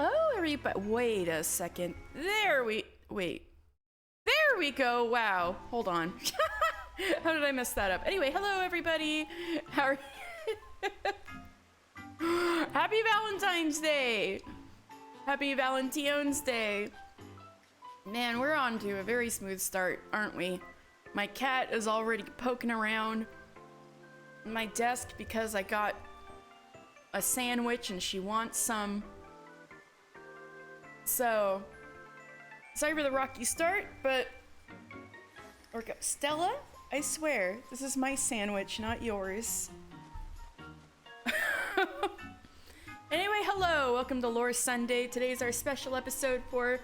hello, everybody. Wait a second. There we go. Wow. Hold on. How did I mess that up? Anyway, hello, everybody. How are Happy Valentine's Day. Happy Valentione's Day. Man, we're on to a very smooth start, aren't we? My cat is already poking around my desk because I got a sandwich and she wants some. So, sorry for the rocky start, but Stella, I swear, this is my sandwich, not yours. Anyway, hello, welcome to Lore Sunday. Today's our special episode for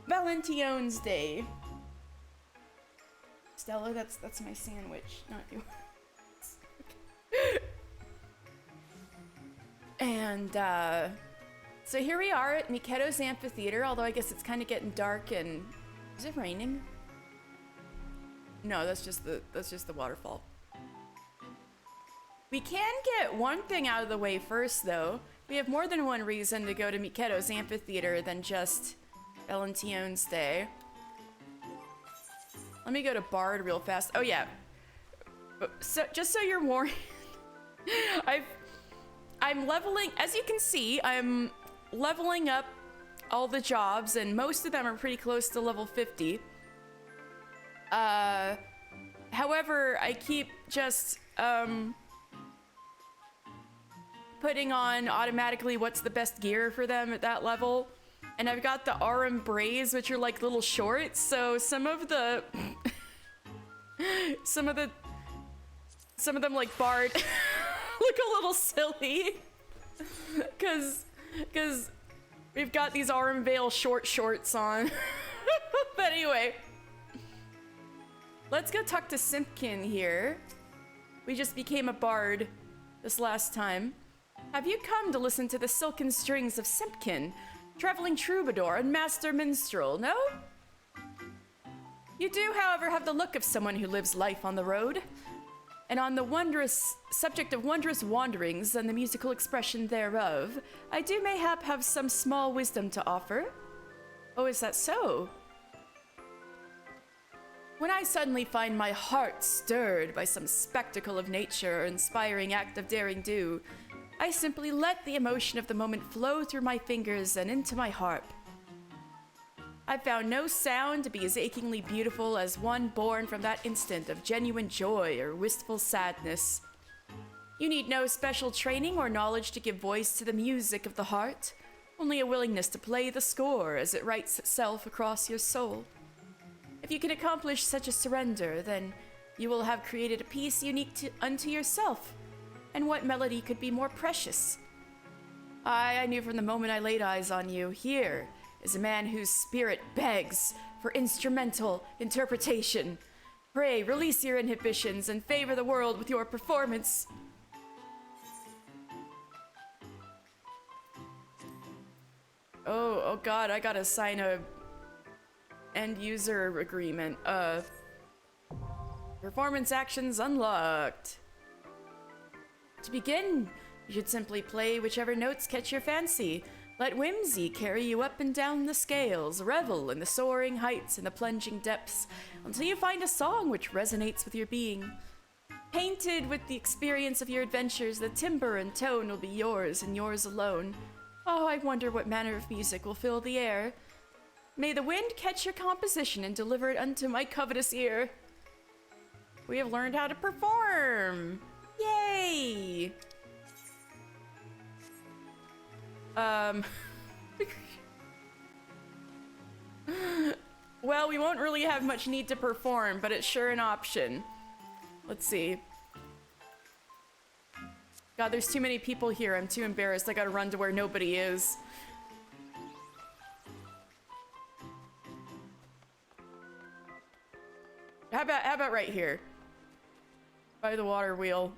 Valentione's Day. Stella, that's my sandwich, not yours. And so here we are at Miketo's Amphitheater, although I guess it's kind of getting dark and is it raining? No, that's just the waterfall. We can get one thing out of the way first, though. We have more than one reason to go to Miketo's Amphitheater than just Valentione's Day. Let me go to Bard real fast. Oh yeah. So just so you're warned, I'm leveling. As you can see, I'm leveling up all the jobs, and most of them are pretty close to level 50. However, I keep just putting on automatically what's the best gear for them at that level. And I've got the RM braids, which are like little shorts, so some of them like Bard look a little silly. Cause we've got these RM Veil short shorts on. But anyway, let's go talk to Simpkin here. We just became a bard this last time. Have you come to listen to the silken strings of Simpkin, traveling troubadour and master minstrel, no? You do, however, have the look of someone who lives life on the road. And on the wondrous subject of wondrous wanderings and the musical expression thereof, I do mayhap have some small wisdom to offer. Oh, is that so? When I suddenly find my heart stirred by some spectacle of nature or inspiring act of daring do, I simply let the emotion of the moment flow through my fingers and into my harp. I've found no sound to be as achingly beautiful as one born from that instant of genuine joy or wistful sadness. You need no special training or knowledge to give voice to the music of the heart, only a willingness to play the score as it writes itself across your soul. If you can accomplish such a surrender, then you will have created a piece unique unto yourself. And what melody could be more precious? I knew from the moment I laid eyes on you, here is a man whose spirit begs for instrumental interpretation. Pray, release your inhibitions and favor the world with your performance. Oh God, I gotta sign a end user agreement. Performance actions unlocked. To begin, you should simply play whichever notes catch your fancy. Let whimsy carry you up and down the scales, revel in the soaring heights and the plunging depths, until you find a song which resonates with your being. Painted with the experience of your adventures, the timbre and tone will be yours and yours alone. Oh, I wonder what manner of music will fill the air. May the wind catch your composition and deliver it unto my covetous ear. We have learned how to perform! Yay! Well, we won't really have much need to perform, but it's sure an option. Let's see. God, there's too many people here. I'm too embarrassed. I gotta run to where nobody is. How about right here? By the water wheel.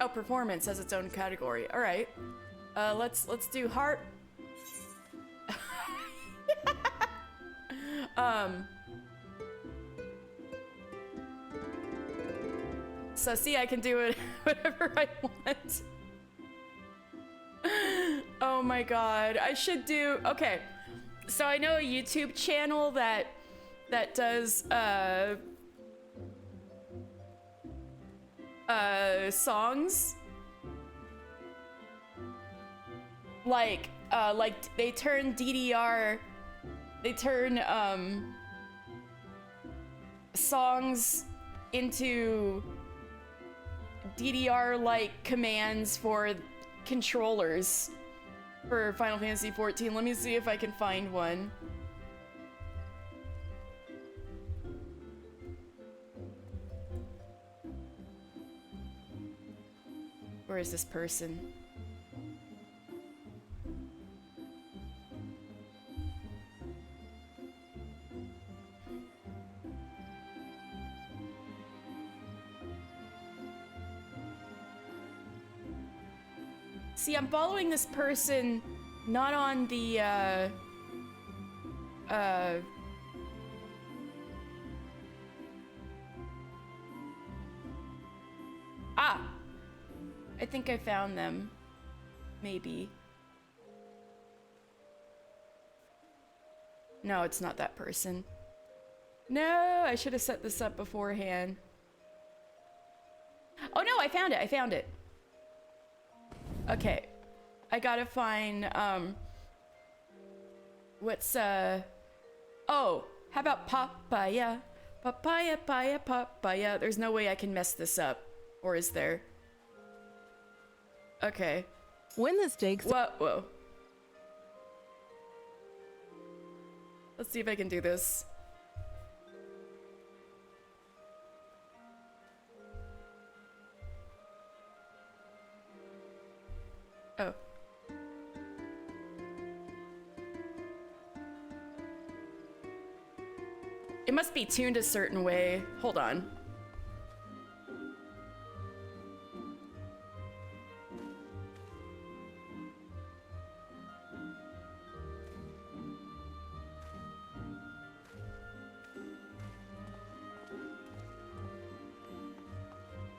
Oh, performance has its own category. All right. Let's do heart. So see, I can do it whatever I want. Oh my god, I should do, okay. So I know a YouTube channel that does songs. Like they turn DDR, they turn songs into DDR-like commands for controllers for Final Fantasy XIV. Let me see if I can find one. Where is this person? See, I'm following this person not on the, Ah! I think I found them. Maybe. No, it's not that person. No, I should have set this up beforehand. Oh no, I found it, I found it. Okay, I gotta find, what's, oh, how about papaya? Papaya, papaya, papaya. There's no way I can mess this up. Or is there? Okay. When the stakes... Whoa. Let's see if I can do this. Oh. It must be tuned a certain way. Hold on.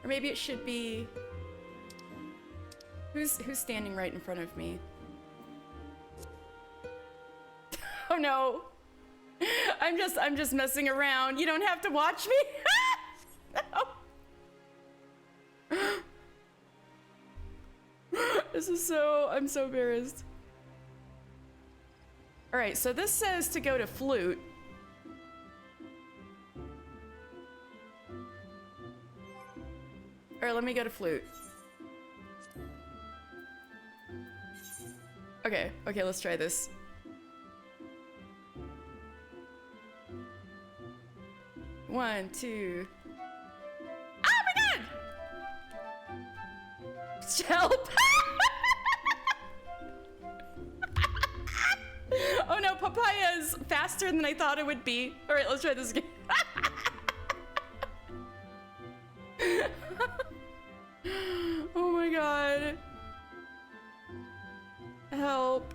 Or maybe it should be... Who's standing right in front of me? Oh no. I'm just messing around. You don't have to watch me. No. This is so, I'm so embarrassed. All right, so this says to go to flute. All right, let me go to flute. Okay, let's try this. One, two. Oh my god! Help! Oh no, papaya is faster than I thought it would be. All right, let's try this again. Oh my god. Help.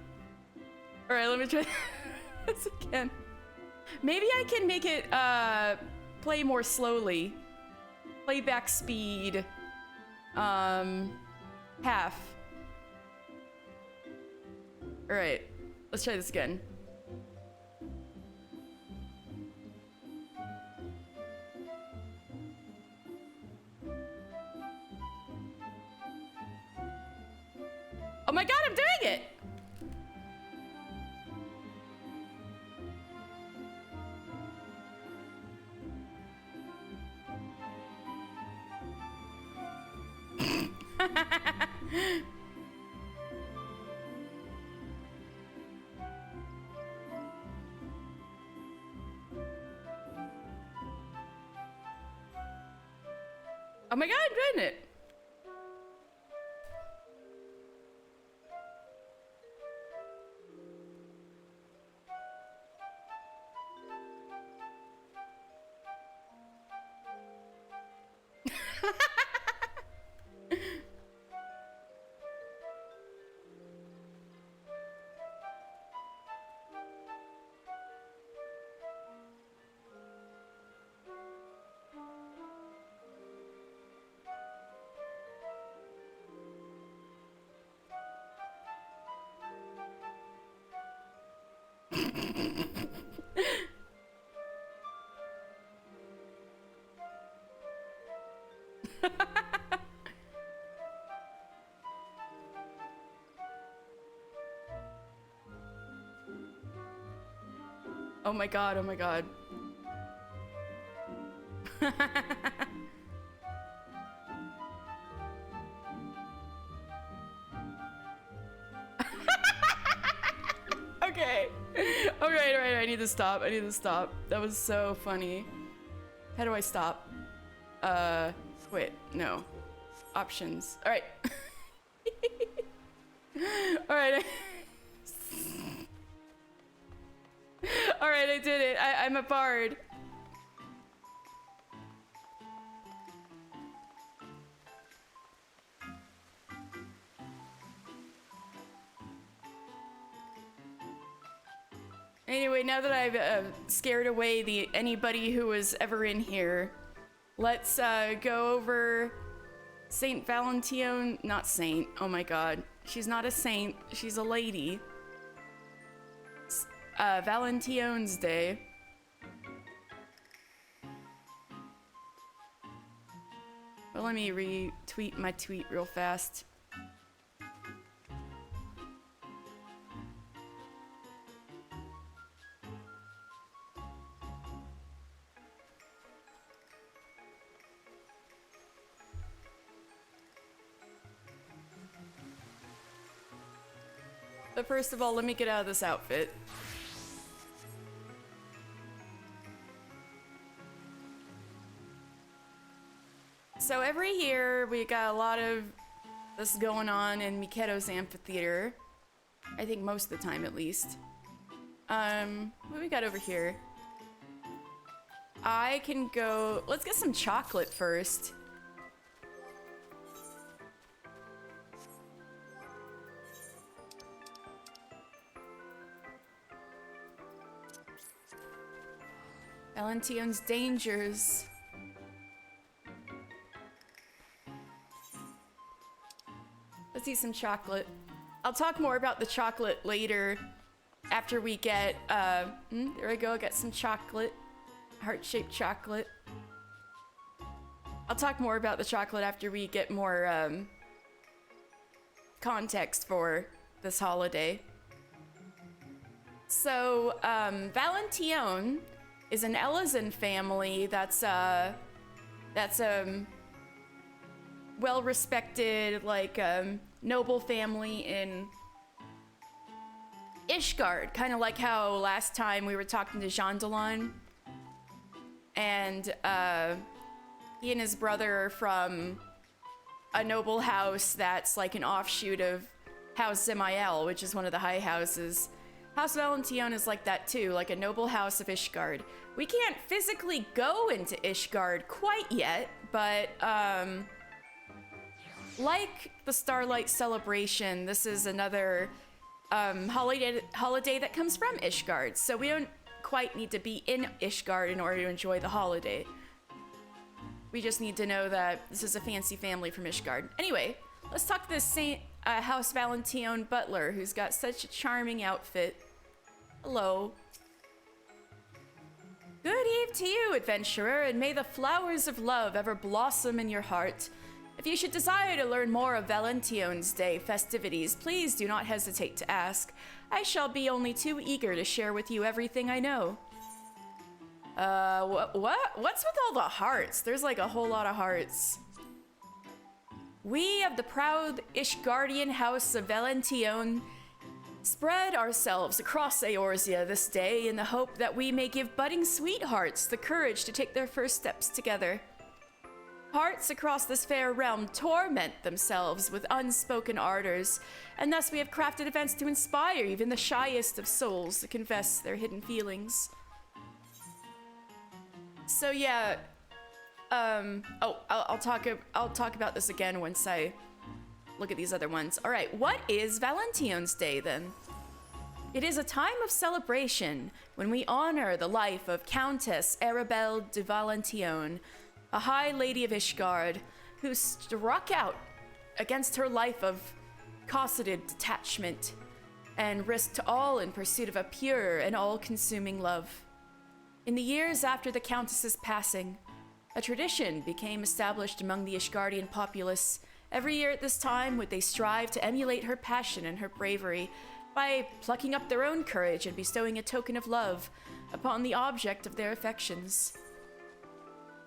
All right, let me try this again. Maybe I can make it play more slowly. Playback speed half. All right, let's try this again. Oh my god, I'm doing it! Oh my god, I'm doing it! Oh my god, oh my god. Okay. Alright, I need to stop. I need to stop. That was so funny. How do I stop? Wait, no. Options. Alright. Alright. Alright, I did it. I'm a bard. Anyway, now that I've scared away anybody who was ever in here, let's go over Saint Valentione. Not saint. Oh my god. She's not a saint. She's a lady. Valentione's Day. Well, let me retweet my tweet real fast. But first of all, let me get out of this outfit. So every year we got a lot of this going on in Mikedo's amphitheater. I think most of the time at least. What we got over here? I can go, let's get some chocolate first. Valentione's dangers. Let's eat some chocolate. I'll talk more about the chocolate later after we get, there we go, get some chocolate. Heart-shaped chocolate. I'll talk more about the chocolate after we get more, context for this holiday. So, Valentione is an Elizan family that's well-respected, like, noble family in Ishgard, kind of like how last time we were talking to Jean-Delon, and he and his brother are from a noble house that's like an offshoot of House Zemael, which is one of the high houses. House Valentione is like that too, like a noble house of Ishgard. We can't physically go into Ishgard quite yet, but like the Starlight Celebration, this is another holiday that comes from Ishgard, so we don't quite need to be in Ishgard in order to enjoy the holiday. We just need to know that this is a fancy family from Ishgard. Anyway, let's talk to this House Valentione butler who's got such a charming outfit. Hello. Good eve to you, adventurer, and may the flowers of love ever blossom in your heart. If you should desire to learn more of Valentione's Day festivities, please do not hesitate to ask. I shall be only too eager to share with you everything I know. What's with all the hearts? There's like a whole lot of hearts. We of the proud Ishgardian house of Valentione spread ourselves across Eorzea this day in the hope that we may give budding sweethearts the courage to take their first steps together. Hearts across this fair realm torment themselves with unspoken ardors, and thus we have crafted events to inspire even the shyest of souls to confess their hidden feelings. So yeah, I'll talk about this again once I look at these other ones. All right, what is Valentione's Day then? It is a time of celebration when we honor the life of Countess Arabelle de Valentione, a high lady of Ishgard who struck out against her life of cosseted detachment and risked all in pursuit of a pure and all-consuming love. In the years after the Countess's passing, a tradition became established among the Ishgardian populace. Every year at this time would they strive to emulate her passion and her bravery by plucking up their own courage and bestowing a token of love upon the object of their affections.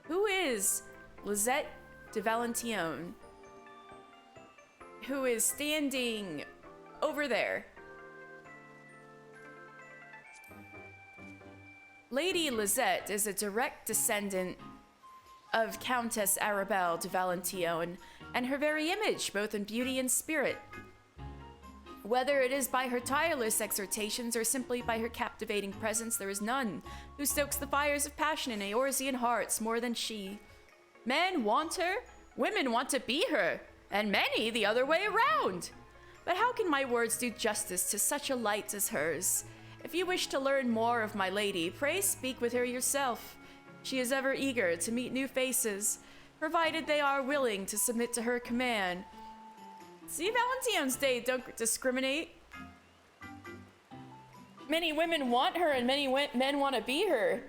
Who is Lisette de Valentione? Who is standing over there? Lady Lisette is a direct descendant of Countess Arabelle de Valentione, and her very image, both in beauty and spirit. Whether it is by her tireless exhortations or simply by her captivating presence, there is none who stokes the fires of passion in Eorzean hearts more than she. Men want her, women want to be her, and many the other way around. But how can my words do justice to such a light as hers? If you wish to learn more of my lady, pray speak with her yourself. She is ever eager to meet new faces, provided they are willing to submit to her command. See, Valentine's Day don't discriminate. Many women want her and many men want to be her.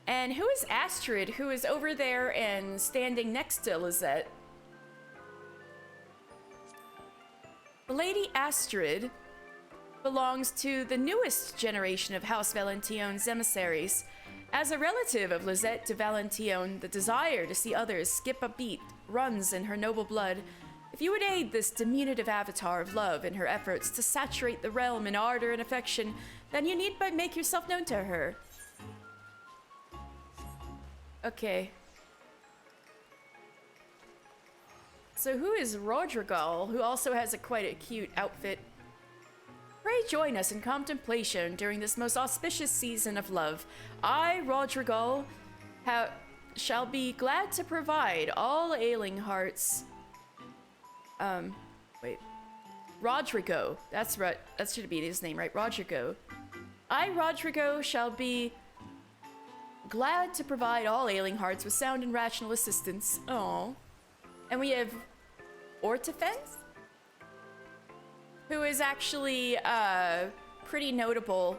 And who is Astrid, who is over there and standing next to Lisette? Lady Astrid belongs to the newest generation of House Valentione's emissaries. As a relative of Lisette de Valentione, the desire to see others skip a beat runs in her noble blood. If you would aid this diminutive avatar of love in her efforts to saturate the realm in ardor and affection, then you need but make yourself known to her. Okay. So who is Rodrigal, who also has quite a cute outfit? Pray join us in contemplation during this most auspicious season of love. I, Rodrigal, shall be glad to provide all ailing hearts. Wait. Rodrigo. That's right. That should be his name, right? Rodrigo. I, Rodrigo, shall be glad to provide all ailing hearts with sound and rational assistance. Oh. And we have Ortefens, who is actually pretty notable,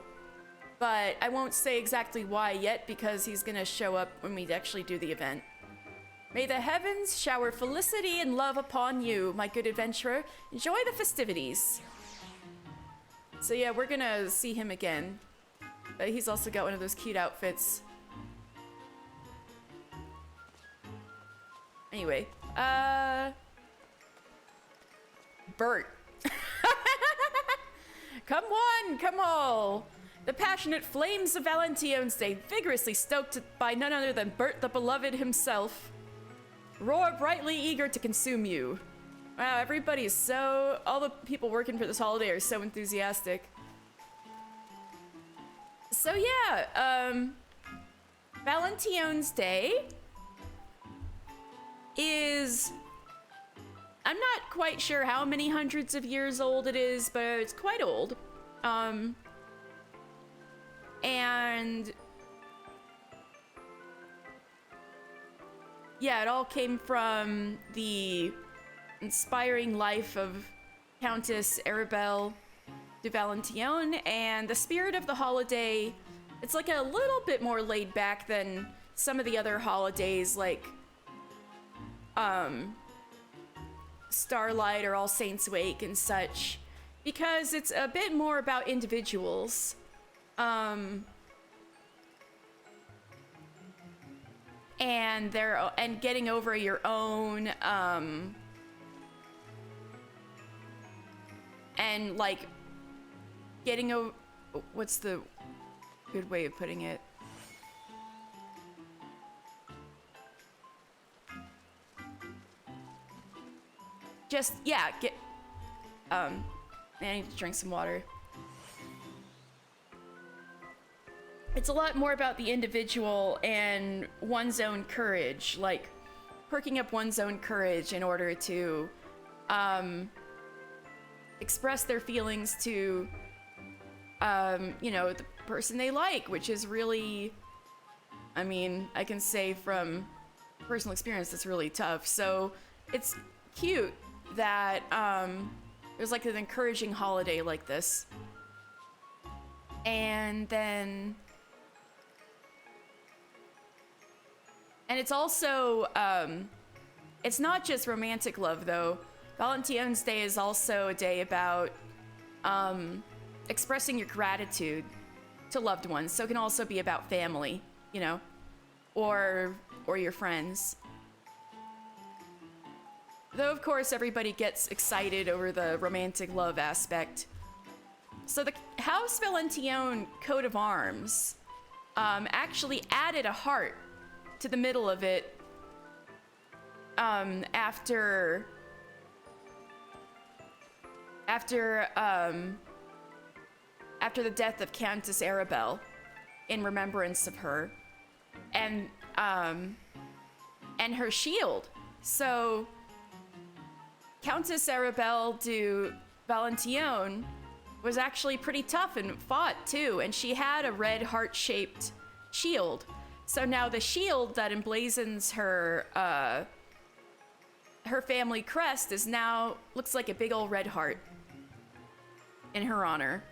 but I won't say exactly why yet because he's gonna show up when we actually do the event. May the heavens shower felicity and love upon you, my good adventurer. Enjoy the festivities. So yeah, we're gonna see him again, but he's also got one of those cute outfits. Anyway, Bert. Come one, come all. The passionate flames of Valentine's Day, vigorously stoked by none other than Bert the Beloved himself, roar brightly eager to consume you. Wow, everybody is so... all the people working for this holiday are so enthusiastic. So yeah, Valentine's Day is... I'm not quite sure how many hundreds of years old it is, but it's quite old. And yeah, it all came from the inspiring life of Countess Arabelle de Valentione, and the spirit of the holiday, it's like a little bit more laid back than some of the other holidays, like Starlight or All Saints Wake and such, because it's a bit more about individuals. And getting over your own and like getting over, what's the good way of putting it? Just, yeah, I need to drink some water. It's a lot more about the individual and one's own courage, like perking up one's own courage in order to express their feelings to, you know, the person they like, which is really, I mean, I can say from personal experience, that's really tough. So it's cute that there's like an encouraging holiday like this. And then, and it's also, it's not just romantic love though. Valentine's Day is also a day about expressing your gratitude to loved ones. So it can also be about family, you know, or your friends. Though, of course, everybody gets excited over the romantic love aspect. So the House Valentione coat of arms actually added a heart to the middle of it after the death of Countess Arabelle, in remembrance of her, and her shield. So Countess Arabelle de Valentione was actually pretty tough and fought too, and she had a red heart-shaped shield. So now the shield that emblazons her her family crest is now looks like a big old red heart in her honor.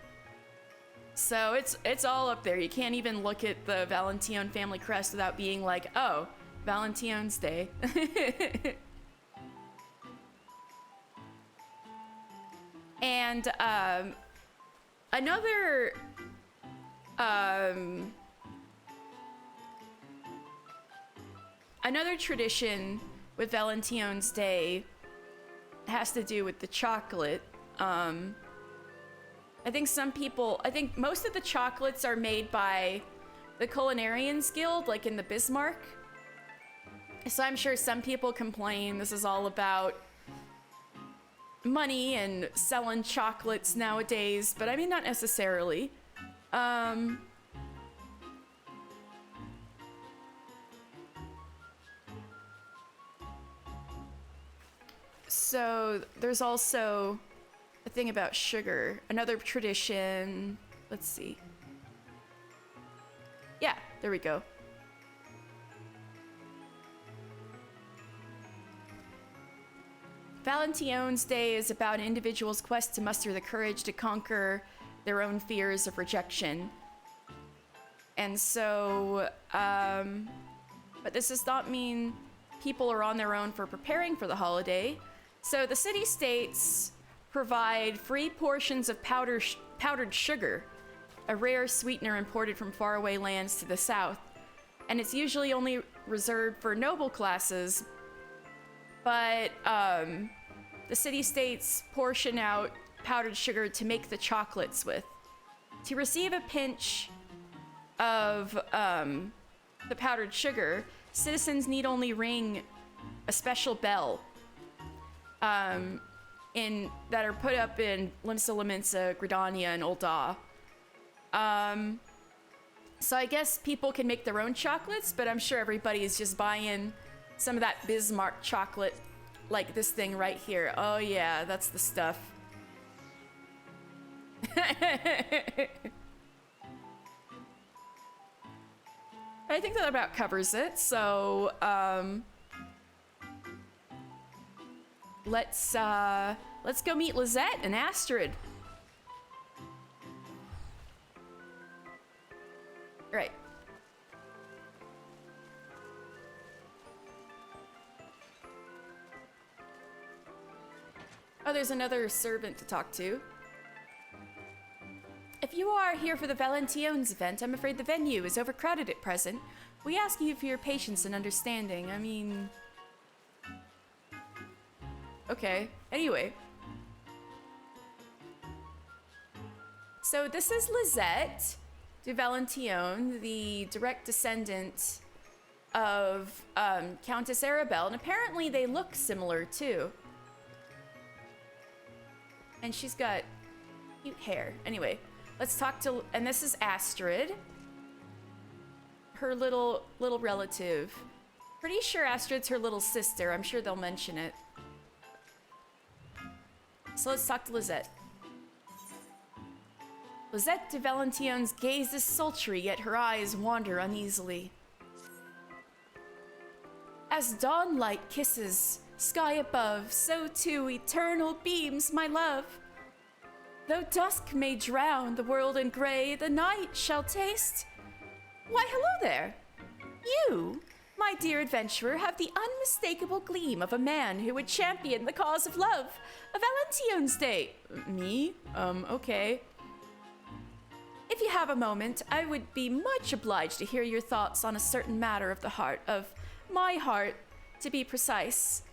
So it's all up there. You can't even look at the Valentione family crest without being like, oh, Valentione's Day. And another tradition with Valentione's Day has to do with the chocolate. I think most of the chocolates are made by the Culinarians Guild, like in the Bismarck. So I'm sure some people complain this is all about money and selling chocolates nowadays, but I mean, not necessarily. So there's also a thing about sugar. Another tradition. Let's see. Yeah, there we go. Valentione's Day is about an individual's quest to muster the courage to conquer their own fears of rejection. And so, but this does not mean people are on their own for preparing for the holiday. So the city-states provide free portions of powdered sugar, a rare sweetener imported from faraway lands to the south. And it's usually only reserved for noble classes, but the city-states portion out powdered sugar to make the chocolates with. To receive a pinch of the powdered sugar, citizens need only ring a special bell that are put up in Limsa Liminsa, Gridania, and Ul'dah. So I guess people can make their own chocolates, but I'm sure everybody is just buying some of that Bismarck chocolate, like this thing right here. Oh yeah, that's the stuff. I think that about covers it. So let's go meet Lizette and Astrid. Right. Oh, there's another servant to talk to. If you are here for the Valentione's event, I'm afraid the venue is overcrowded at present. We ask you for your patience and understanding. I mean... Okay, anyway. So this is Lizette de Valentione, the direct descendant of Countess Arabelle, and apparently they look similar too. And she's got cute hair. Anyway, let's talk to, and this is Astrid, her little relative. Pretty sure Astrid's her little sister. I'm sure they'll mention it. So let's talk to Lizette. Lizette de Valentione's gaze is sultry, yet her eyes wander uneasily. As dawnlight kisses sky above, so too eternal beams my love. Though dusk may drown the world in gray, the night shall taste. Why, hello there. You, my dear adventurer, have the unmistakable gleam of a man who would champion the cause of love. A Valentione's Day. Me? Okay. If you have a moment, I would be much obliged to hear your thoughts on a certain matter of the heart, of my heart, to be precise.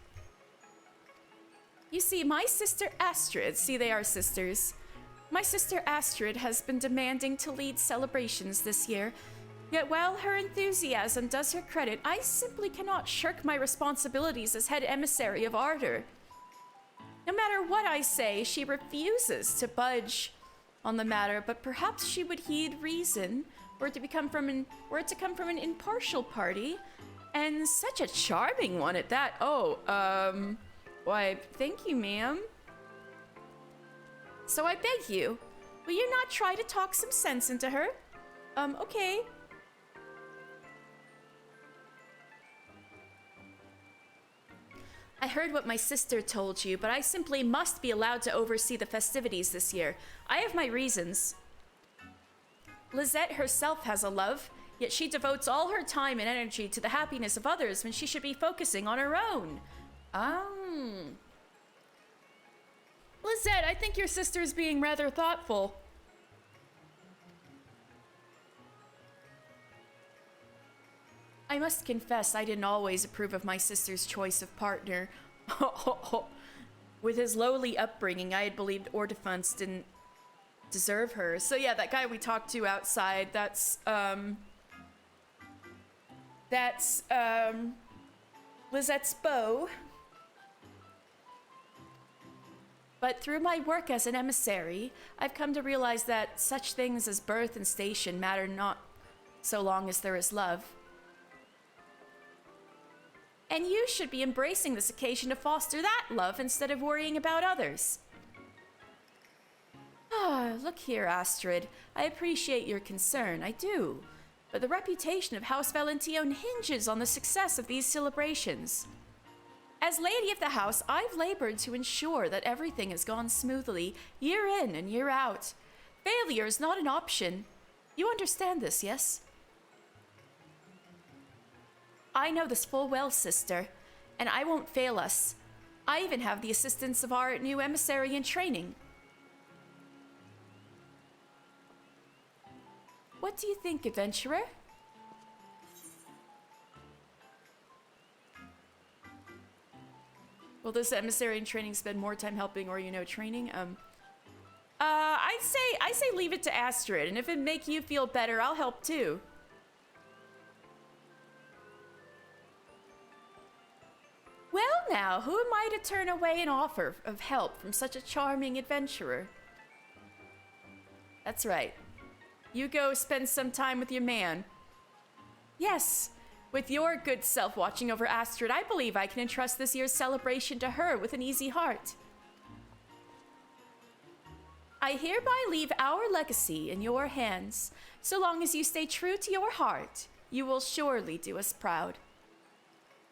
You see, my sister Astrid, see, they are sisters. My sister Astrid has been demanding to lead celebrations this year. Yet while her enthusiasm does her credit, I simply cannot shirk my responsibilities as head emissary of Ardor. No matter what I say, she refuses to budge on the matter, but perhaps she would heed reason were it to come from an impartial party, and such a charming one at that. Why, thank you, ma'am. So I beg you, will you not try to talk some sense into her? Okay. I heard what my sister told you, but I simply must be allowed to oversee the festivities this year. I have my reasons. Lizette herself has a love, yet she devotes all her time and energy to the happiness of others when she should be focusing on her own. Lizette, I think your sister's being rather thoughtful. I must confess I didn't always approve of my sister's choice of partner. With his lowly upbringing, I had believed Ordefons didn't deserve her. So yeah, that guy we talked to outside, that's Lizette's beau. But through my work as an emissary, I've come to realize that such things as birth and station matter not so long as there is love. And you should be embracing this occasion to foster that love instead of worrying about others. Look here, Astrid. I appreciate your concern, I do. But the reputation of House Valentione hinges on the success of these celebrations. As lady of the house, I've labored to ensure that everything has gone smoothly, year in and year out. Failure is not an option. You understand this, yes? I know this full well, sister, and I won't fail us. I even have the assistance of our new emissary in training. What do you think, adventurer? Will this emissary in training spend more time helping or, training? I say leave it to Astrid, and if it make you feel better, I'll help too. Well now, who am I to turn away an offer of help from such a charming adventurer? That's right. You go spend some time with your man. Yes, with your good self watching over Astrid, I believe I can entrust this year's celebration to her with an easy heart. I hereby leave our legacy in your hands. So long as you stay true to your heart, you will surely do us proud.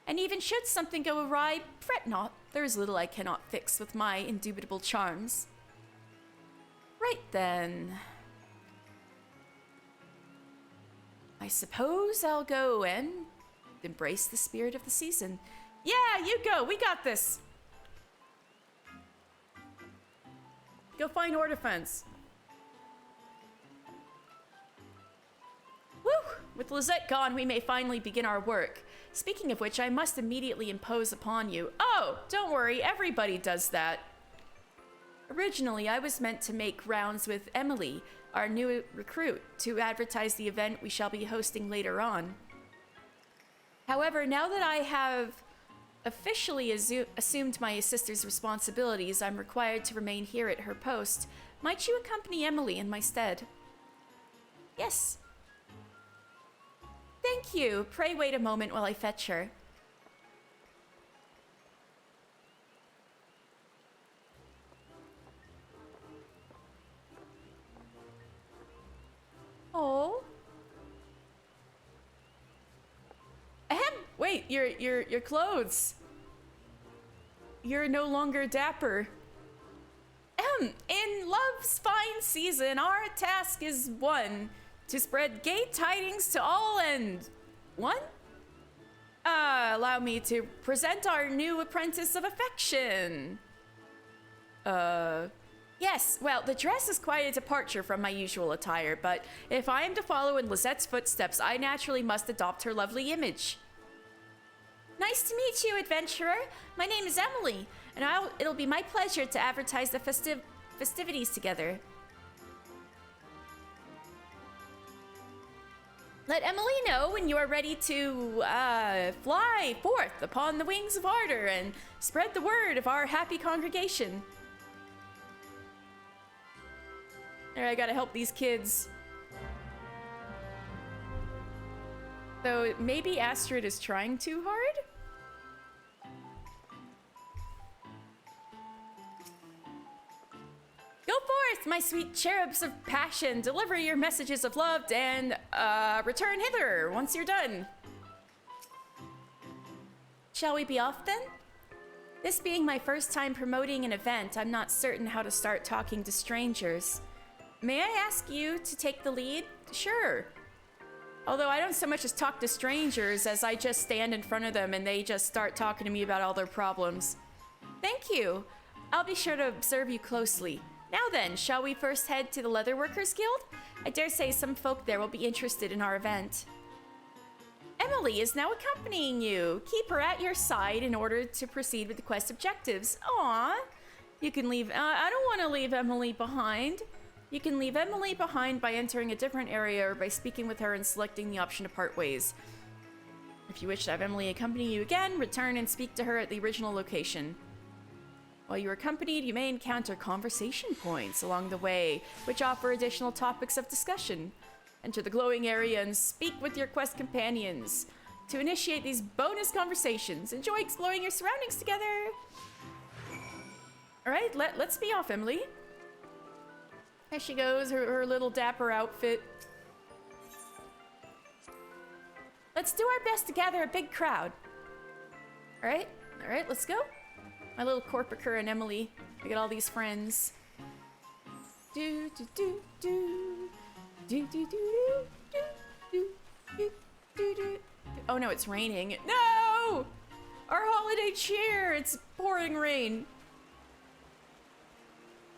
And even should something go awry, fret not. There is little I cannot fix with my indubitable charms. Right then. I suppose I'll go and embrace the spirit of the season. Yeah, you go. We got this. Go find Ordefons. Woo! With Lizette gone, we may finally begin our work. Speaking of which, I must immediately impose upon you. Oh, don't worry, everybody does that. Originally, I was meant to make rounds with Emily, our new recruit, to advertise the event we shall be hosting later on. However, now that I have officially assumed my sister's responsibilities, I'm required to remain here at her post. Might you accompany Emily in my stead? Yes. Thank you. Pray wait a moment while I fetch her. Oh. Ahem. Wait, your clothes. You're no longer dapper. In love's fine season, our task is one, to spread gay tidings to all and one? Allow me to present our new apprentice of affection. Yes, well, the dress is quite a departure from my usual attire, but if I am to follow in Lizette's footsteps, I naturally must adopt her lovely image. Nice to meet you, adventurer. My name is Emily, and it'll be my pleasure to advertise the festivities together. Let Emily know when you are ready to fly forth upon the wings of ardor and spread the word of our happy congregation. Alright, I gotta help these kids. So maybe Astrid is trying too hard? Go forth, my sweet cherubs of passion. Deliver your messages of love and return hither once you're done. Shall we be off then? This being my first time promoting an event, I'm not certain how to start talking to strangers. May I ask you to take the lead? Sure. Although I don't so much as talk to strangers as I just stand in front of them and they just start talking to me about all their problems. Thank you. I'll be sure to observe you closely. Now then, shall we first head to the Leatherworkers Guild? I dare say some folk there will be interested in our event. Emily is now accompanying you. Keep her at your side in order to proceed with the quest objectives. Aww. You can leave... I don't want to leave Emily behind. You can leave Emily behind by entering a different area or by speaking with her and selecting the option to part ways. If you wish to have Emily accompany you again, return and speak to her at the original location. While you are accompanied, you may encounter conversation points along the way, which offer additional topics of discussion. Enter the glowing area and speak with your quest companions. To initiate these bonus conversations, enjoy exploring your surroundings together. Alright, let's be off, Emily. There she goes, her little dapper outfit. Let's do our best to gather a big crowd. Alright, let's go. My little Corpicur and Emily. I got all these friends. Do do do do do do do do do do do do. Oh no, it's raining. No! Our holiday cheer! It's pouring rain.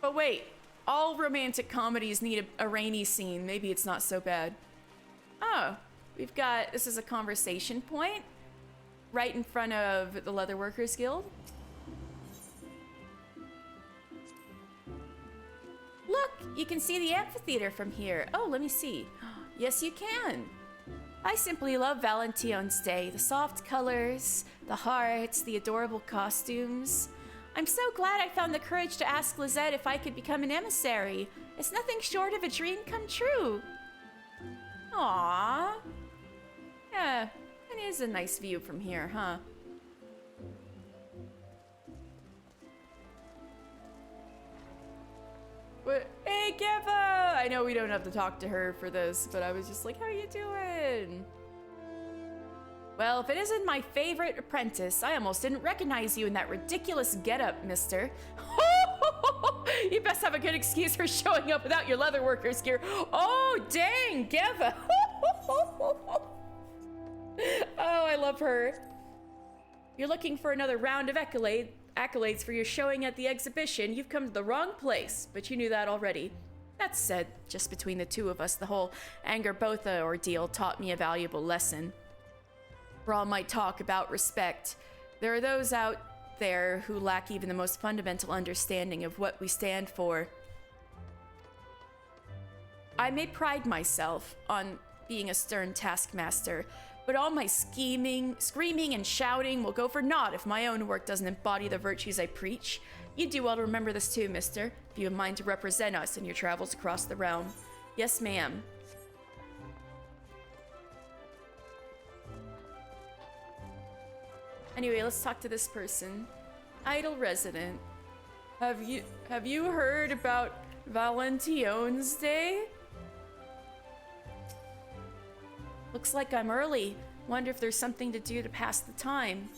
But wait. All romantic comedies need a rainy scene. Maybe it's not so bad. Oh, we've got... This is a conversation point. Right in front of the Leatherworkers Guild. Look, you can see the amphitheater from here. Oh, let me see. Yes, you can. I simply love Valentine's Day. The soft colors, the hearts, the adorable costumes. I'm so glad I found the courage to ask Lizette if I could become an emissary. It's nothing short of a dream come true. Aww. Yeah, it is a nice view from here, huh? What? Hey, Keva! I know we don't have to talk to her for this, but I was just like, how you doing? Well, if it isn't my favorite apprentice, I almost didn't recognize you in that ridiculous getup, mister. You best have a good excuse for showing up without your leatherworker's gear. Oh, dang, Geva. Oh, I love her. You're looking for another round of accolades for your showing at the exhibition. You've come to the wrong place, but you knew that already. That said, just between the two of us, the whole Angerbotha ordeal taught me a valuable lesson. For all my talk about respect, there are those out there who lack even the most fundamental understanding of what we stand for. I may pride myself on being a stern taskmaster, but all my scheming, screaming, and shouting will go for naught if my own work doesn't embody the virtues I preach. You do well to remember this too, mister, if you have mind to represent us in your travels across the realm. Yes, ma'am. Anyway, let's talk to this person. Idle resident. Have you heard about Valentione's Day? Looks like I'm early. Wonder if there's something to do to pass the time.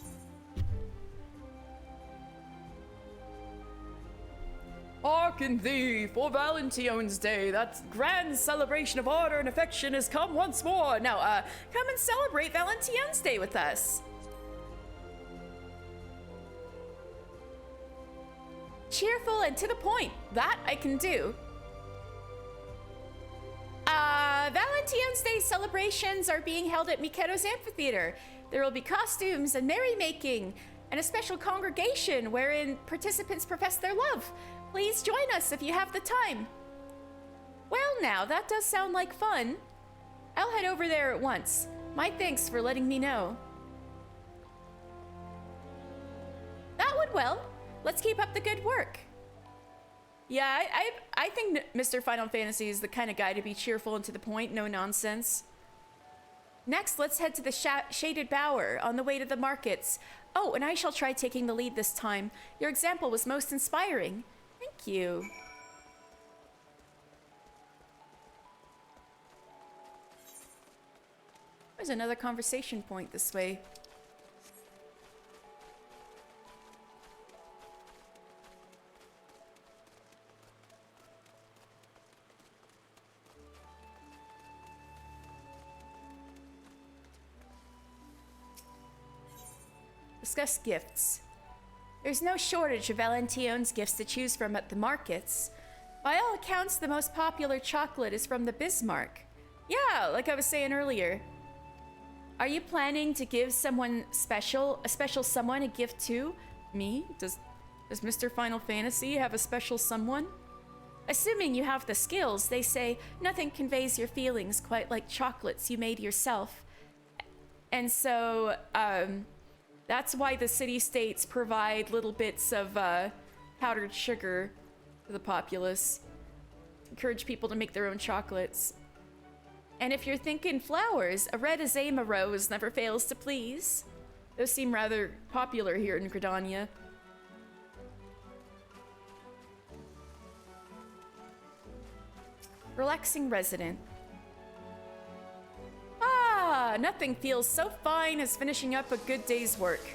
Hearken thee, for Valentione's Day, that grand celebration of order and affection has come once more. Now, come and celebrate Valentione's Day with us. Cheerful and to the point. That I can do. Valentine's Day celebrations are being held at Mikedo's Amphitheater. There will be costumes and merrymaking and a special congregation wherein participants profess their love. Please join us if you have the time. Well now, that does sound like fun. I'll head over there at once. My thanks for letting me know. That went well. Let's keep up the good work. Yeah, I think Mr. Final Fantasy is the kind of guy to be cheerful and to the point, no nonsense. Next, let's head to the Shaded Bower on the way to the markets. Oh, and I shall try taking the lead this time. Your example was most inspiring. Thank you. There's another conversation point this way. Discuss gifts. There's no shortage of Valentione's gifts to choose from at the markets. By all accounts, the most popular chocolate is from the Bismarck. Yeah, like I was saying earlier. Are you planning to give someone special, a special someone, a gift too? Me? Does Mr. Final Fantasy have a special someone? Assuming you have the skills, they say nothing conveys your feelings quite like chocolates you made yourself. And so, that's why the city-states provide little bits of powdered sugar to the populace. Encourage people to make their own chocolates. And if you're thinking flowers, a red azalea rose never fails to please. Those seem rather popular here in Gridania. Relaxing resident. Ah, nothing feels so fine as finishing up a good day's work.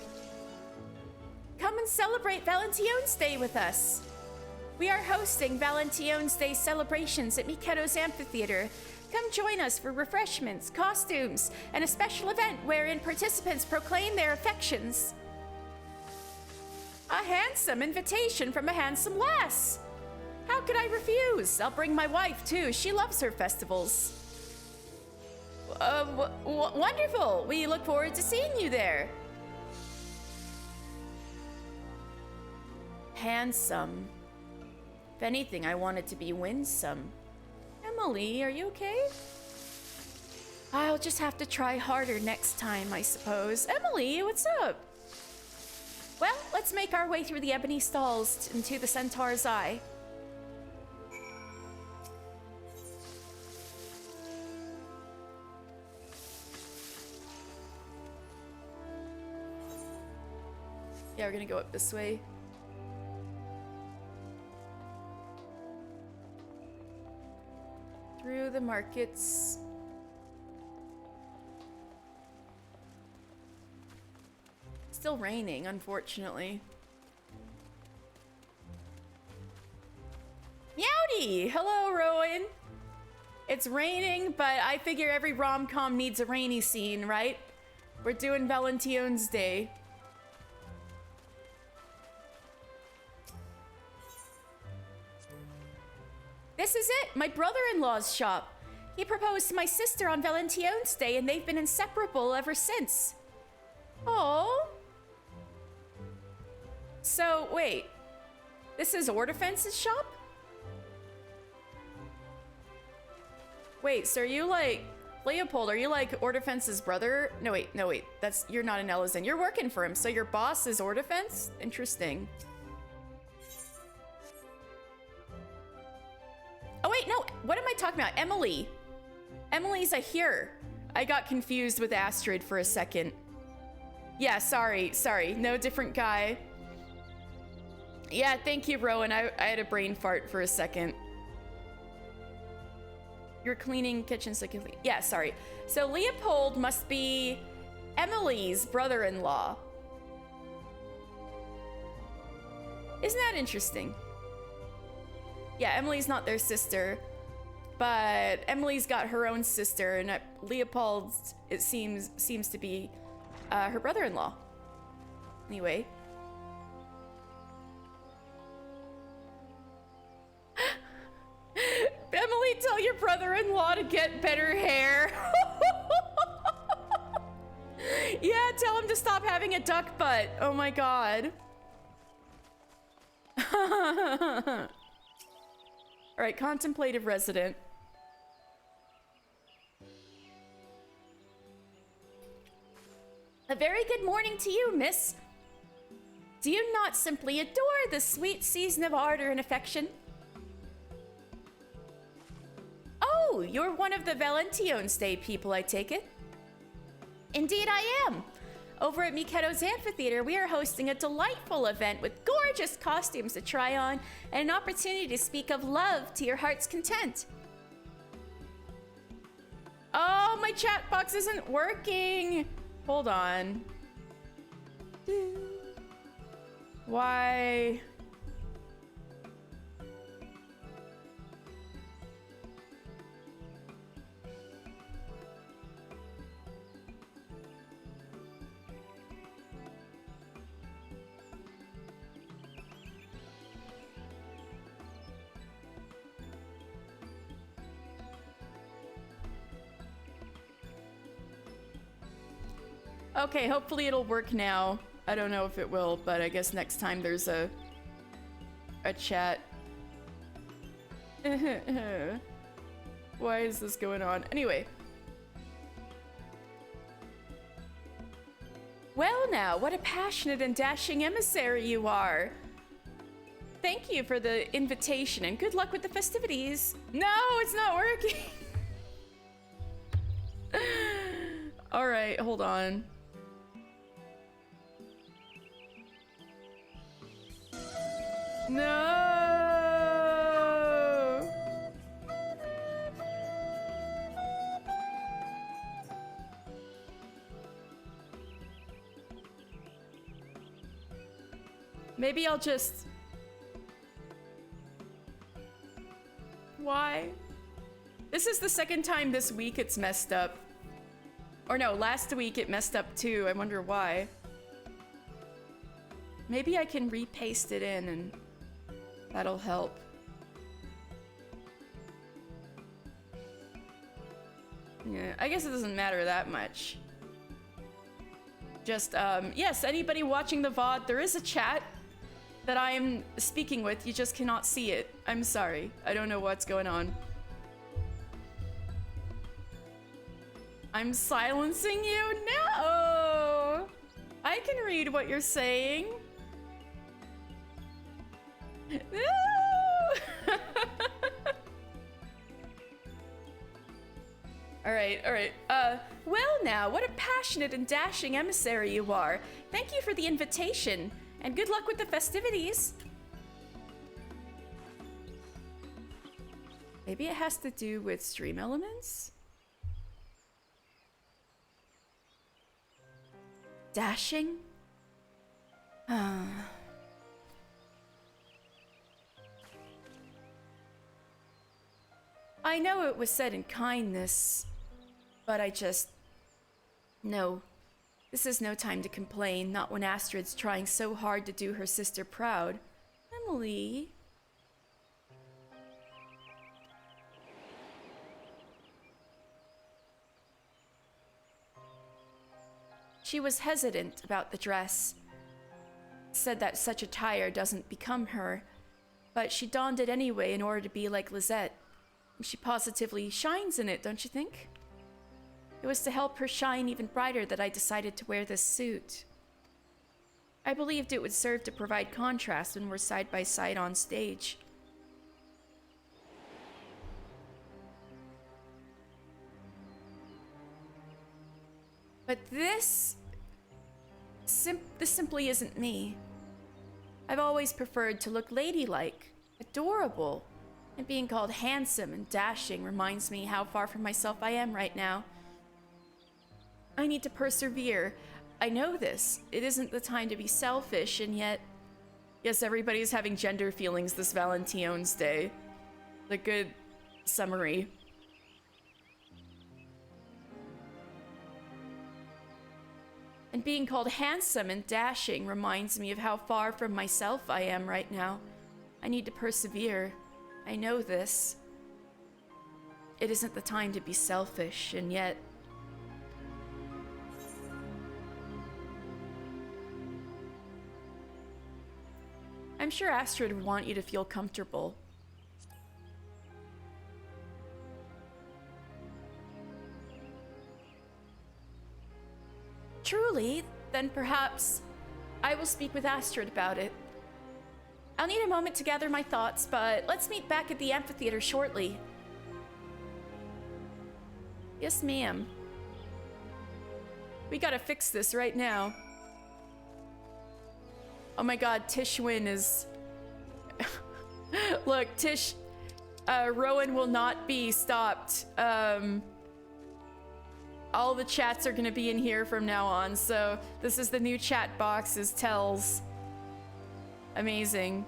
Come and celebrate Valentine's Day with us. We are hosting Valentine's Day celebrations at Mikedo's Amphitheater. Come join us for refreshments, costumes, and a special event wherein participants proclaim their affections. A handsome invitation from a handsome lass. How could I refuse? I'll bring my wife too. She loves her festivals. Wonderful. We look forward to seeing you there. Handsome. If anything, I want it to be winsome. Emily, are you okay? I'll just have to try harder next time, I suppose. Emily, what's up? Well, let's make our way through the ebony stalls into the Centaur's Eye. Yeah, we're gonna go up this way. Through the markets. Still raining, unfortunately. Meowdy! Hello, Rowan. It's raining, but I figure every rom-com needs a rainy scene, right? We're doing Valentine's Day. This is it, my brother-in-law's shop. He proposed to my sister on Valentine's Day, and they've been inseparable ever since. Oh. So, wait. This is Ordefence's shop? Wait, so are you like... Leopold, are you like Ordefence's brother? No, wait. That's... You're not an Elezen. You're working for him, so your boss is Ordefence? Interesting. Oh wait, no, what am I talking about? Emily. Emily's a here. I got confused with Astrid for a second. Yeah, sorry, no, different guy. Yeah, thank you, Rowan. I had a brain fart for a second. You're cleaning kitchen so you can... Yeah, sorry. So Leopold must be Emily's brother-in-law. Isn't that interesting? Yeah, Emily's not their sister, but Emily's got her own sister, and Leopold, it seems to be her brother-in-law. Anyway. want to get better hair. Yeah, tell him to stop having a duck butt. Oh my god. Alright, contemplative resident. A very good morning to you, miss. Do you not simply adore the sweet season of ardor and affection? Oh, you're one of the Valentione Day people, I take it? Indeed I am. Over at Miketo's Amphitheater, we are hosting a delightful event with gorgeous costumes to try on and an opportunity to speak of love to your heart's content. Oh, my chat box isn't working. Hold on. Why? Okay, hopefully it'll work now. I don't know if it will, but I guess next time there's a chat. Why is this going on? Anyway. Well now, what a passionate and dashing emissary you are. Thank you for the invitation and good luck with the festivities. No, it's not working. All right, hold on. No! Maybe I'll just... Why? This is the second time this week it's messed up. Or no, last week it messed up too. I wonder why. Maybe I can repaste it in and that'll help. Yeah, I guess it doesn't matter that much. Just, yes, anybody watching the VOD, there is a chat that I am speaking with. You just cannot see it. I'm sorry. I don't know what's going on. I'm silencing you? No! I can read what you're saying. No! Alright. Well now, what a passionate and dashing emissary you are. Thank you for the invitation, and good luck with the festivities. Maybe it has to do with stream elements? Dashing? I know it was said in kindness, but I just... No. This is no time to complain, not when Astrid's trying so hard to do her sister proud. Emily... She was hesitant about the dress. Said that such attire doesn't become her, but she donned it anyway in order to be like Lisette. She positively shines in it, don't you think? It was to help her shine even brighter that I decided to wear this suit. I believed it would serve to provide contrast when we're side by side on stage. But this simply isn't me. I've always preferred to look ladylike, adorable, and being called handsome and dashing reminds me how far from myself I am right now. I need to persevere. I know this. It isn't the time to be selfish, and yet... Yes, everybody's having gender feelings this Valentine's Day. The good summary. And being called handsome and dashing reminds me of how far from myself I am right now. I need to persevere. I know this. it isn't the time to be selfish, and yet... I'm sure Astrid would want you to feel comfortable. Truly, then perhaps I will speak with Astrid about it. I'll need a moment to gather my thoughts, but let's meet back at the amphitheater shortly. Yes, ma'am. We gotta fix this right now. Oh my god, Tishwin is... Look, Rowan will not be stopped. All the chats are gonna be in here from now on, so this is the new chat box, is Tells. Amazing.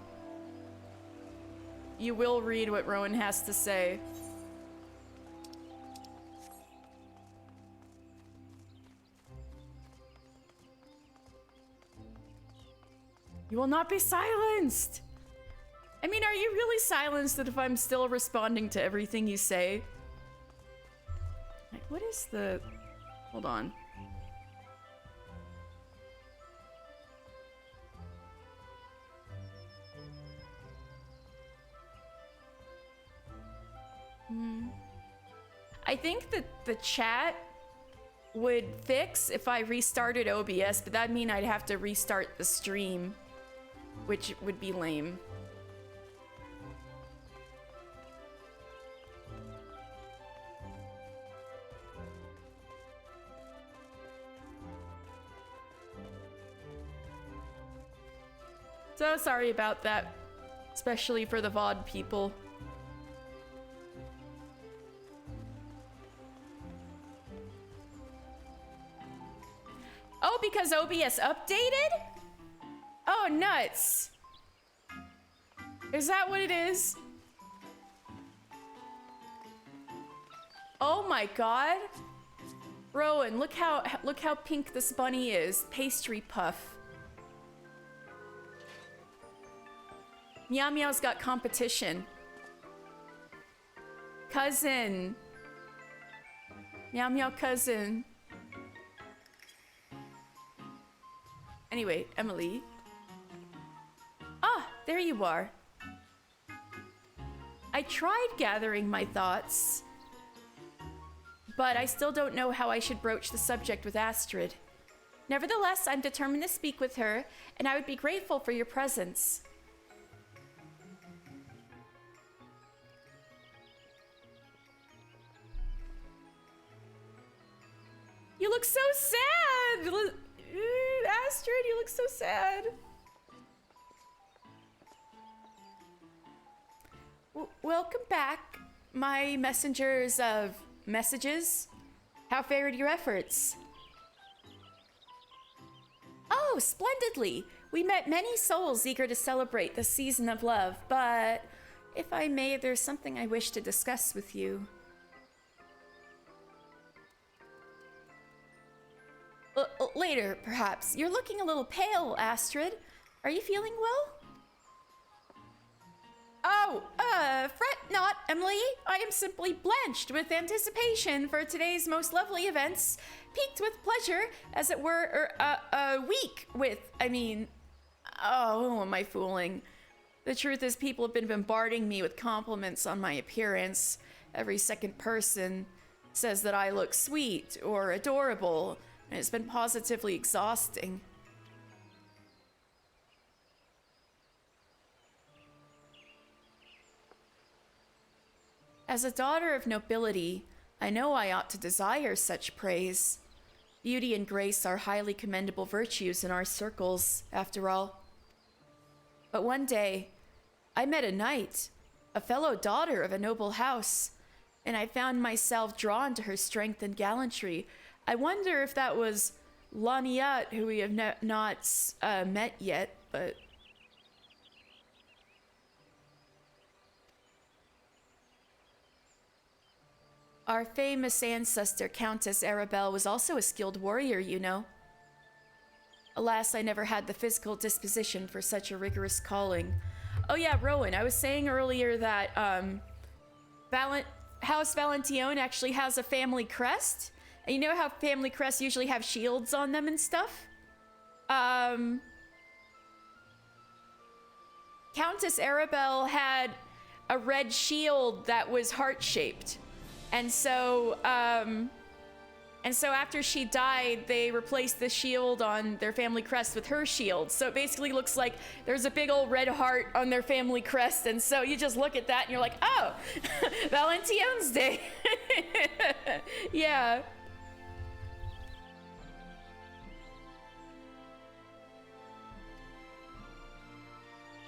You will read what Rowan has to say. You will not be silenced! I mean, are you really silenced if I'm still responding to everything you say? Like, what is the... Hold on. I think that the chat would fix if I restarted OBS, but that'd mean I'd have to restart the stream, which would be lame. So sorry about that, especially for the VOD people. Oh, because OBS updated? Oh, nuts. Is that what it is? Oh my god. Rowan, look how pink this bunny is. Pastry puff. Meow Meow's got competition. Cousin. Meow Meow cousin. Anyway, Emily. Ah, there you are. I tried gathering my thoughts, but I still don't know how I should broach the subject with Astrid. Nevertheless, I'm determined to speak with her, and I would be grateful for your presence. You look so sad! Astrid, you look so sad. Welcome back, my messengers of messages. How fared your efforts? Oh, splendidly. We met many souls eager to celebrate the season of love, but if I may, there's something I wish to discuss with you. Later, perhaps. You're looking a little pale, Astrid. Are you feeling well? Oh, fret not, Emily. I am simply blanched with anticipation for today's most lovely events, piqued with pleasure, as it were, weak with, oh, who am I fooling? The truth is, people have been bombarding me with compliments on my appearance. Every second person says that I look sweet or adorable, and it's been positively exhausting. As a daughter of nobility, I know I ought to desire such praise. Beauty and grace are highly commendable virtues in our circles, after all. But one day, I met a knight, a fellow daughter of a noble house, and I found myself drawn to her strength and gallantry. I wonder if that was Laniat, who we have not met yet, but... Our famous ancestor, Countess Arabelle, was also a skilled warrior, you know. Alas, I never had the physical disposition for such a rigorous calling. Oh yeah, Rowan, I was saying earlier that House Valentione actually has a family crest. And you know how family crests usually have shields on them and stuff? Countess Arabelle had a red shield that was heart-shaped. And so after she died, they replaced the shield on their family crest with her shield. So it basically looks like there's a big old red heart on their family crest. And so you just look at that and you're like, oh, Valentione's Day. Yeah.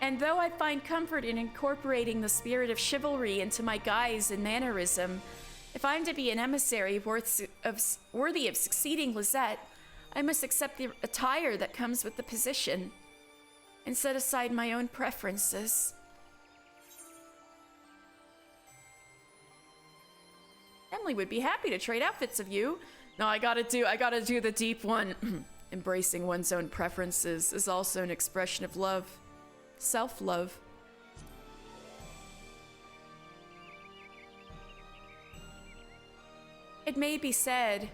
And though I find comfort in incorporating the spirit of chivalry into my guise and mannerism, if I'm to be an emissary worthy of succeeding Lisette, I must accept the attire that comes with the position and set aside my own preferences. Emily would be happy to trade outfits of you. No, I gotta do the deep one. Embracing one's own preferences is also an expression of love. Self-love. It may be said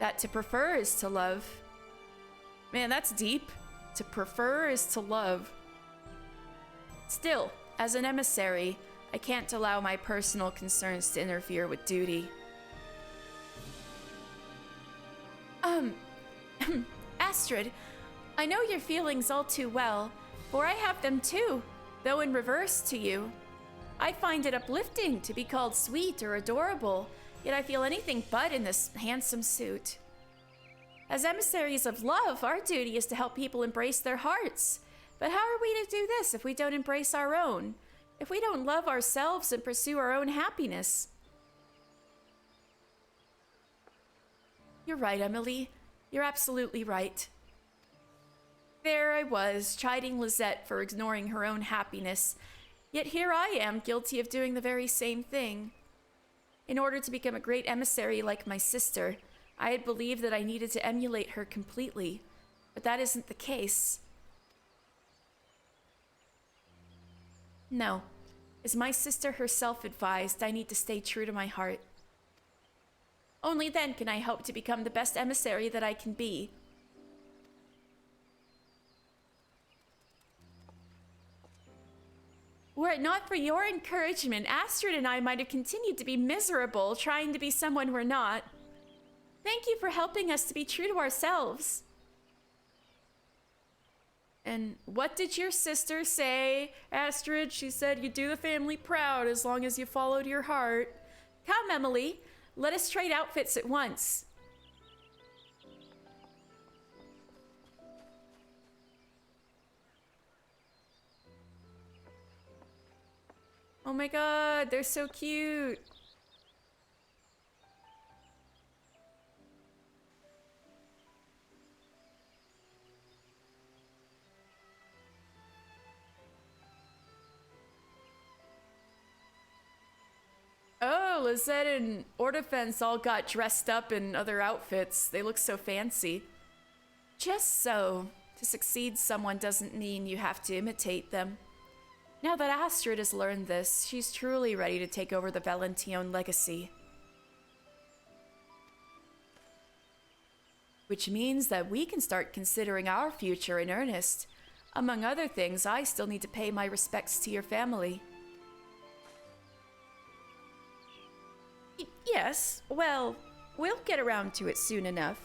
that to prefer is to love. Man, that's deep. To prefer is to love. Still, as an emissary, I can't allow my personal concerns to interfere with duty. Astrid, I know your feelings all too well, for I have them too, though in reverse to you. I find it uplifting to be called sweet or adorable, yet I feel anything but in this handsome suit. As emissaries of love, our duty is to help people embrace their hearts. But how are we to do this if we don't embrace our own? If we don't love ourselves and pursue our own happiness? You're right, Emily. You're absolutely right. There I was, chiding Lisette for ignoring her own happiness, yet here I am, guilty of doing the very same thing. In order to become a great emissary like my sister, I had believed that I needed to emulate her completely, but that isn't the case. No, as my sister herself advised, I need to stay true to my heart. Only then can I hope to become the best emissary that I can be. Were it not for your encouragement, Astrid and I might have continued to be miserable, trying to be someone we're not. Thank you for helping us to be true to ourselves. And what did your sister say, Astrid? She said you do the family proud as long as you followed your heart. Come, Emily, let us trade outfits at once. Oh my god, they're so cute. Oh, Lisette and Ordefense all got dressed up in other outfits. They look so fancy. Just so. To succeed someone doesn't mean you have to imitate them. Now that Astrid has learned this, she's truly ready to take over the Valentione legacy. Which means that we can start considering our future in earnest. Among other things, I still need to pay my respects to your family. Yes, well, we'll get around to it soon enough.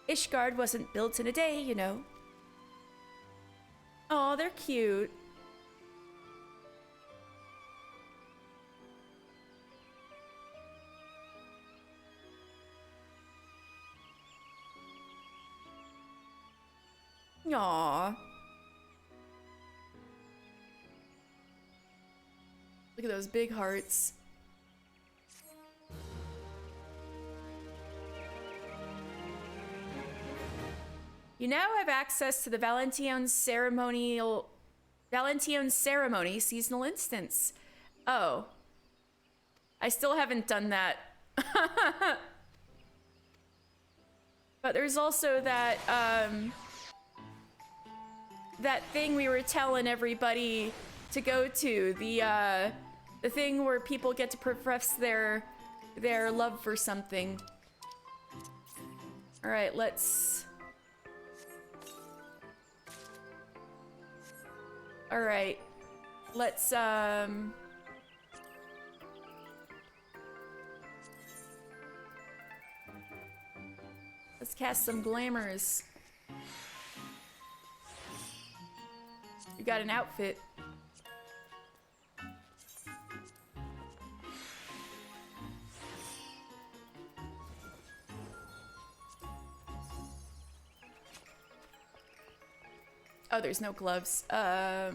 Ishgard wasn't built in a day, you know. Aw, they're cute. Aww. Look at those big hearts. You now have access to the Valentione ceremony seasonal instance. Oh. I still haven't done that. But there's also that, that thing we were telling everybody to go to. The thing where people get to profess their their love for something. All right, let's... All right, let's cast some glamours. We got an outfit. Oh, there's no gloves. Oh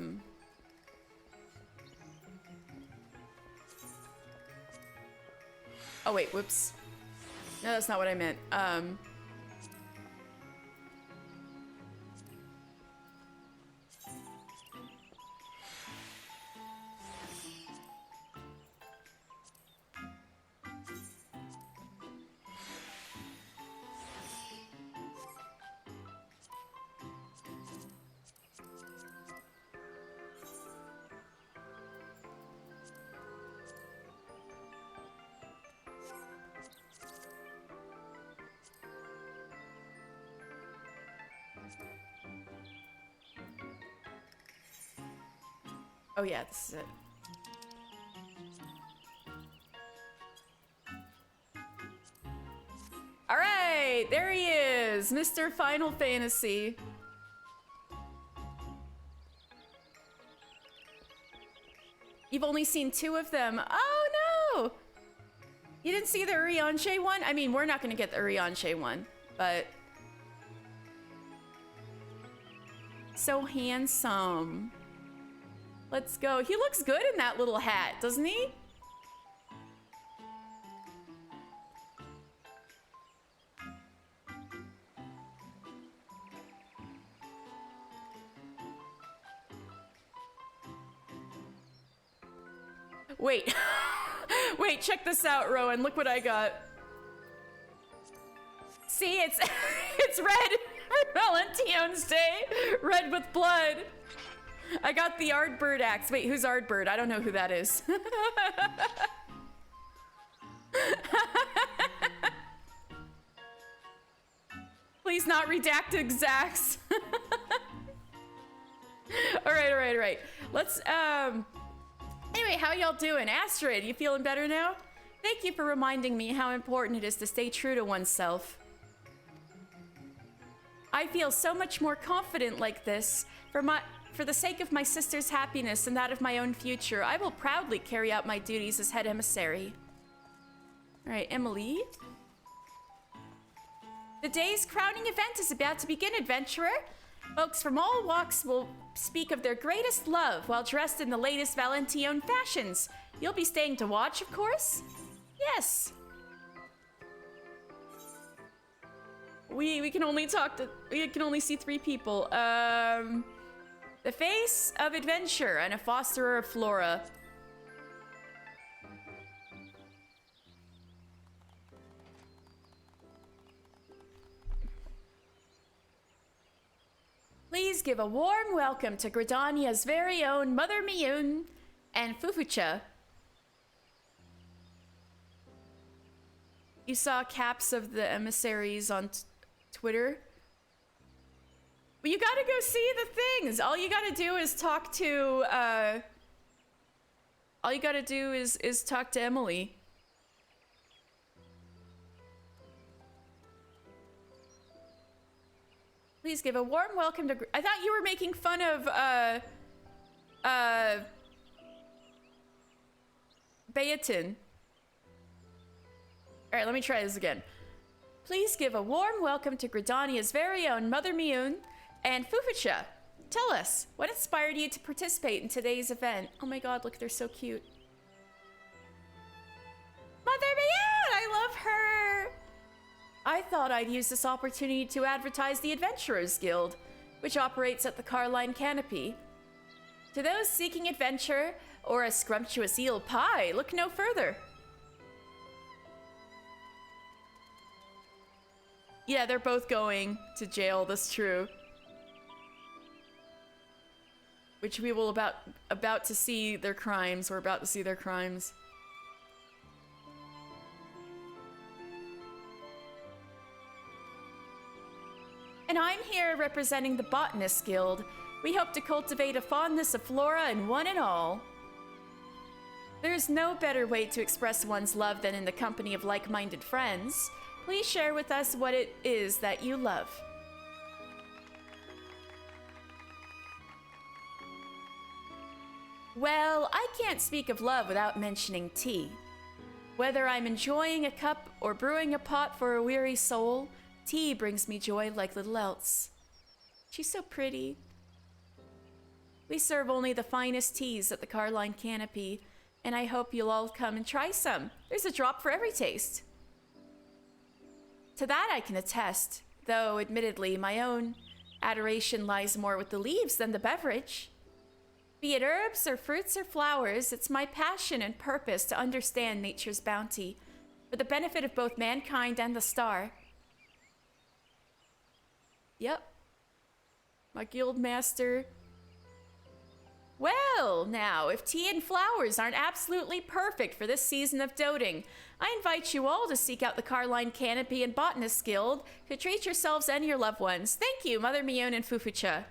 wait, whoops. No, that's not what I meant. Oh yeah, this is it. All right, there he is, Mr. Final Fantasy. You've only seen 2 of them. Oh no! You didn't see the Urianshe one? I mean, we're not gonna get the Urianshe one, but... So handsome. Let's go. He looks good in that little hat, doesn't he? Wait. Wait, check this out, Rowan. Look what I got. See, it's it's red for Valentine's Day. Red with blood. I got the Ardbird axe. Wait, who's Ardbird? I don't know who that is. Please not redacted Zax. All right. Let's, anyway, how y'all doing? Astrid, you feeling better now? Thank you for reminding me how important it is to stay true to oneself. I feel so much more confident like this. For the sake of my sister's happiness and that of my own future, I will proudly carry out my duties as head emissary. All right, Emily. The day's crowning event is about to begin, adventurer. Folks from all walks will speak of their greatest love while dressed in the latest Valentione fashions. You'll be staying to watch, of course? Yes. We can only see 3 people. The face of adventure and a fosterer of flora. Please give a warm welcome to Gridania's very own Mother Miyun and Fufucha. You saw caps of the emissaries on Twitter? Well, you gotta go see the things. All you gotta do is talk to, talk to Emily. Please give a warm welcome to... I thought you were making fun of, Bayatin. Alright, let me try this again. Please give a warm welcome to Gridania's very own Mother Miyun and Fufucha. Tell us, what inspired you to participate in today's event? Oh my god, look, they're so cute. Mother Miyun, I love her! I thought I'd use this opportunity to advertise the Adventurers Guild, which operates at the Carline Canopy. To those seeking adventure or a scrumptious eel pie, look no further. Yeah, they're both going to jail, that's true. Which we will about to see their crimes. We're about to see their crimes. And I'm here representing the Botanist Guild. We hope to cultivate a fondness of flora in one and all. There's no better way to express one's love than in the company of like-minded friends. Please share with us what it is that you love. Well, I can't speak of love without mentioning tea. Whether I'm enjoying a cup or brewing a pot for a weary soul, tea brings me joy like little else. She's so pretty. We serve only the finest teas at the Carline Canopy, and I hope you'll all come and try some. There's a drop for every taste. To that I can attest, though admittedly my own adoration lies more with the leaves than the beverage. Be it herbs or fruits or flowers, it's my passion and purpose to understand nature's bounty for the benefit of both mankind and the star. Yep. My guild master. Well, now, if tea and flowers aren't absolutely perfect for this season of doting, I invite you all to seek out the Carline Canopy and Botanist Guild to treat yourselves and your loved ones. Thank you, Mother Mion and Fufucha.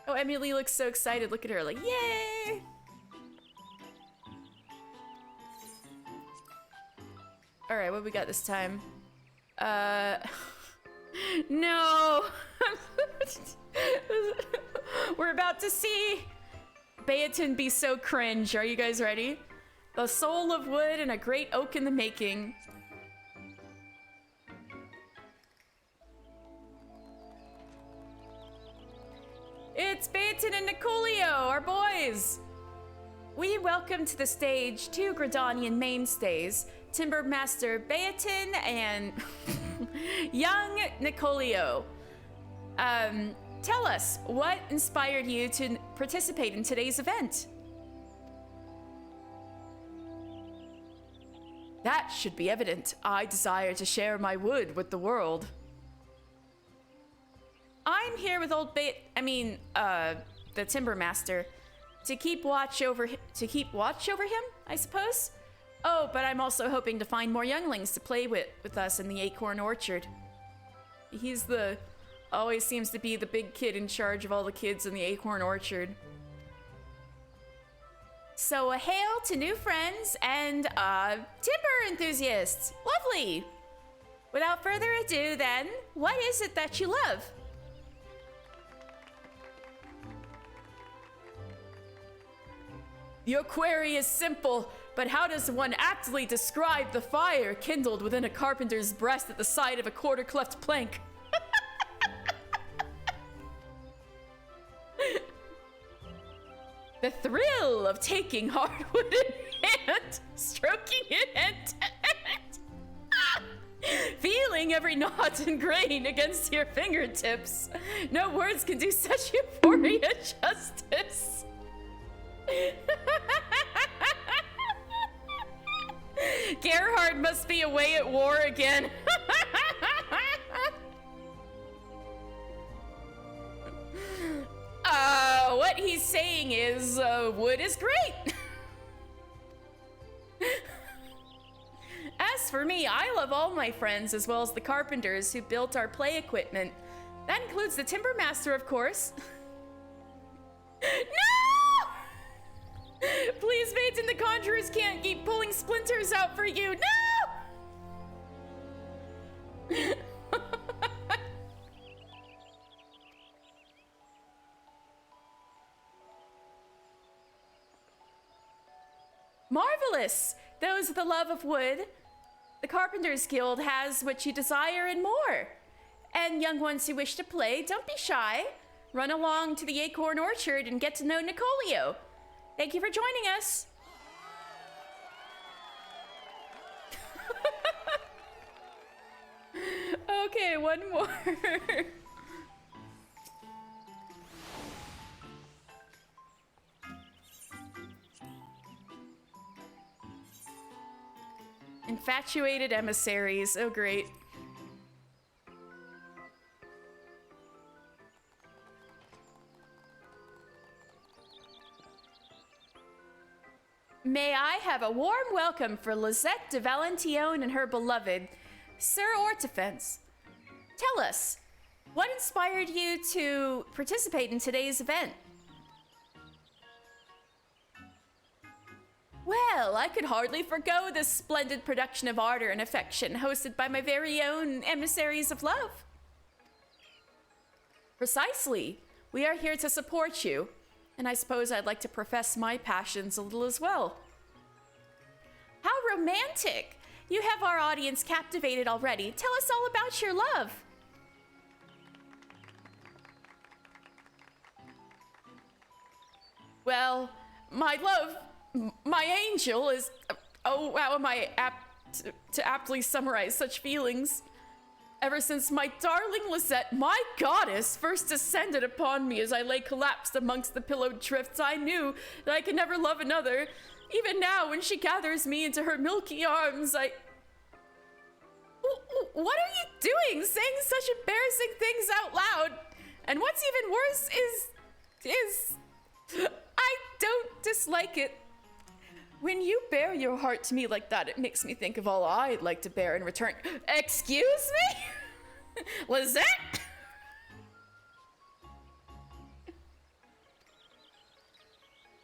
Oh, Emily looks so excited. Look at her, like, yay! Alright, what we got this time? No! We're about to see Valentione be so cringe. Are you guys ready? The soul of wood and a great oak in the making. It's Valentione and Nicolio, our boys! We welcome to the stage two Gradanian mainstays, Timber Master Valentione and young Nicolio. Tell us, what inspired you to participate in today's event? That should be evident. I desire to share my wood with the world. I'm here with old the Timber Master, to keep watch over him, I suppose? Oh, but I'm also hoping to find more younglings to play with us in the Acorn Orchard. He's always seems to be the big kid in charge of all the kids in the Acorn Orchard. So a hail to new friends and timber enthusiasts. Lovely! Without further ado then, what is it that you love? Your query is simple, but how does one aptly describe the fire kindled within a carpenter's breast at the side of a quarter-cleft plank? The thrill of taking hardwood in hand, stroking it end to end, feeling every knot and grain against your fingertips. No words can do such euphoria justice. Gerhard must be away at war again. What he's saying is, wood is great. As for me, I love all my friends as well as the carpenters who built our play equipment. That includes the Timber Master, of course. No! Please, Valentione, the Conjurers can't keep pulling splinters out for you. No! Marvelous! Those with the love of wood. The Carpenters Guild has what you desire and more. And young ones who wish to play, don't be shy. Run along to the Acorn Orchard and get to know Nicolio. Thank you for joining us. Okay, one more. Infatuated emissaries. Oh, great. May I have a warm welcome for Lisette de Valentione and her beloved, Sir Ortefence. Tell us, what inspired you to participate in today's event? Well, I could hardly forgo this splendid production of ardor and affection hosted by my very own emissaries of love. Precisely. We are here to support you, and I suppose I'd like to profess my passions a little as well. How romantic! You have our audience captivated already. Tell us all about your love. Well, my love, my angel is... Oh, wow, am I apt to aptly summarize such feelings? Ever since my darling Lisette, my goddess, first descended upon me as I lay collapsed amongst the pillowed drifts, I knew that I could never love another. Even now, when she gathers me into her milky arms, I... What are you doing? Saying such embarrassing things out loud? And what's even worse is... I don't dislike it. When you bare your heart to me like that, it makes me think of all I'd like to bear in return. Excuse me? Lisette?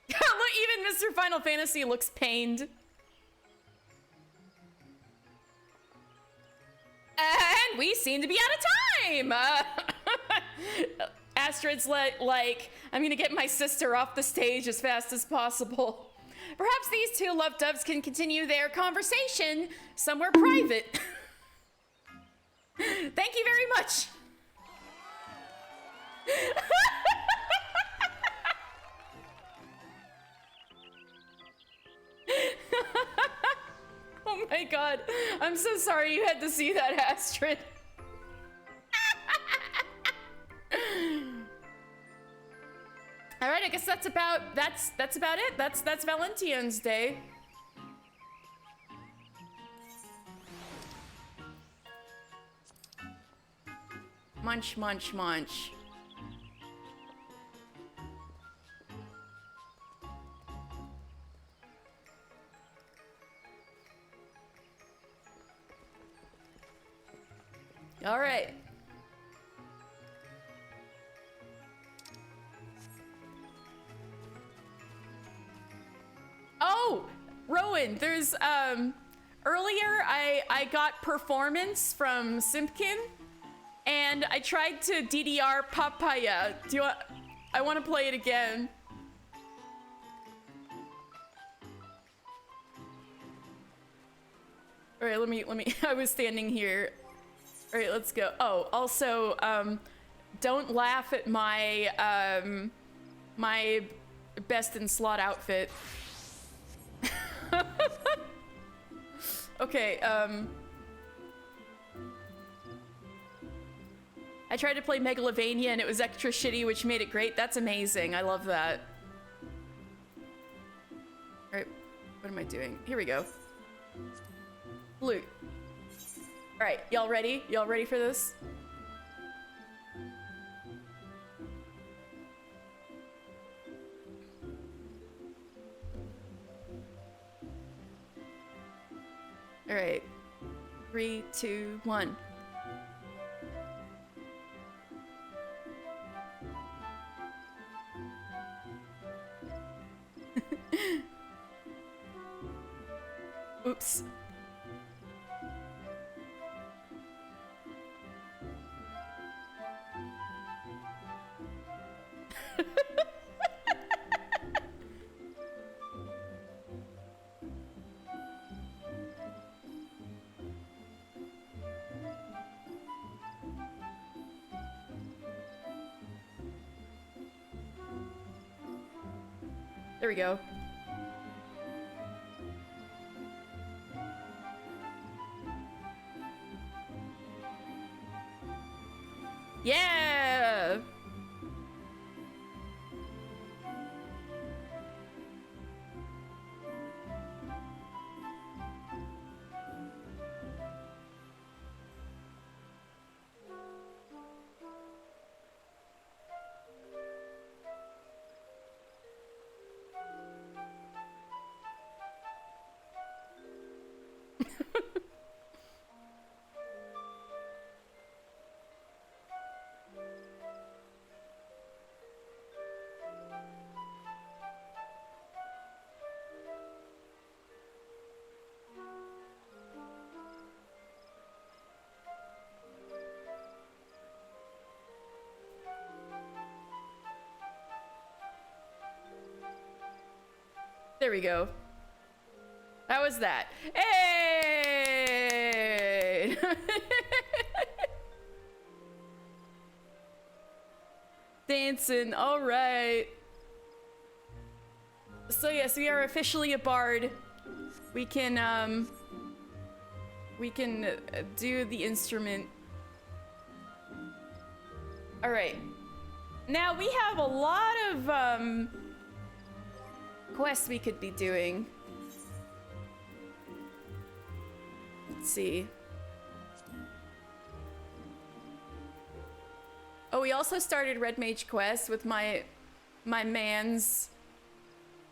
Look, even Mr. Final Fantasy looks pained. And we seem to be out of time! Astrid's like, I'm gonna get my sister off the stage as fast as possible. Perhaps these two love doves can continue their conversation somewhere private. Thank you very much. Oh my god. I'm so sorry you had to see that, Astrid. All right, I guess that's about it. That's Valentine's Day. Munch, munch, munch. All right. Oh, Rowan, there's earlier I got performance from Simpkin, and I tried to DDR Papaya. I want to play it again. All right, let me I was standing here. All right, let's go. Oh, also don't laugh at my my best in slot outfit. Okay, I tried to play Megalovania and it was extra shitty, which made it great. That's amazing. I love that. Alright, what am I doing? Here we go. Loot. Alright, y'all ready? Y'all ready for this? All right, 3, 2, 1. Oops. There we go. Yeah! There we go. How was that? Hey! Dancing, all right. So yes, we are officially a bard. We can do the instrument. All right. Now we have a lot of quests we could be doing. Let's see. Oh, we also started Red Mage Quest with my man's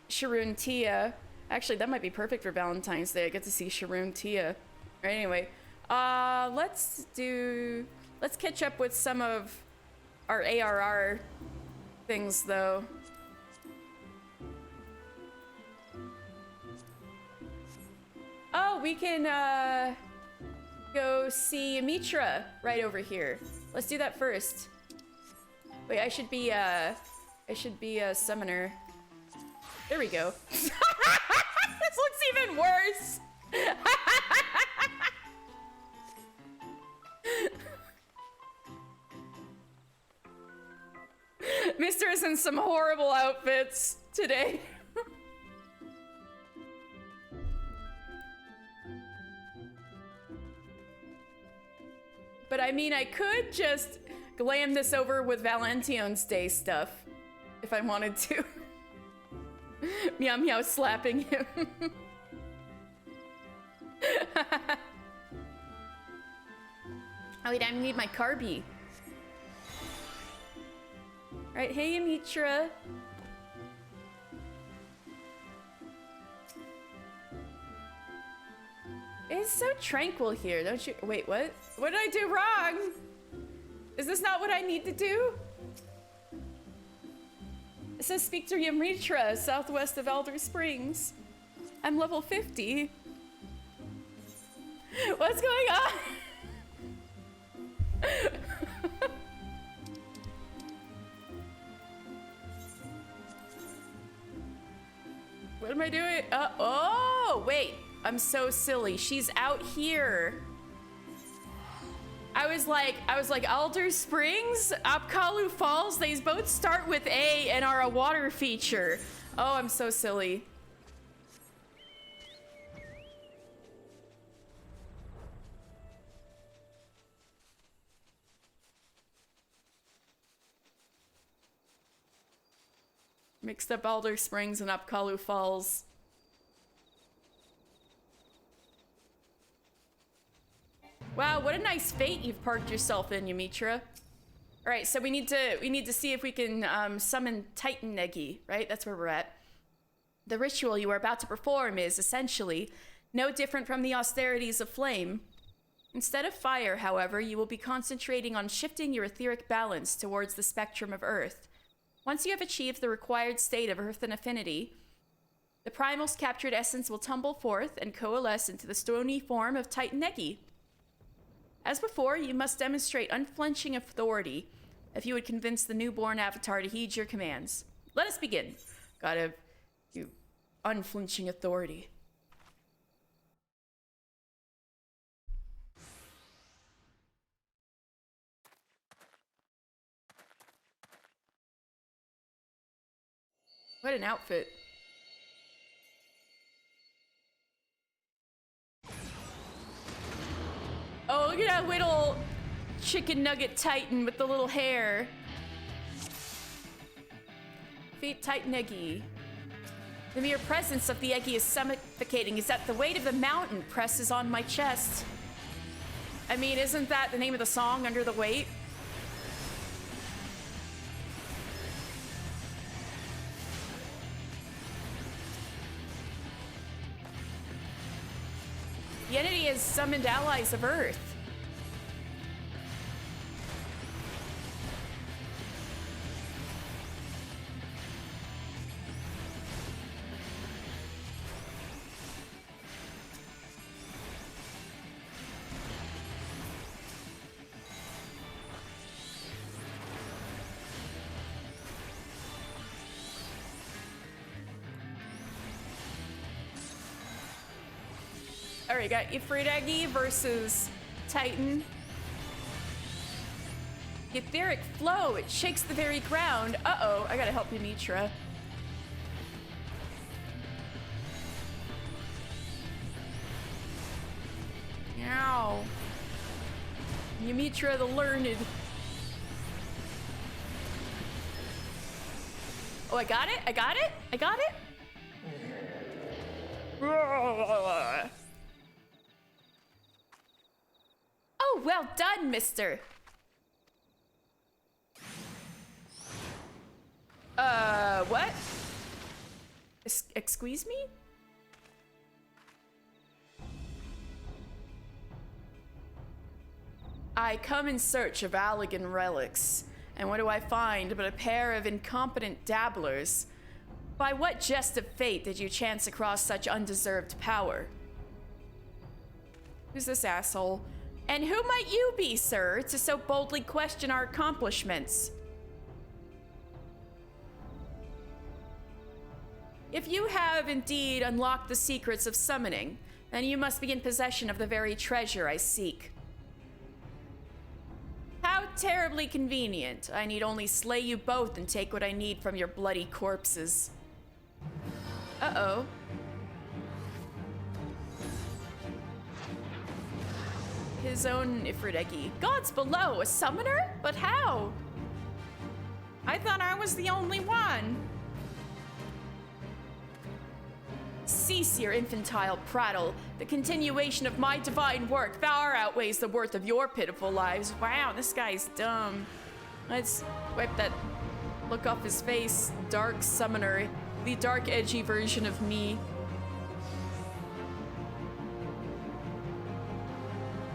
Sharoon Tia. Actually, that might be perfect for Valentine's Day. I get to see Sharoon Tia. Right, anyway, let's catch up with some of our ARR things, though. Oh, we can go see Mitra right over here. Let's do that first. Wait, I should be a summoner. There we go. This looks even worse. Mister is in some horrible outfits today. But I mean, I could just glam this over with Valentione's Day stuff if I wanted to. Meow meow slapping him. Oh wait, I need my Carby. Alright, hey Mitra. It's so tranquil here, don't you? Wait, what? What did I do wrong? Is this not what I need to do? It says speak to Mitra, southwest of Elder Springs. I'm level 50. What's going on? What am I doing? Oh, wait. I'm so silly. She's out here. I was like, Alder Springs, Apkalu Falls, they both start with A and are a water feature. Oh, I'm so silly. Mixed up Alder Springs and Apkalu Falls. Wow, what a nice fate you've parked yourself in, Yumitra. All right, so we need to see if we can summon Titan Negi, right? That's where we're at. The ritual you are about to perform is essentially no different from the austerities of flame. Instead of fire, however, you will be concentrating on shifting your etheric balance towards the spectrum of Earth. Once you have achieved the required state of Earthen affinity, the primal's captured essence will tumble forth and coalesce into the stony form of Titan Negi. As before, you must demonstrate unflinching authority if you would convince the newborn avatar to heed your commands. Let us begin. Gotta do unflinching authority. What an outfit. Oh, look at that little chicken nugget titan with the little hair. Feet Titan Eggy. The mere presence of the Eggy is suffocating. Is that the weight of the mountain presses on my chest? I mean, isn't that the name of the song, Under the Weight? The entity has summoned allies of Earth. Alright, got Ifrit versus Titan. Etheric flow, it shakes the very ground. Uh-oh, I gotta help you, Mitra. Ow. Ymitra the Learned. Oh, I got it? I got it? I got it? Oh, well done, mister. What? Excuse me? I come in search of Allegan relics, and what do I find but a pair of incompetent dabblers? By what jest of fate did you chance across such undeserved power? Who's this asshole? And who might you be, sir, to so boldly question our accomplishments? If you have indeed unlocked the secrets of summoning, then you must be in possession of the very treasure I seek. How terribly convenient. I need only slay you both and take what I need from your bloody corpses. Uh-oh. His own Ifrit. Gods below, a summoner? But how? I thought I was the only one. Cease your infantile prattle. The continuation of my divine work far outweighs the worth of your pitiful lives. Wow, this guy's dumb. Let's wipe that look off his face. Dark summoner. The dark, edgy version of me.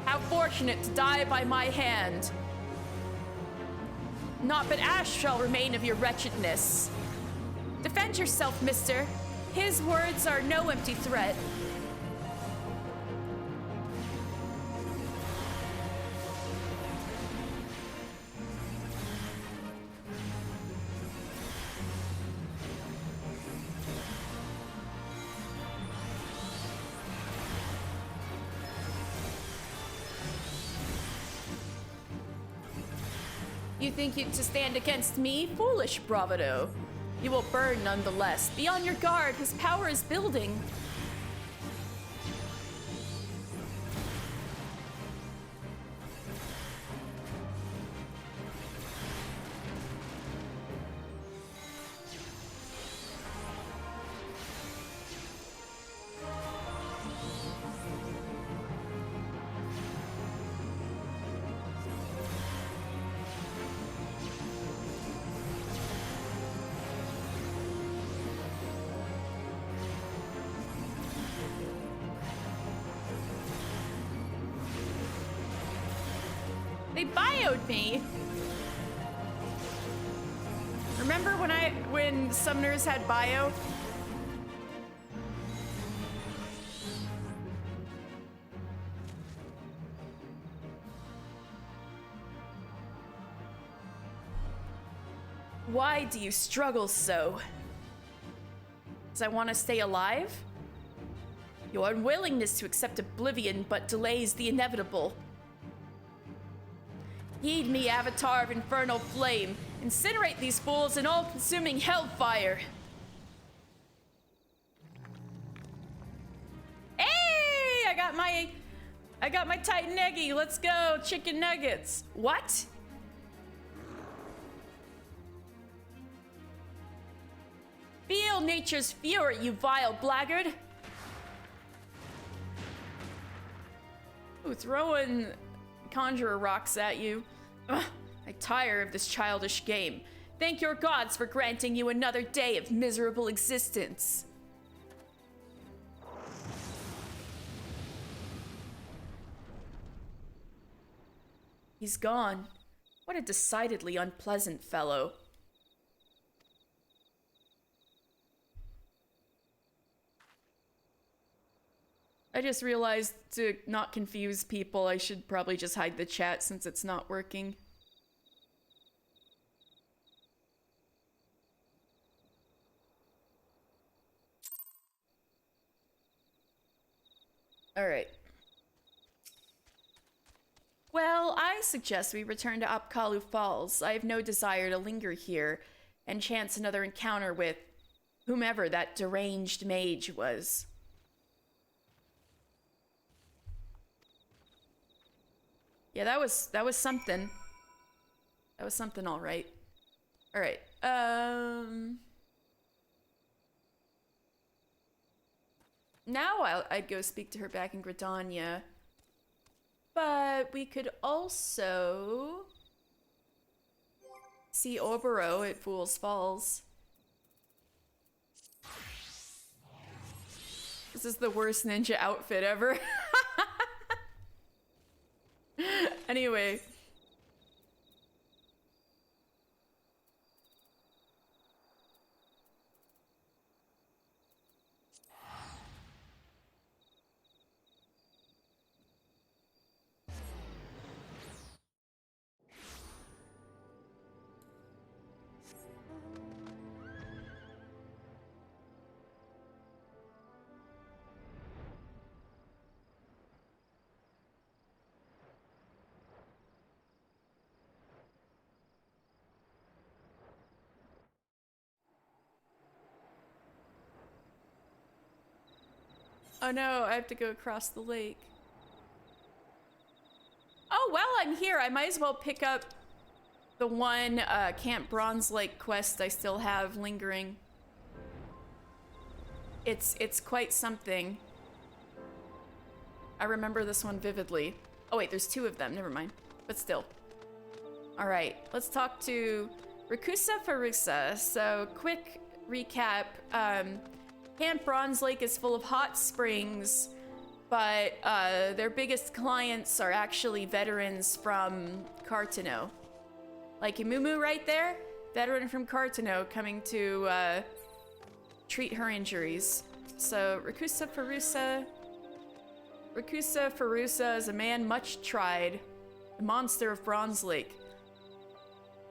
How fortunate to die by my hand. Naught but ash shall remain of your wretchedness. Defend yourself, mister. His words are no empty threat. You think you to stand against me? Foolish bravado. You will burn nonetheless. Be on your guard, his power is building. They bioed me. Remember when summoners had bio? Why do you struggle so? Because I want to stay alive? Your unwillingness to accept oblivion but delays the inevitable. Heed me, avatar of infernal flame. Incinerate these fools in all-consuming hellfire. Hey! I got my Titan Eggy. Let's go, chicken nuggets. What? Feel nature's fury, you vile blackguard. Ooh, throwing conjurer rocks at you. Ugh, I tire of this childish game. Thank your gods for granting you another day of miserable existence. He's gone. What a decidedly unpleasant fellow. I just realized to not confuse people, I should probably just hide the chat since it's not working. Alright. Well, I suggest we return to Apkalu Falls. I have no desire to linger here and chance another encounter with whomever that deranged mage was. Yeah, that was something. That was something, all right. All right. Now I'd go speak to her back in Gridania. But we could also see Obero at Fool's Falls. This is the worst ninja outfit ever. Anyway. Oh no, I have to go across the lake. Oh, well, I'm here. I might as well pick up the one Camp Bronze Lake quest I still have lingering. It's quite something. I remember this one vividly. Oh wait, there's two of them. Never mind. But still. All right, let's talk to Rakusa Farusa. So, quick recap. Camp Bronze Lake is full of hot springs, but their biggest clients are actually veterans from Cartano. Like Imumu right there, veteran from Cartano coming to treat her injuries. So Rakusa Farusa is a man much tried, the monster of Bronze Lake.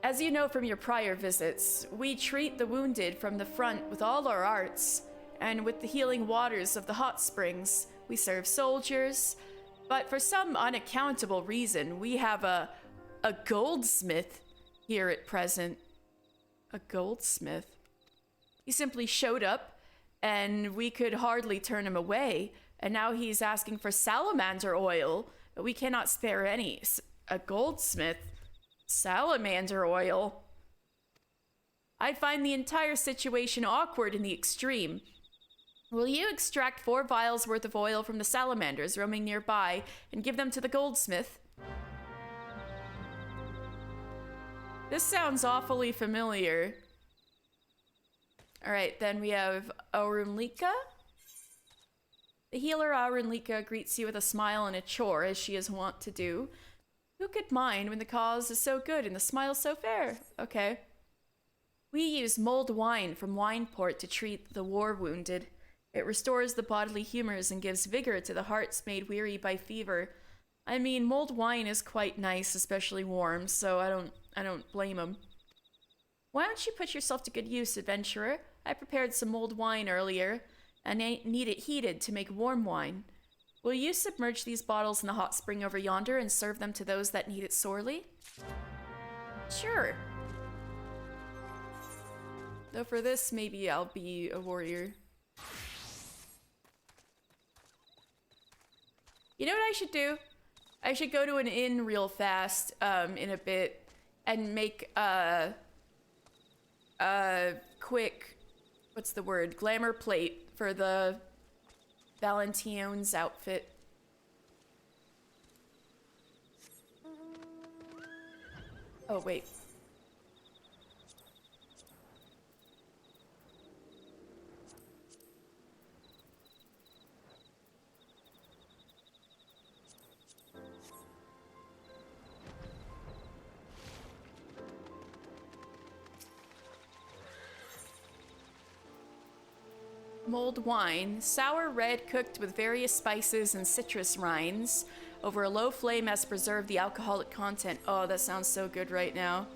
As you know from your prior visits, we treat the wounded from the front with all our arts, and with the healing waters of the hot springs, we serve soldiers. But for some unaccountable reason, we have a goldsmith here at present. A goldsmith? He simply showed up, and we could hardly turn him away, and now he's asking for salamander oil, but we cannot spare any. A goldsmith? Salamander oil? I find the entire situation awkward in the extreme. Will you extract 4 vials worth of oil from the salamanders roaming nearby and give them to the goldsmith? This sounds awfully familiar. Alright, then we have Aurunlika. The healer Aurunlika greets you with a smile and a chore, as she is wont to do. Who could mind when the cause is so good and the smile so fair? Okay. We use mulled wine from Wineport to treat the war wounded. It restores the bodily humors and gives vigor to the hearts made weary by fever. I mean, mulled wine is quite nice, especially warm, so I don't blame him. Why don't you put yourself to good use, adventurer? I prepared some mulled wine earlier, and I need it heated to make warm wine. Will you submerge these bottles in the hot spring over yonder and serve them to those that need it sorely? Sure. Though for this, maybe I'll be a warrior. You know what I should do? I should go to an inn real fast in a bit and make a quick, what's the word, glamour plate for the Valentione's outfit. Oh, wait. Mulled wine, sour red cooked with various spices and citrus rinds over a low flame has preserved the alcoholic content. Oh, that sounds so good right now.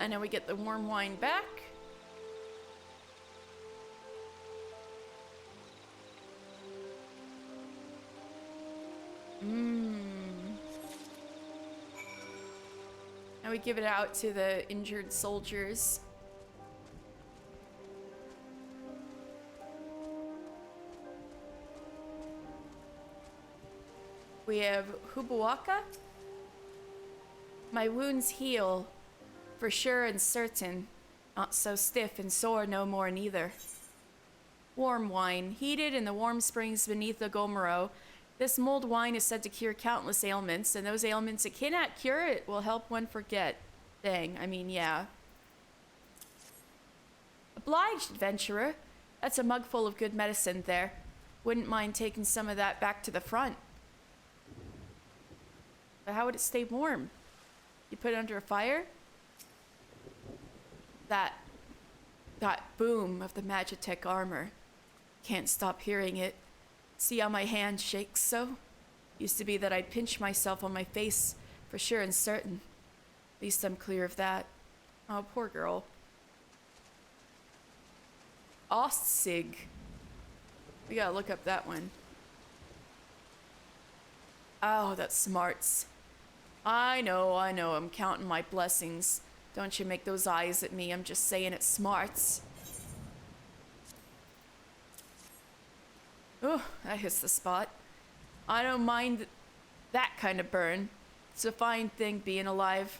And then we get the warm wine back. we give it out to the injured soldiers. We have Hubuaka. My wounds heal, for sure and certain. Not so stiff and sore no more neither. Warm wine, heated in the warm springs beneath the Gomero. This mulled wine is said to cure countless ailments, and those ailments it cannot cure, it will help one forget. Dang, I mean, yeah. Obliged, adventurer. That's a mug full of good medicine there. Wouldn't mind taking some of that back to the front. But how would it stay warm? You put it under a fire? That boom of the Magitech armor. Can't stop hearing it. See how my hand shakes so? Used to be that I'd pinch myself on my face for sure and certain. At least I'm clear of that. Oh, poor girl. Ostsig. We gotta look up that one. Oh, that's smarts. I know, I'm counting my blessings. Don't you make those eyes at me, I'm just saying it's smarts. Oh, that hits the spot. I don't mind that kind of burn. It's a fine thing being alive.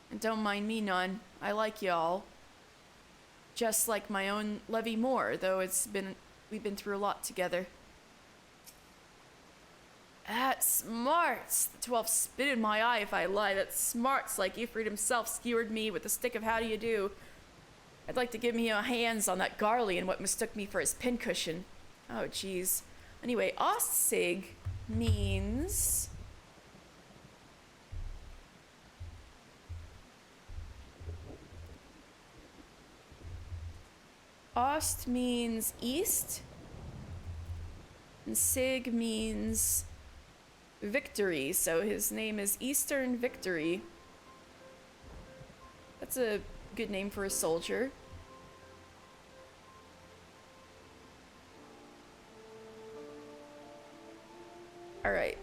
And don't mind me none. I like y'all. Just like my own Levy Moore, though we've been through a lot together. That smarts. The 12 spit in my eye if I lie. That smarts like Ifrit himself skewered me with a stick of how do you do. I'd like to give me a hands on that Garley and what mistook me for his pincushion. Oh, jeez. Anyway, Ostsig means... Ost means east. And Sig means victory. So his name is Eastern Victory. That's a good name for a soldier. All right.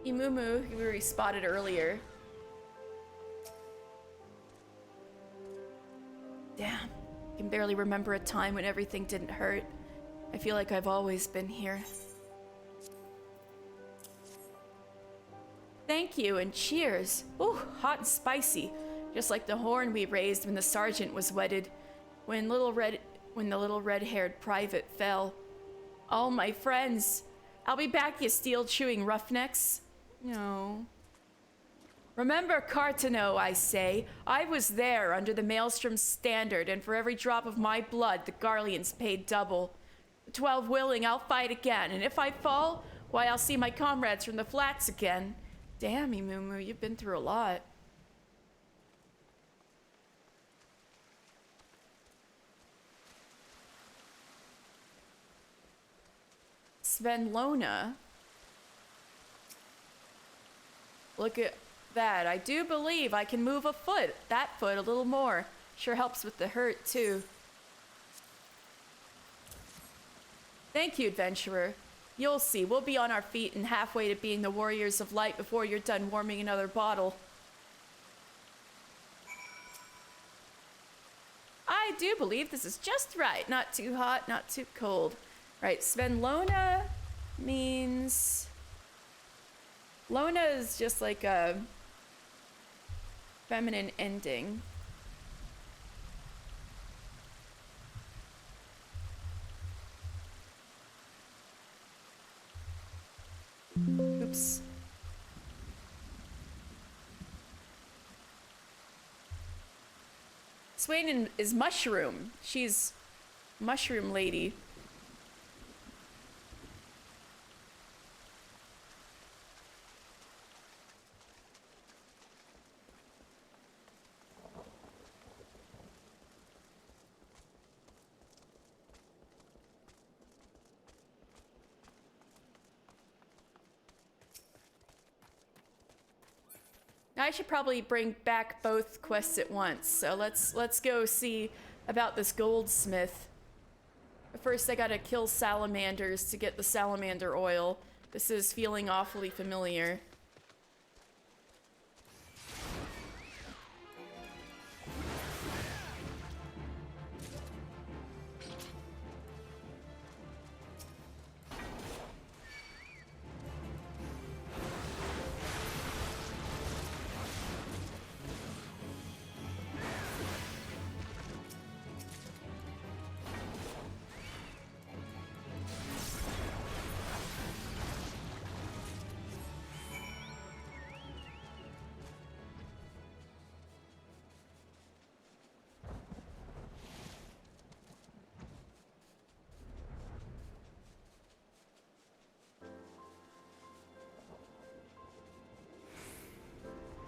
Imumu, who we already spotted earlier. Damn. I can barely remember a time when everything didn't hurt. I feel like I've always been here. Thank you and cheers. Ooh, hot and spicy. Just like the horn we raised when the sergeant was wedded. When the little red-haired private fell. All my friends. I'll be back, you steel-chewing roughnecks. No. Remember Cartano, I say. I was there under the Maelstrom's standard, and for every drop of my blood, the Garleans paid double. The 12 willing, I'll fight again, and if I fall, why, I'll see my comrades from the flats again. Damn, Imumu, you've been through a lot. Svenlona. Look at that. I do believe I can move a foot. That foot a little more. Sure helps with the hurt, too. Thank you, adventurer. You'll see. We'll be on our feet and halfway to being the warriors of light before you're done warming another bottle. I do believe this is just right. Not too hot, not too cold. Right, Svenlona means... Lona is just like a feminine ending. Oops. Swain is Mushroom. She's Mushroom Lady. I should probably bring back both quests at once. So let's go see about this goldsmith. But first I gotta kill salamanders to get the salamander oil. This is feeling awfully familiar.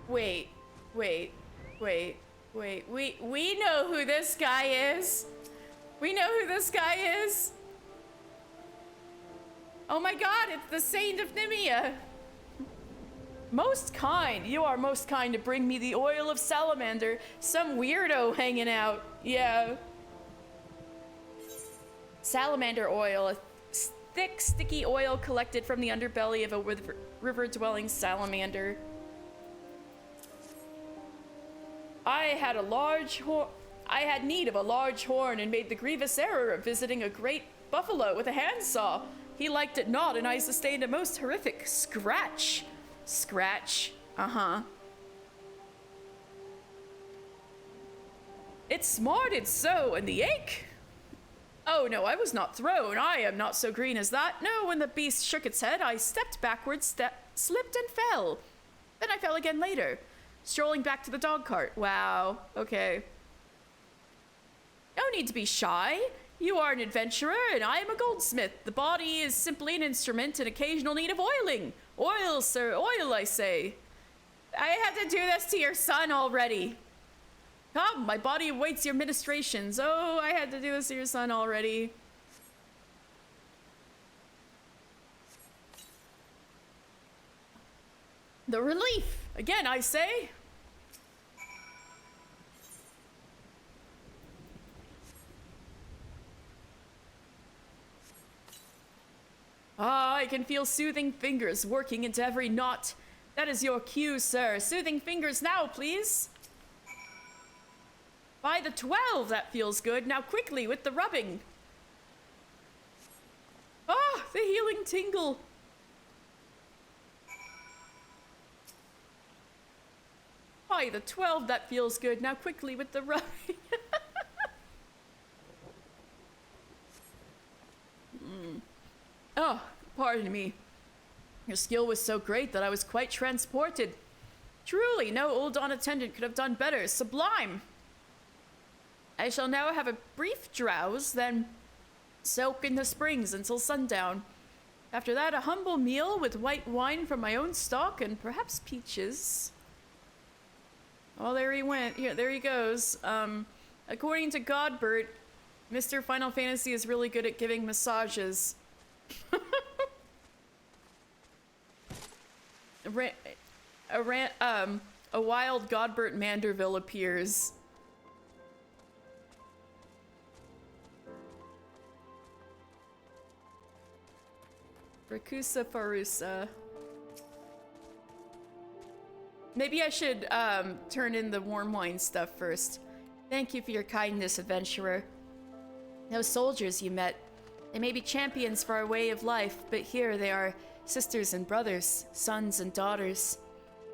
Wait, wait, wait, wait. We know who this guy is. We know who this guy is. Oh my god, it's the Saint of Nemea. Most kind. You are most kind to bring me the oil of salamander. Some weirdo hanging out. Yeah. Salamander oil. A thick, sticky oil collected from the underbelly of a river-dwelling salamander. I had need of a large horn and made the grievous error of visiting a great buffalo with a handsaw. He liked it not, and I sustained a most horrific scratch. Scratch. Uh-huh. It smarted so, and the ache. Oh no, I was not thrown. I am not so green as that. No, when the beast shook its head, I stepped backwards, slipped and fell. Then I fell again later. Strolling back to the dog cart. Wow. Okay. No need to be shy. You are an adventurer, and I am a goldsmith. The body is simply an instrument in occasional need of oiling. Oil, sir. Oil, I say. I had to do this to your son already. Come, my body awaits your ministrations. Oh, I had to do this to your son already. The relief. Again, I say. Ah, I can feel soothing fingers working into every knot. That is your cue, sir. Soothing fingers now, please. By the 12, that feels good. Now quickly with the rubbing. Ah, the healing tingle. By the 12, that feels good. Now quickly with the rubbing. Oh, pardon me. Your skill was so great that I was quite transported. Truly, no old Dawn attendant could have done better. Sublime. I shall now have a brief drowse, then soak in the springs until sundown. After that, a humble meal with white wine from my own stock and perhaps peaches. Oh, there he went. Here, there he goes. According to Godbert, Mr. Final Fantasy is really good at giving massages. A wild Godbert Manderville appears. Rakusa Farusa. Maybe I should turn in the warm wine stuff first. Thank you for your kindness, adventurer. Those soldiers you met, they may be champions for our way of life, but here they are sisters and brothers, sons and daughters.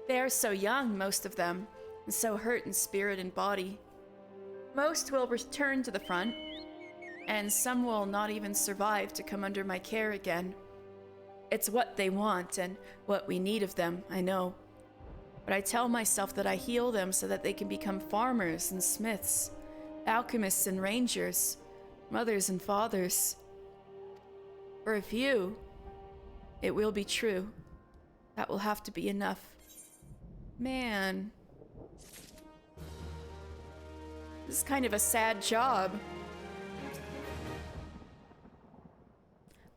They are so young, most of them, and so hurt in spirit and body. Most will return to the front, and some will not even survive to come under my care again. It's what they want and what we need of them, I know. But I tell myself that I heal them so that they can become farmers and smiths, alchemists and rangers, mothers and fathers. For a few, it will be true. That will have to be enough. Man. This is kind of a sad job.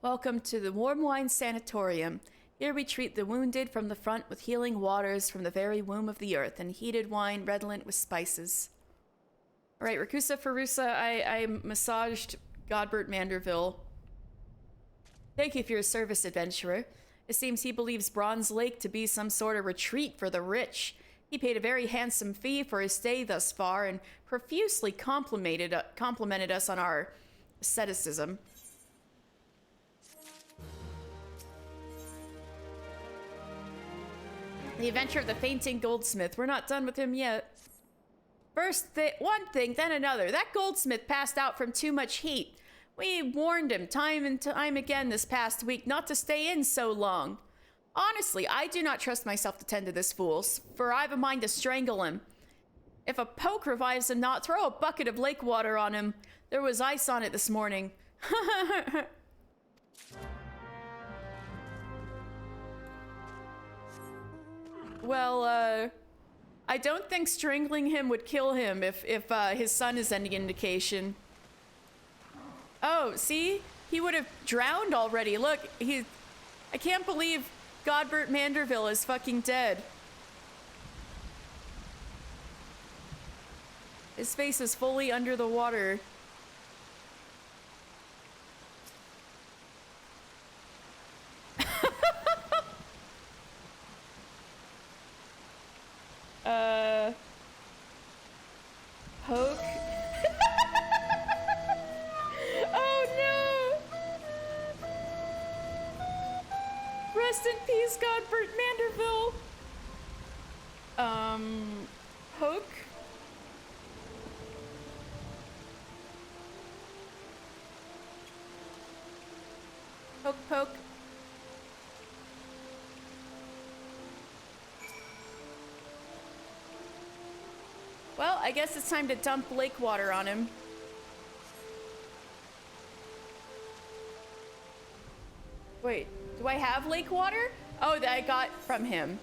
Welcome to the Warm Wine Sanatorium. Here we treat the wounded from the front with healing waters from the very womb of the earth, and heated wine redolent with spices. All right, Rakusa Farusa, I massaged Godbert Manderville. Thank you for your service, adventurer. It seems he believes Bronze Lake to be some sort of retreat for the rich. He paid a very handsome fee for his stay thus far and profusely complimented us on our asceticism. The adventure of the fainting goldsmith. We're not done with him yet. First one thing, then another. That goldsmith passed out from too much heat. We warned him time and time again this past week not to stay in so long. Honestly, I do not trust myself to tend to this fool, for I've a mind to strangle him. If a poke revives him not, throw a bucket of lake water on him. There was ice on it this morning. Well, I don't think strangling him would kill him if his son is any indication. Oh, see? He would have drowned already. Look, I can't believe Godbert Manderville is fucking dead. His face is fully under the water. Poke? Oh no! Rest in peace, Godbert Manderville! Poke? Poke, poke. Well, I guess it's time to dump lake water on him. Wait, do I have lake water? Oh, that I got from him.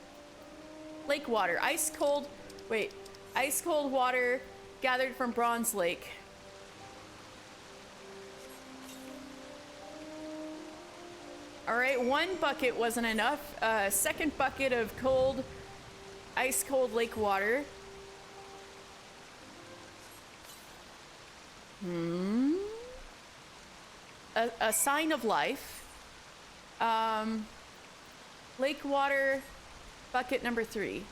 Lake water, ice cold, wait, ice cold water gathered from Bronze Lake. All right, one bucket wasn't enough. Second bucket of ice cold lake water. A sign of life. Lake water, bucket number 3.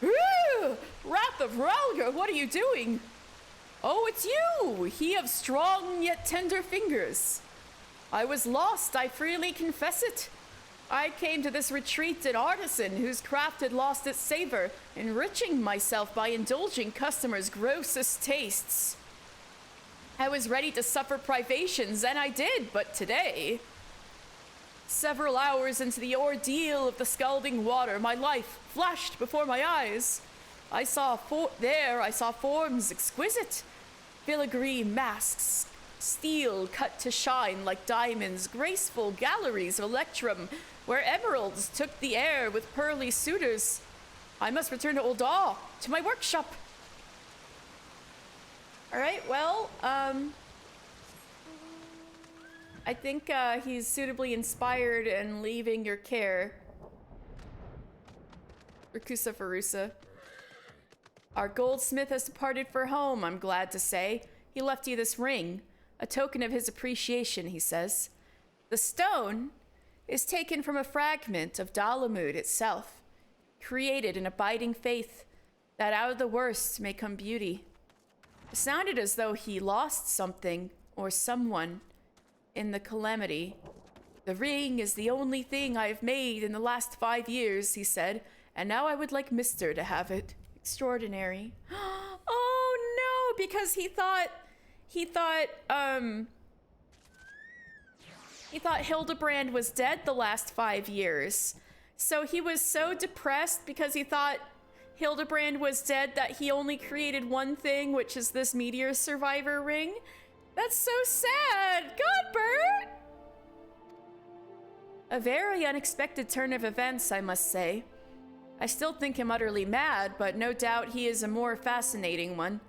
Wrath of Ralga, what are you doing? Oh, it's you, he of strong yet tender fingers. I was lost, I freely confess it. I came to this retreat an artisan whose craft had lost its savor, enriching myself by indulging customers' grossest tastes. I was ready to suffer privations, and I did, but today, several hours into the ordeal of the scalding water, my life flashed before my eyes. I saw forms exquisite, filigree masks, steel cut to shine like diamonds, graceful galleries of electrum, where emeralds took the air with pearly suitors. I must return to Uldaw, to my workshop. All right, well, I think he's suitably inspired and leaving your care. Rakusa Farusa. Our goldsmith has departed for home, I'm glad to say. He left you this ring, a token of his appreciation, he says. The stone is taken from a fragment of Dalamud itself, created in abiding faith that out of the worst may come beauty. It sounded as though he lost something or someone in the calamity. The ring is the only thing I've made in the last 5 years, he said, and now I would like Mister to have it. Extraordinary. Oh no, because he thought Hildebrand was dead the last 5 years. So he was so depressed because he thought Hildebrand was dead that he only created one thing, which is this meteor survivor ring. That's so sad. Godbert! A very unexpected turn of events, I must say. I still think him utterly mad, but no doubt he is a more fascinating one.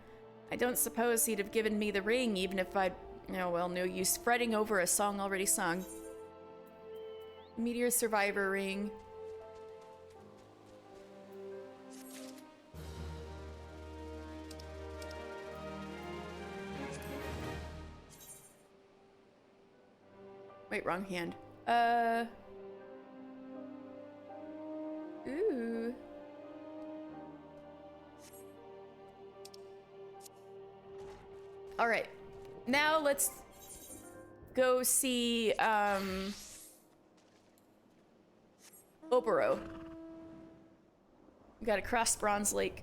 I don't suppose he'd have given me the ring even if I'd... Oh, well, no use fretting over a song already sung. Meteor survivor ring. Wait, wrong hand. Ooh. All right. Now let's go see, Oboro. We gotta cross Bronze Lake.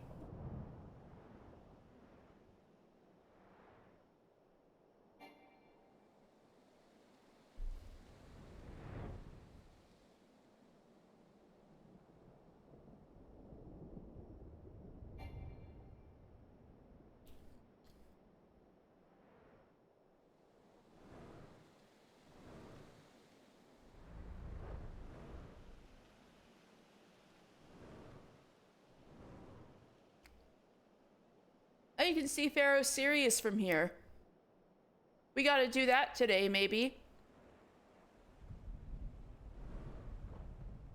Oh, you can see Pharaoh Sirius from here. We gotta do that today, maybe.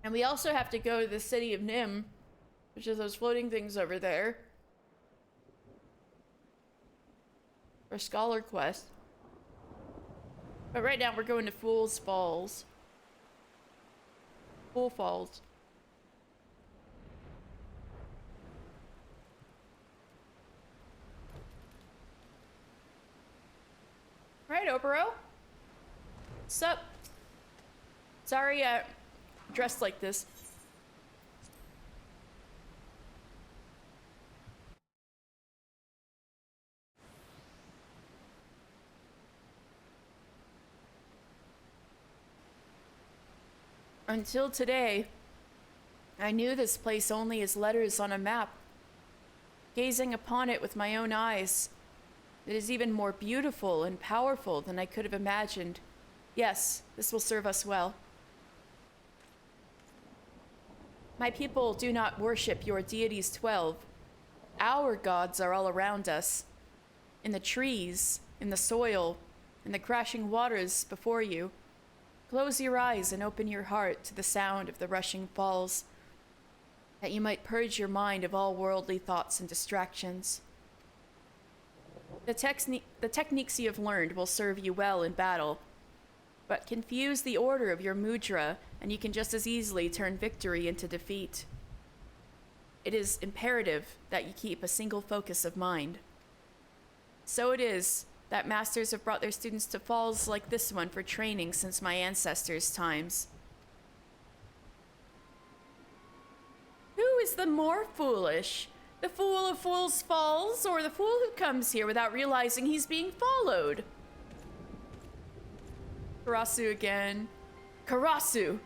And we also have to go to the city of Nim, which is those floating things over there. For Scholar Quest. But right now we're going to Fool's Falls. Fool Falls. Right, Oboro? Sup? Sorry, dressed like this. Until today, I knew this place only as letters on a map. Gazing upon it with my own eyes, it is even more beautiful and powerful than I could have imagined. Yes, this will serve us well. My people do not worship your deities 12. Our gods are all around us. In the trees, in the soil, in the crashing waters before you. Close your eyes and open your heart to the sound of the rushing falls, that you might purge your mind of all worldly thoughts and distractions. The techniques you have learned will serve you well in battle, but confuse the order of your mudra, and you can just as easily turn victory into defeat. It is imperative that you keep a single focus of mind. So it is that masters have brought their students to falls like this one for training since my ancestors' times. Who is the more foolish? The fool of Fool's Falls, or the fool who comes here without realizing he's being followed? Karasu again. Karasu!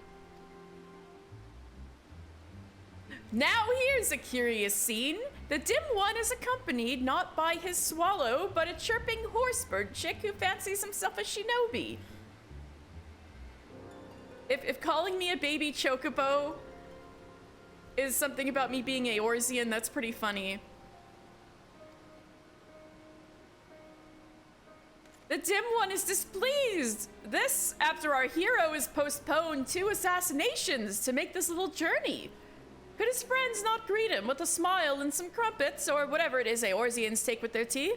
Now here's a curious scene. The dim one is accompanied not by his swallow, but a chirping horsebird chick who fancies himself a shinobi. If calling me a baby chocobo is something about me being Eorzean, that's pretty funny. The dim one is displeased. This, after our hero has postponed 2 assassinations to make this little journey. Could his friends not greet him with a smile and some crumpets, or whatever it is Eorzeans take with their tea?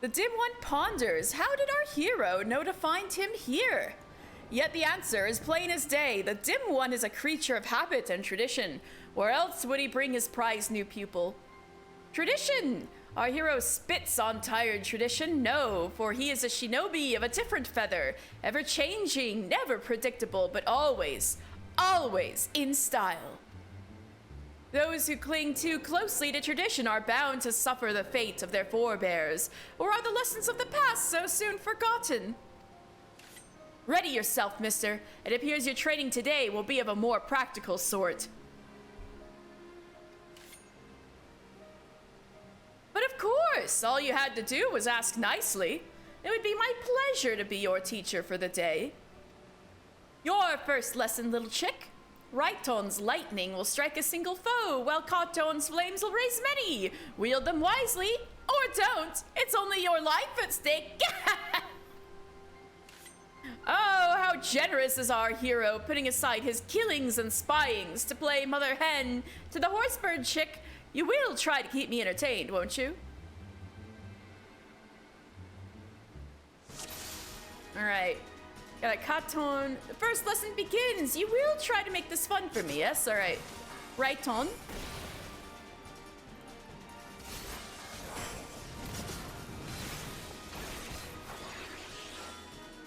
The dim one ponders, how did our hero know to find him here? Yet the answer is plain as day. The dim one is a creature of habit and tradition. Where else would he bring his prized new pupil? Tradition! Our hero spits on tired tradition. No, for he is a shinobi of a different feather. Ever-changing, never predictable, but always in style. Those who cling too closely to tradition are bound to suffer the fate of their forebears. Or are the lessons of the past so soon forgotten? Ready yourself, mister. It appears your training today will be of a more practical sort. But of course, all you had to do was ask nicely. It would be my pleasure to be your teacher for the day. Your first lesson, little chick. Right-tone's lightning will strike a single foe, while Caught-tone's flames will raise many. Wield them wisely, or don't. It's only your life at stake. Oh, how generous is our hero, putting aside his killings and spyings to play mother hen to the horsebird chick. You will try to keep me entertained, won't you? Alright. Got a Katon. The first lesson begins. You will try to make this fun for me, yes? Alright. Right on.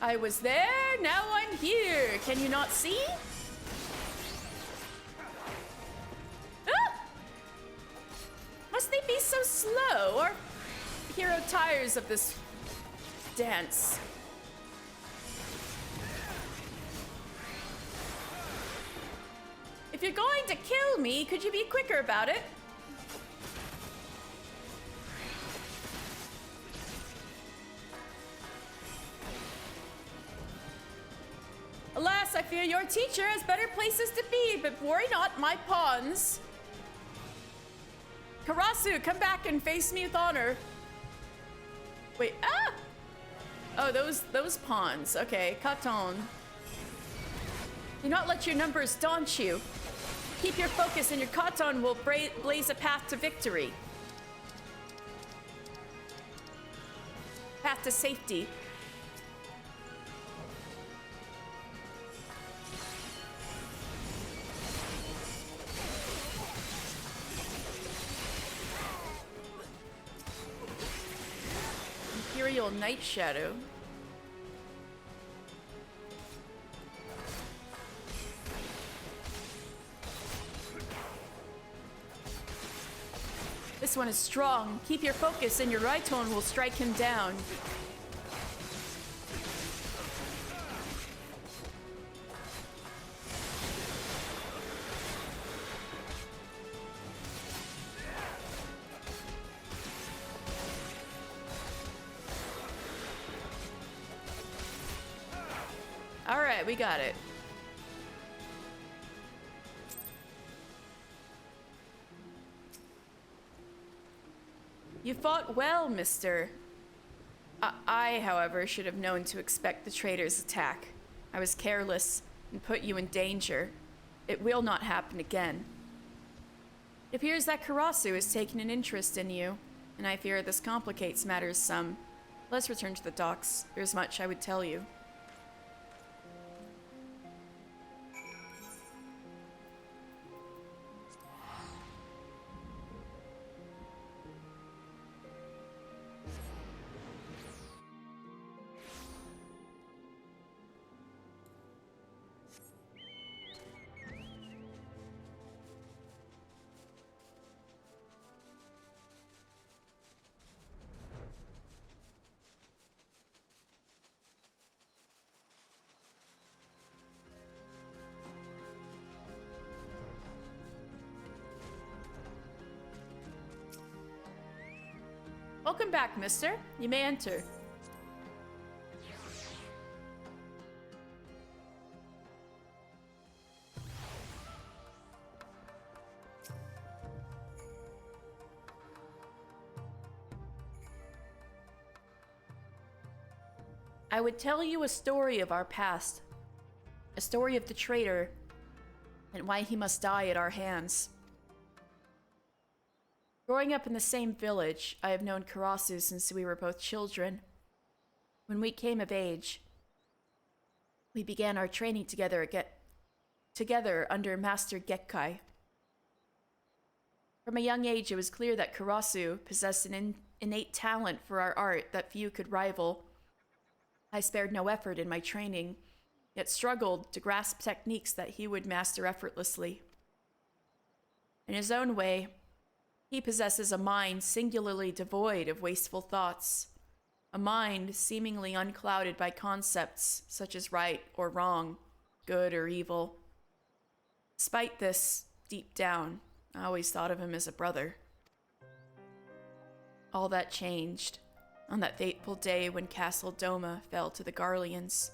I was there, now I'm here. Can you not see? Ah! Must they be so slow? Our hero tires of this dance. If you're going to kill me, could you be quicker about it? Alas, I fear your teacher has better places to be, but worry not, my pawns. Karasu, come back and face me with honor. Wait, ah! Oh, those pawns. Okay, Katon. Do not let your numbers daunt you. Keep your focus and your Katon will blaze a path to victory. Path to safety. Imperial Night Shadow. This one is strong. Keep your focus and your Raiton will strike him down. All right, we got it. You fought well, mister. I, however, should have known to expect the traitor's attack. I was careless and put you in danger. It will not happen again. It appears that Karasu has taken an interest in you, and I fear this complicates matters some. Let's return to the docks. There's much I would tell you. Welcome back, mister. You may enter. I would tell you a story of our past, a story of the traitor, and why he must die at our hands. Growing up in the same village, I have known Karasu since we were both children. When we came of age, we began our training together under Master Gekkai. From a young age, it was clear that Karasu possessed an innate talent for our art that few could rival. I spared no effort in my training, yet struggled to grasp techniques that he would master effortlessly. In his own way, he possesses a mind singularly devoid of wasteful thoughts, a mind seemingly unclouded by concepts such as right or wrong, good or evil. Despite this, deep down, I always thought of him as a brother. All that changed on that fateful day when Castle Doma fell to the Garleans.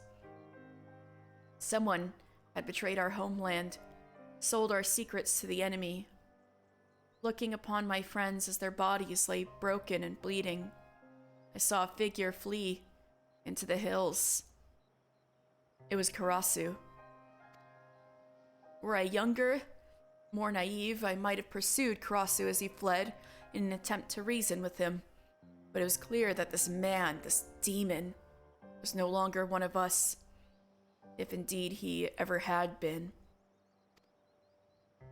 Someone had betrayed our homeland, sold our secrets to the enemy. Looking upon my friends as their bodies lay broken and bleeding, I saw a figure flee into the hills. It was Karasu. Were I younger, more naive, I might have pursued Karasu as he fled in an attempt to reason with him. But it was clear that this man, this demon, was no longer one of us, if indeed he ever had been.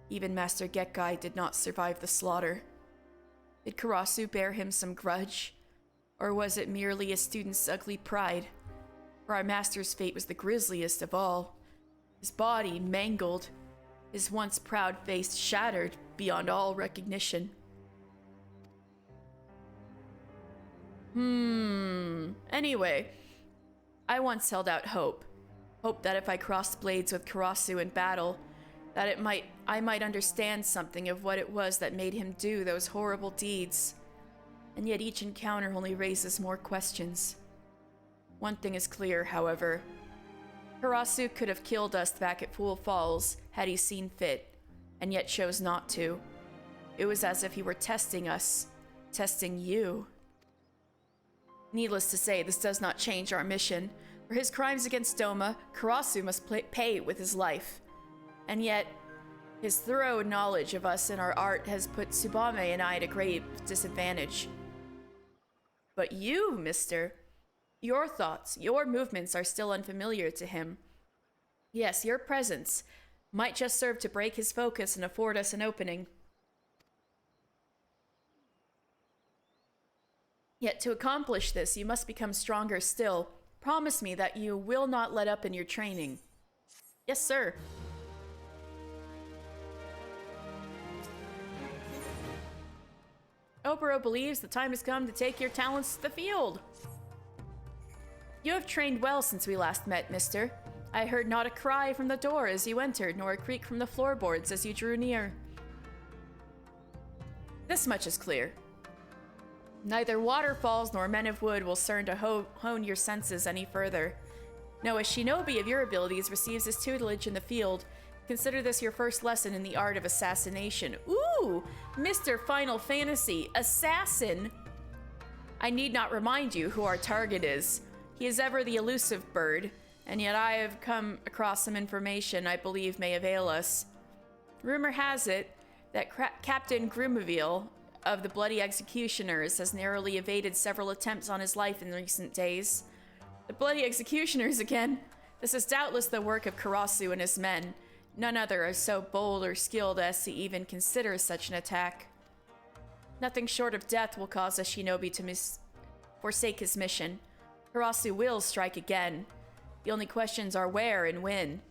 Even Master Gekkai did not survive the slaughter. Did Karasu bear him some grudge? Or was it merely a student's ugly pride? For our master's fate was the grisliest of all. His body mangled, his once proud face shattered beyond all recognition. Anyway, I once held out hope. Hope that if I crossed blades with Karasu in battle, that I might understand something of what it was that made him do those horrible deeds. And yet each encounter only raises more questions. One thing is clear, however. Karasu could have killed us back at Fool Falls had he seen fit, and yet chose not to. It was as if he were testing us, testing you. Needless to say, this does not change our mission. For his crimes against Doma, Karasu must pay with his life. And yet, his thorough knowledge of us and our art has put Tsubame and I at a grave disadvantage. But you, mister, your thoughts, your movements are still unfamiliar to him. Yes, your presence might just serve to break his focus and afford us an opening. Yet to accomplish this, you must become stronger still. Promise me that you will not let up in your training. Yes, sir. Oboro believes the time has come to take your talents to the field. You have trained well since we last met, mister. I heard not a cry from the door as you entered, nor a creak from the floorboards as you drew near. This much is clear. Neither waterfalls nor men of wood will serve to hone your senses any further. No, a shinobi of your abilities receives his tutelage in the field. Consider this your first lesson in the art of assassination. Ooh, Mr. Final Fantasy, assassin! I need not remind you who our target is. He is ever the elusive bird, and yet I have come across some information I believe may avail us. Rumor has it that Captain Grumaville of the Bloody Executioners has narrowly evaded several attempts on his life in recent days. The Bloody Executioners again? This is doubtless the work of Karasu and his men. None other are so bold or skilled as to even consider such an attack. Nothing short of death will cause a shinobi to forsake his mission. Karasu will strike again. The only questions are where and when.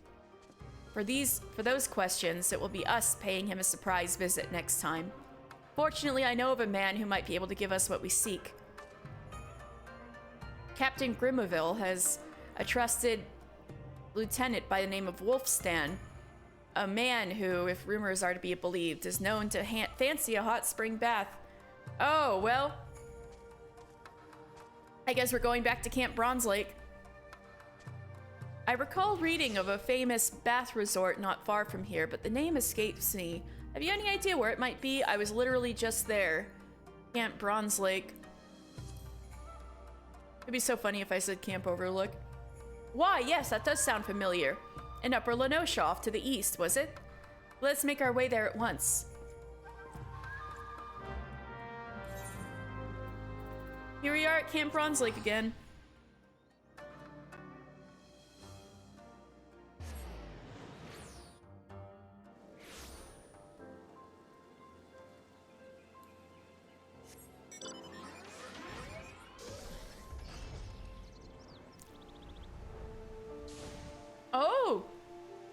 For those questions, it will be us paying him a surprise visit next time. Fortunately, I know of a man who might be able to give us what we seek. Captain Grimaville has a trusted lieutenant by the name of Wolfstan, a man who, if rumors are to be believed, is known to fancy a hot spring bath. Oh, well, I guess we're going back to Camp Bronze Lake. I recall reading of a famous bath resort not far from here, but the name escapes me. Have you any idea where it might be? I was literally just there. Camp Bronze Lake. It'd be so funny if I said Camp Overlook. Why, yes, that does sound familiar. In Upper Lenosha off to the east, was it? Let's make our way there at once. Here we are at Camp Bronze Lake again. Oh,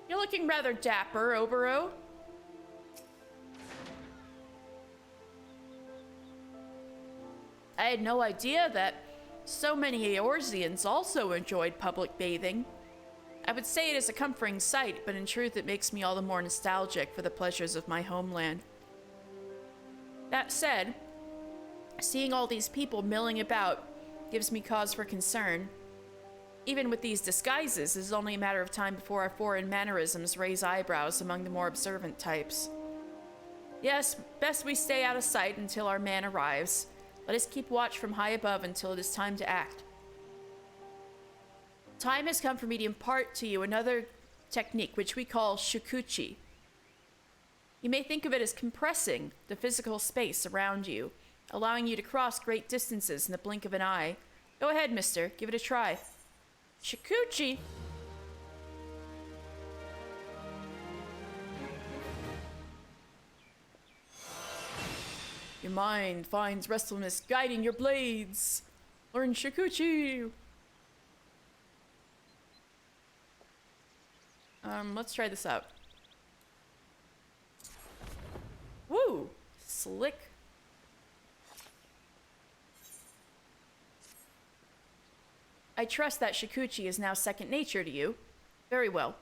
you're looking rather dapper, Oboro. I had no idea that so many Eorzeans also enjoyed public bathing. I would say it is a comforting sight, but in truth it makes me all the more nostalgic for the pleasures of my homeland. That said, seeing all these people milling about gives me cause for concern. Even with these disguises, it is only a matter of time before our foreign mannerisms raise eyebrows among the more observant types. Yes, best we stay out of sight until our man arrives. Let us keep watch from high above until it is time to act. Time has come for me to impart to you another technique, which we call shukuchi. You may think of it as compressing the physical space around you, allowing you to cross great distances in the blink of an eye. Go ahead, mister. Give it a try. Shukuchi! Your mind finds restfulness guiding your blades. Learn Shukuchi! Let's try this out. Woo! Slick. I trust that Shikuchi is now second nature to you. Very well.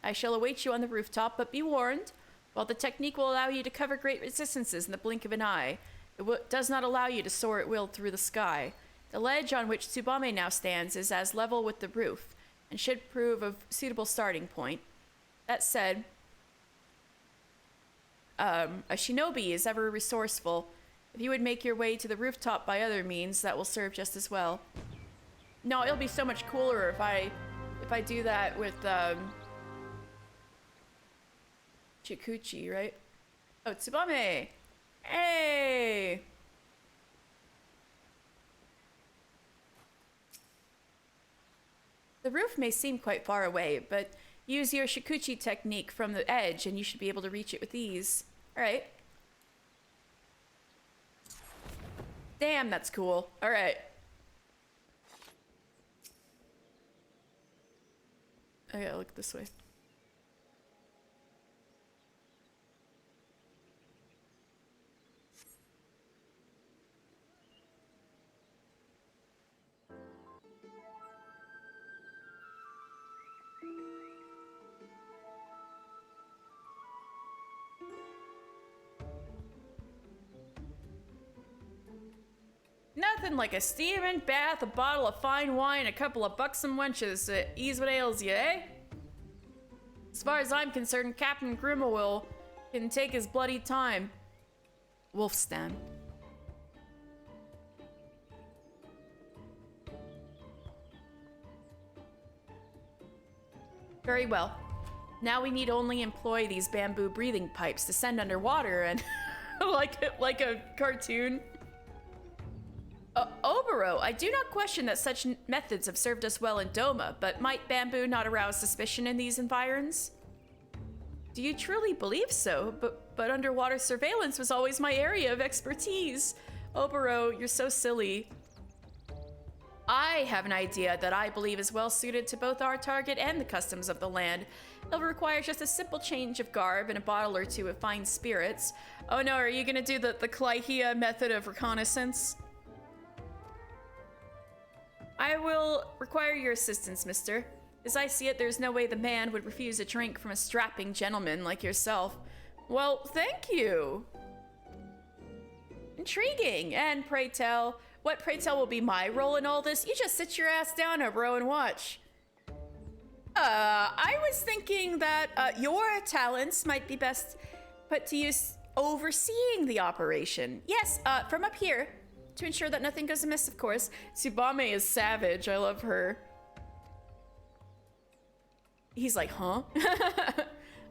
I shall await you on the rooftop, but be warned. While the technique will allow you to cover great distances in the blink of an eye, it does not allow you to soar at will through the sky. The ledge on which Tsubame now stands is as level with the roof, and should prove a suitable starting point. That said, a shinobi is ever resourceful. If you would make your way to the rooftop by other means, that will serve just as well. No, it'll be so much cooler if I do that with Chikuchi, right? Oh, Tsubame! Hey! The roof may seem quite far away, but use your Shikuchi technique from the edge and you should be able to reach it with ease. Alright. Damn, that's cool. Alright. I gotta look this way. Nothing like a steaming bath, a bottle of fine wine, a couple of buxom wenches to ease what ails you, eh? As far as I'm concerned, Captain Grimmelwill can take his bloody time. Wolfstan. Very well. Now we need only employ these bamboo breathing pipes to send underwater and like a cartoon. Oboro, I do not question that such methods have served us well in Doma, but might bamboo not arouse suspicion in these environs? Do you truly believe so? But underwater surveillance was always my area of expertise. Oboro, you're so silly. I have an idea that I believe is well suited to both our target and the customs of the land. It'll require just a simple change of garb and a bottle or two of fine spirits. Oh no, are you gonna do the Clyhea method of reconnaissance? I will require your assistance, mister. As I see it, there's no way the man would refuse a drink from a strapping gentleman like yourself. Well, thank you. Intriguing. And pray tell, what pray tell will be my role in all this? You just sit your ass down, Obro, and watch. I was thinking that your talents might be best put to use overseeing the operation. Yes, from up here. To ensure that nothing goes amiss, of course. Tsubame is savage. I love her. He's like, huh?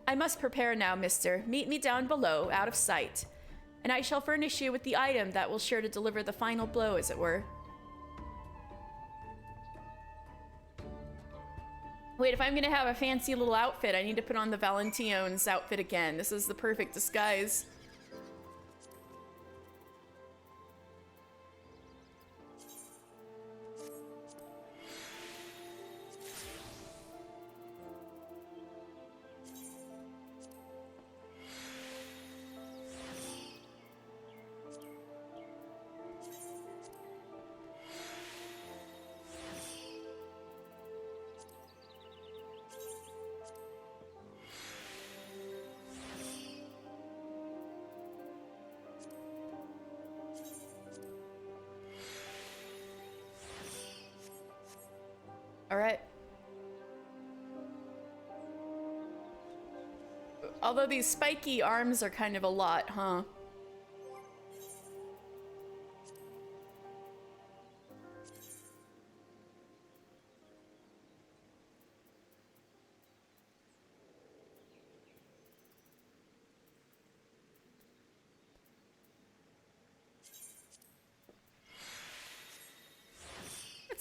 I must prepare now, mister. Meet me down below, out of sight. And I shall furnish you with the item that will sure to deliver the final blow, as it were. Wait, if I'm gonna have a fancy little outfit, I need to put on the Valentione's outfit again. This is the perfect disguise. All right. Although these spiky arms are kind of a lot, huh?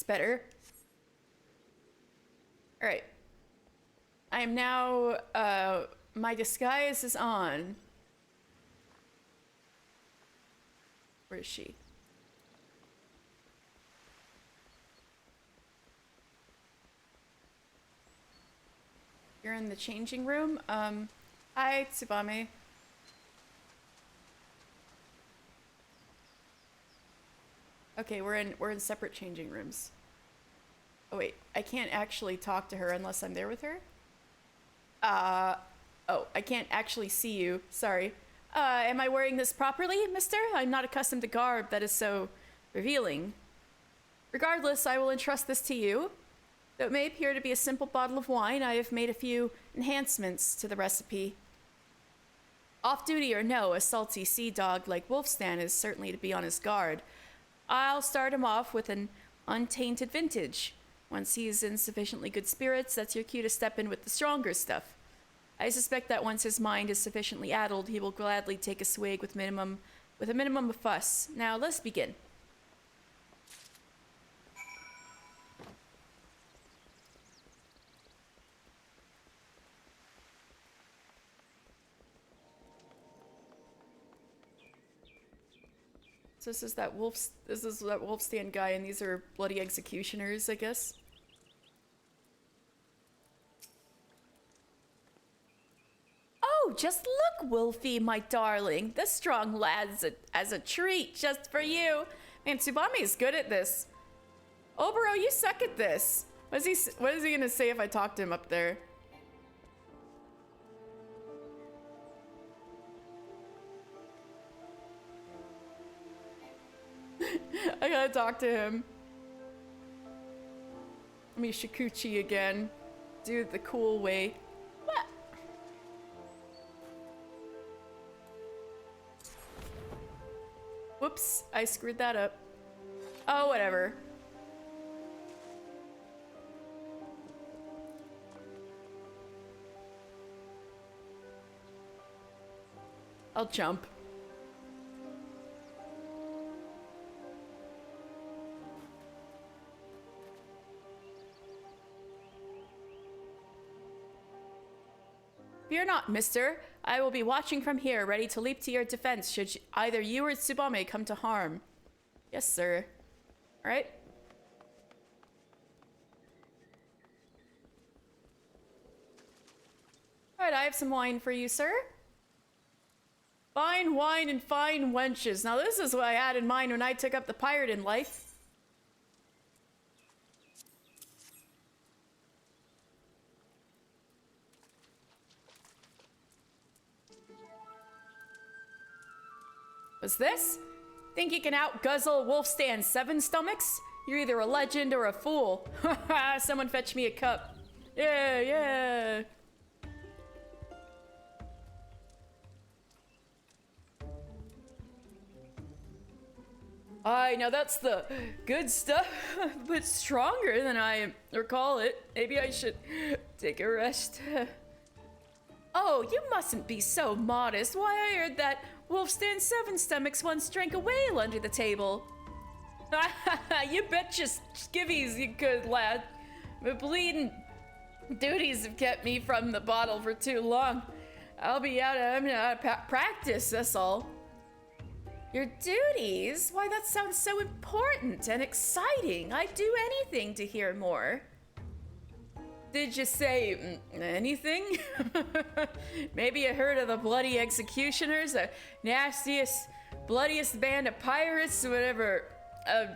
better. Alright. I am now, my disguise is on. Where is she? You're in the changing room? Hi, Tsubame. Okay, we're in separate changing rooms. Oh wait, I can't actually talk to her unless I'm there with her? Oh, I can't actually see you. Sorry. Am I wearing this properly, mister? I'm not accustomed to garb that is so revealing. Regardless, I will entrust this to you. Though it may appear to be a simple bottle of wine, I have made a few enhancements to the recipe. Off-duty or no, a salty sea dog like Wolfstan is certainly to be on his guard. I'll start him off with an untainted vintage. Once he's in sufficiently good spirits, that's your cue to step in with the stronger stuff. I suspect that once his mind is sufficiently addled, he will gladly take a swig with a minimum of fuss. Now, let's begin. So this is that Wolfstan guy, and these are bloody executioners, I guess. Oh, just look, Wolfie, my darling. This strong lad's as a treat just for you. Man, Tsubame's good at this. Oh, bro, you suck at this. What is he gonna say if I talk to him up there? I gotta talk to him. Let me Shikuchi again. Do it the cool way. What? Whoops, I screwed that up. Oh, whatever. I'll jump. Fear not, mister. I will be watching from here, ready to leap to your defense should either you or Tsubame come to harm. Yes, sir. Alright. Alright, I have some wine for you, sir. Fine wine and fine wenches. Now this is what I had in mind when I took up the pirate in life. What's this? Think you can outguzzle Wolfstan's 7 stomachs? You're either a legend or a fool. Haha, someone fetch me a cup. Yeah, yeah. Aye, now that's the good stuff, but stronger than I recall it. Maybe I should take a rest. Oh, you mustn't be so modest. Why, I heard that Wolfstan's 7 stomachs once drank a whale under the table. You betcha skivvies, you good lad. But bleeding duties have kept me from the bottle for too long. I'm out of practice, that's all. Your duties? Why, that sounds so important and exciting. I'd do anything to hear more. Did you say anything? Maybe you heard of the bloody executioners, the nastiest, bloodiest band of pirates who ever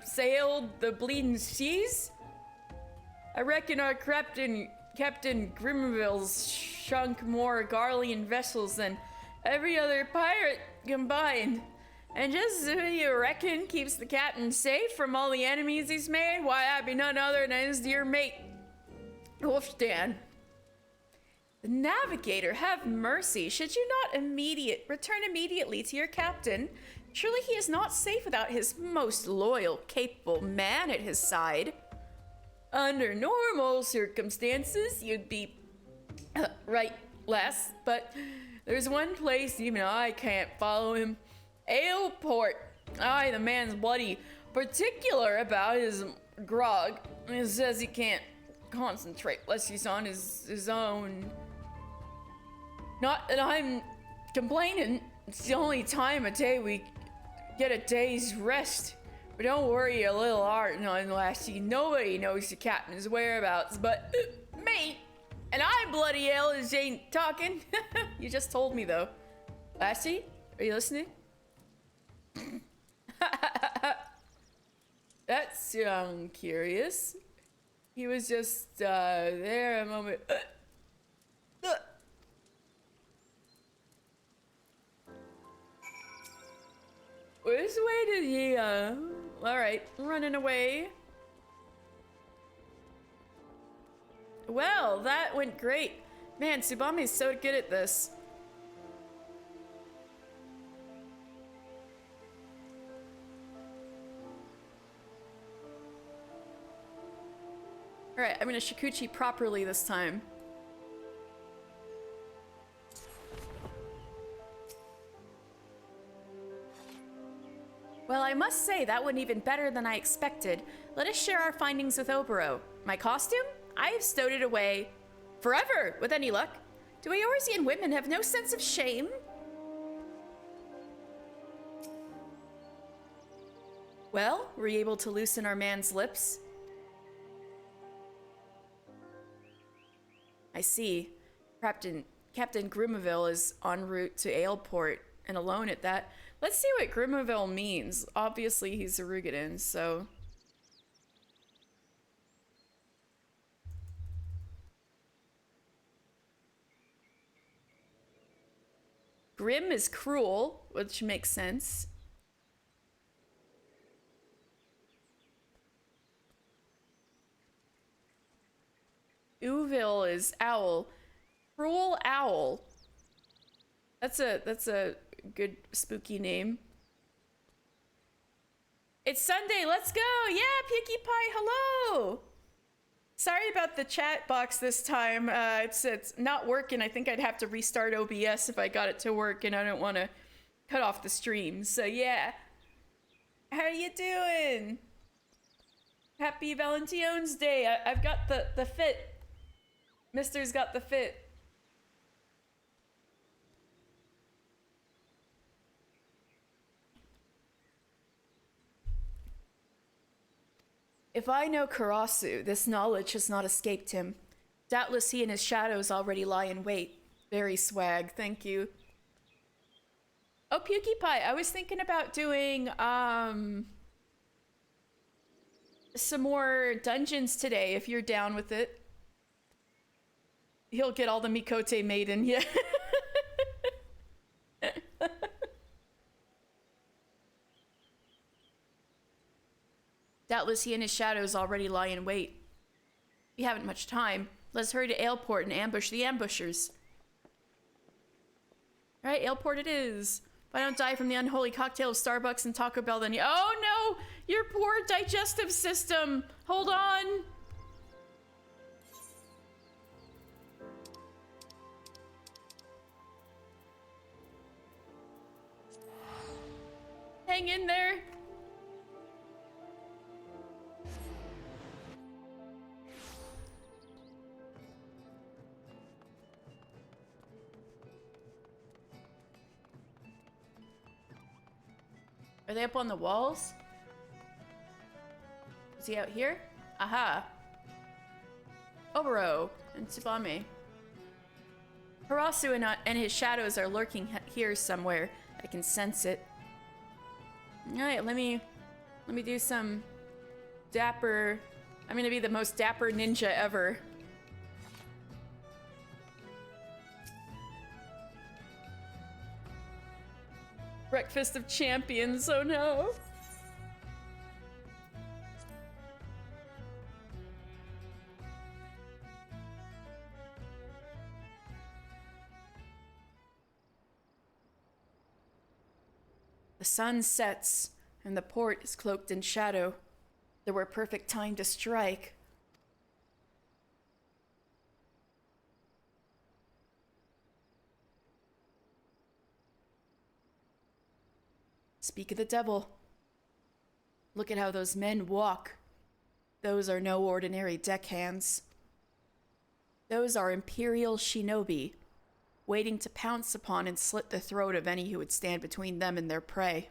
sailed the bleeding seas? I reckon our Captain Grimmerville's sunk more Garlean vessels than every other pirate combined. And just who you reckon keeps the captain safe from all the enemies he's made? Why, I'd be none other than his dear mate, Wolfstan. The navigator, have mercy. Should you not return immediately to your captain? Surely he is not safe without his most loyal, capable man at his side. Under normal circumstances, you'd be right, lass, but there's one place even I can't follow him. Aleport. Aye, the man's bloody particular about his grog. He says he can't concentrate unless he's on his own. Not that I'm complaining. It's the only time of day we get a day's rest. But don't worry your little heart, lassie. Nobody knows the captain's whereabouts but me. And I bloody hell ain't talking. You just told me though. Lassie, are you listening? That's curious. He was just there a moment. Which way did he alright, running away. Well, that went great. Man, Tsubame is so good at this. Alright, I'm gonna Shikuchi properly this time. Well, I must say that went even better than I expected. Let us share our findings with Oboro. My costume? I have stowed it away forever, with any luck. Do Eorzean women have no sense of shame? Well, were you able to loosen our man's lips? I see. Captain Grimaville is en route to Aleport, and alone at that. Let's see what Grimaville means. Obviously, he's a Rugadin, so... Grim is cruel, which makes sense. Uville is owl. Cruel owl. That's a good spooky name. It's Sunday, let's go! Yeah, Pinkie Pie, hello! Sorry about the chat box this time. It's not working. I think I'd have to restart OBS if I got it to work, and I don't want to cut off the stream. So yeah. How you doing? Happy Valentine's Day. I've got the fit. Mister's got the fit. If I know Karasu, this knowledge has not escaped him. Doubtless he and his shadows already lie in wait. Very swag, thank you. Oh, Pinkie Pie, I was thinking about doing, some more dungeons today, if you're down with it. He'll get all the Mikote Maiden, yeah. Doubtless he and his shadows already lie in wait. We haven't much time. Let's hurry to Aleport and ambush the ambushers. Alright, Aleport it is. If I don't die from the unholy cocktail of Starbucks and Taco Bell, then oh no! Your poor digestive system! Hold on! Hang in there! Are they up on the walls? Is he out here? Aha. Oboro and Tsubame. Karasu and his shadows are lurking here somewhere. I can sense it. Alright, let me do some dapper... I'm gonna be the most dapper ninja ever. Breakfast of Champions, oh no. The sun sets, and the port is cloaked in shadow. There were a perfect time to strike. Speak of the devil. Look at how those men walk. Those are no ordinary deckhands. Those are Imperial shinobi, waiting to pounce upon and slit the throat of any who would stand between them and their prey.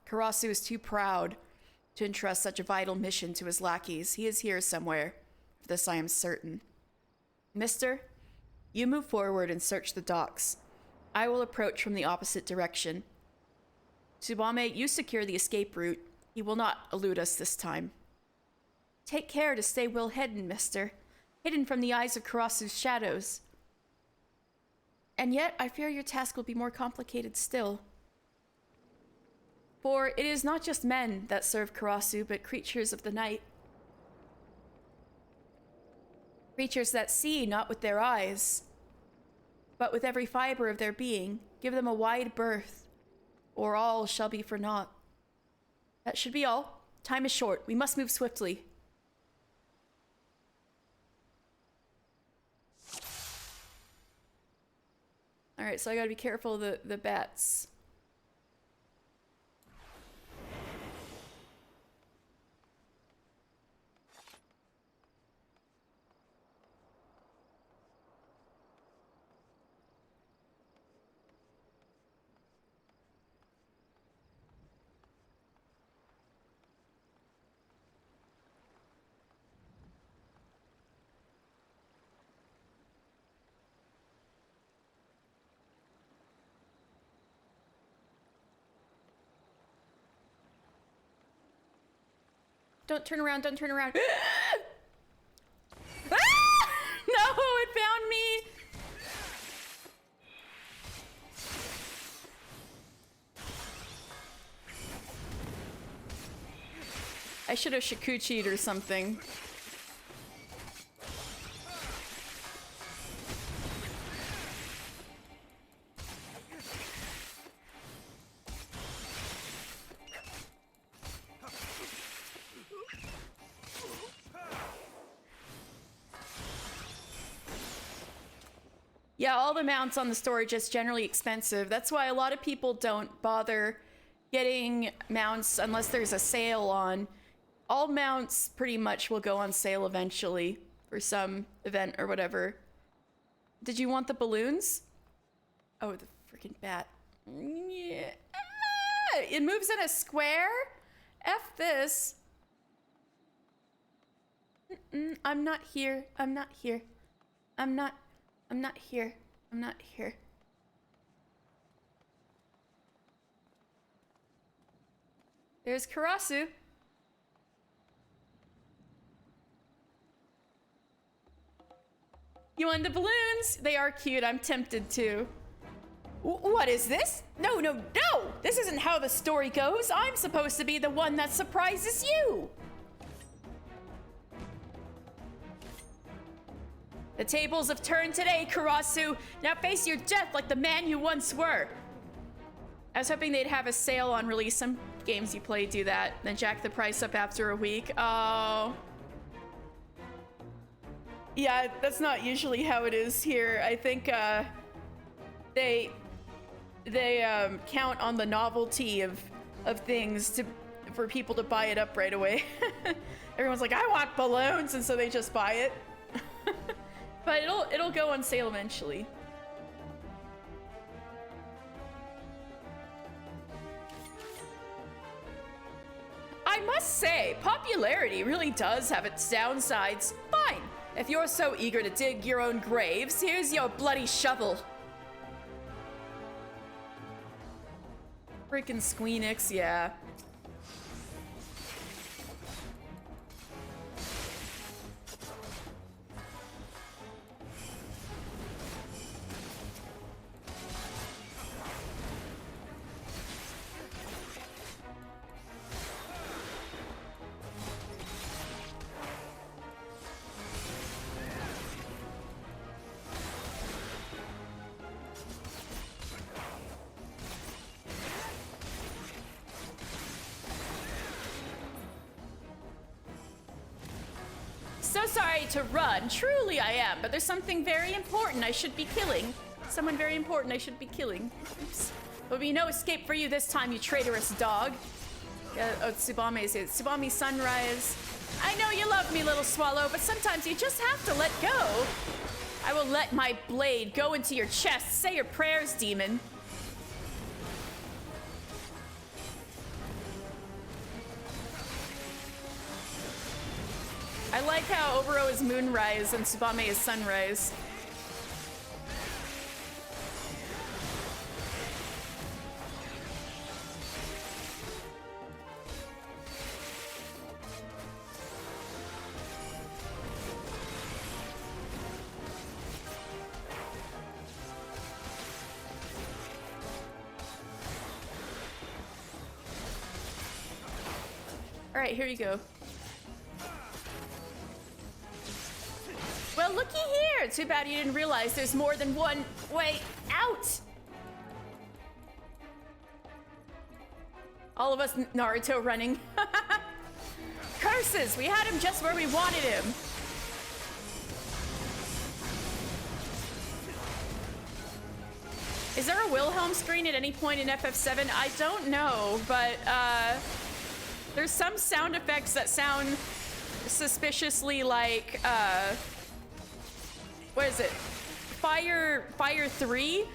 Karasu is too proud to entrust such a vital mission to his lackeys. He is here somewhere. Of this I am certain. Mister, you move forward and search the docks. I will approach from the opposite direction. Tsubame, you secure the escape route. He will not elude us this time. Take care to stay well hidden, mister. Hidden from the eyes of Karasu's shadows. And yet, I fear your task will be more complicated still. For it is not just men that serve Karasu, but creatures of the night. Creatures that see not with their eyes, but with every fiber of their being. Give them a wide berth, or all shall be for naught. That should be all. Time is short. We must move swiftly. Alright, so I gotta be careful of the bats. Don't turn around, don't turn around. Ah! No, it found me! I should have shakuchi'd or something. Yeah, all the mounts on the store are just generally expensive. That's why a lot of people don't bother getting mounts unless there's a sale on. All mounts pretty much will go on sale eventually for some event or whatever. Did you want the balloons? Oh, the freaking bat. Yeah. Ah, it moves in a square? F this. I'm not here. I'm not here. I'm not here. I'm not here. There's Karasu. You want the balloons? They are cute. I'm tempted to. What is this? No, no, no! This isn't how the story goes. I'm supposed to be the one that surprises you. The tables have turned today, Karasu. Now face your death like the man you once were. I was hoping they'd have a sale on release. Some games you play do that, then jack the price up after a week. Oh. Yeah, that's not usually how it is here. I think they count on the novelty of things for people to buy it up right away. Everyone's like, I want balloons, and so they just buy it. But it'll go on sale eventually. I must say, popularity really does have its downsides. Fine, if you're so eager to dig your own graves, here's your bloody shovel. Frickin' Squeenix, yeah. So sorry to run. Truly I am, but there's something very important I should be killing. Someone very important I should be killing. Oops. There'll be no escape for you this time, you traitorous dog. Oh, Tsubame's here. Tsubame Sunrise. I know you love me, little swallow, but sometimes you just have to let go. I will let my blade go into your chest. Say your prayers, demon. I like how Oboro is moonrise and Tsubame is sunrise. All right, here you go. Well, looky here. Too bad you didn't realize there's more than one way out. All of us Naruto running. Curses! We had him just where we wanted him. Is there a Wilhelm screen at any point in FF7? I don't know, but there's some sound effects that sound suspiciously like what is it? Fire 3?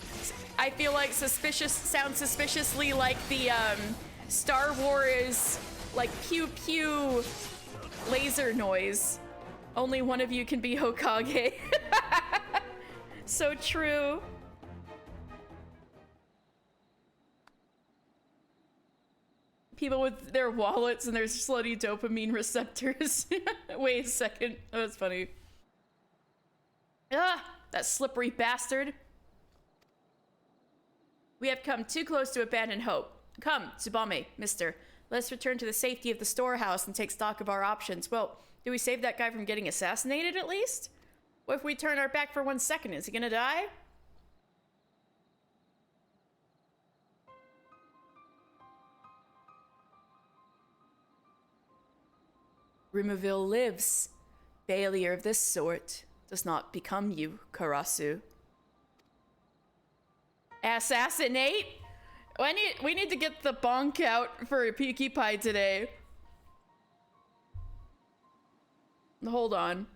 I feel like sounds suspiciously like the Star Wars like pew pew laser noise. Only one of you can be Hokage. So true. People with their wallets and their slutty dopamine receptors. Wait a second. Oh, that's funny. Ah, that slippery bastard. We have come too close to abandon hope. Come, Tsubame, mister. Let's return to the safety of the storehouse and take stock of our options. Well, do we save that guy from getting assassinated at least? What if we turn our back for 1 second? Is he gonna die? Rimaville lives. Failure of this sort does not become you, Karasu. Assassinate? We need to get the bonk out for Peaky Pie today. Hold on.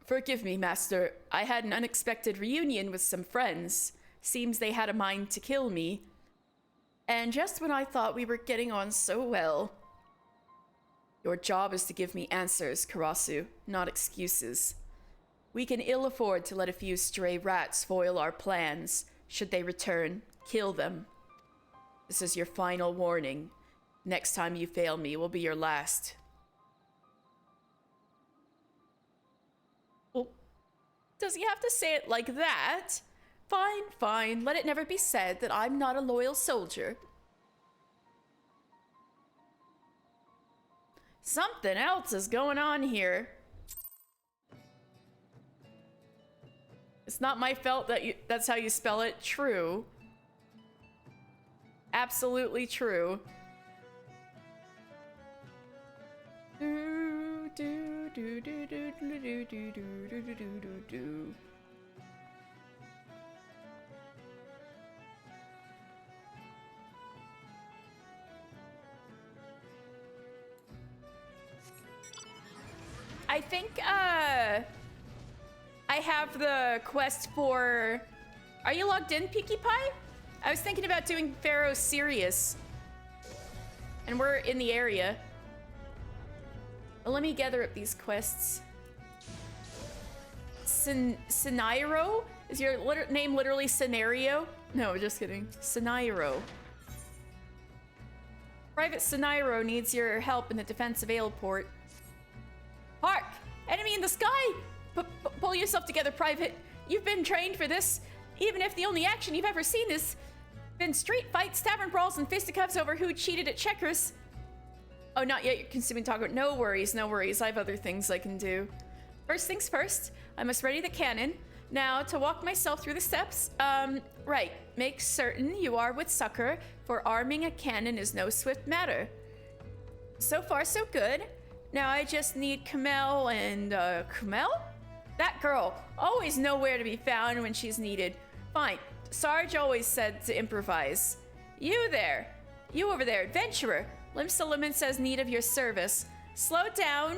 Forgive me, Master. I had an unexpected reunion with some friends. Seems they had a mind to kill me. And just when I thought we were getting on so well. Your job is to give me answers, Karasu, not excuses. We can ill afford to let a few stray rats foil our plans. Should they return, kill them. This is your final warning. Next time you fail me will be your last. Well, does he have to say it like that? Fine, fine. Let it never be said that I'm not a loyal soldier. Something else is going on here. It's not my fault that that's how you spell it. True. Absolutely true. Do, do, do, do, do, do, do, do, do, do, do, do. I think, I have the quest for... Are you logged in, Peaky Pie? I was thinking about doing Pharaoh Sirius. And we're in the area. Well, let me gather up these quests. Scenario? Is your name literally Scenario? No, just kidding. Scenario. Private Scenario needs your help in the defense of Ailport. Hark! Enemy in the sky! Pull yourself together, Private. You've been trained for this. Even if the only action you've ever seen has been street fights, tavern brawls, and fisticuffs over who cheated at checkers. Oh, not yet. You're consuming taco. No worries, no worries. I have other things I can do. First things first, I must ready the cannon. Now, to walk myself through the steps, right. Make certain you are with Sucker, for arming a cannon is no swift matter. So far, so good. Now I just need Kamel and, Kamel? That girl, always nowhere to be found when she's needed. Fine. Sarge always said to improvise. You there. You over there, adventurer. Limbs to Limit says need of your service. Slow down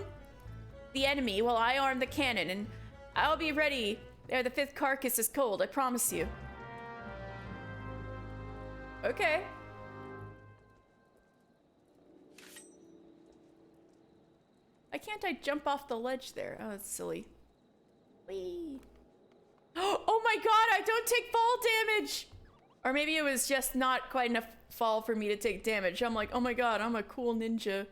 the enemy while I arm the cannon, and I'll be ready ere the fifth carcass is cold, I promise you. Okay. Why can't I jump off the ledge there? Oh, that's silly. Whee. Oh my god, I don't take fall damage! Or maybe it was just not quite enough fall for me to take damage. I'm like, oh my god, I'm a cool ninja.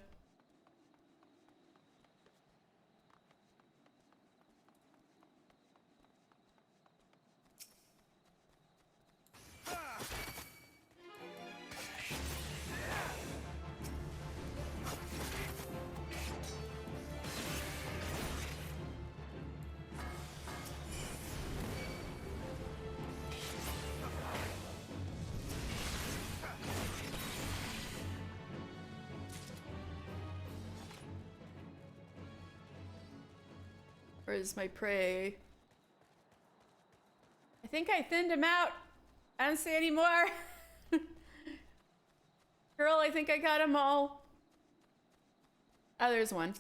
Where's my prey? I think I thinned him out. I don't see any more. Girl, I think I got them all. Oh, there's one.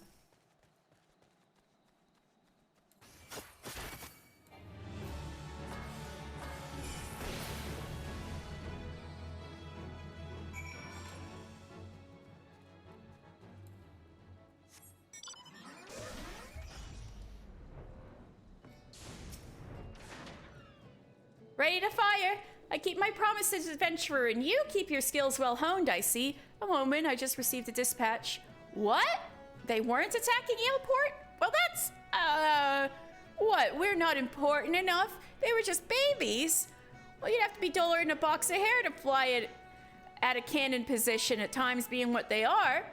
Ready to fire! I keep my promises, adventurer, and you keep your skills well honed, I see. A moment, I just received a dispatch. What? They weren't attacking Eelport? Well, that's, what? We're not important enough? They were just babies? Well, you'd have to be duller than a box of hair to fly it at a cannon position at times being what they are.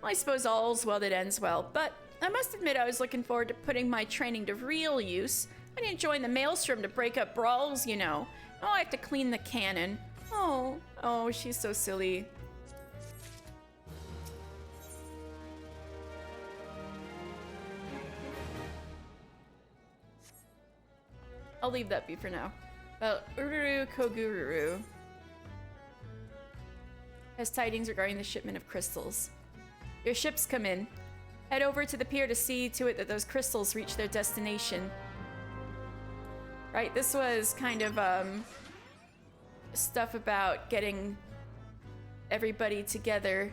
Well, I suppose all's well that ends well, but I must admit I was looking forward to putting my training to real use. I didn't join the Maelstrom to break up brawls, you know. Oh, I have to clean the cannon. Oh, she's so silly. I'll leave that be for now. Ururu Kogururu has tidings regarding the shipment of crystals. Your ship's come in. Head over to the pier to see to it that those crystals reach their destination. Right, this was kind of stuff about getting everybody together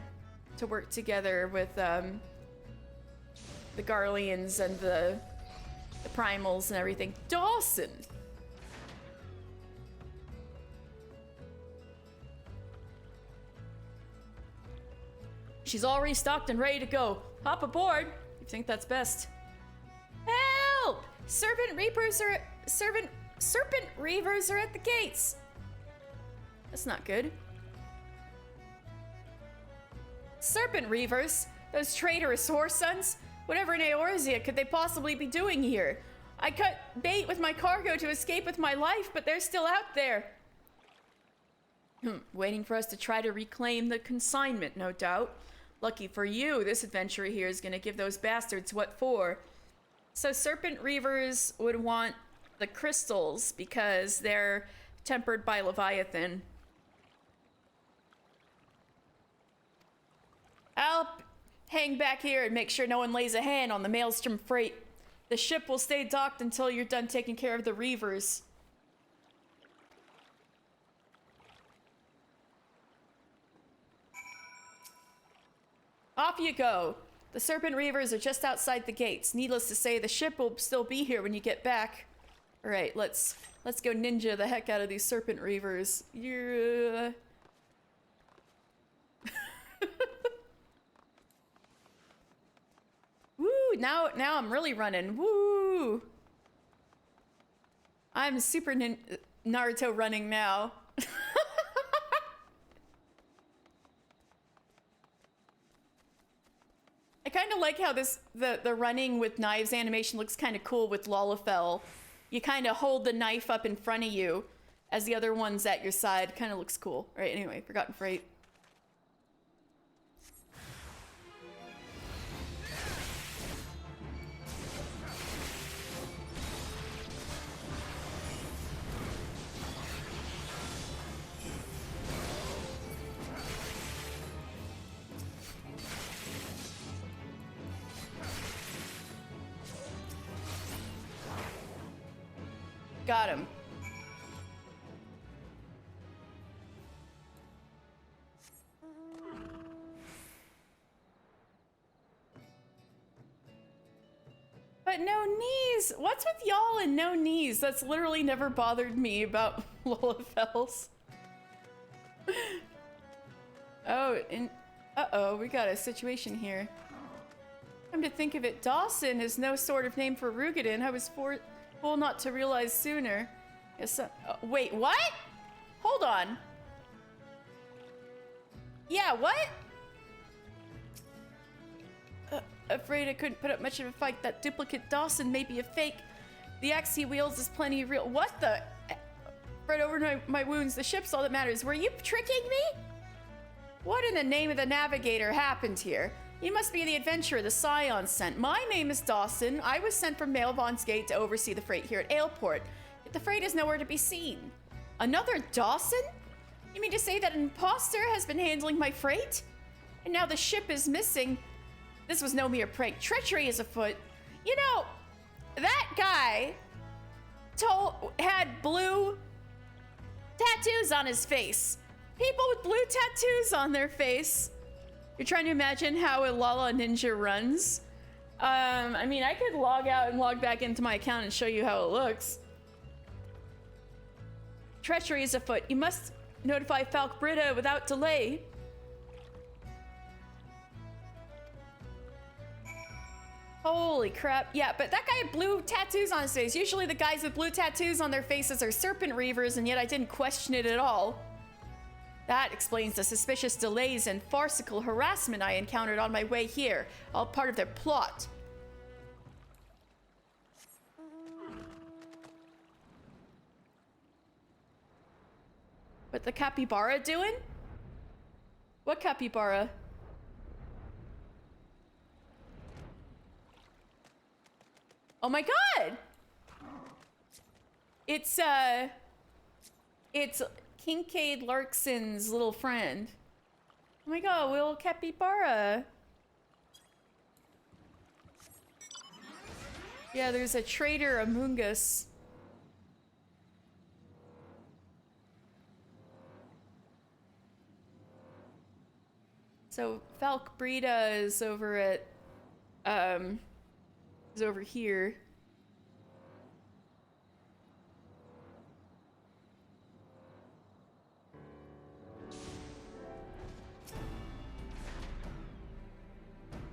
to work together with the Garleans and the Primals and everything. Dawson! She's all restocked and ready to go. Hop aboard if you think that's best. Help! Serpent Reapers are... Serpent Reavers are at the gates. That's not good. Serpent Reavers? Those traitorous horse sons? Whatever in Eorzea could they possibly be doing here? I cut bait with my cargo to escape with my life, but they're still out there. Waiting for us to try to reclaim the consignment, no doubt. Lucky for you, this adventurer here is gonna give those bastards what for. So Serpent Reavers would want the crystals because they're tempered by Leviathan. I'll hang back here and make sure no one lays a hand on the Maelstrom freight. The ship will stay docked until you're done taking care of the Reavers. Off you go. The Serpent Reavers are just outside the gates. Needless to say, the ship will still be here when you get back. All right, let's go ninja the heck out of these Serpent Reavers. Yeah. Woo! Now I'm really running. Woo! I'm super Naruto running now. I kind of like how the running with knives animation looks kind of cool with Lalafell. You kind of hold the knife up in front of you as the other one's at your side. Kind of looks cool. All right, anyway, Forgotten Freight. Got him. But no knees. What's with y'all and no knees? That's literally never bothered me about Lolafels. Oh, and uh-oh, we got a situation here. Come to think of it, Dawson is no sort of name for Rugadin. I was fool not to realize sooner. Yes, wait, what? Hold on. Yeah, what? Afraid I couldn't put up much of a fight. That duplicate Dawson may be a fake. The axe he wields is plenty real. What the? Right over my wounds. The ship's all that matters. Were you tricking me? What in the name of the navigator happened here? You must be the adventurer the Scion sent. My name is Dawson. I was sent from Malevon's Gate to oversee the freight here at Aleport. Yet the freight is nowhere to be seen. Another Dawson? You mean to say that an imposter has been handling my freight? And now the ship is missing. This was no mere prank. Treachery is afoot. You know, that guy had blue tattoos on his face. People with blue tattoos on their face. You're trying to imagine how a Lala Ninja runs? I mean, I could log out and log back into my account and show you how it looks. Treachery is afoot. You must notify Falk Britta without delay. Holy crap. Yeah, but that guy had blue tattoos on his face. Usually the guys with blue tattoos on their faces are serpent reavers, and yet I didn't question it at all. That explains the suspicious delays and farcical harassment I encountered on my way here. All part of their plot. What the capybara doing? What capybara? Oh my god! It's Kincaid Larkson's little friend. Oh my god, little capybara. Yeah, there's a traitor among us. So Falk Brita is over at is over here.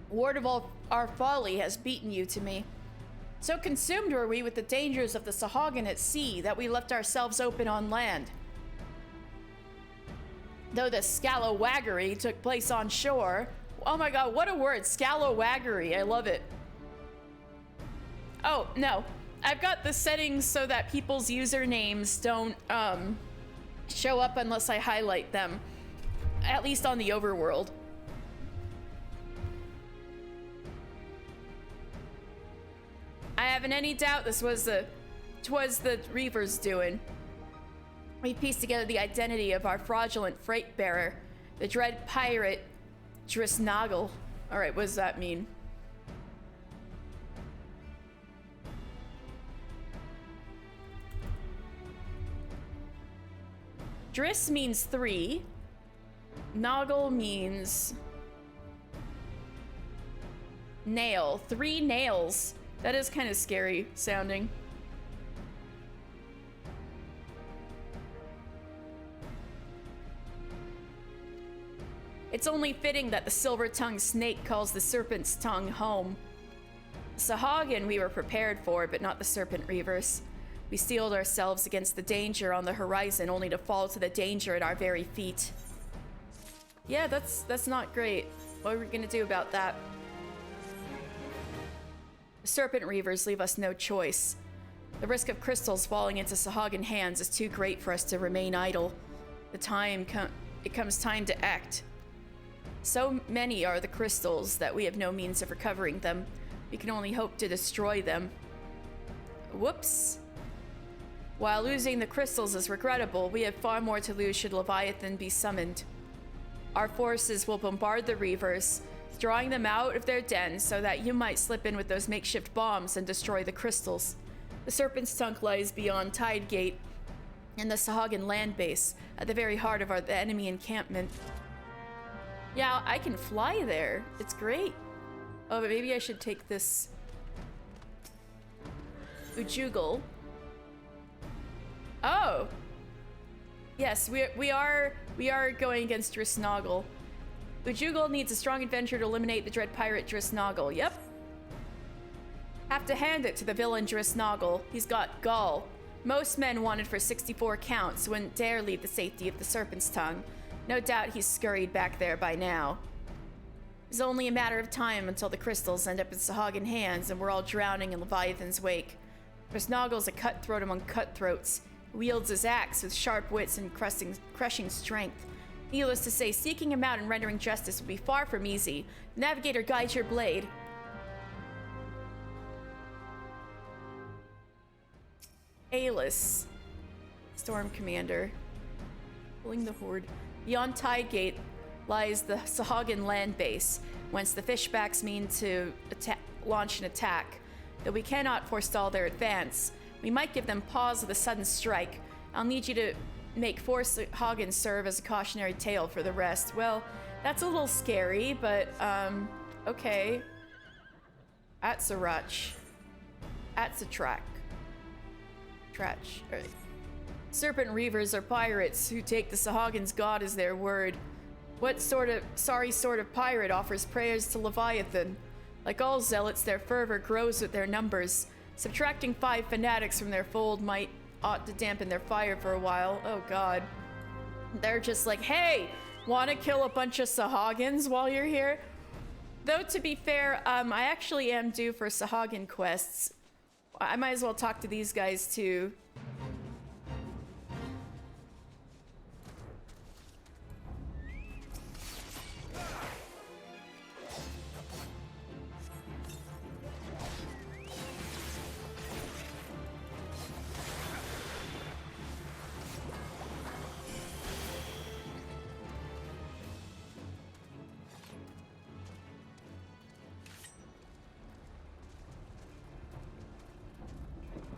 Word of all our folly has beaten you to me. So consumed were we with the dangers of the Sahagin at sea that we left ourselves open on land. Though the scallowaggery took place on shore. Oh my god, what a word, scallowaggery, I love it. Oh, no. I've got the settings so that people's usernames don't show up unless I highlight them. At least on the overworld. I haven't any doubt twas the Reavers doing. We pieced together the identity of our fraudulent freight bearer, the dread pirate Drisnagel. Alright, what does that mean? Driss means 3. Noggle means nail. 3 nails. That is kind of scary sounding. It's only fitting that the silver-tongued snake calls the serpent's tongue home. Sahagin we were prepared for, but not the serpent reavers. We steeled ourselves against the danger on the horizon, only to fall to the danger at our very feet. Yeah, that's not great. What are we gonna do about that? The serpent reavers leave us no choice. The risk of crystals falling into Sahagin hands is too great for us to remain idle. It comes time to act. So many are the crystals that we have no means of recovering them. We can only hope to destroy them. Whoops. While losing the crystals is regrettable, we have far more to lose should Leviathan be summoned. Our forces will bombard the Reavers, drawing them out of their den so that you might slip in with those makeshift bombs and destroy the crystals. The Serpent's Tongue lies beyond Tide Gate and the Sahagin land base, at the very heart of the enemy encampment. Yeah, I can fly there. It's great. Oh, but maybe I should take this Ujugal. Oh. Yes, we are going against Drisnoggle. Ujugal needs a strong adventurer to eliminate the dread pirate Drisnoggle. Yep. Have to hand it to the villain Drisnoggle. He's got gall. Most men wanted for 64 counts wouldn't dare leave the safety of the Serpent's Tongue. No doubt he's scurried back there by now. It's only a matter of time until the crystals end up in Sahagin hands and we're all drowning in Leviathan's wake. Drisnoggle's a cutthroat among cutthroats. He wields his axe with sharp wits and crushing strength. Needless to say, seeking him out and rendering justice will be far from easy. Navigator, guide your blade. Alis, Storm Commander. Pulling the Horde. Beyond Tide Gate lies the Sahagin land base, whence the Fishbacks mean to launch an attack. Though we cannot forestall their advance, we might give them pause with a sudden strike. I'll need you to make 4 Sahagins serve as a cautionary tale for the rest. Well, that's a little scary, but, okay. That's a Rutch. That's a track. Right. Serpent Reavers are pirates who take the Sahagins' god as their word. What sorry sort of pirate offers prayers to Leviathan? Like all zealots, their fervor grows with their numbers. Subtracting 5 fanatics from their fold ought to dampen their fire for a while. Oh god. They're just like, hey, wanna kill a bunch of Sahagins while you're here? Though, to be fair, I actually am due for Sahagin quests. I might as well talk to these guys too.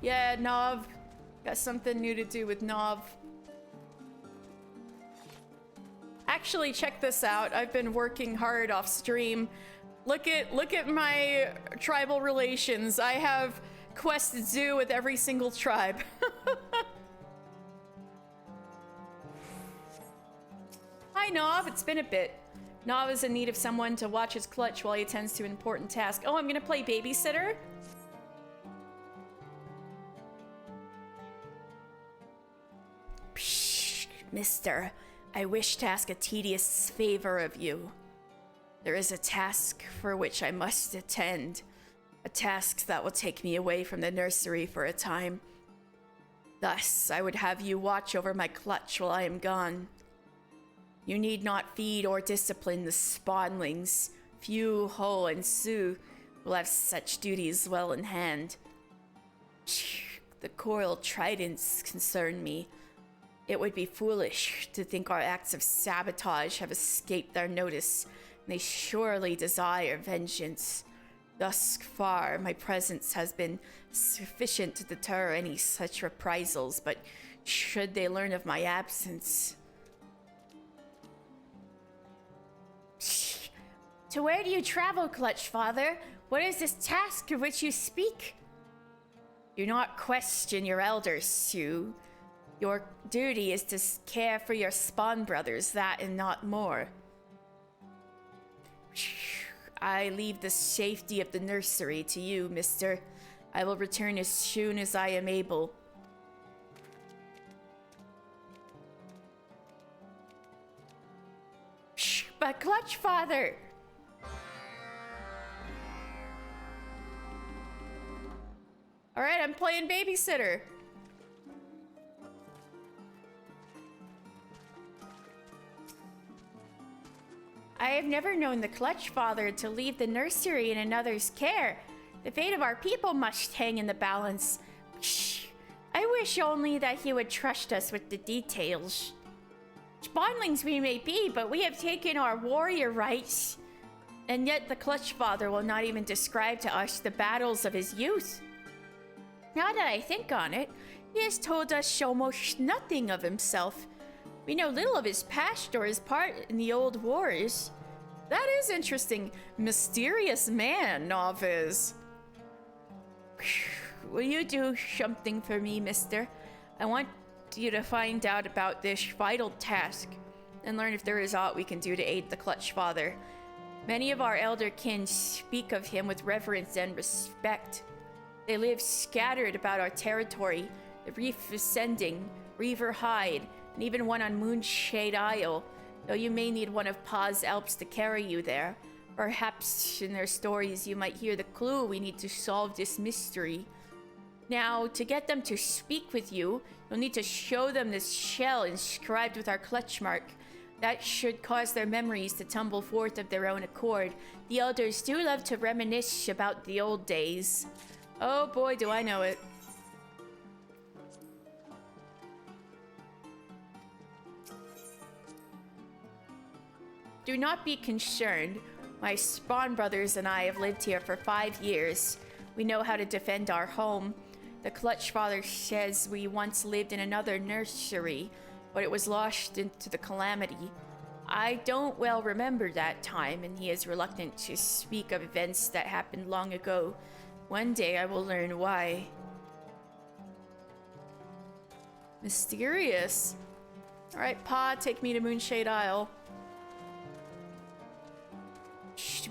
Yeah, Nov. Got something new to do with Nov. Actually, check this out. I've been working hard off stream. Look at my tribal relations. I have quests due with every single tribe. Hi, Nov. It's been a bit. Nov is in need of someone to watch his clutch while he attends to an important task. Oh, I'm gonna play babysitter? Mister, I wish to ask a tedious favor of you. There is a task for which I must attend. A task that will take me away from the nursery for a time. Thus, I would have you watch over my clutch while I am gone. You need not feed or discipline the spawnlings. Few, Ho, and Su will have such duties well in hand. The coral tridents concern me. It would be foolish to think our acts of sabotage have escaped their notice, and they surely desire vengeance. Thus far, my presence has been sufficient to deter any such reprisals, but should they learn of my absence... To where do you travel, Clutch Father? What is this task of which you speak? Do not question your elders, Sue. Your duty is to care for your spawn brothers, that and not more. I leave the safety of the nursery to you, mister. I will return as soon as I am able. But Clutch Father! Alright, I'm playing babysitter. I have never known the Clutch Father to leave the nursery in another's care. The fate of our people must hang in the balance. I wish only that he would trust us with the details. Spawnlings we may be, but we have taken our warrior rights. And yet the Clutch Father will not even describe to us the battles of his youth. Now that I think on it, he has told us almost nothing of himself. We know little of his past or his part in the old wars. That is interesting. Mysterious man, Nov is. Will you do something for me, mister? I want you to find out about this vital task and learn if there is aught we can do to aid the Clutch Father. Many of our elder kin speak of him with reverence and respect. They live scattered about our territory, the Reef Ascending, Reaver Hide, and even one on Moonshade Isle, though you may need one of Pa's Alps to carry you there. Perhaps in their stories you might hear the clue we need to solve this mystery. Now, to get them to speak with you, you'll need to show them this shell inscribed with our clutch mark. That should cause their memories to tumble forth of their own accord. The elders do love to reminisce about the old days. Oh boy, do I know it. Do not be concerned. My spawn brothers and I have lived here for 5 years. We know how to defend our home. The Clutch Father says we once lived in another nursery, but it was lost into the calamity. I don't well remember that time, and he is reluctant to speak of events that happened long ago. One day I will learn why. Mysterious. Alright, Pa, take me to Moonshade Isle.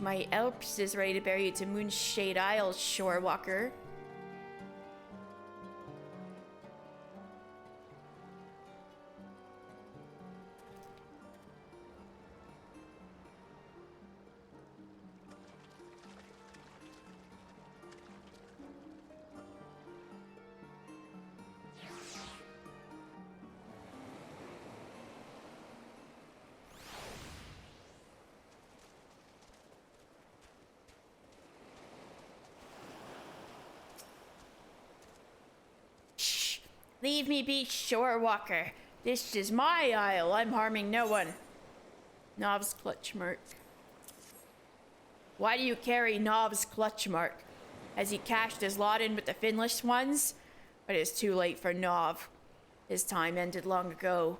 My Alps is ready to bear you to Moonshade Isle, Shorewalker. Leave me be, Shorewalker. This is my isle. I'm harming no one. Nov's clutch mark. Why do you carry Nov's clutch mark? Has he cashed his lot in with the finless ones? But it's too late for Nov. His time ended long ago.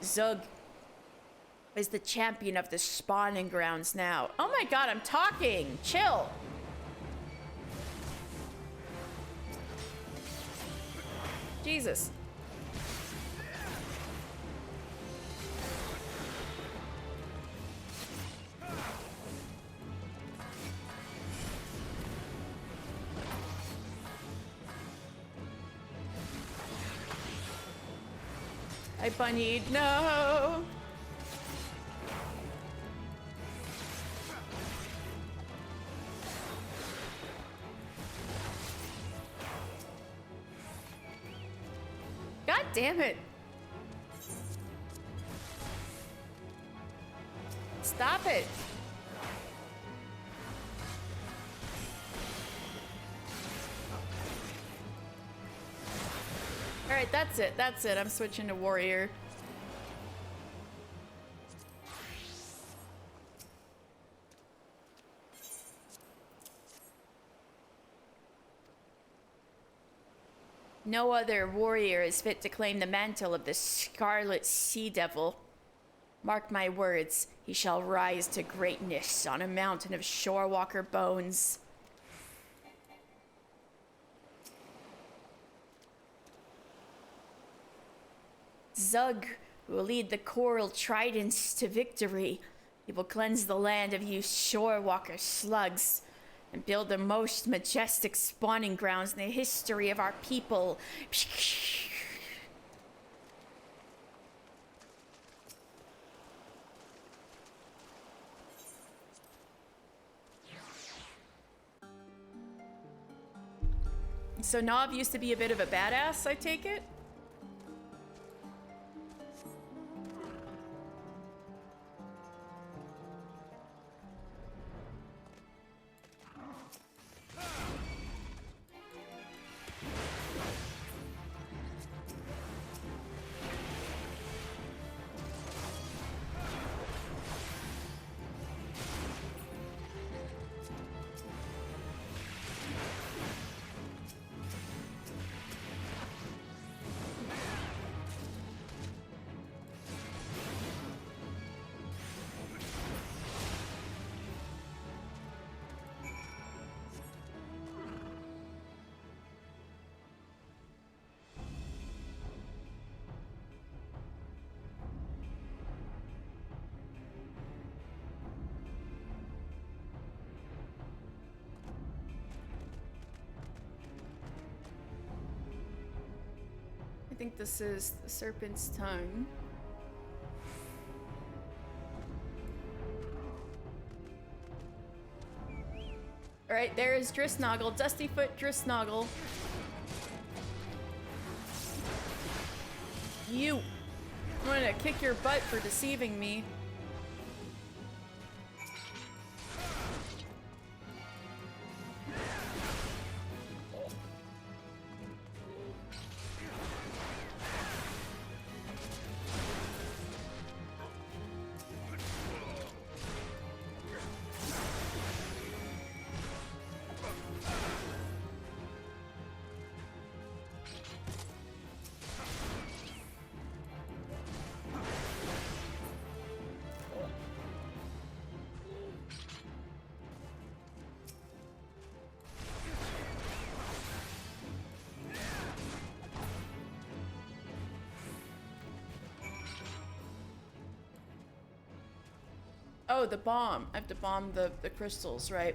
Zug is the champion of the spawning grounds now. Oh my god, I'm talking! Chill! Jesus. I bunnied, no! God damn it. Stop it. Alright, that's it. That's it. I'm switching to warrior. No other warrior is fit to claim the mantle of the Scarlet Sea Devil. Mark my words, he shall rise to greatness on a mountain of Shorewalker bones. Zug will lead the Coral Tridents to victory. He will cleanse the land of you Shorewalker slugs and build the most majestic spawning grounds in the history of our people. So Nov used to be a bit of a badass, I take it? think this is the Serpent's Tongue. Alright, there is Drisnoggle. Dustyfoot Drisnoggle. You! I'm gonna kick your butt for deceiving me. Oh, the bomb. I have to bomb the crystals, right?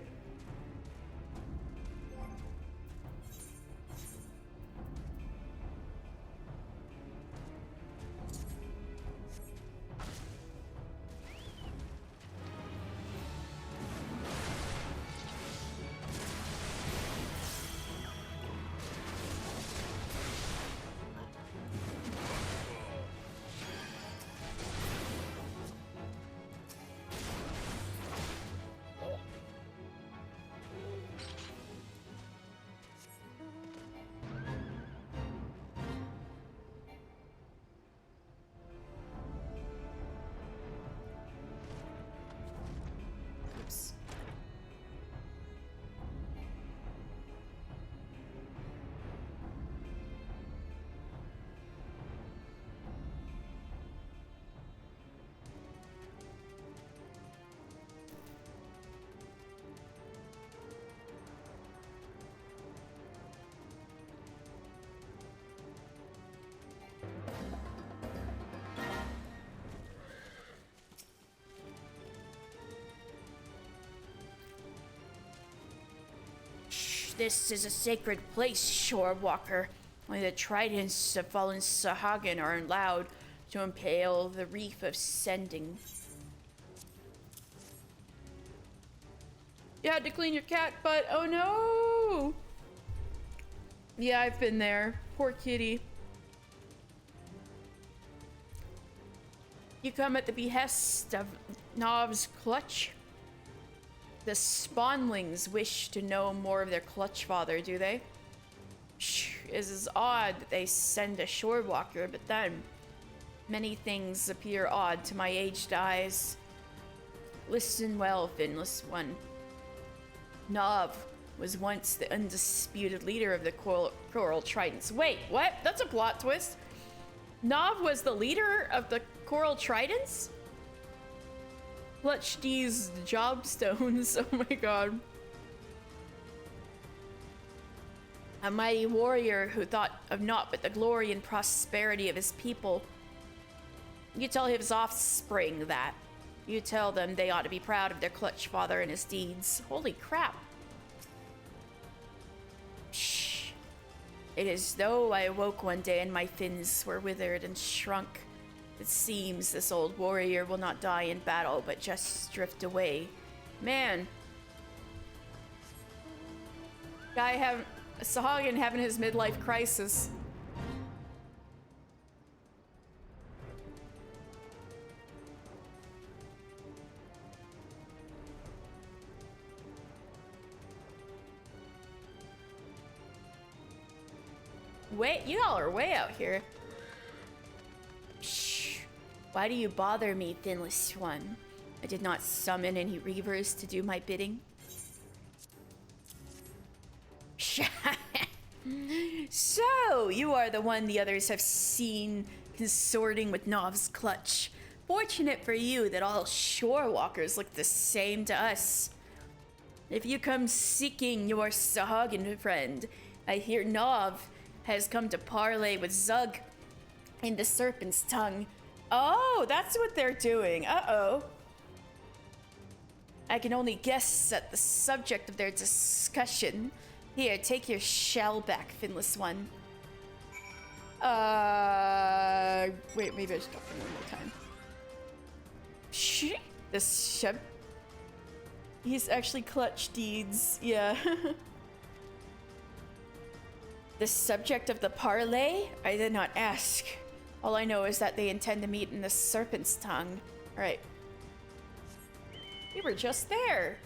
Oops. This is a sacred place, Shorewalker. Only the tridents of fallen Sahagin are allowed to impale the reef of sending. You had to clean your cat butt. Oh no! Yeah, I've been there. Poor kitty. You come at the behest of Nov's clutch? The spawnlings wish to know more of their clutch father, do they? It is odd that they send a shorewalker, but then many things appear odd to my aged eyes. Listen well, Finless One. Nov was once the undisputed leader of the Coral Tridents. Wait, what? That's a plot twist. Nov was the leader of the Coral Tridents? Clutch these jobstones. Oh my god. A mighty warrior who thought of naught but the glory and prosperity of his people. You tell his offspring that. You tell them they ought to be proud of their clutch father and his deeds. Holy crap. Shh. It is though I awoke one day and my fins were withered and shrunk. It seems this old warrior will not die in battle, but just drift away. Man. Sahagin having his midlife crisis. Wait, you all are way out here. Shh. Why do you bother me, Finless One? I did not summon any reavers to do my bidding. So, you are the one the others have seen consorting with Nov's clutch. Fortunate for you that all shorewalkers look the same to us. If you come seeking your Sahagin friend, I hear Nov has come to parley with Zug in the Serpent's Tongue. Oh, that's what they're doing. Uh-oh. I can only guess at the subject of their discussion. Here, take your shell back, Finless One. Wait, maybe I should talk to him one more time. Shh. This ship. He's actually clutch deeds, yeah. The subject of the parley? I did not ask. All I know is that they intend to meet in the Serpent's Tongue. Alright. We were just there.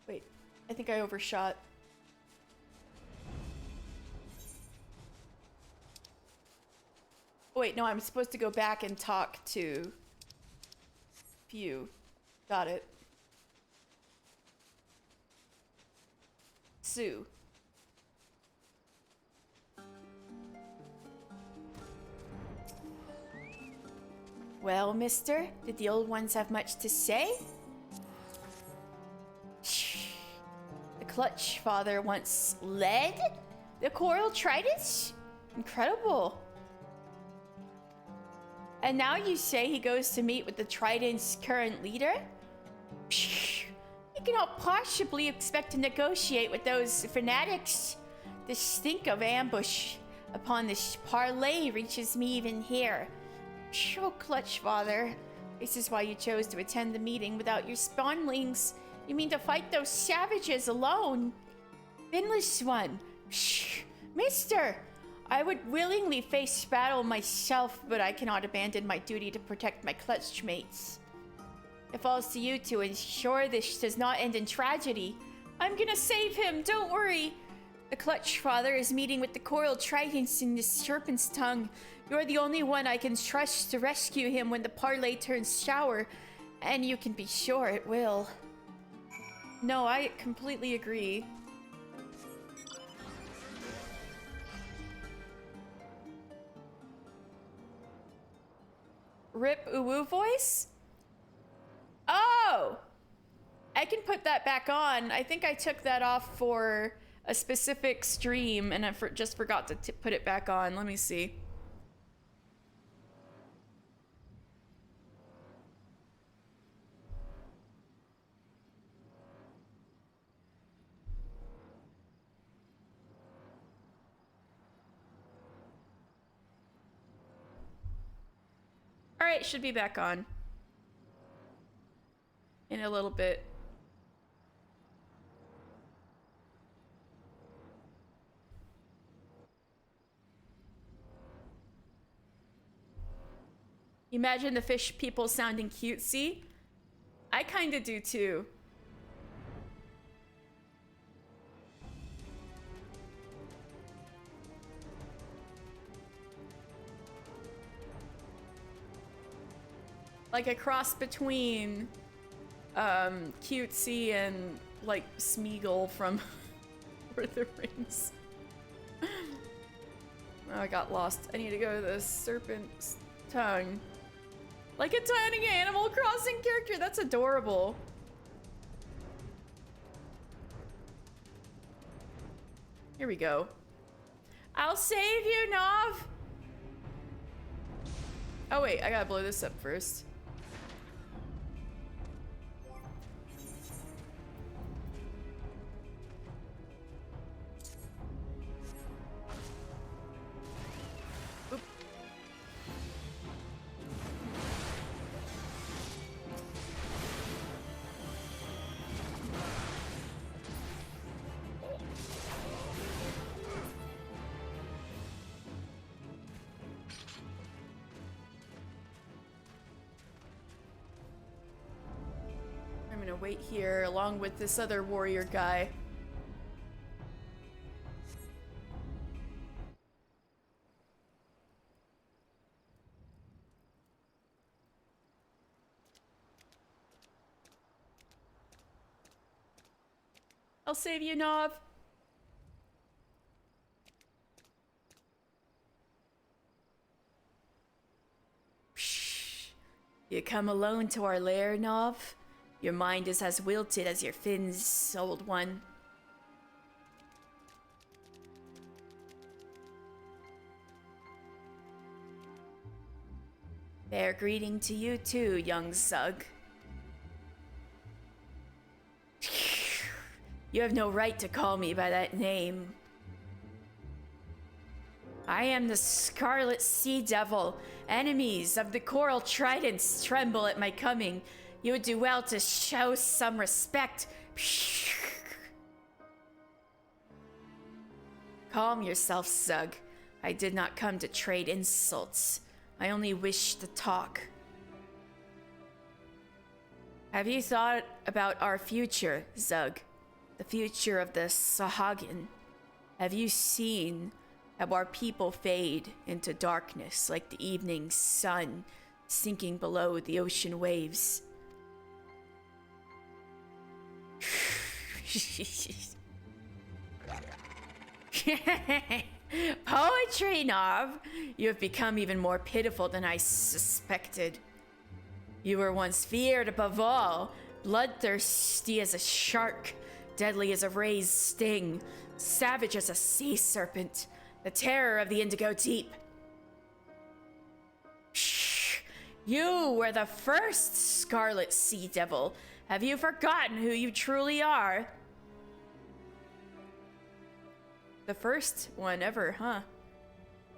Wait, I think I overshot. Wait, no, I'm supposed to go back and talk to Pew. Got it. Sue. Well, mister, did the old ones have much to say? The Clutch Father once led the Coral Tridents? Incredible. And now you say he goes to meet with the Trident's current leader? You cannot possibly expect to negotiate with those fanatics. The stink of ambush upon this parley reaches me even here. Oh, Clutch Father, this is why you chose to attend the meeting without your spawnlings. You mean to fight those savages alone? Finless one. Mister! I would willingly face battle myself, but I cannot abandon my duty to protect my clutch mates. It falls to you to ensure this does not end in tragedy. I'm gonna save him, don't worry. The Clutch Father is meeting with the Coral Tridents in the Serpent's Tongue. You're the only one I can trust to rescue him when the parley turns sour, and you can be sure it will. No, I completely agree. Rip Uwu voice? Oh! I can put that back on. I think I took that off for a specific stream and I just forgot to put it back on. Let me see. All right, should be back on in a little bit. Imagine the fish people sounding cutesy. I kind of do too. Like a cross between cutesy and like Smeagol from Lord of the Rings. Oh, I got lost. I need to go to the Serpent's Tongue. Like a tiny Animal Crossing character. That's adorable. Here we go. I'll save you, Nav. Oh wait, I gotta blow this up first. Wait here along with this other warrior guy. I'll save you, Nov. Psh. You come alone to our lair, Nov? Your mind is as wilted as your fins, old one. Fair greeting to you too, young Zug. You have no right to call me by that name. I am the Scarlet Sea Devil. Enemies of the Coral Tridents tremble at my coming. You would do well to show some respect. Calm yourself, Zug. I did not come to trade insults. I only wish to talk. Have you thought about our future, Zug? The future of the Sahagin? Have you seen how our people fade into darkness like the evening sun sinking below the ocean waves? Poetry, Nov! You have become even more pitiful than I suspected. You were once feared above all, bloodthirsty as a shark, deadly as a raised sting, savage as a sea serpent, the terror of the Indigo Deep. Shh! You were the first Scarlet Sea Devil. Have you forgotten who you truly are? The first one ever, huh?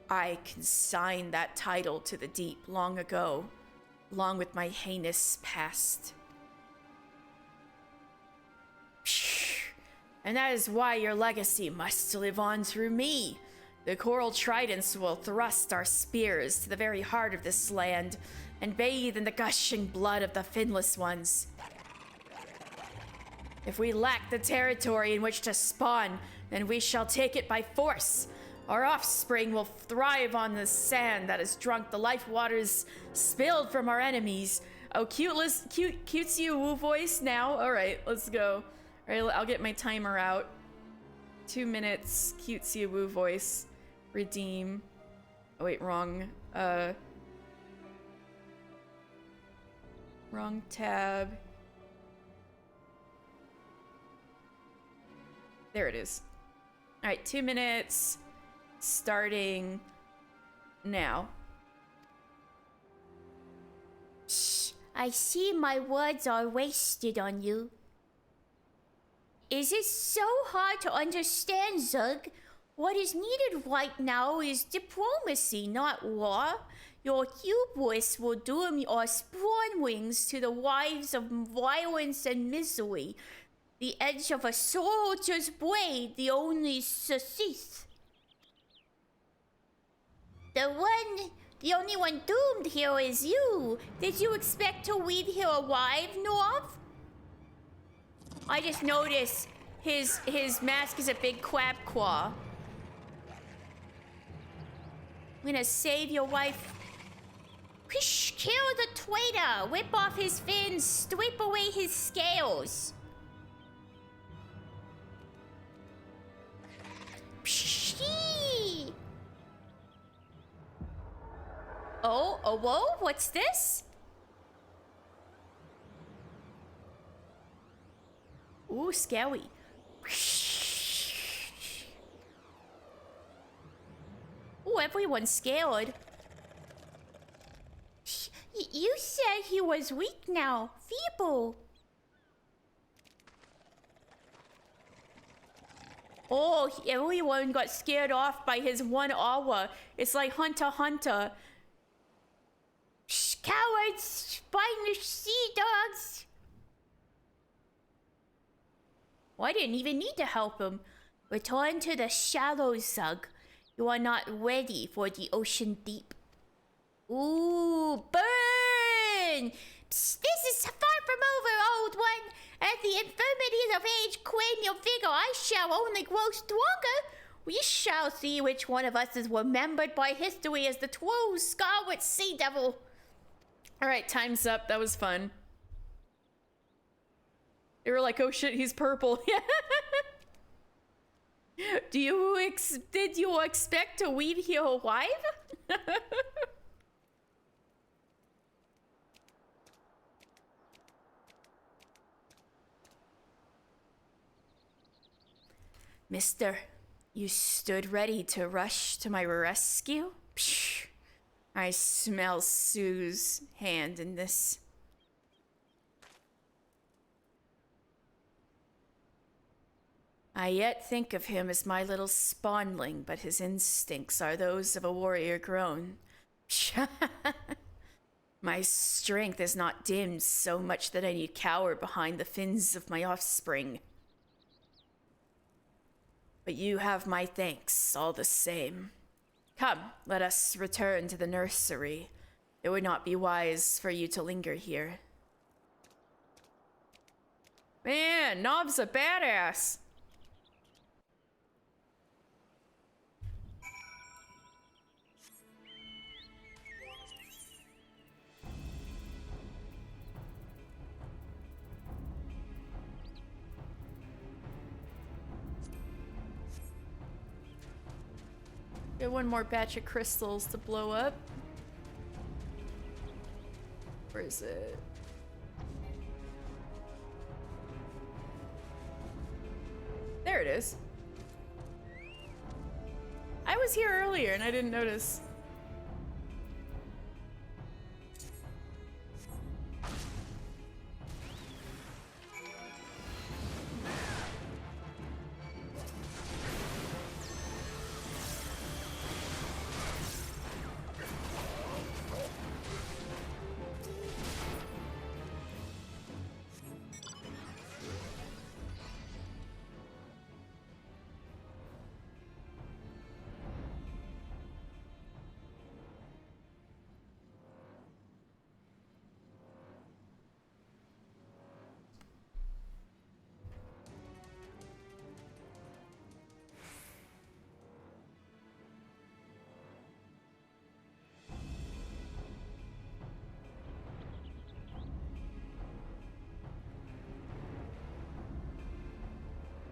I consigned that title to the deep long ago, along with my heinous past. And that is why your legacy must live on through me. The Coral Tridents will thrust our spears to the very heart of this land and bathe in the gushing blood of the finless ones. If we lack the territory in which to spawn, then we shall take it by force. Our offspring will thrive on the sand that has drunk the life waters spilled from our enemies. Oh, cutesy woo voice now? Alright, let's go. Alright, I'll get my timer out. 2 minutes, cutesy woo voice. Redeem. Oh wait, wrong. Wrong tab. There it is. Alright, 2 minutes. Starting now. Shh, I see my words are wasted on you. Is it so hard to understand, Zug? What is needed right now is diplomacy, not war. Your hubris will doom your spawn wings to the wives of violence and misery. The edge of a soldier's blade, the only success. The only one doomed here is you. Did you expect to leave here alive, Norv? I just noticed his mask is a big crab claw. I'm gonna save your wife. Kill the traitor! Whip off his fins! Strip away his scales! Pshee! Oh, whoa, what's this? Ooh, scary. Ooh, everyone's scared. You said he was weak now, feeble. Oh, everyone got scared off by his one aura. It's like Hunter x Hunter. Cowards, spineless sea dogs. Well, I didn't even need to help him. Return to the shallows, Zug. You are not ready for the ocean deep. Ooh, burn! Psst, this is far from over, old one. As the infirmities of age claim your vigor, I shall only grow stronger. We shall see which one of us is remembered by history as the true Scarlet Sea Devil. Alright, time's up. That was fun. They were like, oh shit, he's purple. Did you expect to leave here alive? Mister, you stood ready to rush to my rescue? Psh. I smell Sue's hand in this. I yet think of him as my little spawnling, but his instincts are those of a warrior grown. My strength is not dimmed so much that I need cower behind the fins of my offspring. But you have my thanks all the same. Come, let us return to the nursery. It would not be wise for you to linger here. Man, Nob's a badass. Get one more batch of crystals to blow up. Where is it? There it is. I was here earlier and I didn't notice.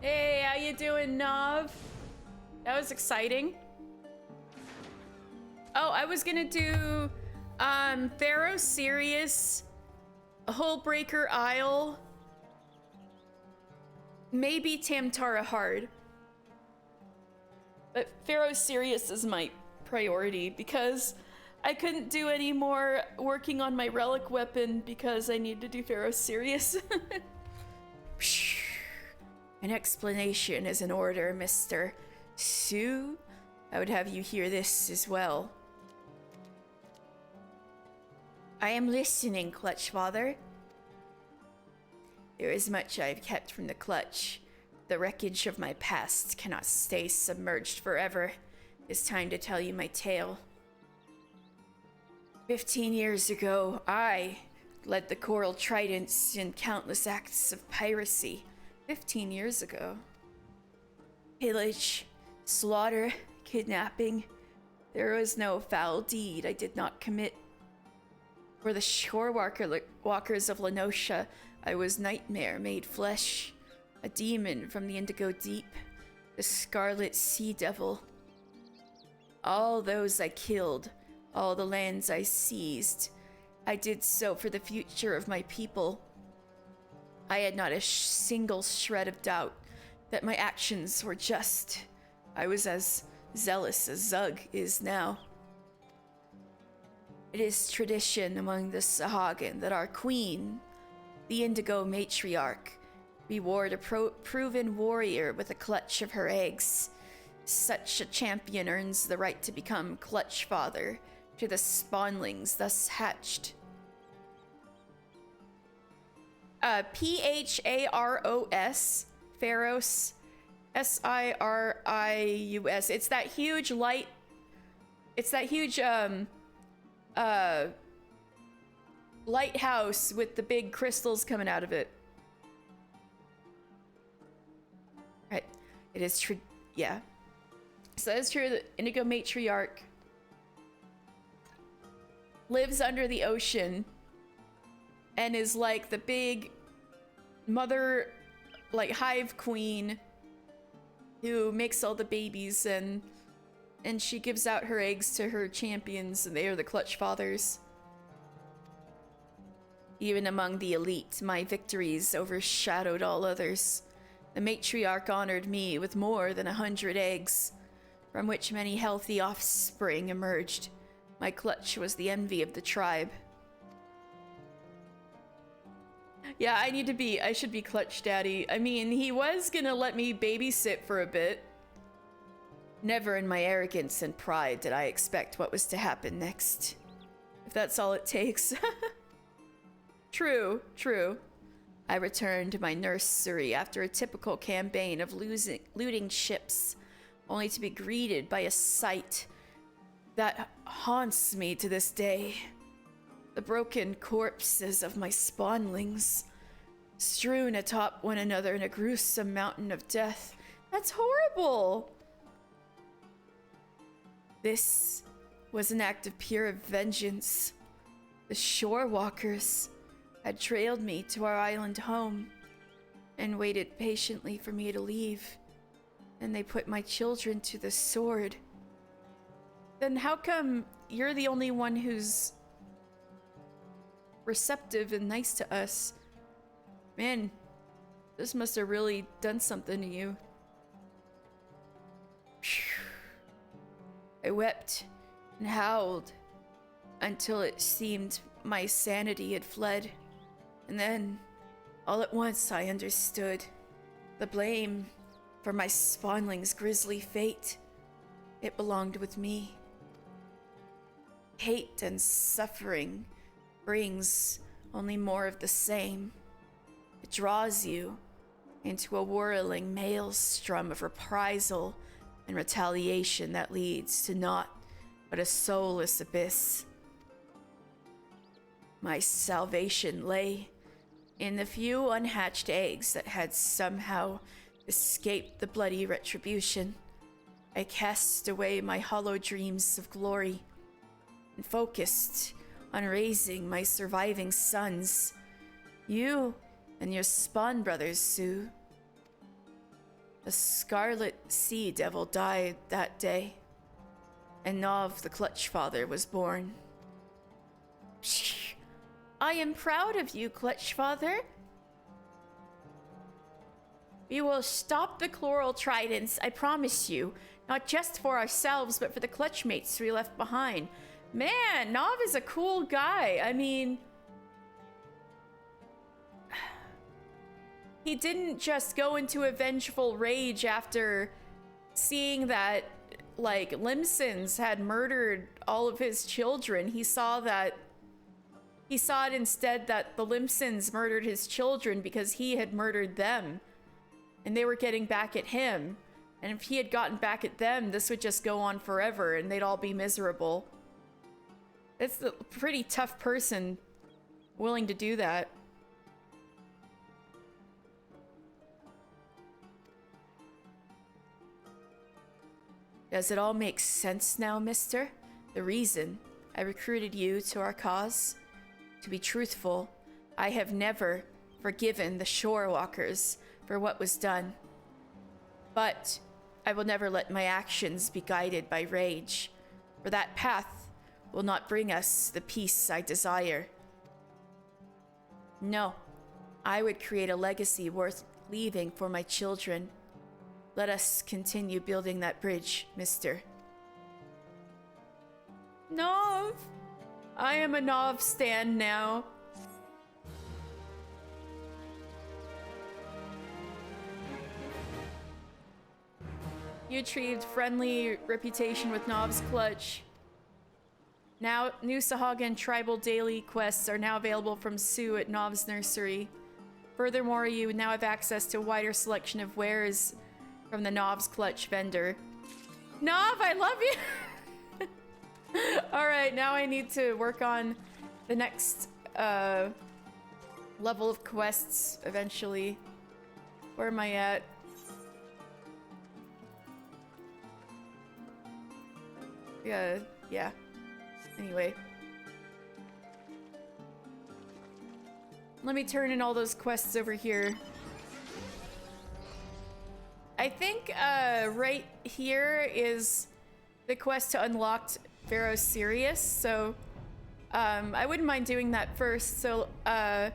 Hey, how you doing, Nov? That was exciting. Oh, I was gonna do Pharaoh Sirius, Hullbreaker Isle, maybe Tamtara Hard. But Pharaoh Sirius is my priority because I couldn't do any more working on my relic weapon because I need to do Pharaoh Sirius. An explanation is in order, Mr. Sue. I would have you hear this as well. I am listening, Clutch Father. There is much I have kept from the Clutch. The wreckage of my past cannot stay submerged forever. It's time to tell you my tale. 15 years ago, I led the Coral Tridents in countless acts of piracy. 15 years ago. Pillage, slaughter, kidnapping. There was no foul deed I did not commit. For the shore walkers of Lenosha, I was nightmare made flesh, a demon from the Indigo Deep, the Scarlet Sea Devil. All those I killed, all the lands I seized, I did so for the future of my people. I had not a single shred of doubt that my actions were just. I was as zealous as Zug is now. It is tradition among the Sahagin that our queen, the Indigo Matriarch, reward a proven warrior with a clutch of her eggs. Such a champion earns the right to become Clutch Father to the spawnlings thus hatched. Pharos, Pharos, Sirius. It's that huge light. It's that huge lighthouse with the big crystals coming out of it. Right. It is true. Yeah. So that is true. The Indigo Matriarch lives under the ocean and is like the big mother, like hive queen who makes all the babies, and she gives out her eggs to her champions, and they are the Clutch Fathers. Even among the elite, my victories overshadowed all others. The matriarch honored me with more than 100 eggs, from which many healthy offspring emerged. My clutch was the envy of the tribe. Yeah, I should be Clutch Daddy. I mean, he was gonna let me babysit for a bit. Never in my arrogance and pride did I expect what was to happen next. If that's all it takes. True, true. I returned to my nursery after a typical campaign of looting ships, only to be greeted by a sight that haunts me to this day. The broken corpses of my spawnlings, strewn atop one another in a gruesome mountain of death. That's horrible! This was an act of pure vengeance. The shore walkers had trailed me to our island home and waited patiently for me to leave. And they put my children to the sword. Then how come you're the only one who's receptive and nice to us? Man, this must have really done something to you. I wept and howled until it seemed my sanity had fled. And then, all at once, I understood. The blame for my spawnling's grisly fate, it belonged with me. Hate and suffering brings only more of the same. It draws you into a whirling maelstrom of reprisal and retaliation that leads to naught but a soulless abyss. My salvation lay in the few unhatched eggs that had somehow escaped the bloody retribution. I cast away my hollow dreams of glory and focused on raising my surviving sons. You and your spawn brothers, Sue. The Scarlet Sea Devil died that day, and Nov the Clutch Father was born. I am proud of you, Clutch Father. We will stop the chloral tridents, I promise you. Not just for ourselves, but for the clutch mates we left behind. Man, Nov is a cool guy. I mean, he didn't just go into a vengeful rage after seeing that, like, Limsons had murdered all of his children. He saw it instead that the Limsons murdered his children because he had murdered them. And they were getting back at him. And if he had gotten back at them, this would just go on forever and they'd all be miserable. It's a pretty tough person willing to do that. Does it all make sense now, mister? The reason I recruited you to our cause? To be truthful, I have never forgiven the shore walkers for what was done. But I will never let my actions be guided by rage, for that path will not bring us the peace I desire. No, I would create a legacy worth leaving for my children. Let us continue building that bridge, mister. Nov! I am a Nov stan now. You achieved friendly reputation with Nov's Clutch. Now, new Sahagan tribal daily quests are now available from Sue at Nov's Nursery. Furthermore, you now have access to a wider selection of wares from the Nov's Clutch vendor. Nov, I love you! Alright, now I need to work on the next level of quests eventually. Where am I at? Yeah. Anyway. Let me turn in all those quests over here. I think right here is the quest to unlock Pharaoh Sirius, so I wouldn't mind doing that first. So yeah,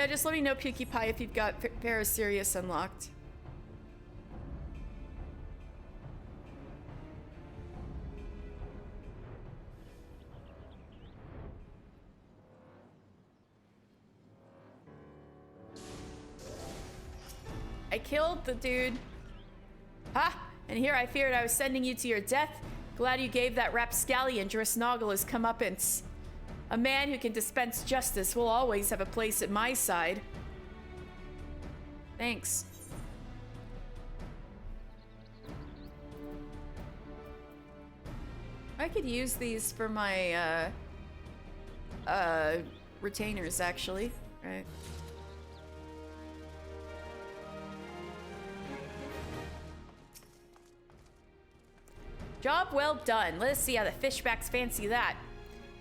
just let me know, Pukey Pie, if you've got Pharaoh Sirius unlocked. I killed the dude. Ha! And here I feared I was sending you to your death. Glad you gave that rapscallion Drisnoggle his comeuppance. A man who can dispense justice will always have a place at my side. Thanks. I could use these for my, retainers, actually. Right. Job well done. Let us see how the fishbacks fancy that.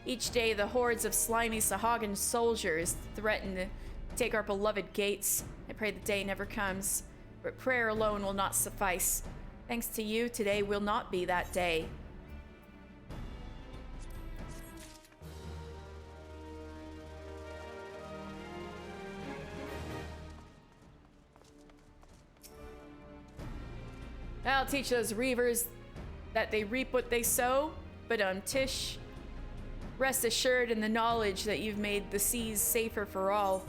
Each day, the hordes of slimy Sahagan soldiers threaten to take our beloved gates. I pray the day never comes, but prayer alone will not suffice. Thanks to you, today will not be that day. I'll teach those reavers that they reap what they sow, but Tish, rest assured in the knowledge that you've made the seas safer for all.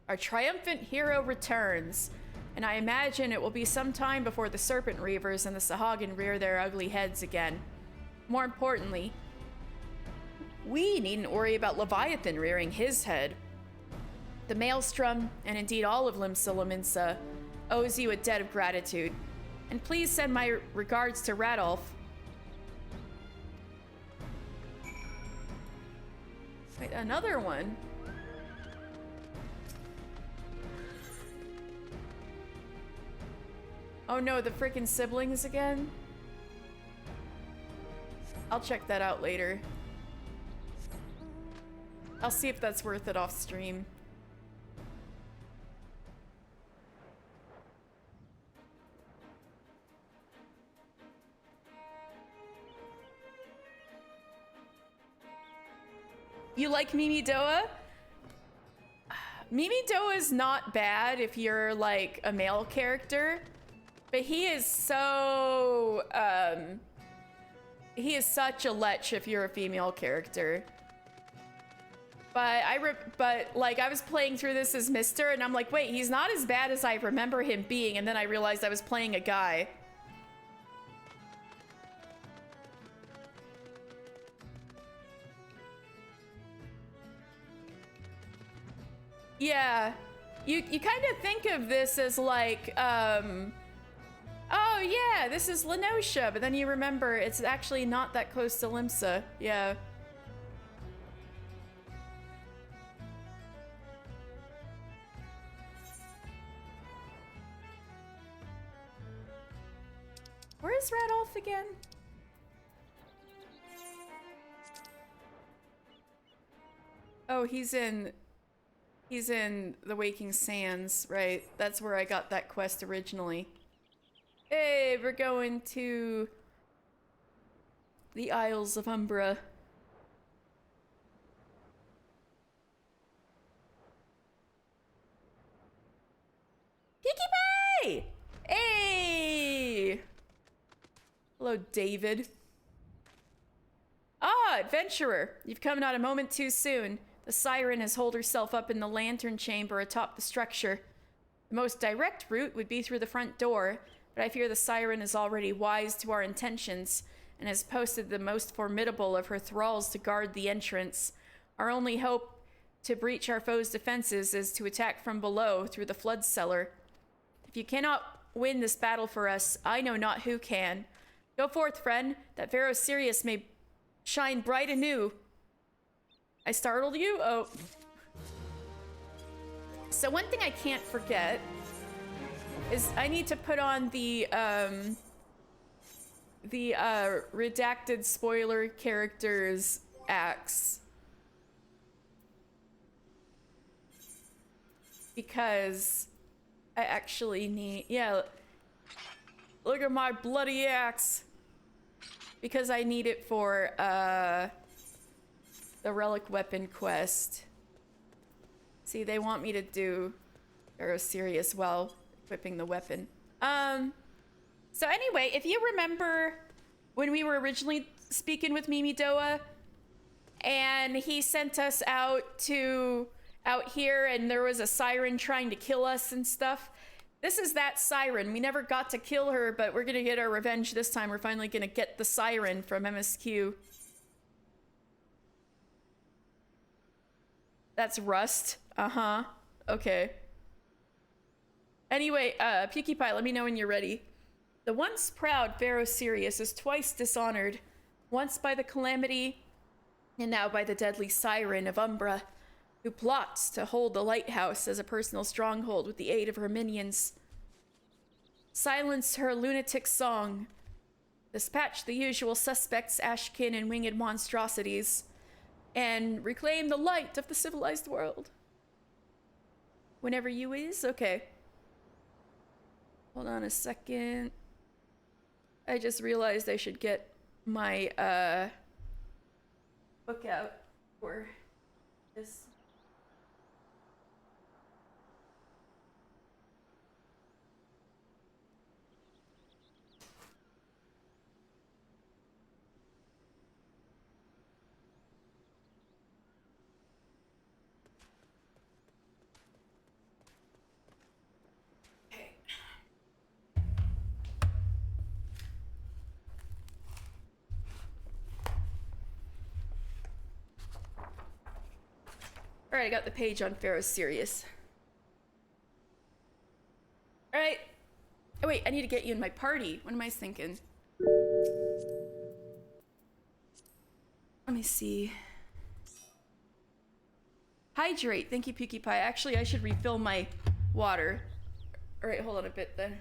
Our triumphant hero returns, and I imagine it will be some time before the Serpent Reavers and the Sahagan rear their ugly heads again. More importantly, we needn't worry about Leviathan rearing his head. The Maelstrom, and indeed all of Limsa Lominsa, owes you a debt of gratitude. And please send my regards to Radolf. Wait, another one? Oh no, the frickin' siblings again? I'll check that out later. I'll see if that's worth it off stream. You like Mimi Doa? Mimi Doa is not bad if you're like a male character, but he is so he is such a lech if you're a female character. But like I was playing through this as Mister, and I'm like, wait, he's not as bad as I remember him being, and then I realized I was playing a guy. Yeah, you kind of think of this as like, oh yeah, this is Lenosha, but then you remember it's actually not that close to Limsa. Yeah. Where is Radolf again? Oh, he's in the Waking Sands, right? That's where I got that quest originally. Hey, we're going to the Isles of Umbra. Kiki Pie! Hey! Hello, David. Ah, adventurer. You've come not a moment too soon. The siren has holed herself up in the lantern chamber atop the structure. The most direct route would be through the front door, but I fear the siren is already wise to our intentions and has posted the most formidable of her thralls to guard the entrance. Our only hope to breach our foe's defenses is to attack from below through the flood cellar. If you cannot win this battle for us, I know not who can. Go forth, friend, that Pharaoh Sirius may shine bright anew. I startled you? Oh. So one thing I can't forget is I need to put on the redacted spoiler characters axe. Because I actually need, yeah, look at my bloody axe. Because I need it for the relic weapon quest. See, they want me to do Pharaoh Sirius while equipping the weapon. So anyway, if you remember when we were originally speaking with Mimi Doa, and he sent us out here, and there was a siren trying to kill us and stuff. This is that siren. We never got to kill her, but we're gonna get our revenge this time. We're finally gonna get the siren from MSQ. That's Rust. Uh-huh. Okay. Anyway, Pukie Pie, let me know when you're ready. The once proud Pharaoh Sirius is twice dishonored, once by the calamity, and now by the deadly siren of Umbra, who plots to hold the lighthouse as a personal stronghold with the aid of her minions. Silence her lunatic song. Dispatch the usual suspects, Ashkin and winged monstrosities, and reclaim the light of the civilized world. Whenever you is? Okay. Hold on a second. I just realized I should get my book out for this. Alright, I got the page on Pharaoh Sirius. Alright. Oh wait, I need to get you in my party. What am I thinking? Let me see. Hydrate. Thank you, Pukie Pie. Actually, I should refill my water. Alright, hold on a bit then.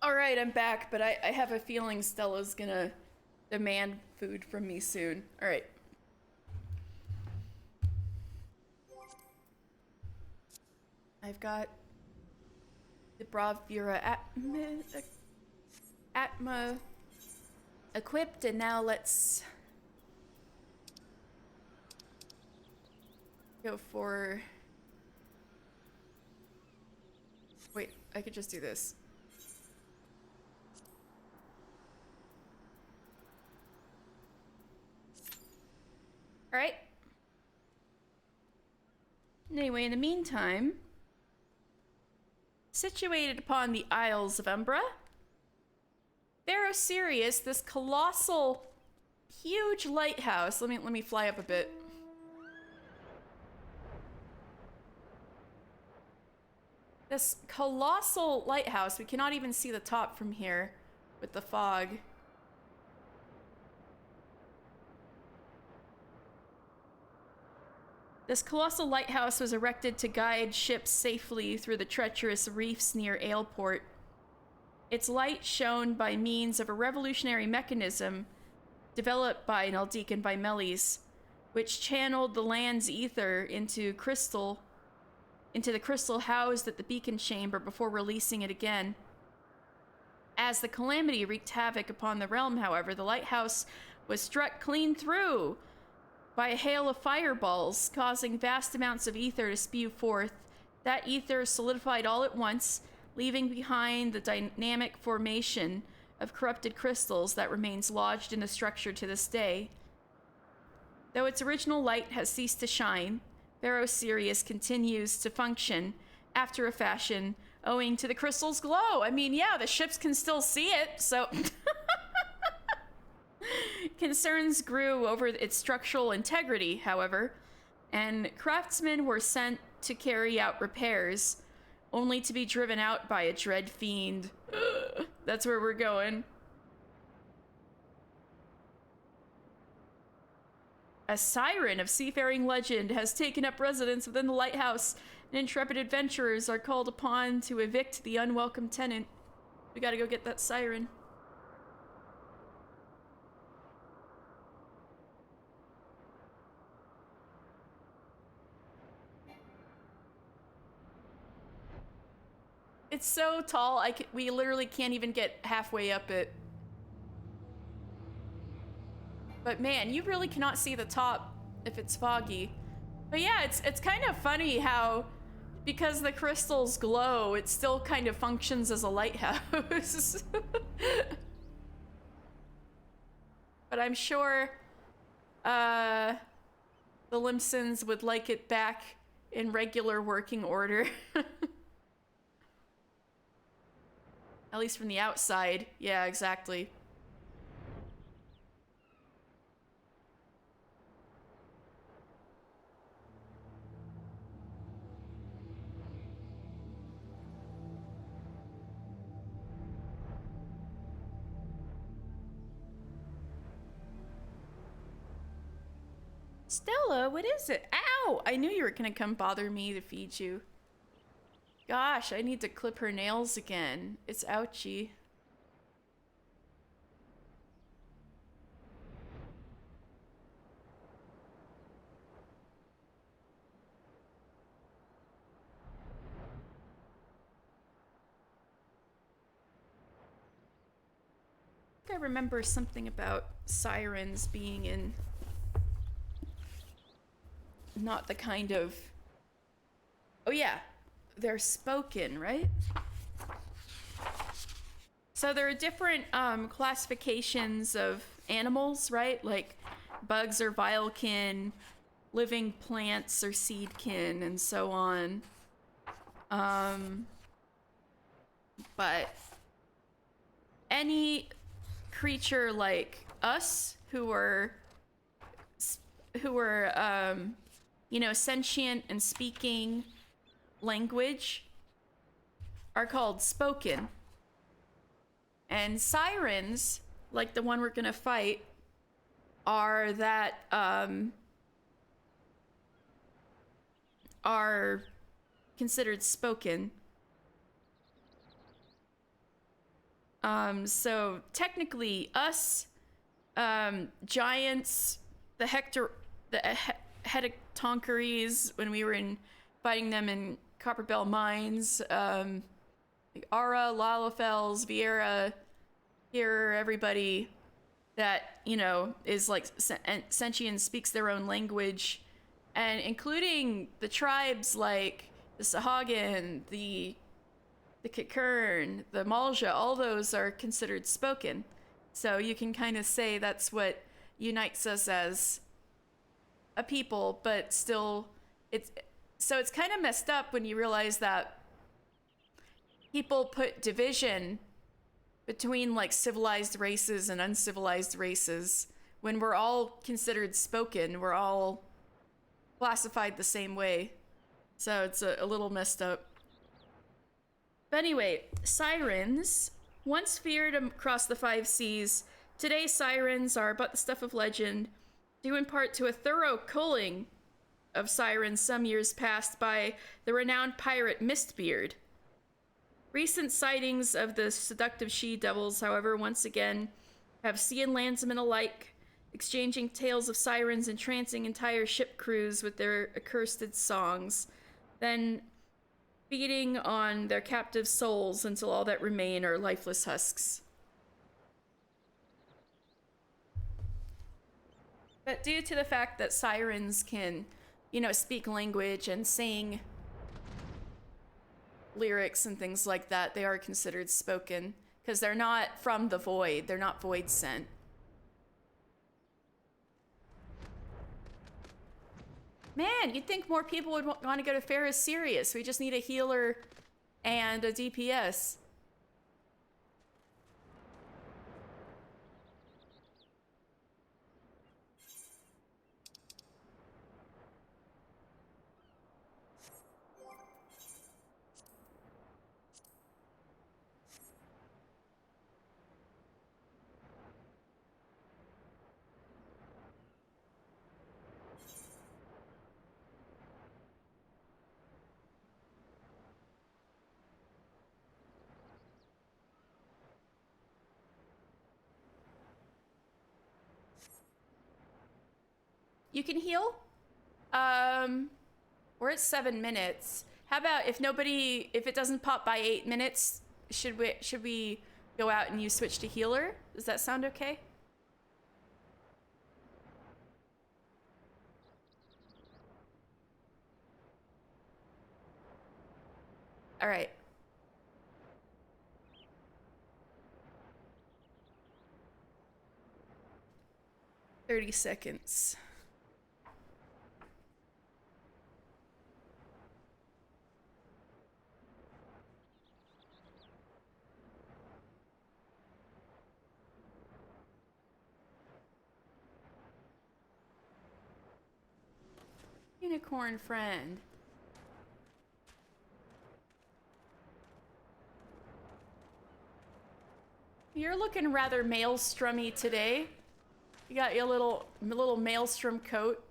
Alright, I'm back, but I have a feeling Stella's gonna demand food from me soon. Alright. I've got the Bravura Atma equipped, and now let's go for... Wait, I could just do this. Alright. Anyway, in the meantime, situated upon the Isles of Umbra, Pharaoh Sirius, this colossal, huge lighthouse. Let me fly up a bit. This colossal lighthouse, we cannot even see the top from here with the fog. This colossal lighthouse was erected to guide ships safely through the treacherous reefs near Aleport. Its light shone by means of a revolutionary mechanism developed by Naldik and by Melis, which channeled the land's ether into the crystal housed at the beacon chamber before releasing it again. As the calamity wreaked havoc upon the realm, however, the lighthouse was struck clean through by a hail of fireballs, causing vast amounts of ether to spew forth. That ether solidified all at once, leaving behind the dynamic formation of corrupted crystals that remains lodged in the structure to this day. Though its original light has ceased to shine, Pharaoh Sirius continues to function, after a fashion, owing to the crystal's glow. I mean, yeah, the ships can still see it, so... Concerns grew over its structural integrity, however, and craftsmen were sent to carry out repairs, only to be driven out by a dread fiend. Ugh, that's where we're going. A siren of seafaring legend has taken up residence within the lighthouse, and intrepid adventurers are called upon to evict the unwelcome tenant. We gotta go get that siren. It's so tall, we literally can't even get halfway up it. But man, you really cannot see the top if it's foggy. But yeah, it's kind of funny how, because the crystals glow, it still kind of functions as a lighthouse. But I'm sure the Limsons would like it back in regular working order. At least from the outside. Yeah, exactly. Stella, what is it? Ow! I knew you were gonna come bother me to feed you. Gosh, I need to clip her nails again. It's ouchy. I think I remember something about sirens being in not the kind of... Oh yeah, they're spoken, right? So there are different classifications of animals, right? Like bugs are vilekin, living plants are seedkin, and so on. But any creature like us who are you know, sentient and speaking language are called spoken. And sirens, like the one we're gonna fight, are that are considered spoken. So technically us giants, the Hecatoncheires, when we were fighting them in Copperbell Mines, like Ara, Lalafels, Vieira, here, everybody that, you know, is like sentient, speaks their own language, and including the tribes like the Sahagin, the Kikern, the Malja, all those are considered spoken. So you can kind of say that's what unites us as a people, but still it's kind of messed up when you realize that people put division between like civilized races and uncivilized races when we're all considered spoken. We're all classified the same way. So it's a little messed up. But anyway, sirens, once feared across the 5 seas, today sirens are but the stuff of legend, due in part to a thorough culling of sirens some years past by the renowned pirate Mistbeard. Recent sightings of the seductive she-devils, however, once again have sea and landsmen alike exchanging tales of sirens entrancing entire ship crews with their accursed songs, then feeding on their captive souls until all that remain are lifeless husks. But due to the fact that sirens can, you know, speak language and sing lyrics and things like that, they are considered spoken, because they're not from the void. They're not void sent. Man, you'd think more people would want to go to Ferris Sirius. We just need a healer and a DPS. You can heal? We're at 7 minutes. How about if it doesn't pop by 8 minutes, should we go out and you switch to healer? Does that sound okay? All right. "30 seconds. Unicorn friend. You're looking rather maelstrummy today. You got your little maelstrom coat.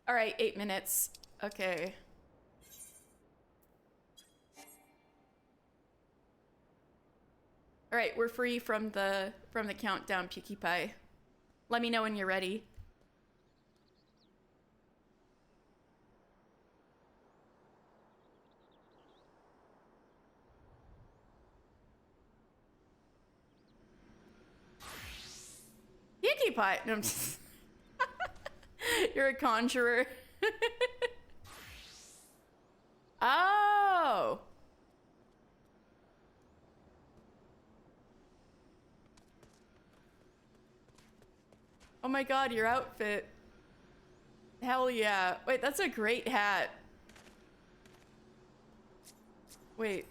All right, 8 minutes. Okay. All right, we're free from the countdown, PewDiePie. Let me know when you're ready. PewDiePie. No, I'm just... You're a conjurer. Oh. Oh my god, your outfit. Hell yeah. Wait, that's a great hat. Wait.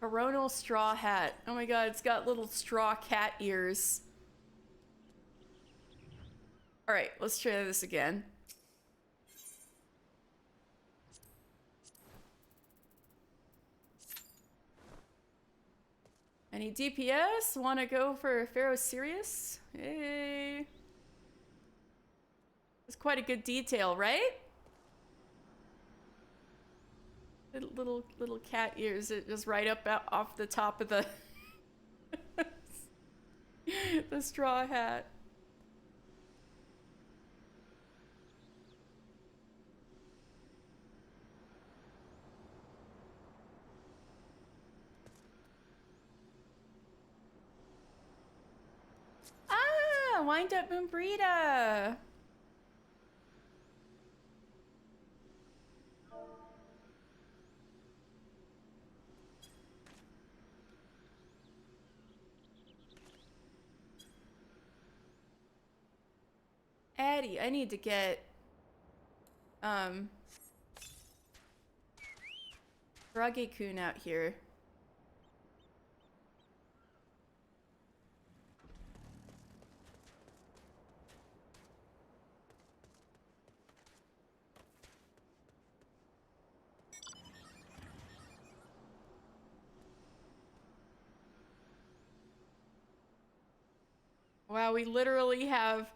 Coronal straw hat. Oh my god, it's got little straw cat ears. Alright, let's try this again. Any DPS? Wanna go for Pharaoh Sirius? Hey. It's quite a good detail, right? Little cat ears, it just right up off the top of the the straw hat. Ah, wind up Moonbrita. Addie, I need to get Rage-kun out here. Wow, we literally have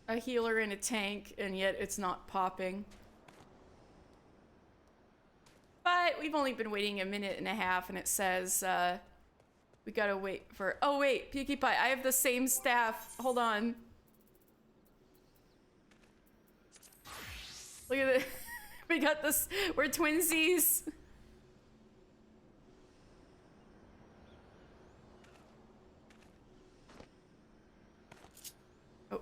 a healer in a tank, and yet it's not popping. But we've only been waiting a minute and a half, and it says, we gotta wait for... Oh, wait, PewDiePie, I have the same staff. Hold on. Look at it. We got this. We're twinsies. Oh.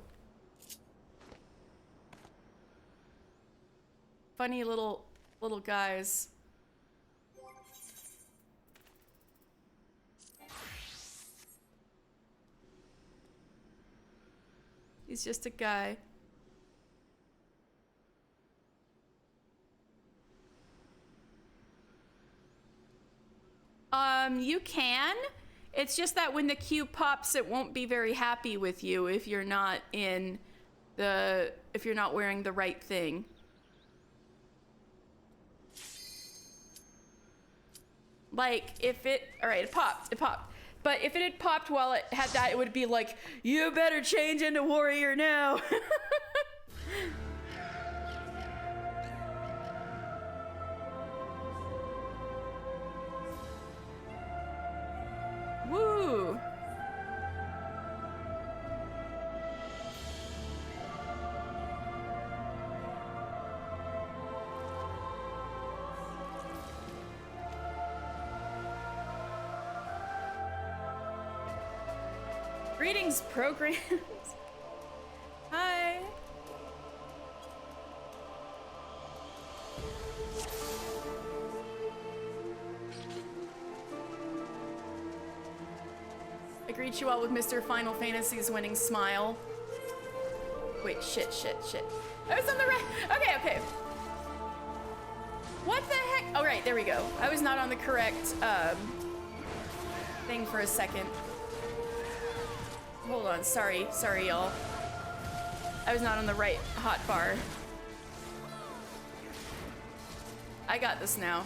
Funny little guys. He's just a guy. You can. It's just that when the queue pops, it won't be very happy with you if you're not in the... if you're not wearing the right thing. Like, if it... Alright, it popped. It popped. But if it had popped while it had that, it would be like, you better change into warrior now. Woo! Greetings, programs. Hi. I greet you all with Mr. Final Fantasy's winning smile. Wait, shit. I was on the right. Okay. What the heck? Oh, right, there we go. I was not on the correct thing for a second. Hold on, sorry, y'all. I was not on the right hotbar. I got this now.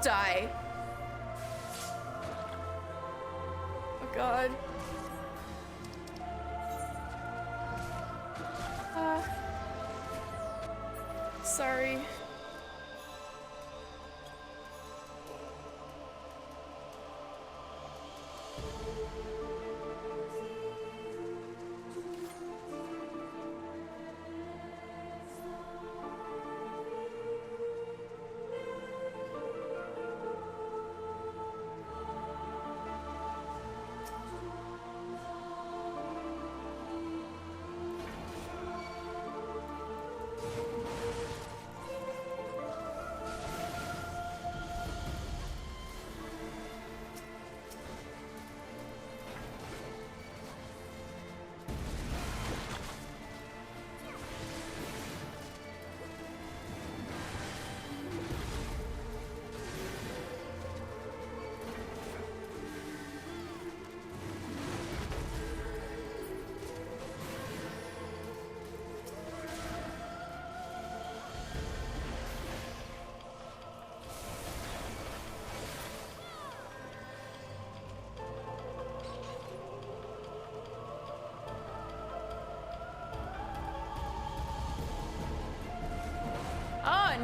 Die. Oh god. Sorry.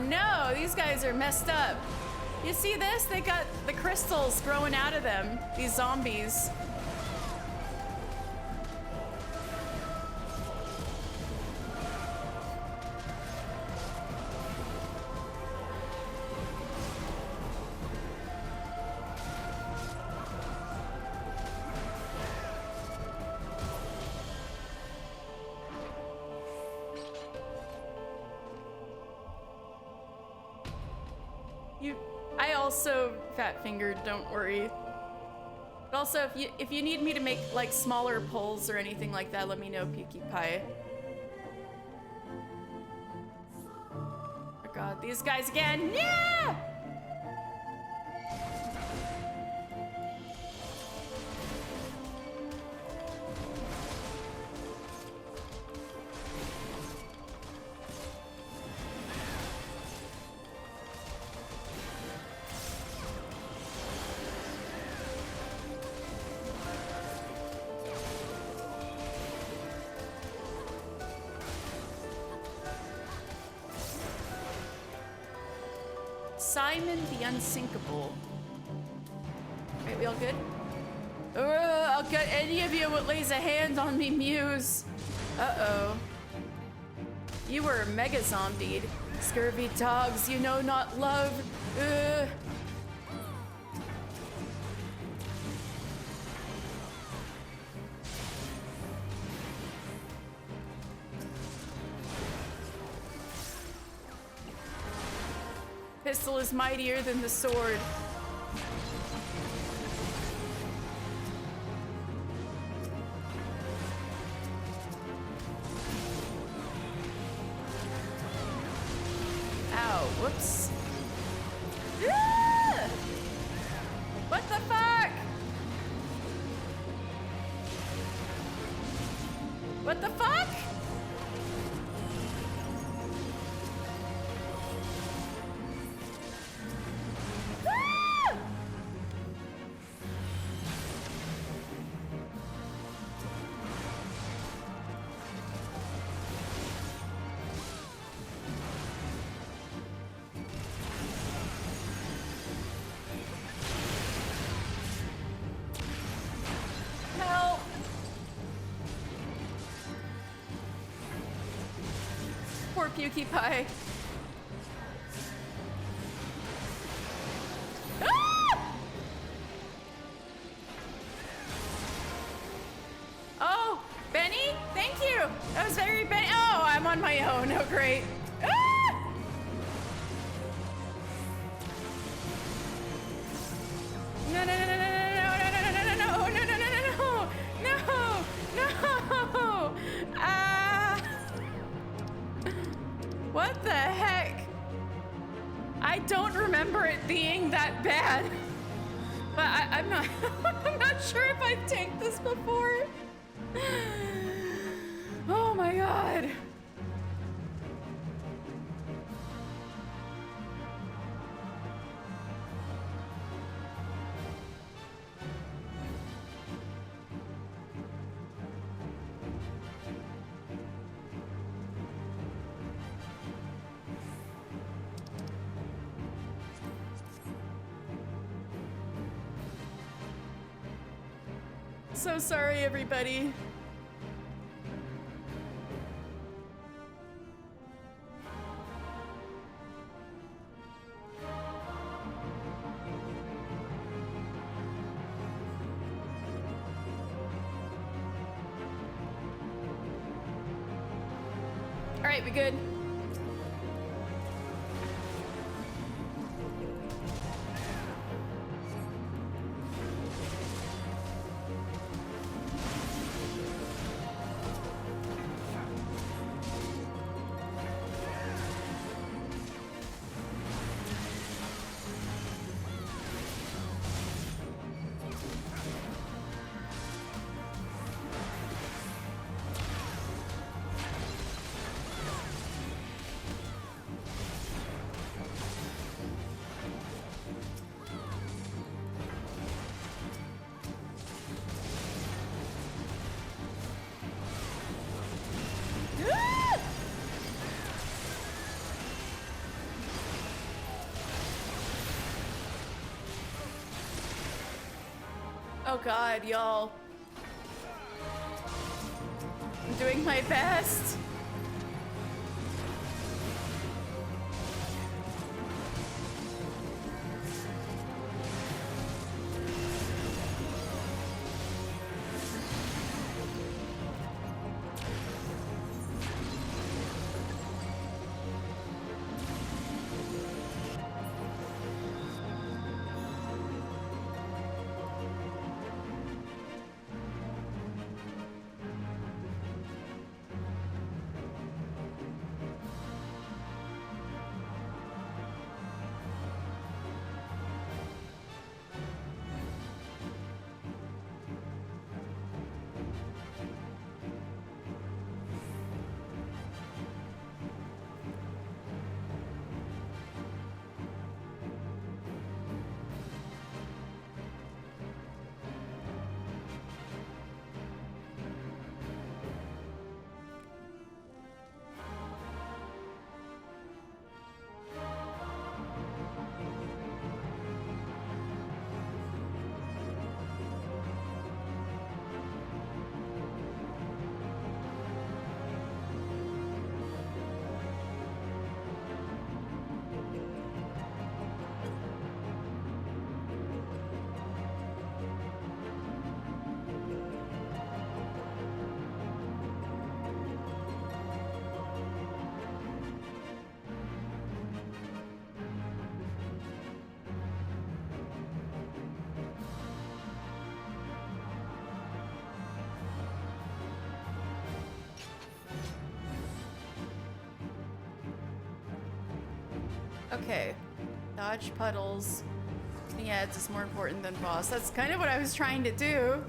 No, these guys are messed up. You see this? They got the crystals growing out of them. These zombies. I also fat fingered, don't worry. But also, if you need me to make like smaller pulls or anything like that, let me know, Pukie Pie. Oh god, these guys again! Yeah! Simon the Unsinkable. Right, we all good? I'll get any of you what lays a hand on me, Muse. Uh-oh. You were mega zombied. Scurvy dogs, you know not love. Pistol is mightier than the sword. Ow, whoops. Ah! What the fuck? What the fuck? Ah! Help! Poor Pukey Pie. Ah! Oh, Benny, thank you. That was very Benny. Oh, I'm on my own. Oh, great. Ah! No, no, no, no, no, no, no, no, no, no, no, no, no, no, no. Ah. What the heck? I don't remember it being that bad. But I'm not I'm not sure if I've tanked this before. Oh my god. So sorry, everybody. All right, we good? Oh god, y'all. I'm doing my best. Okay. Dodge puddles. Yeah, it's just more important than boss. That's kind of what I was trying to do.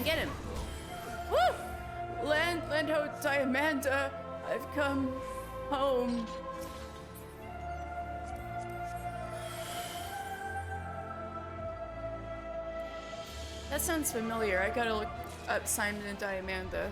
Get him! Woo! Landho Diamanda, I've come home. That sounds familiar. I gotta look up Simon and Diamanda.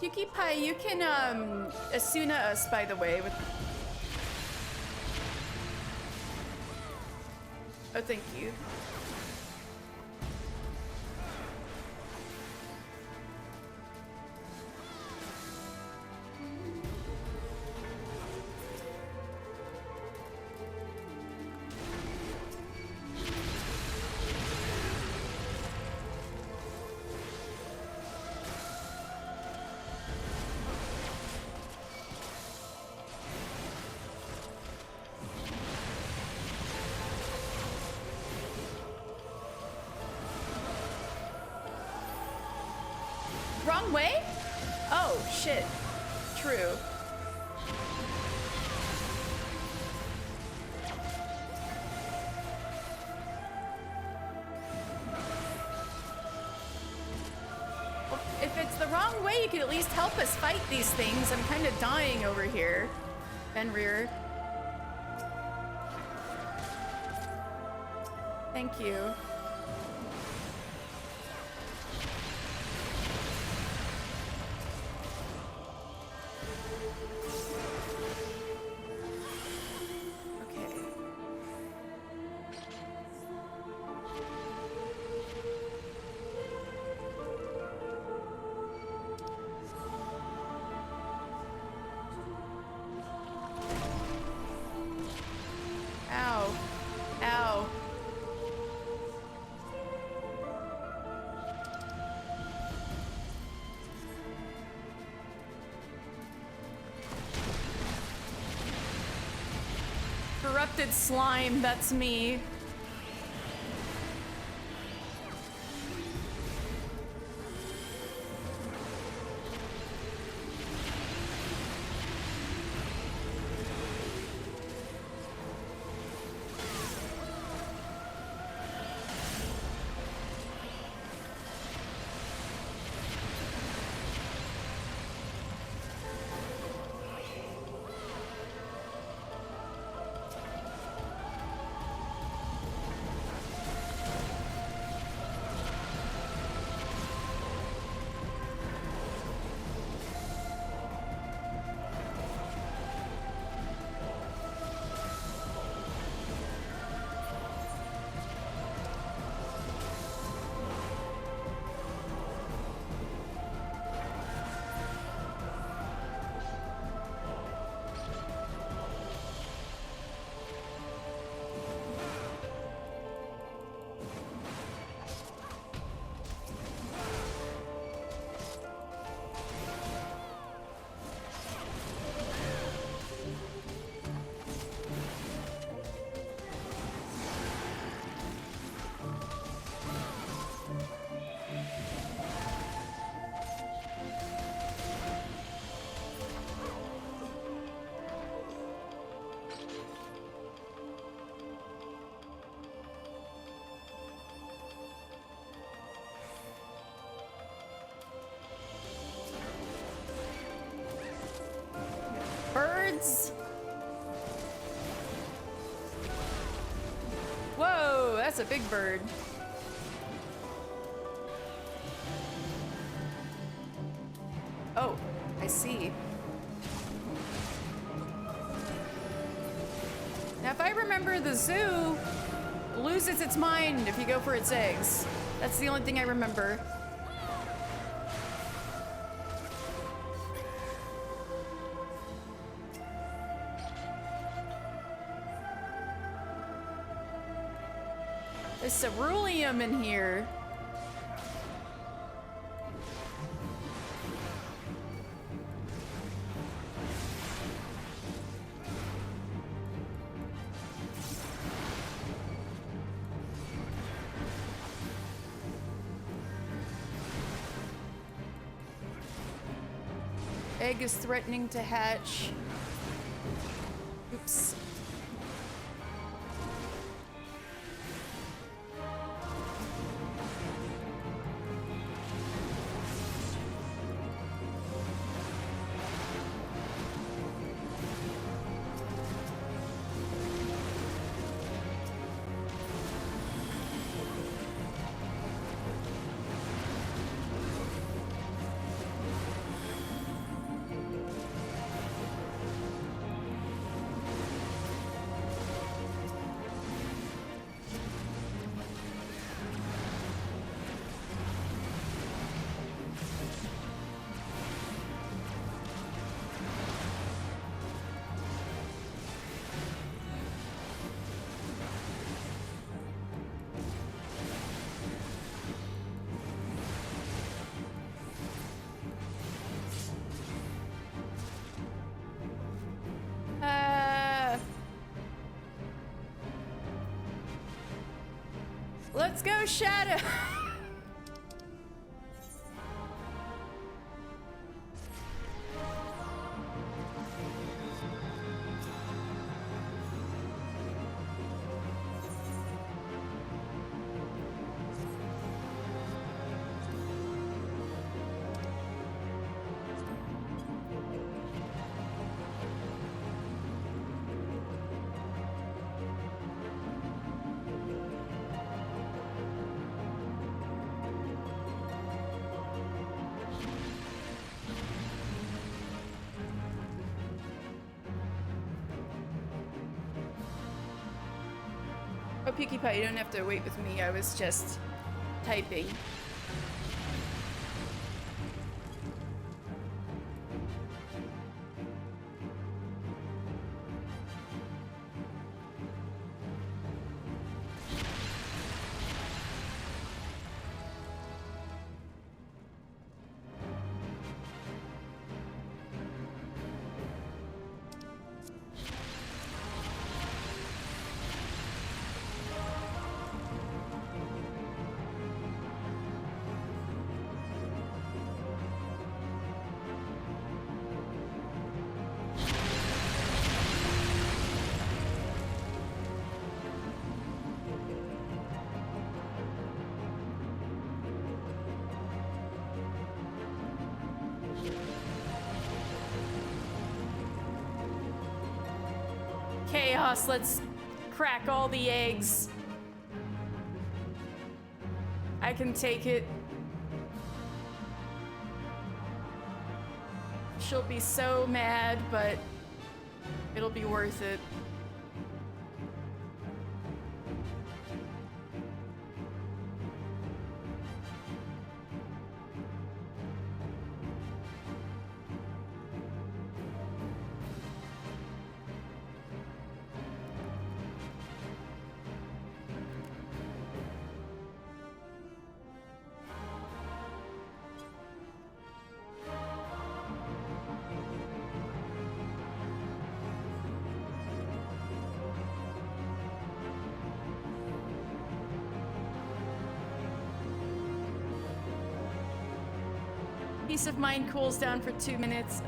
Yuki Pai, you can Asuna us, by the way, with. Oh, thank you. Wrong way? Oh, shit. True. Well, if it's the wrong way, you could at least help us fight these things. I'm kind of dying over here. Fenrir. Thank you. Corrupted slime, that's me. birds. Whoa, that's a big bird. Oh, I see. Now, if I remember, the zoo loses its mind if you go for its eggs. That's the only thing I remember. There's ceruleum in here. Egg is threatening to hatch. Oops. Let's go, Shadow! Oh, Pinkie Pie, you don't have to wait with me. I was just typing. Chaos, let's crack all the eggs. I can take it. She'll be so mad, but it'll be worth it. Peace of mind cools down for 2 minutes.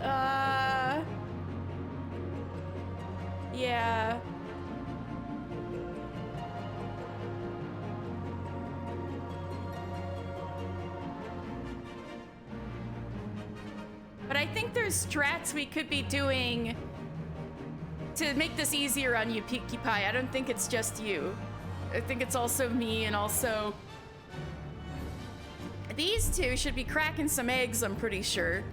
Yeah. But I think there's strats we could be doing to make this easier on you, Pinkie Pie, I don't think it's just you. I think it's also me, and also these two should be cracking some eggs, I'm pretty sure.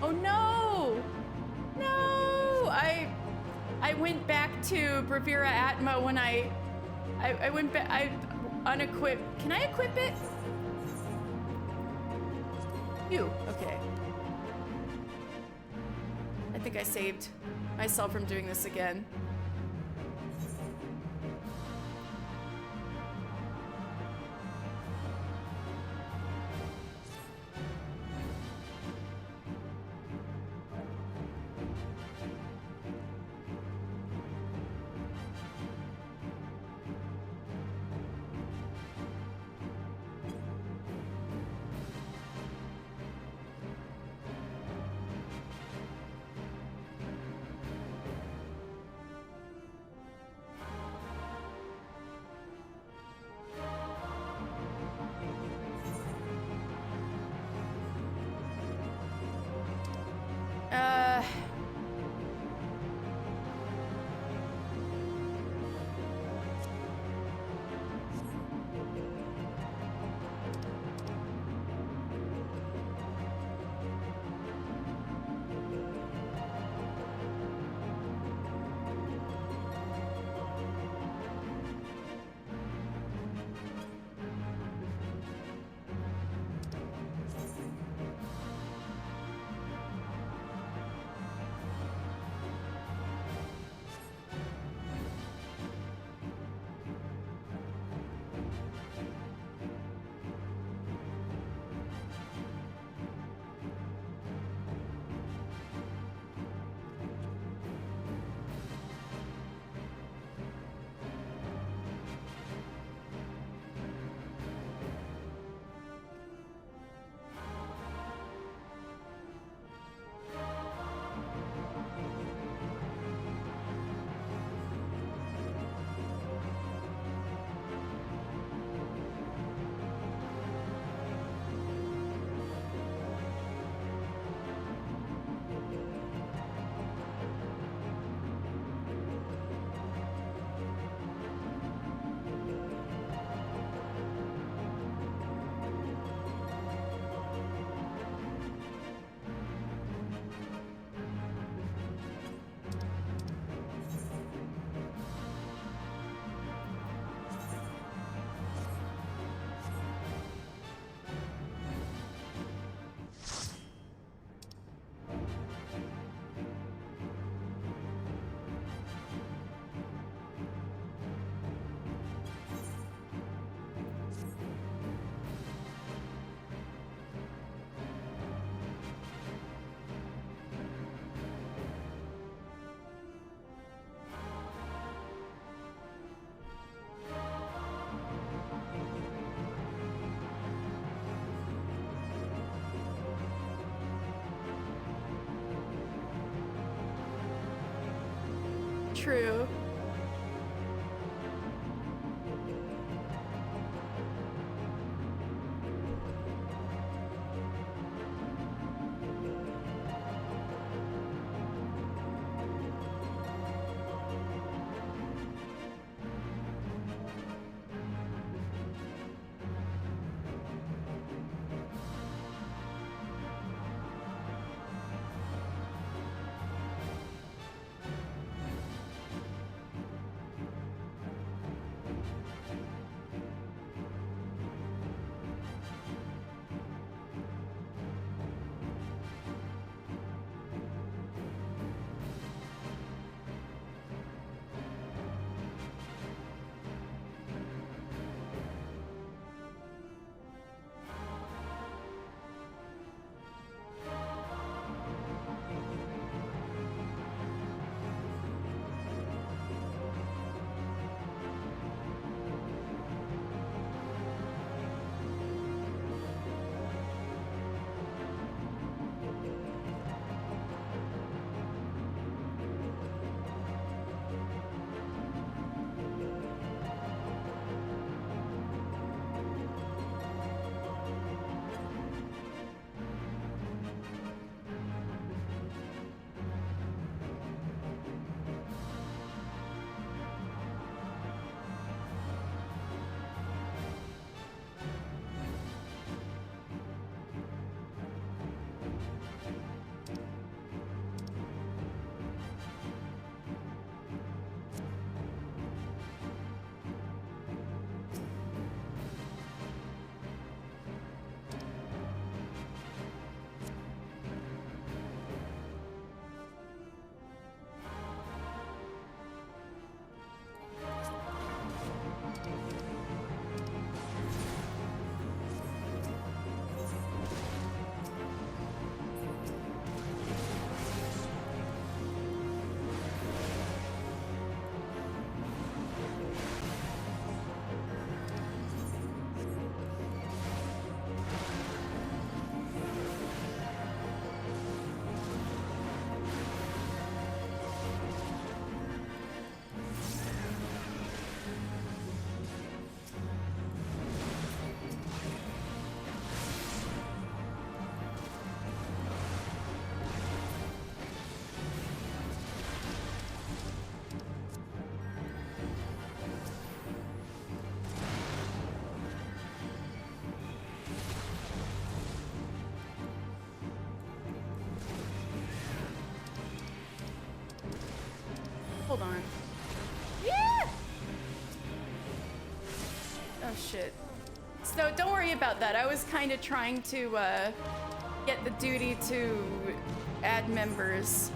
Oh no! No! I went back to Bravura Atma when I went back. I unequipped. Can I equip it? You. Okay. I think I saved myself from doing this again. True. Oh shit. So don't worry about that. I was kind of trying to get the duty to add members.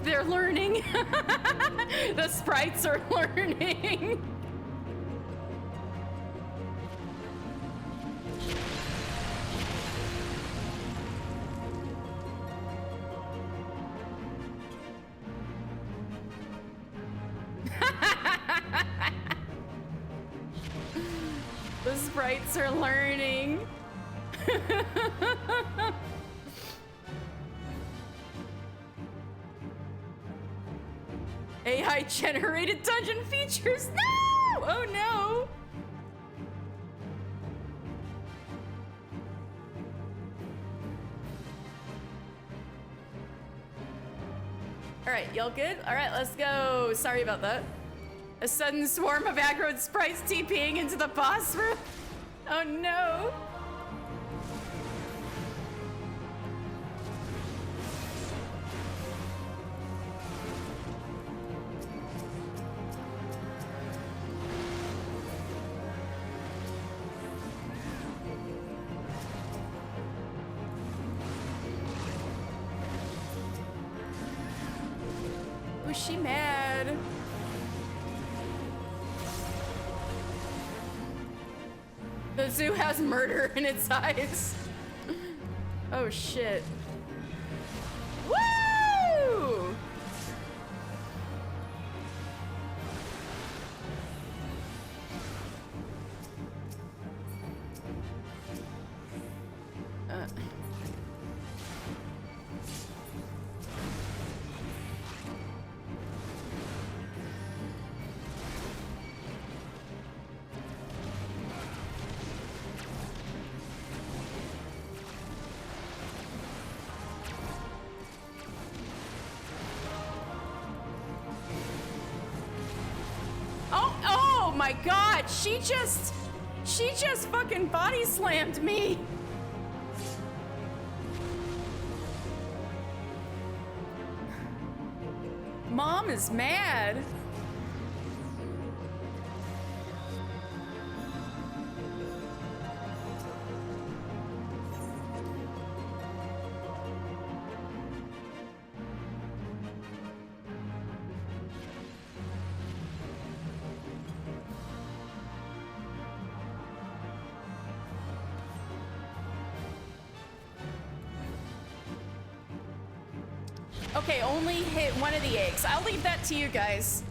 They're learning. The sprites are learning. The sprites are learning. AI generated dungeon features. No! Oh no! Alright, y'all good? Alright, let's go. Sorry about that. A sudden swarm of aggroed sprites TPing into the boss room. Oh no! Was she mad? The zoo has murder in its eyes. Oh shit. Woo! Oh my god, she just fucking body slammed me. Mom is mad. Okay, only hit one of the eggs. I'll leave that to you guys.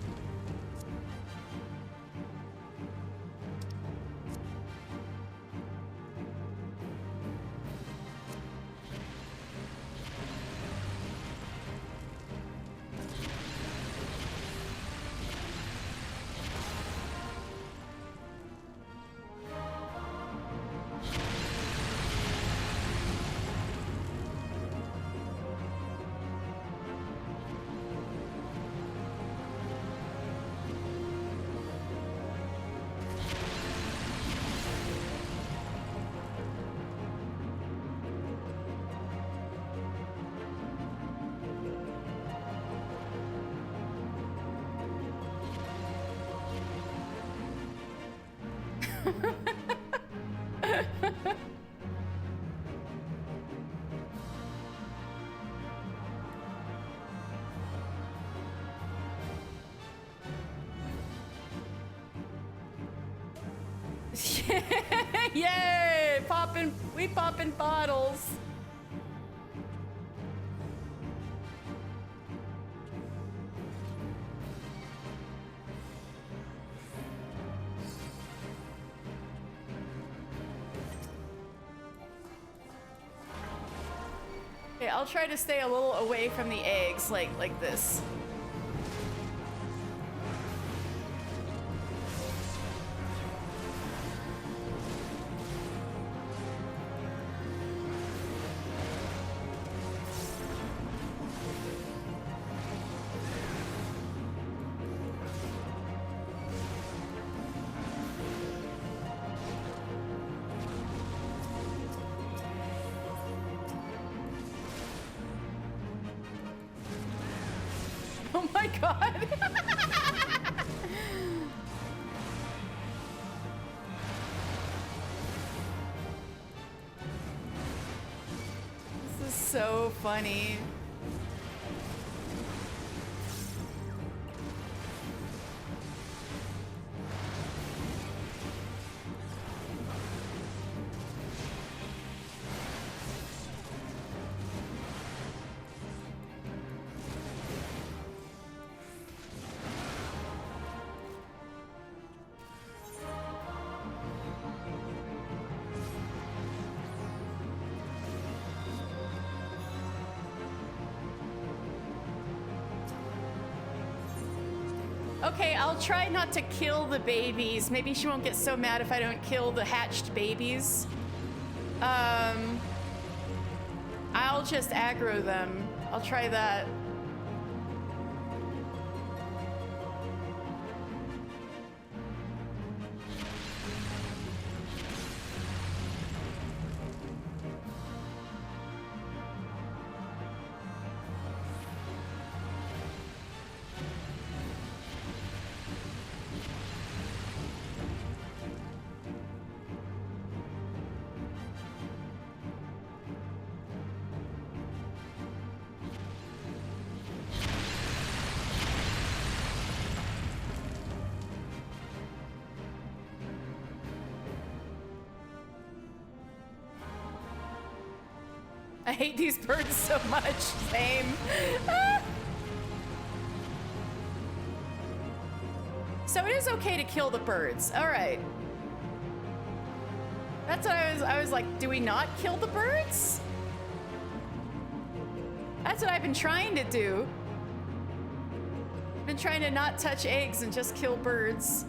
Yay! We popping bottles. Okay, I'll try to stay a little away from the eggs, like this. Oh my god. This is so funny. Okay, I'll try not to kill the babies. Maybe she won't get so mad if I don't kill the hatched babies. I'll just aggro them. I'll try that. I hate these birds so much. Same. Ah. So it is okay to kill the birds. All right. That's what I was like, do we not kill the birds? That's what I've been trying to do. I've been trying to not touch eggs and just kill birds.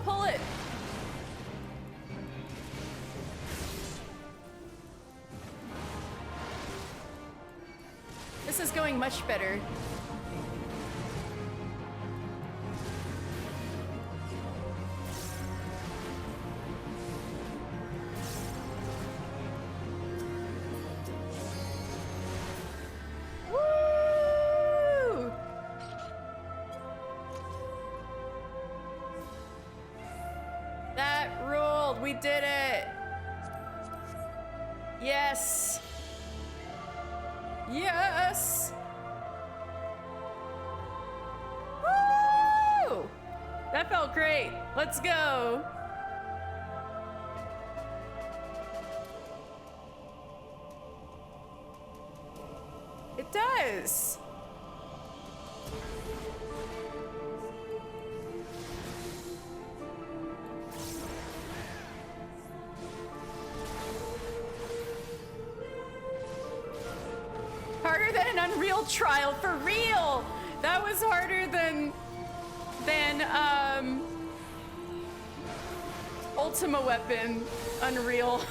Pull it. This is going much better. Woo! That ruled. We did it. Yes. Yes. Woo! That felt great. Let's go. It does. Harder than an Unreal trial, for real. That was harder than Ultima Weapon Unreal.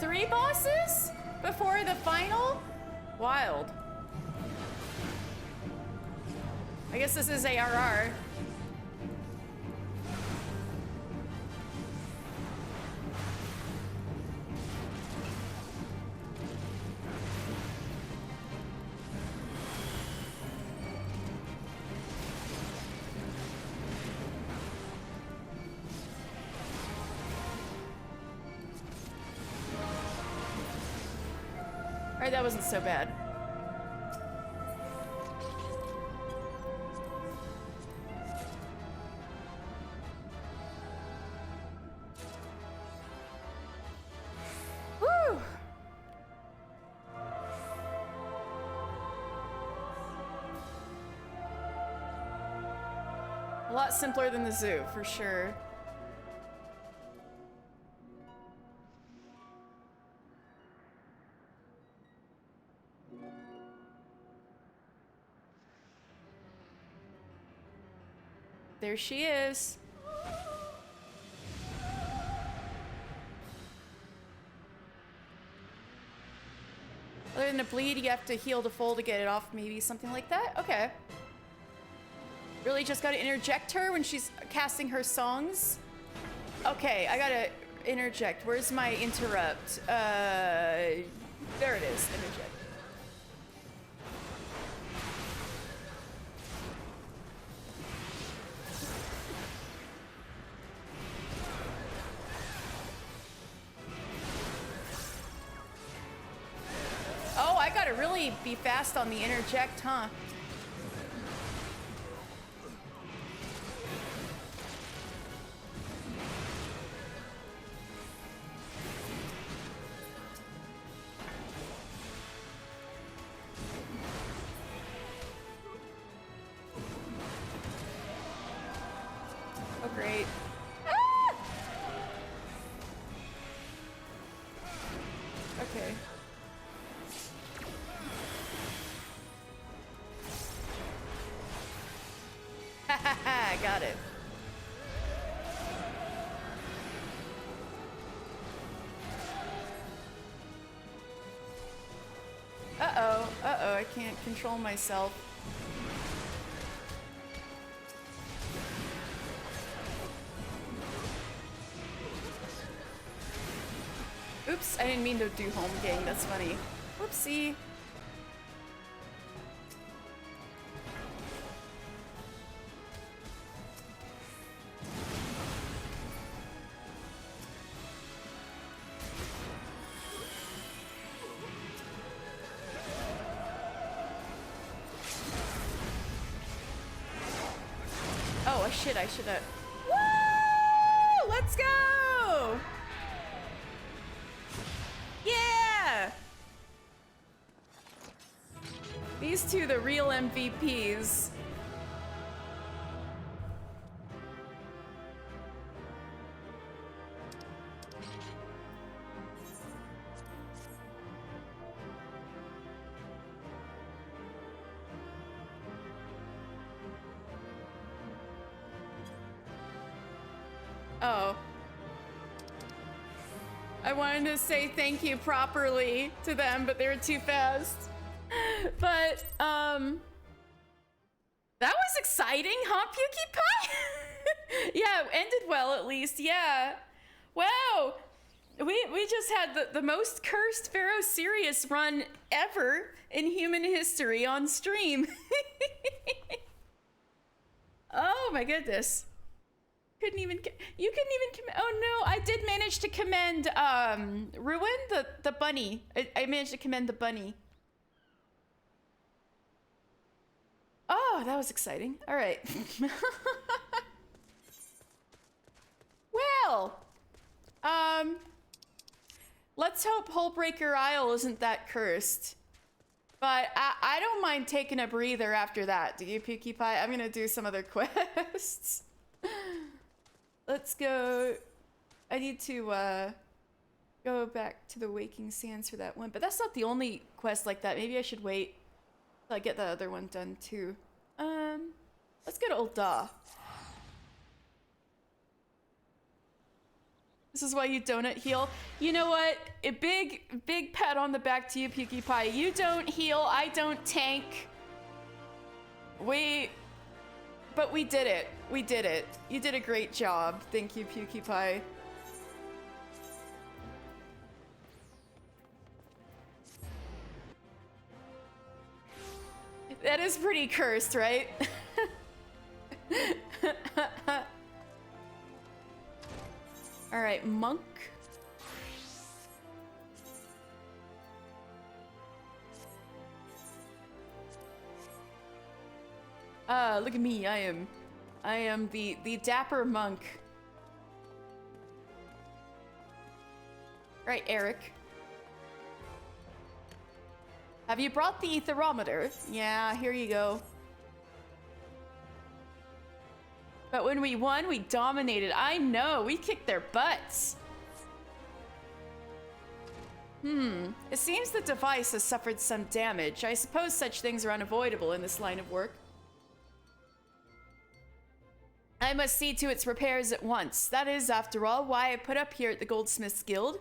3 bosses before the final? Wild. I guess this is ARR. Alright, that wasn't so bad. Woo! A lot simpler than the zoo, for sure. There she is. Other than a bleed, you have to heal the foal to get it off, maybe something like that? Okay. Really just gotta interject her when she's casting her songs? Okay, I gotta interject. Where's my interrupt? There it is, interject. Oh, I gotta really be fast on the interject, huh? Oh, great. Ah! Okay. I got it. Uh-oh, uh-oh, I can't control myself. Oops, I didn't mean to do home gang, that's funny. Whoopsie. Oh, shit, I should've... Woo! Let's go! Yeah! These two, the real MVPs. Oh. I wanted to say thank you properly to them, but they were too fast. But, that was exciting, huh, PewDiePie? Yeah, it ended well at least, yeah. Wow. We just had the most cursed Pharaoh Sirius run ever in human history on stream. Oh my goodness. You couldn't even oh no, I did manage to commend Ruin, the bunny. I managed to commend the bunny. Oh, that was exciting. All right. Well, let's hope Hullbreaker Isle isn't that cursed. But I don't mind taking a breather after that. Do you, PewDiePie? I'm gonna do some other quests. Let's go. I need to go back to the Waking Sands for that one. But that's not the only quest like that. Maybe I should wait till I get the other one done too. Let's go to Old Da. This is why you donut heal. You know what? A big pat on the back to you, Pukie Pie. You don't heal, I don't tank. But we did it. We did it. You did a great job. Thank you, Pukie Pie. That is pretty cursed, right? All right, monk. Look at me. I am the dapper monk. Right, Eric. Have you brought the thermometer? Yeah, here you go. But when we won, we dominated. I know, we kicked their butts. It seems the device has suffered some damage. I suppose such things are unavoidable in this line of work. I must see to its repairs at once. That is, after all, why I put up here at the Goldsmiths Guild.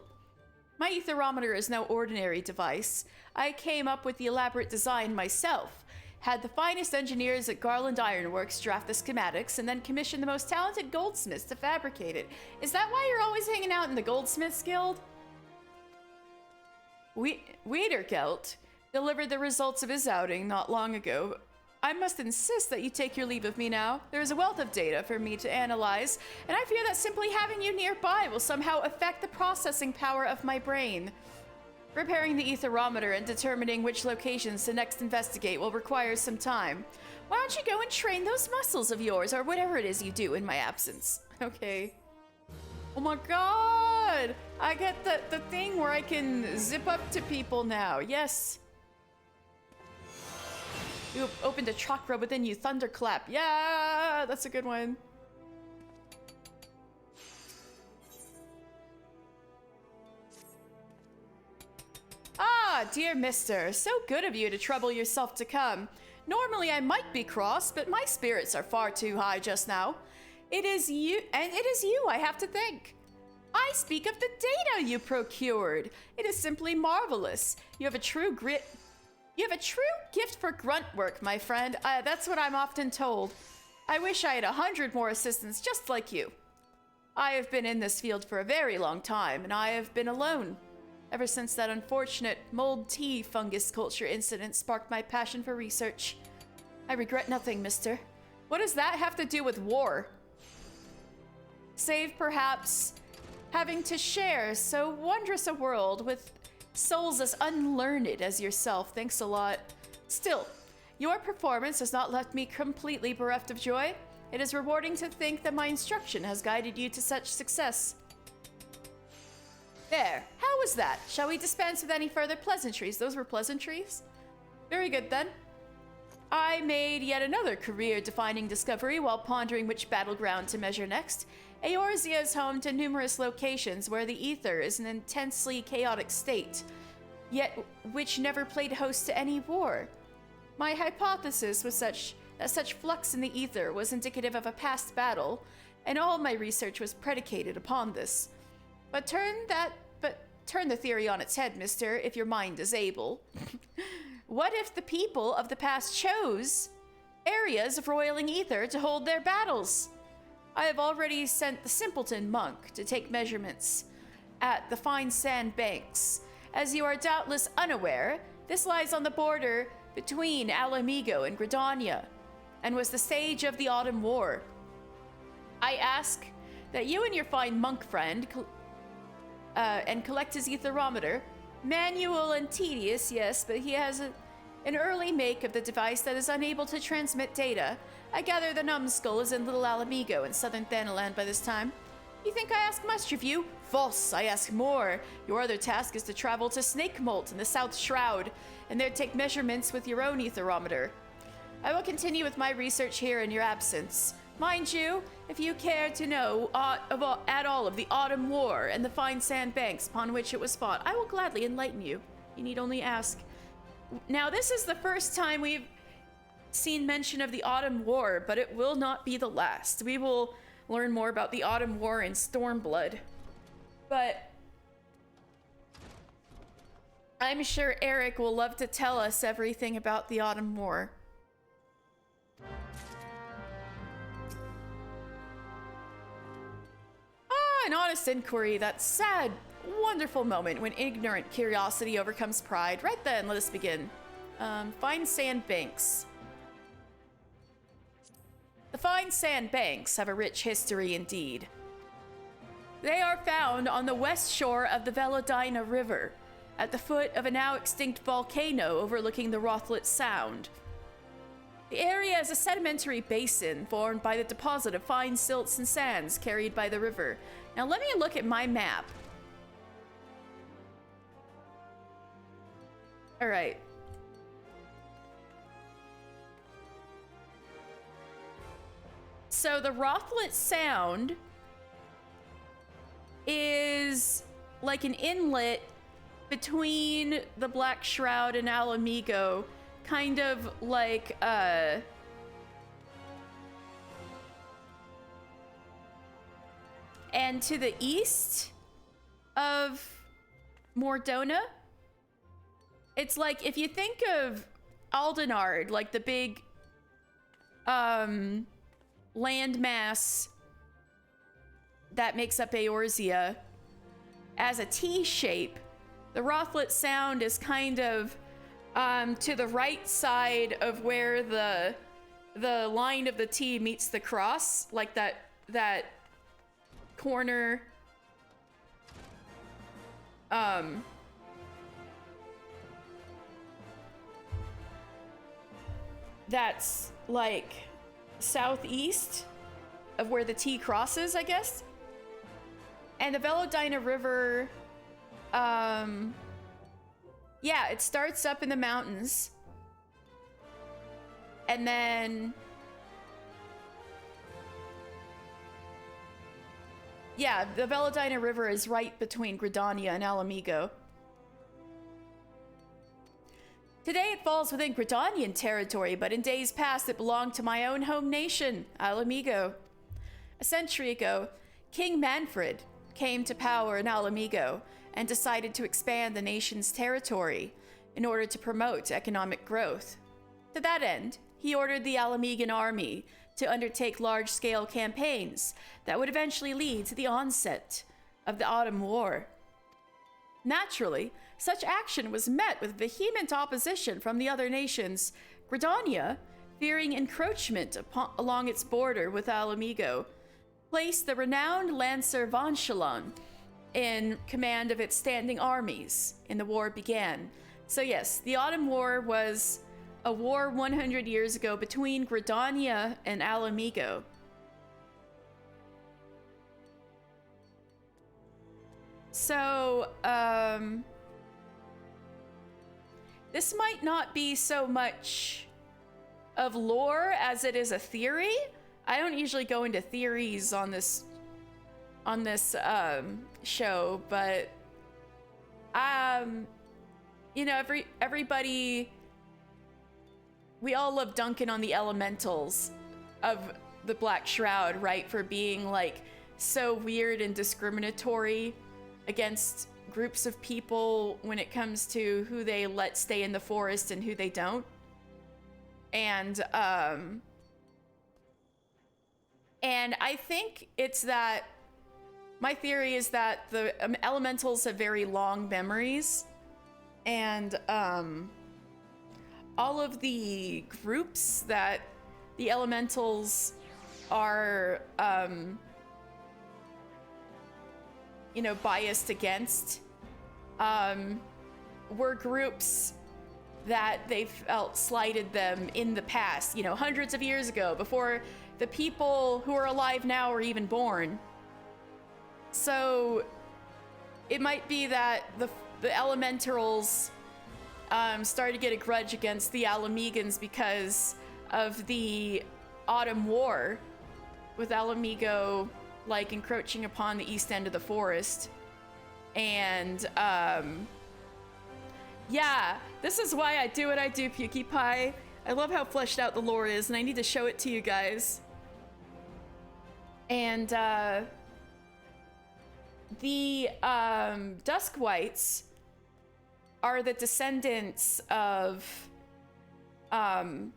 My etherometer is no ordinary device. I came up with the elaborate design myself, had the finest engineers at Garland Ironworks draft the schematics, and then commissioned the most talented goldsmiths to fabricate it. Is that why you're always hanging out in the Goldsmiths Guild? Wiedergelt delivered the results of his outing not long ago. I must insist that you take your leave of me now. There is a wealth of data for me to analyze, and I fear that simply having you nearby will somehow affect the processing power of my brain. Repairing the etherometer and determining which locations to next investigate will require some time. Why don't you go and train those muscles of yours, or whatever it is you do in my absence? Okay. Oh my god! I get the thing where I can zip up to people now. Yes. You have opened a chakra within you. Thunderclap. Yeah, that's a good one. Ah, dear mister, so good of you to trouble yourself to come. Normally I might be cross, but my spirits are far too high just now. It is you I have to thank. I speak of the data you procured. It is simply marvelous. You have a true gift for grunt work, my friend. That's what I'm often told. I wish I had 100 more assistants just like you. I have been in this field for a very long time, and I have been alone. Ever since that unfortunate mold tea fungus culture incident sparked my passion for research. I regret nothing, mister. What does that have to do with war? Save, perhaps, having to share so wondrous a world with souls as unlearned as yourself. Thanks a lot. Still, your performance has not left me completely bereft of joy. It is rewarding to think that my instruction has guided you to such success. There, how was that? Shall we dispense with any further pleasantries? Those were pleasantries? Very good then. I made yet another career-defining discovery while pondering which battleground to measure next. Eorzea is home to numerous locations where the ether is an intensely chaotic state, yet which never played host to any war. My hypothesis was that such flux in the ether was indicative of a past battle, and all my research was predicated upon this. But turn the theory on its head, mister, if your mind is able. What if the people of the past chose areas of roiling ether to hold their battles? I have already sent the simpleton monk to take measurements at the fine sand banks. As you are doubtless unaware, this lies on the border between Alamigo and Gridania, and was the stage of the Autumn War. I ask that you and your fine monk friend and collect his etherometer. Manual and tedious, yes, but he has an early make of the device that is unable to transmit data. I gather the numbskull is in Little Alamigo in southern Thanaland by this time. You think I ask much of you? False, I ask more. Your other task is to travel to Snake Molt in the South Shroud, and there take measurements with your own etherometer. I will continue with my research here in your absence. Mind you, if you care to know at all of the Autumn War and the fine sand banks upon which it was fought, I will gladly enlighten you. You need only ask. Now, this is the first time we've seen mention of the Autumn War, but it will not be the last. We will learn more about the Autumn War in Stormblood. But I'm sure Eric will love to tell us everything about the Autumn War. An honest inquiry, that sad, wonderful moment when ignorant curiosity overcomes pride. Right then, let us begin. Fine sand banks. The fine sand banks have a rich history indeed. They are found on the west shore of the Valentione River, at the foot of a now extinct volcano overlooking the Rothlet Sound. The area is a sedimentary basin formed by the deposit of fine silts and sands carried by the river. Now let me look at my map. All right. So the Rothlet Sound is like an inlet between the Black Shroud and Alamigo, kind of like and to the east of Mordona. It's like, if you think of Aldenard, like the big landmass that makes up Eorzea, as a T shape, the Rothlet Sound is kind of to the right side of where the line of the T meets the cross, like that corner. That's like southeast of where the T crosses, I guess. And the Valentine River, yeah, it starts up in the mountains. And then, yeah, the Valentine River is right between Gridania and Alamigo. Today it falls within Gridanian territory, but in days past it belonged to my own home nation, Alamigo. A century ago, King Manfred came to power in Alamigo and decided to expand the nation's territory in order to promote economic growth. To that end, he ordered the Alamigan army to undertake large-scale campaigns that would eventually lead to the onset of the Autumn War. Naturally, such action was met with vehement opposition from the other nations. Gridania, fearing encroachment along its border with Alamigo, placed the renowned Lancer von Chalon in command of its standing armies, and the war began. So yes, the Autumn War was a war 100 years ago between Gridania and Alamigo. So, this might not be so much of lore as it is a theory. I don't usually go into theories on this show, but you know, everybody, we all love dunking on the elementals of the Black Shroud, right, for being like so weird and discriminatory against groups of people when it comes to who they let stay in the forest and who they don't. And I think it's that, my theory is that the elementals have very long memories, and all of the groups that the elementals are you know, biased against were groups that they felt slighted them in the past, you know, hundreds of years ago, before the people who are alive now were even born. So it might be that the elementals started to get a grudge against the Alamegans because of the Autumn War, with Alamigo like encroaching upon the east end of the forest. And yeah, this is why I do what I do, PewDiePie. I love how fleshed out the lore is, and I need to show it to you guys. And the Dusk Whites are the descendants of the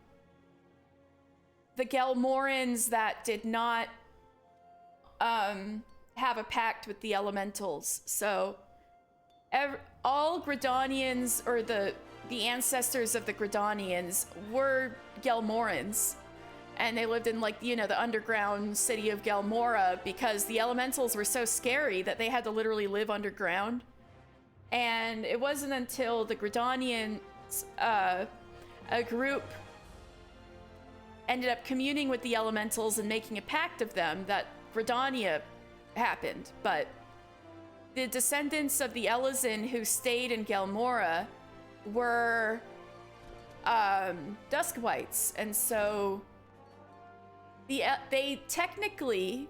Gelmorans that did not have a pact with the elementals. So all Gridanians, or the ancestors of the Gridanians, were Gelmorans. And they lived in, like, you know, the underground city of Gelmora because the elementals were so scary that they had to literally live underground. And it wasn't until the Gridanians, a group, ended up communing with the elementals and making a pact of them that Gridania happened. But the descendants of the Elizin who stayed in Gelmora were Dusk Whites, and so they technically,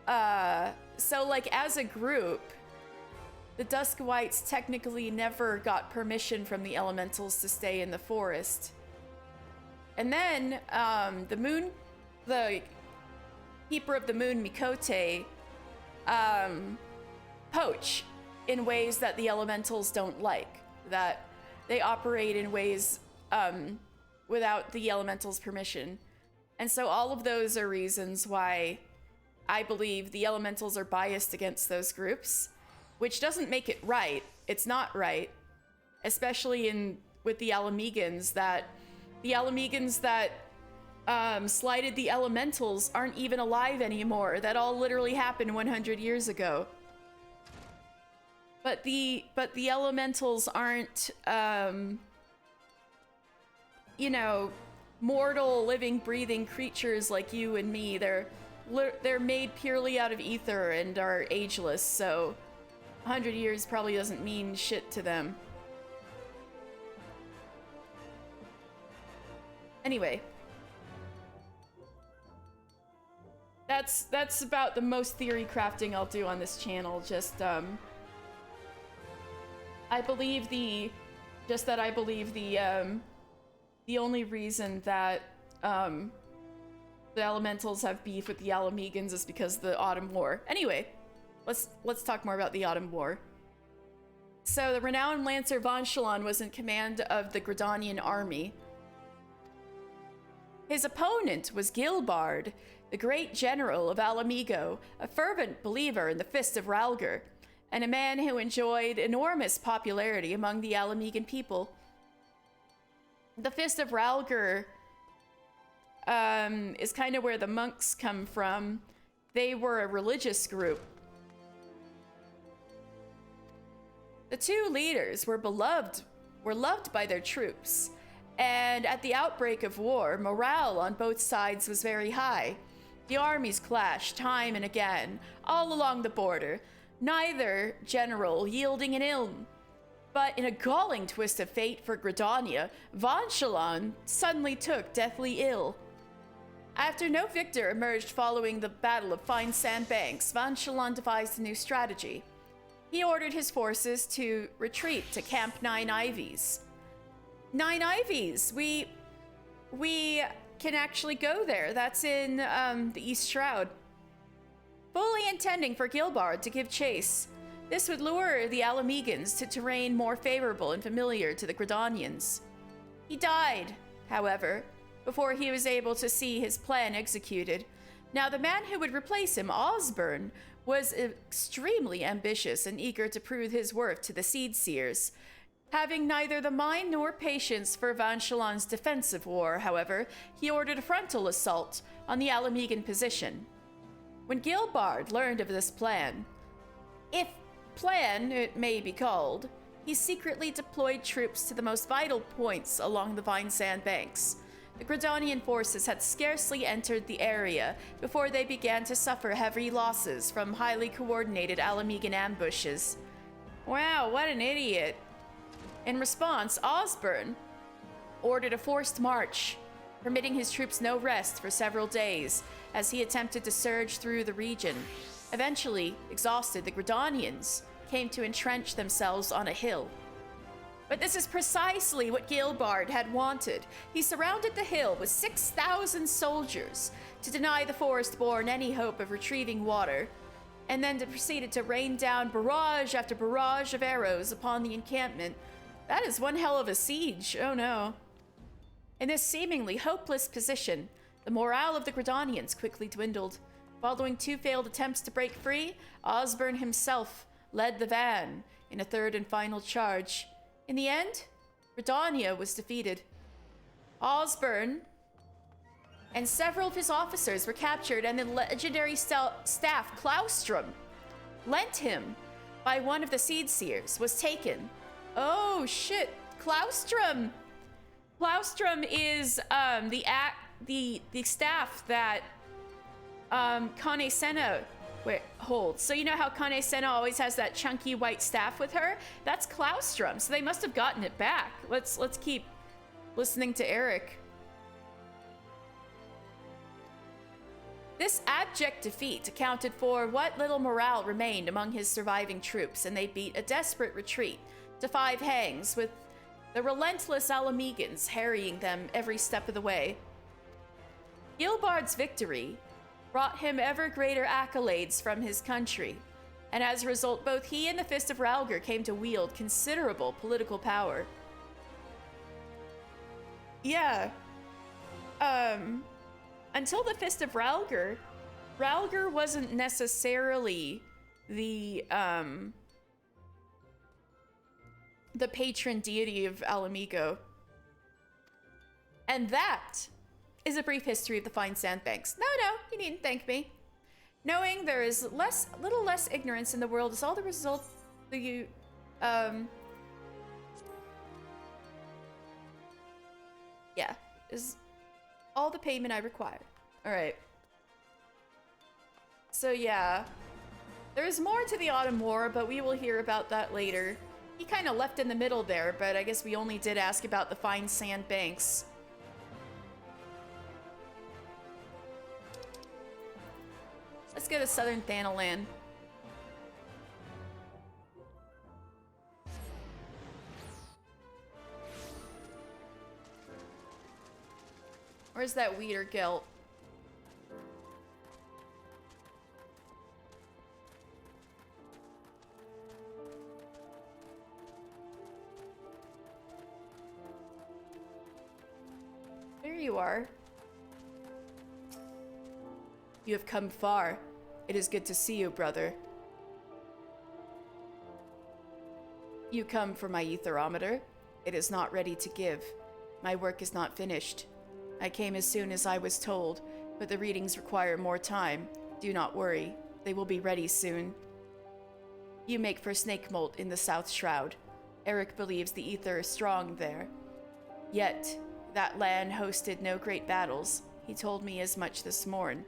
so like as a group, the Dusk Whites technically never got permission from the elementals to stay in the forest. And then the Keeper of the Moon, Mikote, poach in ways that the elementals don't like. That they operate in ways without the elementals' permission. And so all of those are reasons why I believe the elementals are biased against those groups, which doesn't make it right. It's not right, especially with the Alamegans, that the Alamegans that slighted the elementals aren't even alive anymore. That all literally happened 100 years ago. But the elementals aren't, you know, mortal, living, breathing creatures like you and me. They're made purely out of ether and are ageless, so 100 years probably doesn't mean shit to them. Anyway. That's about the most theory crafting I'll do on this channel. Just, I believe the only reason that the elementals have beef with the Alamegans is because of the Autumn War. Anyway, let's talk more about the Autumn War. So the renowned Lancer Vanshalon was in command of the Gridanian army. His opponent was Gilbard, the great general of Alamigo, a fervent believer in the Fist of Ralger, and a man who enjoyed enormous popularity among the Alamegan people. The Fist of Ralger is kind of where the monks come from. They were a religious group. The two leaders were loved by their troops, and at the outbreak of war, morale on both sides was very high. The armies clashed time and again, all along the border, neither general yielding an ill. But in a galling twist of fate for Gridania, Vanshalon suddenly took deathly ill. After no victor emerged following the Battle of Fine Sandbanks, Vanshalon devised a new strategy. He ordered his forces to retreat to Camp Nine Ivies. Nine Ivies! We can actually go there. That's in the East Shroud. Fully intending for Gilbard to give chase. This would lure the Alamegans to terrain more favorable and familiar to the Gridanians. He died, however, before he was able to see his plan executed. Now, the man who would replace him, Osborne, was extremely ambitious and eager to prove his worth to the Seedseers. Having neither the mind nor patience for Vanshalon's defensive war, however, he ordered a frontal assault on the Alamegan position. When Gilbard learned of this plan, if plan it may be called, he secretly deployed troops to the most vital points along the Vine Sand banks. The Gridanian forces had scarcely entered the area before they began to suffer heavy losses from highly coordinated Alamegan ambushes. Wow, what an idiot. In response, Osborne ordered a forced march, permitting his troops no rest for several days as he attempted to surge through the region. Eventually, exhausted, the Gridanians came to entrench themselves on a hill. But this is precisely what Gilbard had wanted. He surrounded the hill with 6,000 soldiers to deny the Forest-born any hope of retrieving water. and then proceeded to rain down barrage after barrage of arrows upon the encampment. That is one hell of a siege. Oh no. In this seemingly hopeless position, the morale of the Gridanians quickly dwindled. Following 2 failed attempts to break free, Osborne himself led the van in a third and final charge. In the end, Gridania was defeated. Osborne and several of his officers were captured, and the legendary staff Claustrum, lent him by one of the Seed Seers, was taken. Oh shit, Claustrum! Claustrum is the staff that Kane Senna holds. So you know how Kane Senna always has that chunky white staff with her? That's Claustrum. So they must have gotten it back. Let's keep listening to Eric. This abject defeat accounted for what little morale remained among his surviving troops, and they beat a desperate retreat to 5 hangs, with the relentless Alamegans harrying them every step of the way. Gilbard's victory brought him ever greater accolades from his country, and as a result, both he and the Fist of Ralger came to wield considerable political power. Yeah. Until the Fist of Ralger, Ralger wasn't necessarily the patron deity of Alamigo. And that is a brief history of the fine sandbanks. No, you needn't thank me. Knowing there is little less ignorance in the world is all the result of you, yeah, is all the payment I require. All right. So yeah, there's more to the Autumn War, but we will hear about that later. He kind of left in the middle there, but I guess we only did ask about the fine sand banks. Let's go to Southern Thanalan. Where's that Weeder Gelt? There you are. You have come far. It is good to see you, brother. You come for my etherometer. It is not ready to give. My work is not finished. I came as soon as I was told, but the readings require more time. Do not worry. They will be ready soon. You make for snake molt in the South Shroud. Eric believes the ether is strong there. Yet, that land hosted no great battles. He told me as much this morn.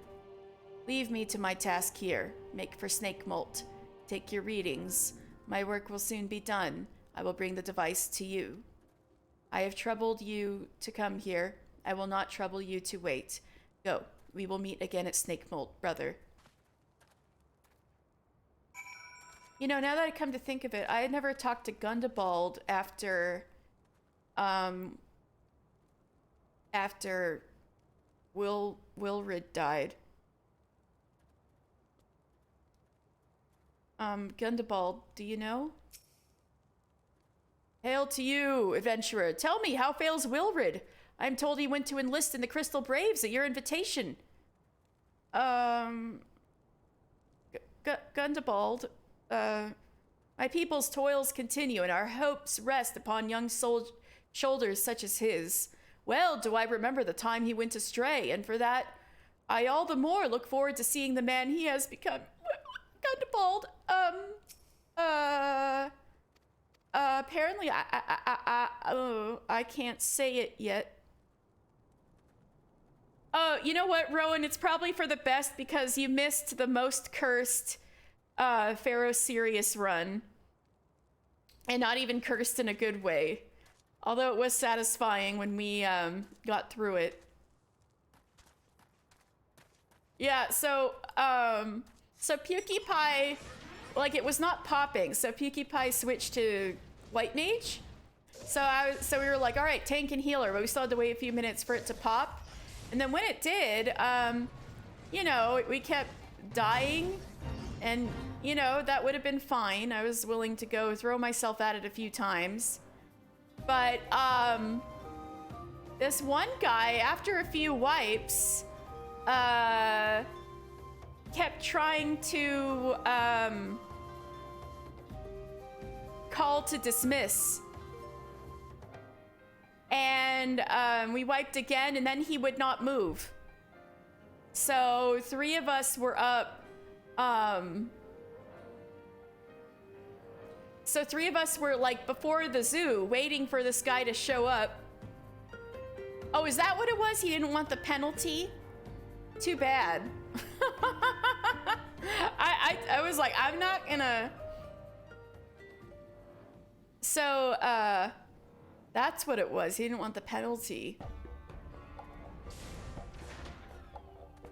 Leave me to my task here. Make for snake molt. Take your readings. My work will soon be done. I will bring the device to you. I have troubled you to come here. I will not trouble you to wait. Go. We will meet again at Snake Molt, brother. You know, now that I come to think of it, I had never talked to Gundabald after Wilrid died. Gundabald, do you know? Hail to you, adventurer. Tell me, how fails Wilrid? I am told he went to enlist in the Crystal Braves at your invitation. Gundabald, my people's toils continue, and our hopes rest upon young shoulders such as his. Well, do I remember the time he went astray, and for that, I all the more look forward to seeing the man he has become. Gundabald, apparently I can't say it yet. Oh, you know what, Rowan? It's probably for the best because you missed the most cursed Pharaoh Sirius run. And not even cursed in a good way. Although it was satisfying when we got through it. Yeah, so PewDiePie, like, it was not popping. So PewDiePie switched to White Mage. So we were like, all right, tank and healer, but we still had to wait a few minutes for it to pop. And then when it did, you know, we kept dying And, you know, that would have been fine. I was willing to go throw myself at it a few times. But, this one guy, after a few wipes, kept trying to, call to dismiss. And, we wiped again, and then he would not move. So, 3 of us were up, so 3 of us were, like, before the zoo, waiting for this guy to show up. Oh, is that what it was? He didn't want the penalty? Too bad. I was like, I'm not gonna... So, that's what it was. He didn't want the penalty.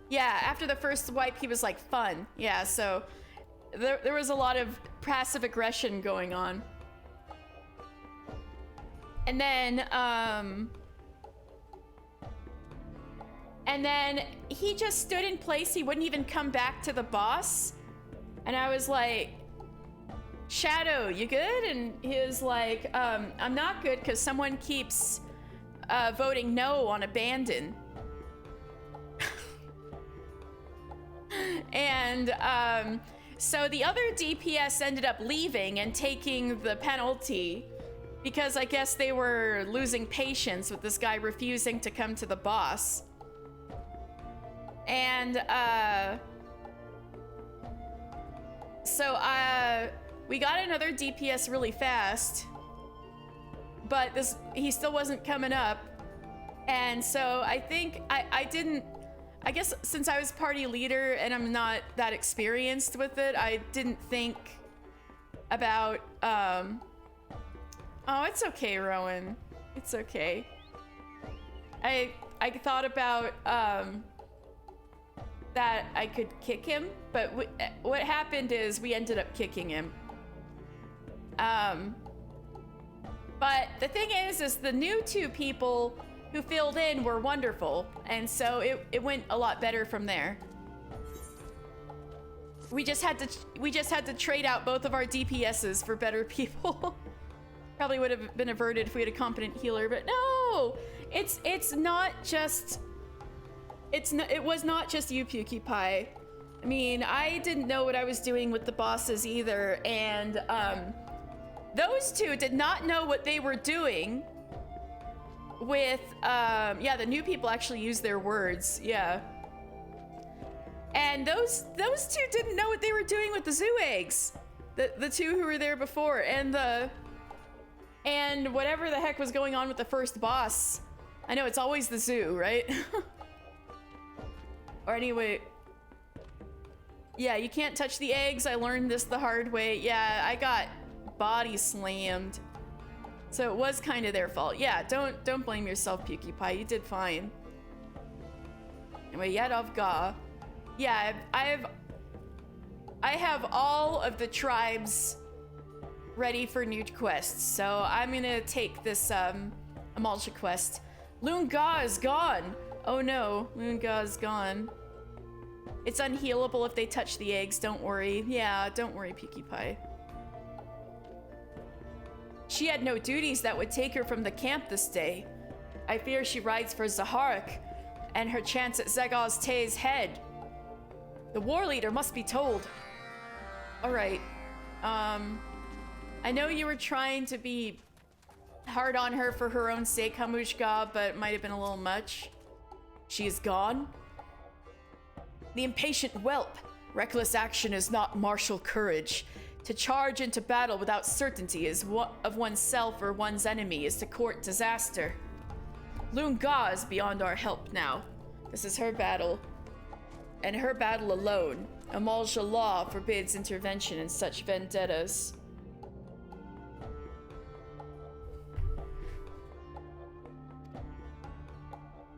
Yeah, after the first wipe, he was like, fun. Yeah, so there was a lot of passive aggression going on. And then he just stood in place. He wouldn't even come back to the boss. And I was like, Shadow, you good? And he was like, I'm not good because someone keeps voting no on abandon. And so the other DPS ended up leaving and taking the penalty because I guess they were losing patience with this guy refusing to come to the boss. And so we got another DPS really fast, but he still wasn't coming up. And so I think I guess since I was party leader and I'm not that experienced with it, I didn't think about, oh, it's okay, Rowan. It's okay. I thought about, that I could kick him, but what happened is we ended up kicking him. But the thing is the new 2 people who filled in were wonderful, and so it went a lot better from there. We just had to trade out both of our DPSs for better people. Probably would have been averted if we had a competent healer, but no, it was not just you, Pukie Pie. I mean, I didn't know what I was doing with the bosses either, and those 2 did not know what they were doing with, yeah, the new people actually use their words, yeah. And those 2 didn't know what they were doing with the zoo eggs. The 2 who were there before, and whatever the heck was going on with the first boss. I know, it's always the zoo, right? Or anyway, yeah, you can't touch the eggs. I learned this the hard way. Yeah, I got body slammed. So it was kind of their fault. Yeah, don't blame yourself, Pukie Pie. You did fine. Anyway, Yadovga. Yeah, I have all of the tribes ready for new quests. So I'm gonna take this Amalja quest. Lunga is gone. Oh no, Lunga is gone. It's unhealable if they touch the eggs. Don't worry. Yeah, don't worry, Pukie Pie. She had no duties that would take her from the camp this day. I fear she rides for Zaharak and her chance at Zegaz Te's head. The war leader must be told. All right. I know you were trying to be hard on her for her own sake, Hamushka, but it might have been a little much. She is gone? The impatient whelp. Reckless action is not martial courage. To charge into battle without certainty of oneself or one's enemy is to court disaster. Lunga is beyond our help now. This is her battle. And her battle alone. Amalja law forbids intervention in such vendettas.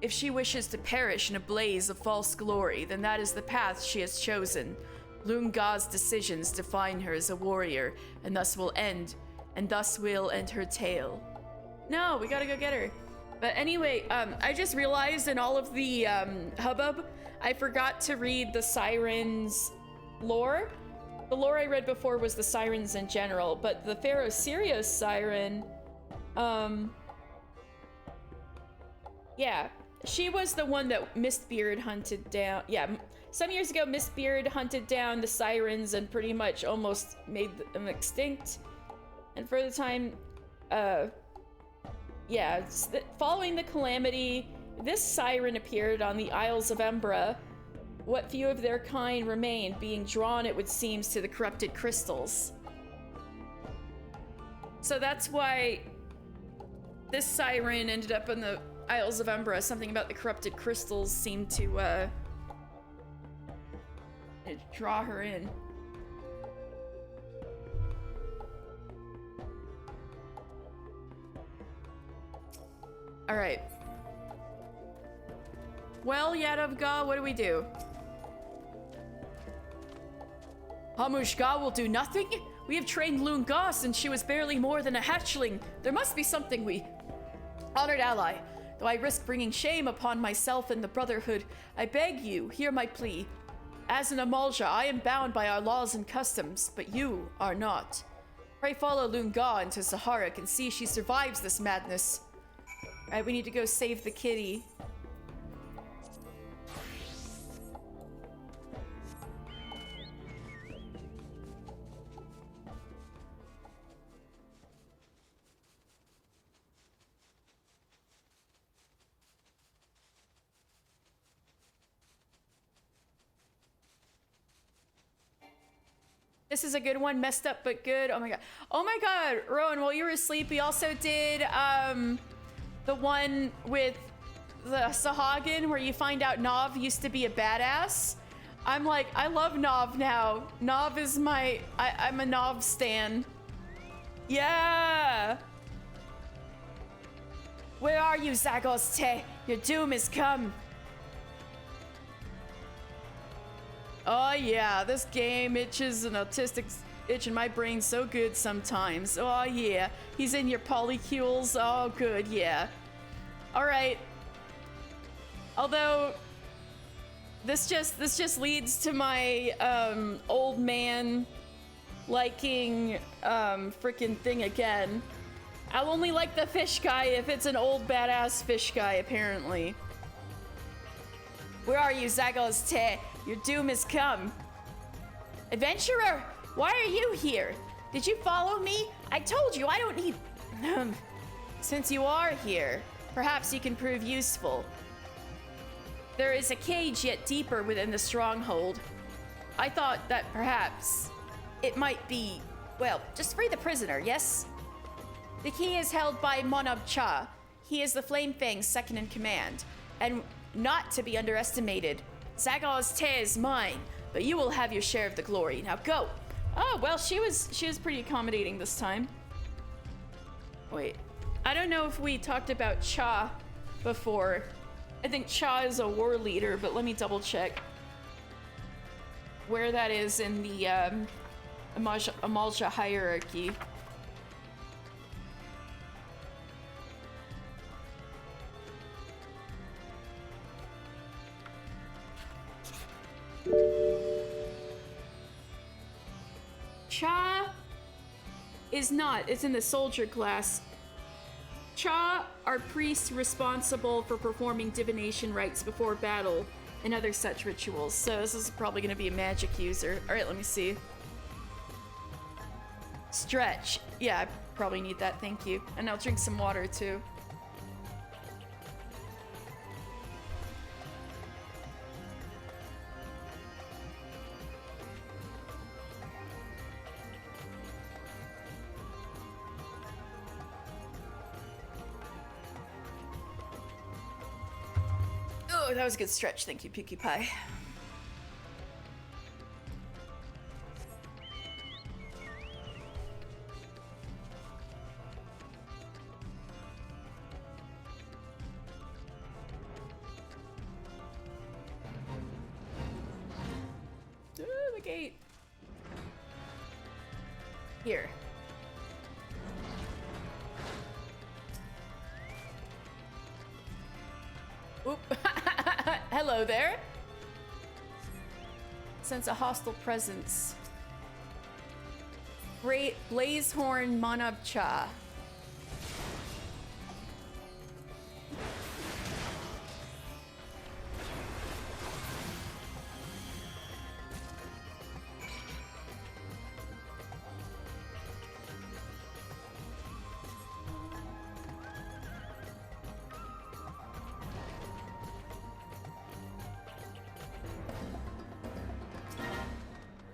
If she wishes to perish in a blaze of false glory, then that is the path she has chosen. Lunga's decisions define her as a warrior, and thus will end her tale. No, we gotta go get her. But anyway, I just realized in all of the hubbub, I forgot to read the Siren's lore. The lore I read before was the sirens in general, but the Pharaoh Sirius siren, yeah, she was the one that Mistbeard hunted down. Yeah, some years ago, Mistbeard hunted down the sirens and pretty much almost made them extinct. And for the time, yeah, following the calamity, this siren appeared on the Isles of Embra. What few of their kind remained, being drawn, it would seem, to the corrupted crystals. So that's why this siren ended up in the Isles of Embra. Something about the corrupted crystals seemed to draw her in. All right. Well, Yadavga, what do we do? Hamushka will do nothing? We have trained Lunga since she was barely more than a hatchling. There must be something we... Honored ally, though I risk bringing shame upon myself and the Brotherhood, I beg you, hear my plea. As an Amalja, I am bound by our laws and customs, but you are not. Pray follow Lunga into Saharak and see she survives this madness. Alright, we need to go save the kitty. This is a good one, messed up but good. Oh my god. Oh my god, Rowan, while you were asleep, we also did the one with the Sahagin where you find out Nav used to be a badass. I'm like, I love Nav now. Nav is my, I'm a Nav stan. Yeah. Where are you, Zagos Te? Your doom is come. Oh yeah, this game itches an autistic itch in my brain so good sometimes. Oh yeah, he's in your polycules. Oh good, yeah. All right. Although this just leads to my old man liking freaking thing again. I'll only like the fish guy if it's an old badass fish guy, apparently. Where are you, Zagos Te? Your doom has come. Adventurer, why are you here? Did you follow me? I told you I don't need... Since you are here, perhaps you can prove useful. There is a cage yet deeper within the stronghold. I thought that perhaps it might be... Well, just free the prisoner, yes? The key is held by Monab Cha. He is the Flame Fang's second in command, and not to be underestimated. Zagos Te is mine, but you will have your share of the glory. Now go. Oh, well, she was pretty accommodating this time. Wait, I don't know if we talked about Cha before. I think Cha is a war leader, but let me double check where that is in the Amalja hierarchy. Cha is not. It's in the soldier class. Cha are priests responsible for performing divination rites before battle and other such rituals. So this is probably going to be a magic user. All right, let me see. Stretch. Yeah, I probably need that. Thank you. And I'll drink some water too. Oh, that was a good stretch. Thank you, Pinkie Pie. Oh, the gate. Here. Oop. Hello there. Sense a hostile presence. Blazehorn Manabcha.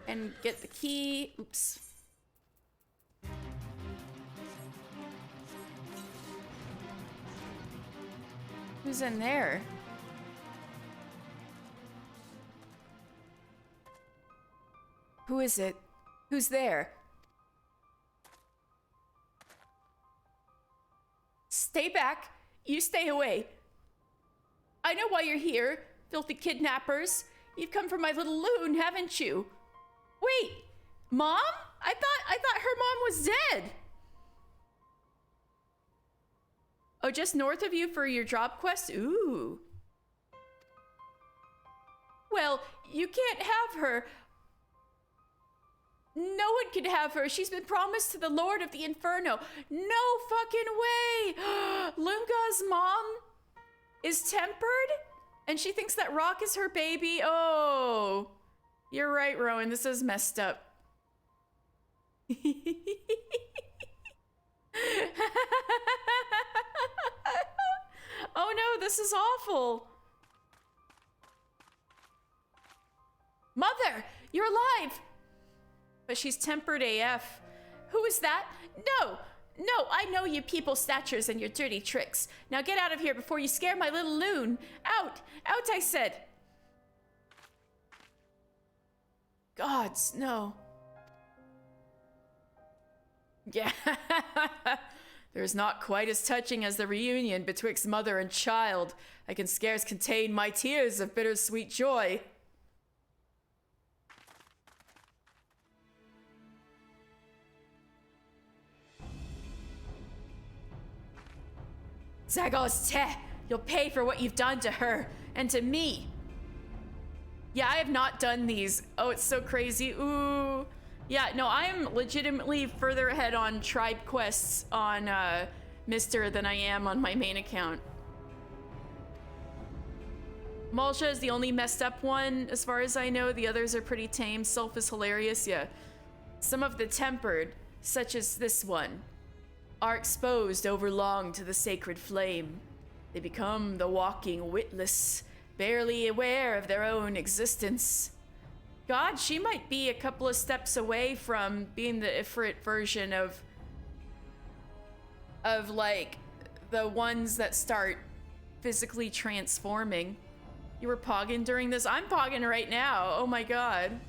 And get the key. Oops. Who's in there? Who is it? Who's there? Stay back. You stay away. I know why you're here, filthy kidnappers. You've come for my little loon, haven't you? Wait, Mom? I thought her mom was dead. Oh, just north of you for your drop quest? Ooh. Well, you can't have her. No one can have her. She's been promised to the Lord of the Inferno. No fucking way. Lunga's mom is tempered? And she thinks that Rock is her baby? Oh. You're right, Rowan. This is messed up. Oh no, this is awful. Mother, you're alive. But she's tempered AF. Who is that? No, I know you people's statures and your dirty tricks. Now get out of here before you scare my little loon. Out, I said. Gods, no. Yeah. There's not quite as touching as the reunion betwixt mother and child. I can scarce contain my tears of bittersweet joy. Zagos Te, you'll pay for what you've done to her and to me. Yeah, I have not done these. Oh, it's so crazy. Ooh. Yeah, no, I am legitimately further ahead on tribe quests on Mister than I am on my main account. Malsha is the only messed up one, as far as I know. The others are pretty tame. Sulf is hilarious, yeah. Some of the tempered, such as this one, are exposed overlong to the sacred flame. They become the walking witless, barely aware of their own existence. God, she might be a couple of steps away from being the Ifrit version of like the ones that start physically transforming. You were pogging during this? I'm pogging right now. Oh my god.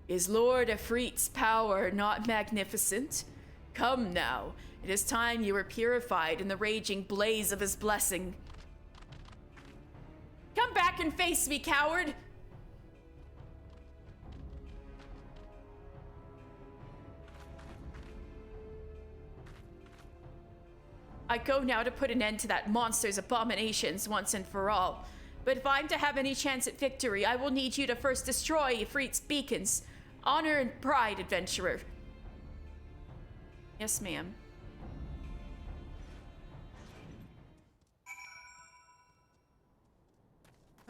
Is Lord Ifrit's power not magnificent? Come now. It is time you were purified in the raging blaze of his blessing. Come back and face me, coward! I go now to put an end to that monster's abominations once and for all. But if I'm to have any chance at victory, I will need you to first destroy Ifrit's beacons. Honor and pride, adventurer. Yes, ma'am.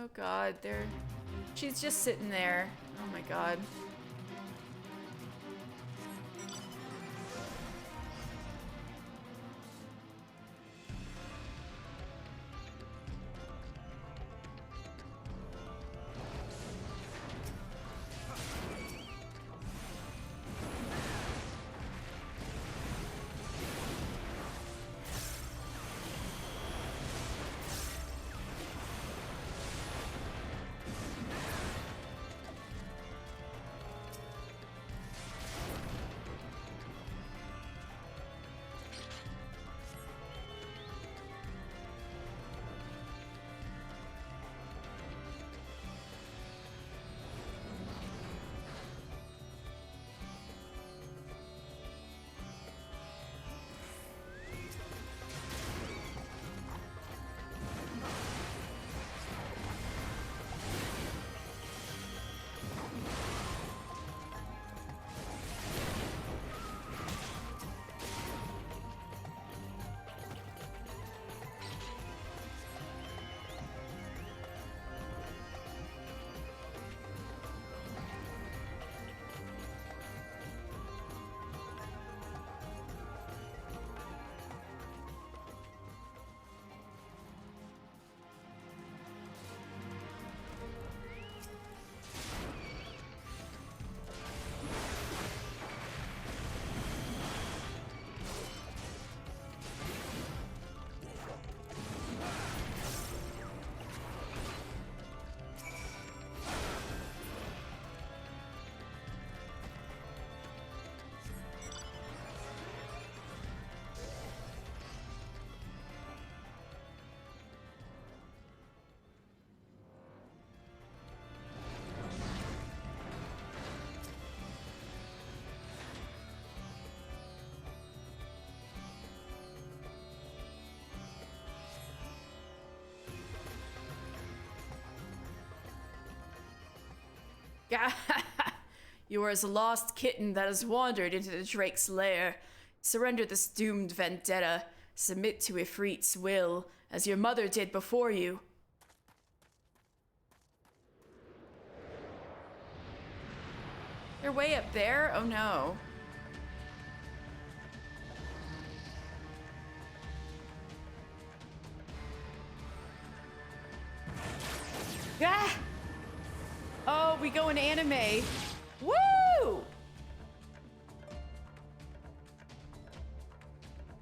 Oh god, she's just sitting there. Oh my god. You are as a lost kitten that has wandered into the Drake's lair. Surrender this doomed vendetta. Submit to Ifrit's will, as your mother did before you. They're way up there? Oh no. Ah! Oh, we go in anime. Woo!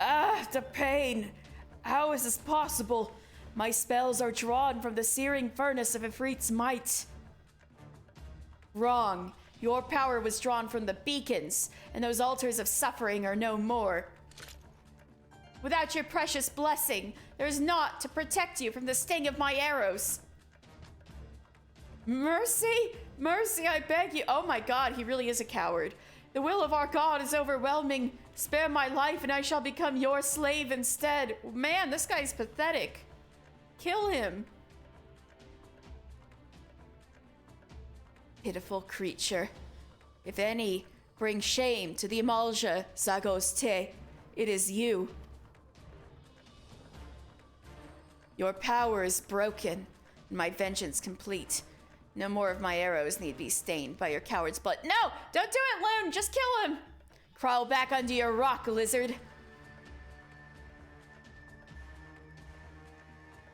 Ah, the pain. How is this possible? My spells are drawn from the searing furnace of Ifrit's might. Wrong. Your power was drawn from the beacons, and those altars of suffering are no more. Without your precious blessing, there is naught to protect you from the sting of my arrows. Mercy? Mercy, I beg you. Oh my god, he really is a coward. The will of our god is overwhelming. Spare my life and I shall become your slave instead. Man, this guy's pathetic. Kill him. Pitiful creature. If any bring shame to the Amalja Zagos Te, it is you. Your power is broken, and my vengeance complete. No more of my arrows need be stained by your coward's blood. No! Don't do it, Loon! Just kill him! Crawl back under your rock, lizard.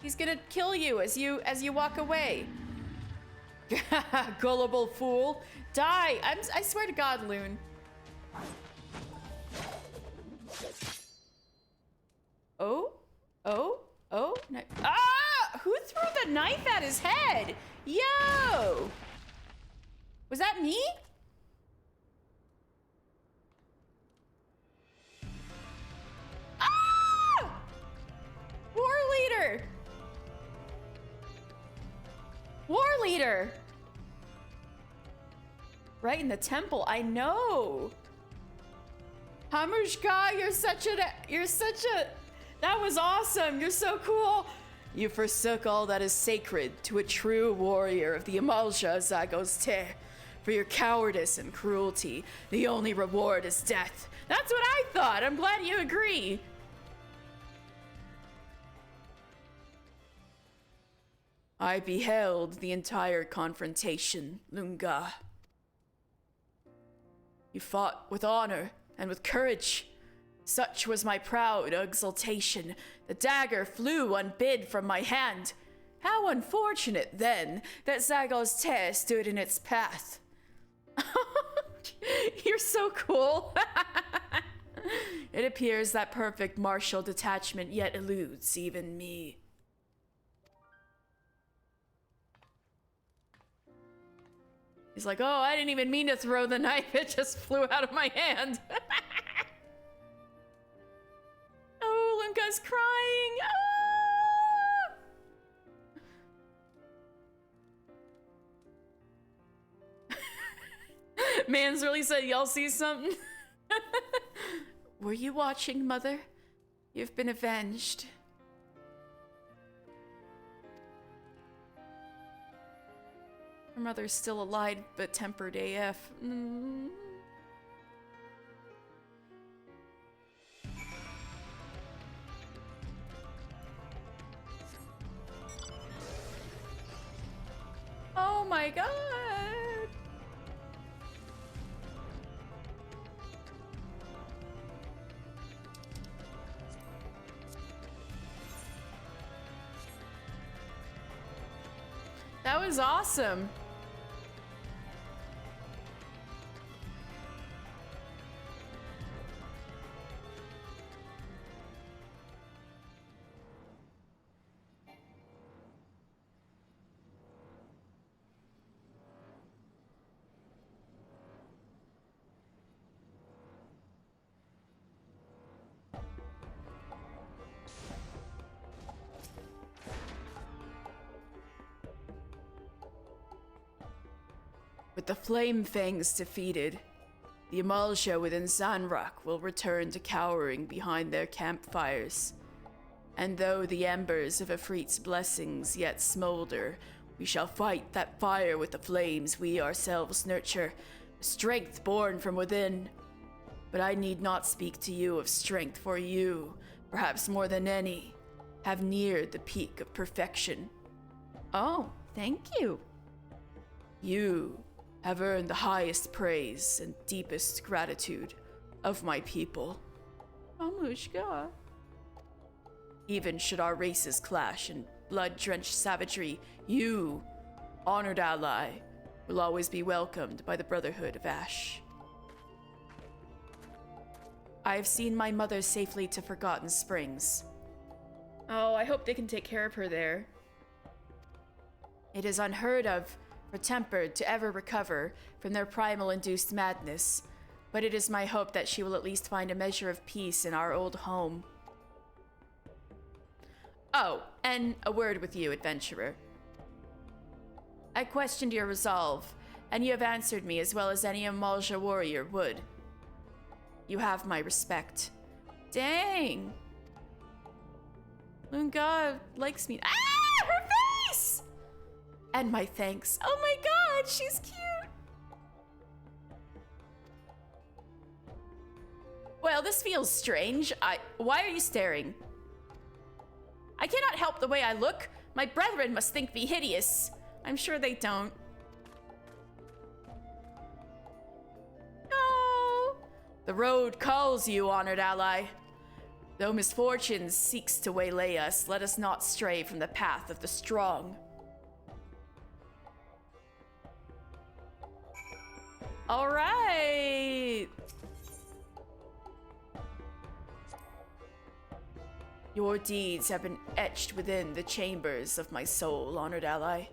He's gonna kill you as you walk away. Gullible fool. Die! I swear to God, Loon. Oh? Oh? Oh? Ah! Who threw the knife at his head? Yo! Was that me? Ah! War leader! War leader! Right in the temple, I know. Hamushka, you're such a, that was awesome. You're so cool. You forsook all that is sacred to a true warrior of the Amalja Zagos Te. For your cowardice and cruelty, the only reward is death. That's what I thought. I'm glad you agree. I beheld the entire confrontation, Lunga. You fought with honor and with courage. Such was my proud exultation. The dagger flew unbid from my hand. How unfortunate, then, that Zagos Te stood in its path. You're so cool. It appears that perfect martial detachment yet eludes even me. He's like, oh, I didn't even mean to throw the knife. It just flew out of my hand. Oh, Lunka's crying. Ah! Man's really said, y'all see something? Were you watching, Mother? You've been avenged. Her mother's still alive, but tempered AF. Oh my god! That was awesome. With the Flame Fangs defeated, the Amalja within Zanrak will return to cowering behind their campfires. And though the embers of Ifrit's blessings yet smolder, We shall fight that fire with the flames we ourselves nurture, strength born from within. But I need not speak to you of strength, for you, perhaps more than any, have neared the peak of perfection. Oh, thank you. You have earned the highest praise and deepest gratitude of my people. Amushka. Even should our races clash in blood-drenched savagery, you, honored ally, will always be welcomed by the Brotherhood of Ash. I have seen my mother safely to Forgotten Springs. Oh, I hope they can take care of her there. It is unheard of for Tempered to ever recover from their primal-induced madness, but it is my hope that she will at least find a measure of peace in our old home. Oh, and a word with you, adventurer. I questioned your resolve, and you have answered me as well as any Amalja warrior would. You have my respect. Dang. Lunga likes me. Ah! Her face! And my thanks. Oh my god, she's cute. Well, this feels strange. Why are you staring? I cannot help the way I look. My brethren must think me hideous. I'm sure they don't. No. The road calls you, honored ally. Though misfortune seeks to waylay us, let us not stray from the path of the strong. All right. Your deeds have been etched within the chambers of my soul, honored ally.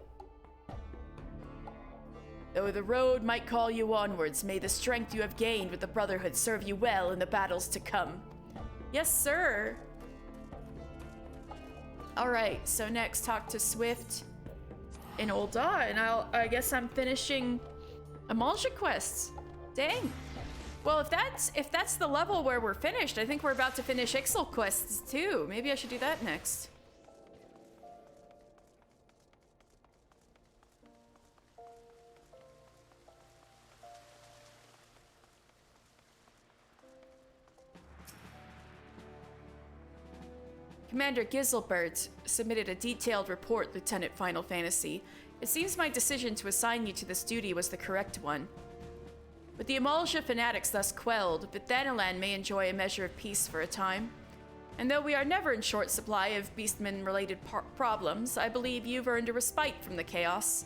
Though the road might call you onwards, may the strength you have gained with the Brotherhood serve you well in the battles to come. Yes, sir. All right, so next talk to Swift in Ul'dah, and I guess I'm finishing Amalja quests. Dang. Well, if that's the level where we're finished, I think we're about to finish Ixal quests too. Maybe I should do that next. Commander Giselbert submitted a detailed report, Lieutenant Final Fantasy. It seems my decision to assign you to this duty was the correct one. With the Amalja fanatics thus quelled, Bethanalan may enjoy a measure of peace for a time. And though we are never in short supply of Beastman-related problems, I believe you've earned a respite from the chaos.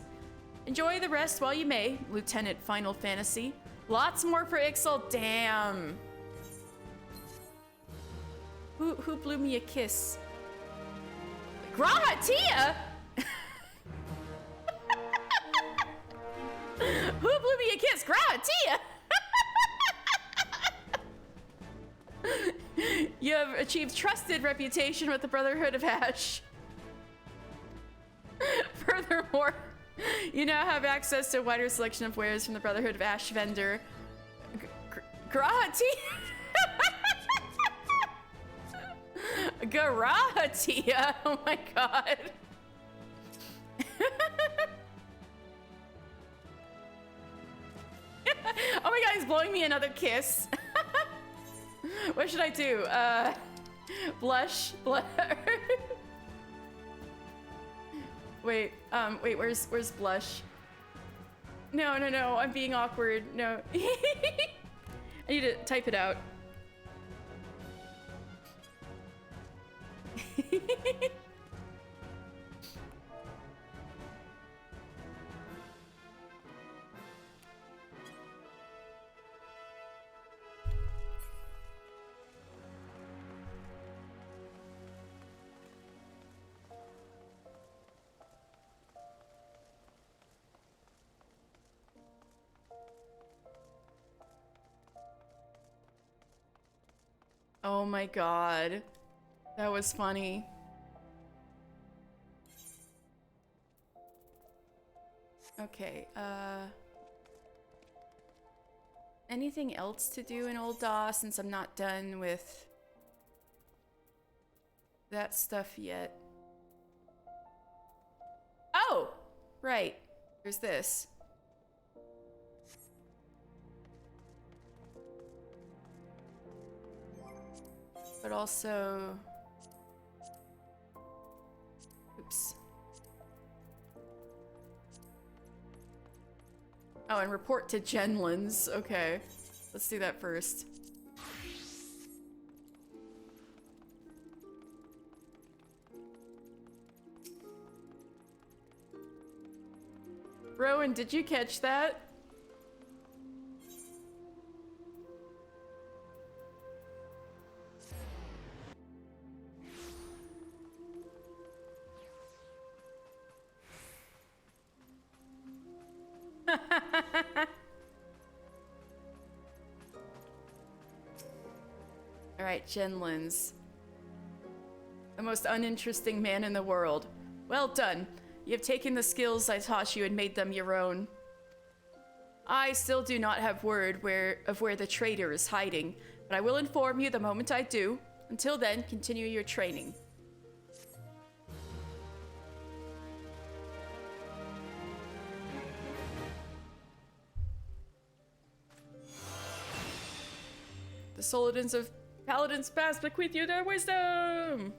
Enjoy the rest while you may, Lieutenant Final Fantasy. Lots more for Ixal, damn! Who blew me a kiss? Grahatia? Who blew me a kiss? Grahatia! You have achieved trusted reputation with the Brotherhood of Ash. Furthermore, you now have access to a wider selection of wares from the Brotherhood of Ash vendor. Grahatia? Grahatia! Oh my god. Oh my god, he's blowing me another kiss. What should I do? Blush? Wait, where's blush? No, I'm being awkward. No. I need to type it out. Oh my god. That was funny. Okay, anything else to do in Ul'dah since I'm not done with that stuff yet? Oh! Right. There's this. But also... Oops. Oh, and report to Genlands. Okay. Let's do that first. Rowan, did you catch that? Alright, Genlands. The most uninteresting man in the world. Well done. You have taken the skills I taught you and made them your own. I still do not have word of where the traitor is hiding, but I will inform you the moment I do. Until then, continue your training. The Solidans of Paladins past bequeath you their wisdom!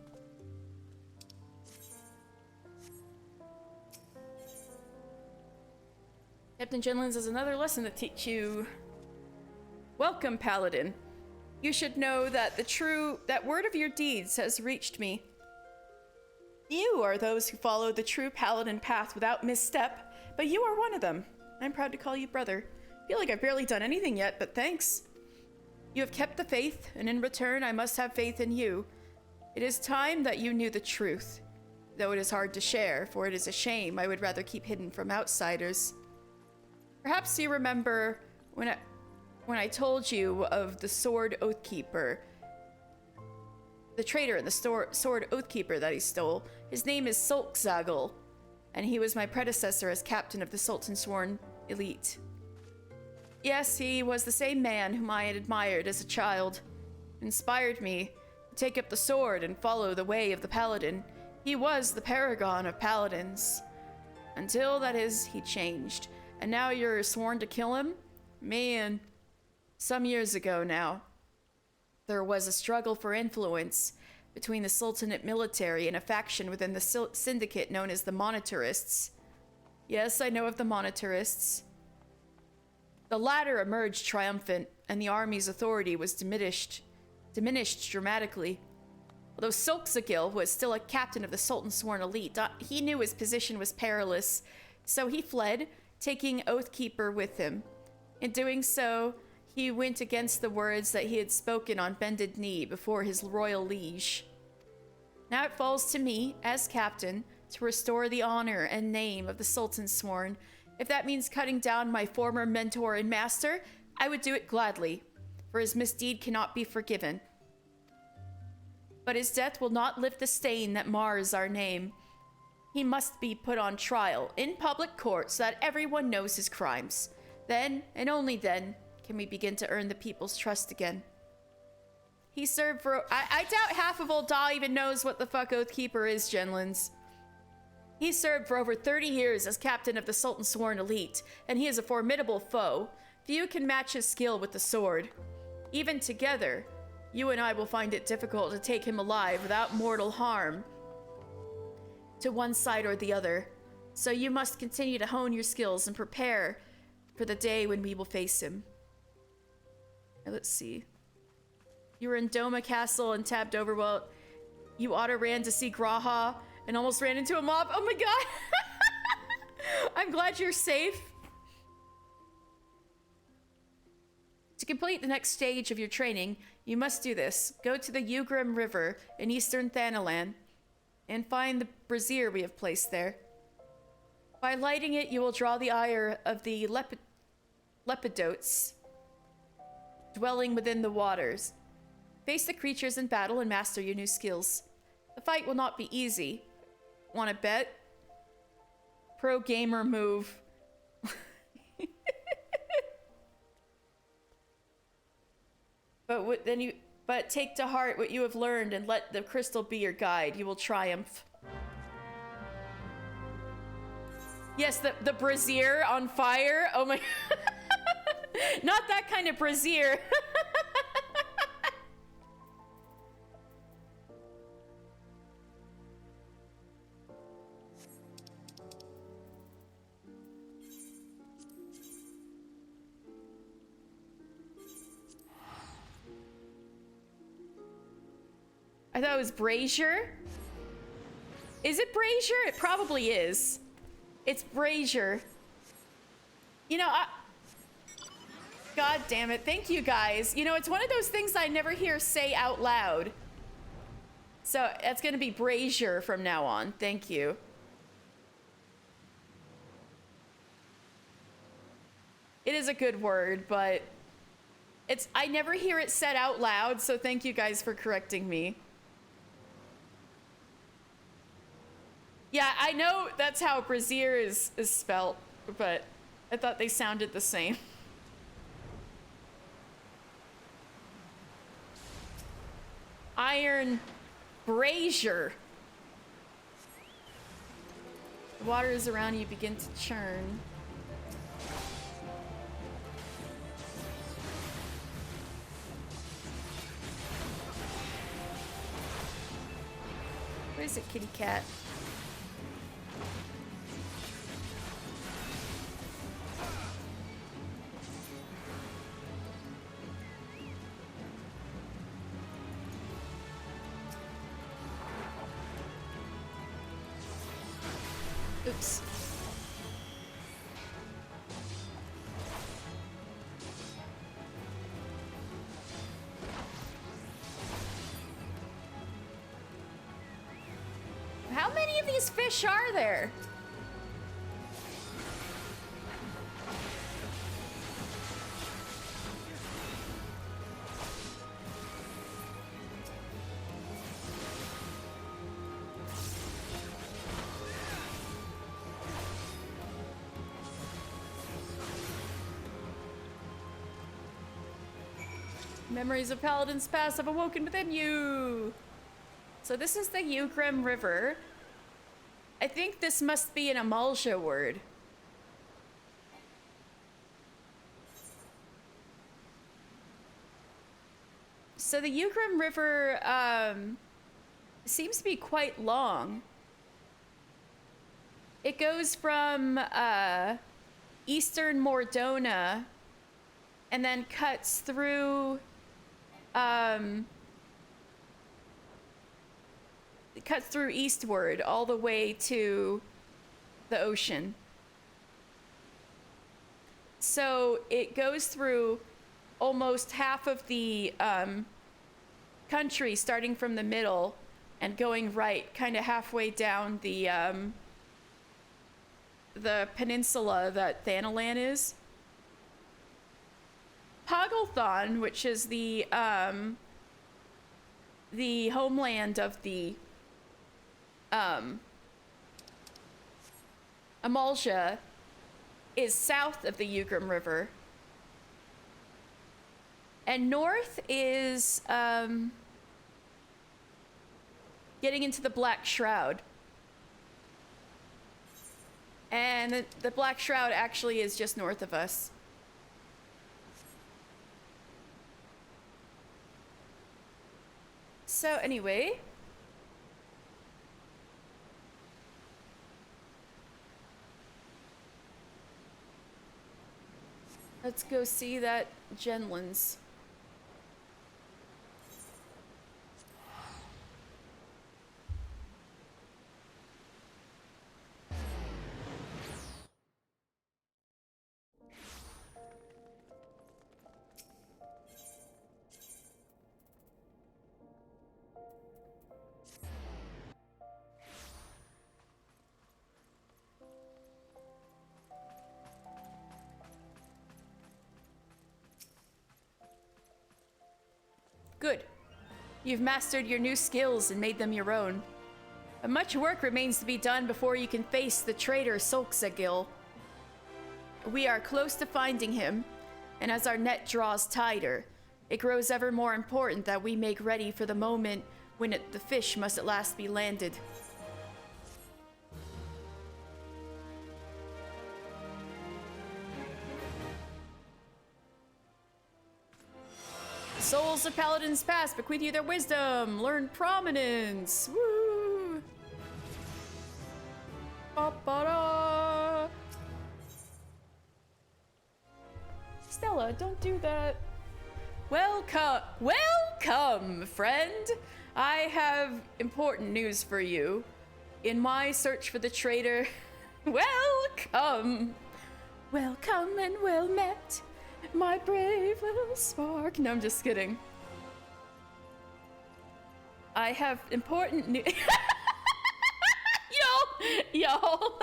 Captain Genlands has another lesson to teach you. Welcome, Paladin. You should know that that word of your deeds has reached me. You are those who follow the true Paladin path without misstep, but you are one of them. I'm proud to call you brother. I feel like I've barely done anything yet, but thanks. You have kept the faith, and in return, I must have faith in you. It is time that you knew the truth, though it is hard to share, for it is a shame I would rather keep hidden from outsiders. Perhaps you remember when I told you of the Sword Oathkeeper, the traitor and the Sword Oathkeeper that he stole. His name is Sulkzagel, and he was my predecessor as captain of the Sultan Sworn Elite. Yes, he was the same man whom I had admired as a child. Inspired me to take up the sword and follow the way of the Paladin. He was the paragon of paladins. Until, that is, he changed. And now you're sworn to kill him? Man. Some years ago now, there was a struggle for influence between the Sultanate military and a faction within the syndicate known as the Monetarists. Yes, I know of the Monetarists. The latter emerged triumphant, and the army's authority was diminished dramatically. Although Sulkzagil was still a captain of the Sultan Sworn Elite, he knew his position was perilous, so he fled, taking Oathkeeper with him. In doing so, he went against the words that he had spoken on bended knee before his royal liege. Now it falls to me, as captain, to restore the honor and name of the Sultan Sworn. If that means cutting down my former mentor and master, I would do it gladly, for his misdeed cannot be forgiven. But his death will not lift the stain that mars our name. He must be put on trial in public court so that everyone knows his crimes. Then, and only then, can we begin to earn the people's trust again. He served for... I doubt half of Ul'dah even knows what the fuck Oathkeeper is, Genlands. He served for over 30 years as captain of the Sultan Sworn Elite, and he is a formidable foe. Few can match his skill with the sword. Even together, you and I will find it difficult to take him alive without mortal harm to one side or the other. So you must continue to hone your skills and prepare for the day when we will face him. Now, let's see. You were in Doma Castle and tabbed over while you auto-ran to see Graha and almost ran into a mob. Oh my god! I'm glad you're safe. To complete the next stage of your training, you must do this. Go to the Ugrim River in eastern Thanalan and find the brazier we have placed there. By lighting it, you will draw the ire of the Lepidotes dwelling within the waters. Face the creatures in battle and master your new skills. The fight will not be easy. Want to bet? Pro gamer move. But take to heart what you have learned and let the crystal be your guide. You will triumph. Yes, the brazier on fire. Oh my. Not that kind of brazier. I thought it was brazier. Is it brazier? It probably is. It's brazier. You know, God damn it. Thank you guys. You know, it's one of those things I never hear say out loud. So that's going to be brazier from now on. Thank you. It is a good word, but I never hear it said out loud, so thank you guys for correcting me. Yeah, I know that's how brazier is spelt, but I thought they sounded the same. Iron brazier. The waters around you begin to churn. Where is it, kitty cat? Oops. How many of these fish are there? Memories of Paladin's past have awoken within you. So this is the Ugrem River. I think this must be an Amalja word. So the Ugrem River seems to be quite long. It goes from eastern Mordona and then cuts through eastward all the way to the ocean. So it goes through almost half of the country, starting from the middle and going right, kind of halfway down the peninsula that Thanalan is. Pogglethon, which is the homeland of the Amalja, is south of the Ugrem River. And north is getting into the Black Shroud. And the Black Shroud actually is just north of us. So anyway, let's go see that Genlands. Good. You've mastered your new skills and made them your own. But much work remains to be done before you can face the traitor Solxagil. We are close to finding him, and as our net draws tighter, it grows ever more important that we make ready for the moment when the fish must at last be landed. Souls of paladins past bequeath you their wisdom. Learn prominence. Woo! Ba-ba-da. Stella, don't do that. Welcome, friend. I have important news for you. In my search for the traitor, welcome and well met, my brave little spark. No, I'm just kidding. I have important news. Y'all.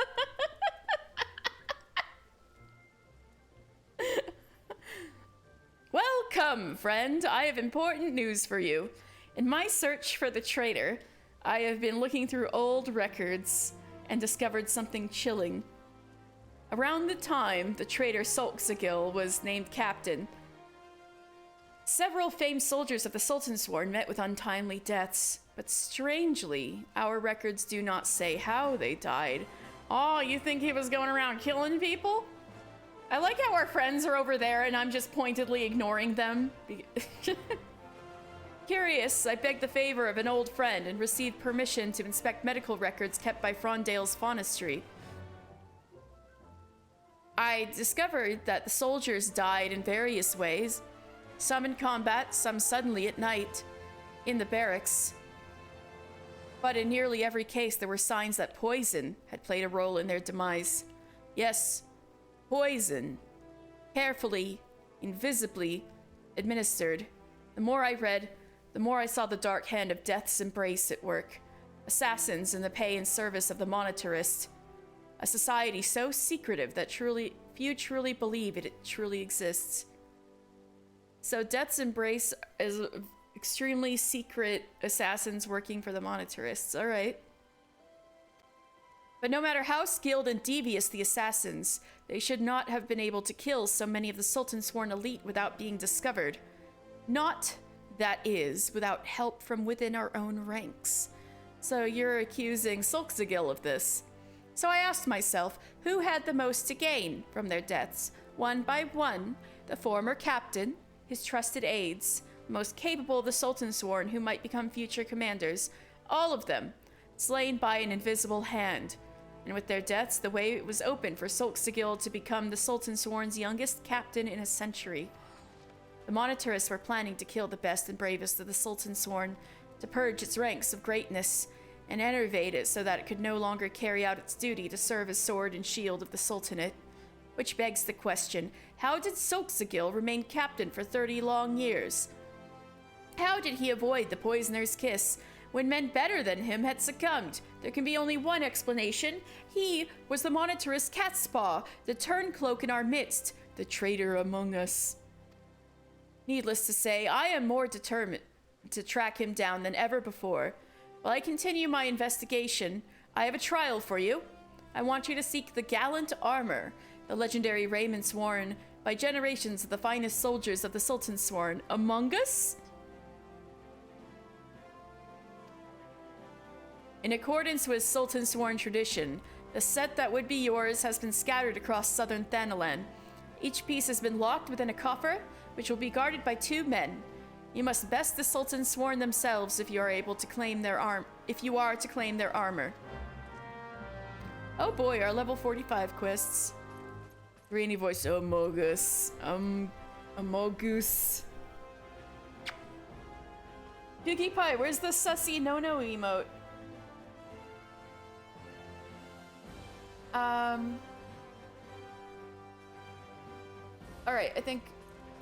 Welcome, friend. I have important news for you. In my search for the traitor, I have been looking through old records and discovered something chilling. Around the time the traitor Solxagil was named captain, several famed soldiers of the Sultansworn met with untimely deaths, but strangely, our records do not say how they died. Oh, you think he was going around killing people? I like how our friends are over there and I'm just pointedly ignoring them. Curious, I begged the favor of an old friend and received permission to inspect medical records kept by Frondale's Faunistry. I discovered that the soldiers died in various ways, some in combat, some suddenly at night, in the barracks. But in nearly every case, there were signs that poison had played a role in their demise. Yes, poison. Carefully, invisibly administered. The more I read, the more I saw the dark hand of death's embrace at work. Assassins in the pay and service of the Monitorist. A society so secretive that few truly believe it truly exists. So death's embrace is extremely secret assassins working for the Monitorists. All right. But no matter how skilled and devious the assassins, they should not have been able to kill so many of the Sultansworn elite without being discovered. Not, that is, without help from within our own ranks. So you're accusing Solxagil of this. So I asked myself, who had the most to gain from their deaths? One by one, the former captain, his trusted aides, the most capable of the Sultansworn who might become future commanders, all of them, slain by an invisible hand. And with their deaths, the way was open for Solxagil to become the Sultansworn's youngest captain in a century. The Monitorists were planning to kill the best and bravest of the Sultansworn, to purge its ranks of greatness, and enervate it so that it could no longer carry out its duty to serve as sword and shield of the Sultanate. Which begs the question, how did Solxagil remain captain for 30 long years? How did he avoid the poisoner's kiss when men better than him had succumbed? There can be only one explanation. He was the Monitorist Catspaw, the turncloak in our midst, the traitor among us. Needless to say, I am more determined to track him down than ever before. While I continue my investigation, I have a trial for you. I want you to seek the gallant armor, the legendary raiments worn by generations of the finest soldiers of the Sultansworn among us. In accordance with Sultansworn tradition, the set that would be yours has been scattered across southern Thanalan. Each piece has been locked within a coffer, which will be guarded by 2 men. You must best the Sultansworn themselves if you are to claim their armor. Oh boy, our level 45 quests. Rainy voice, Amogus. Amogus. Piggy Pie, where's the sussy no-no emote? Alright, I think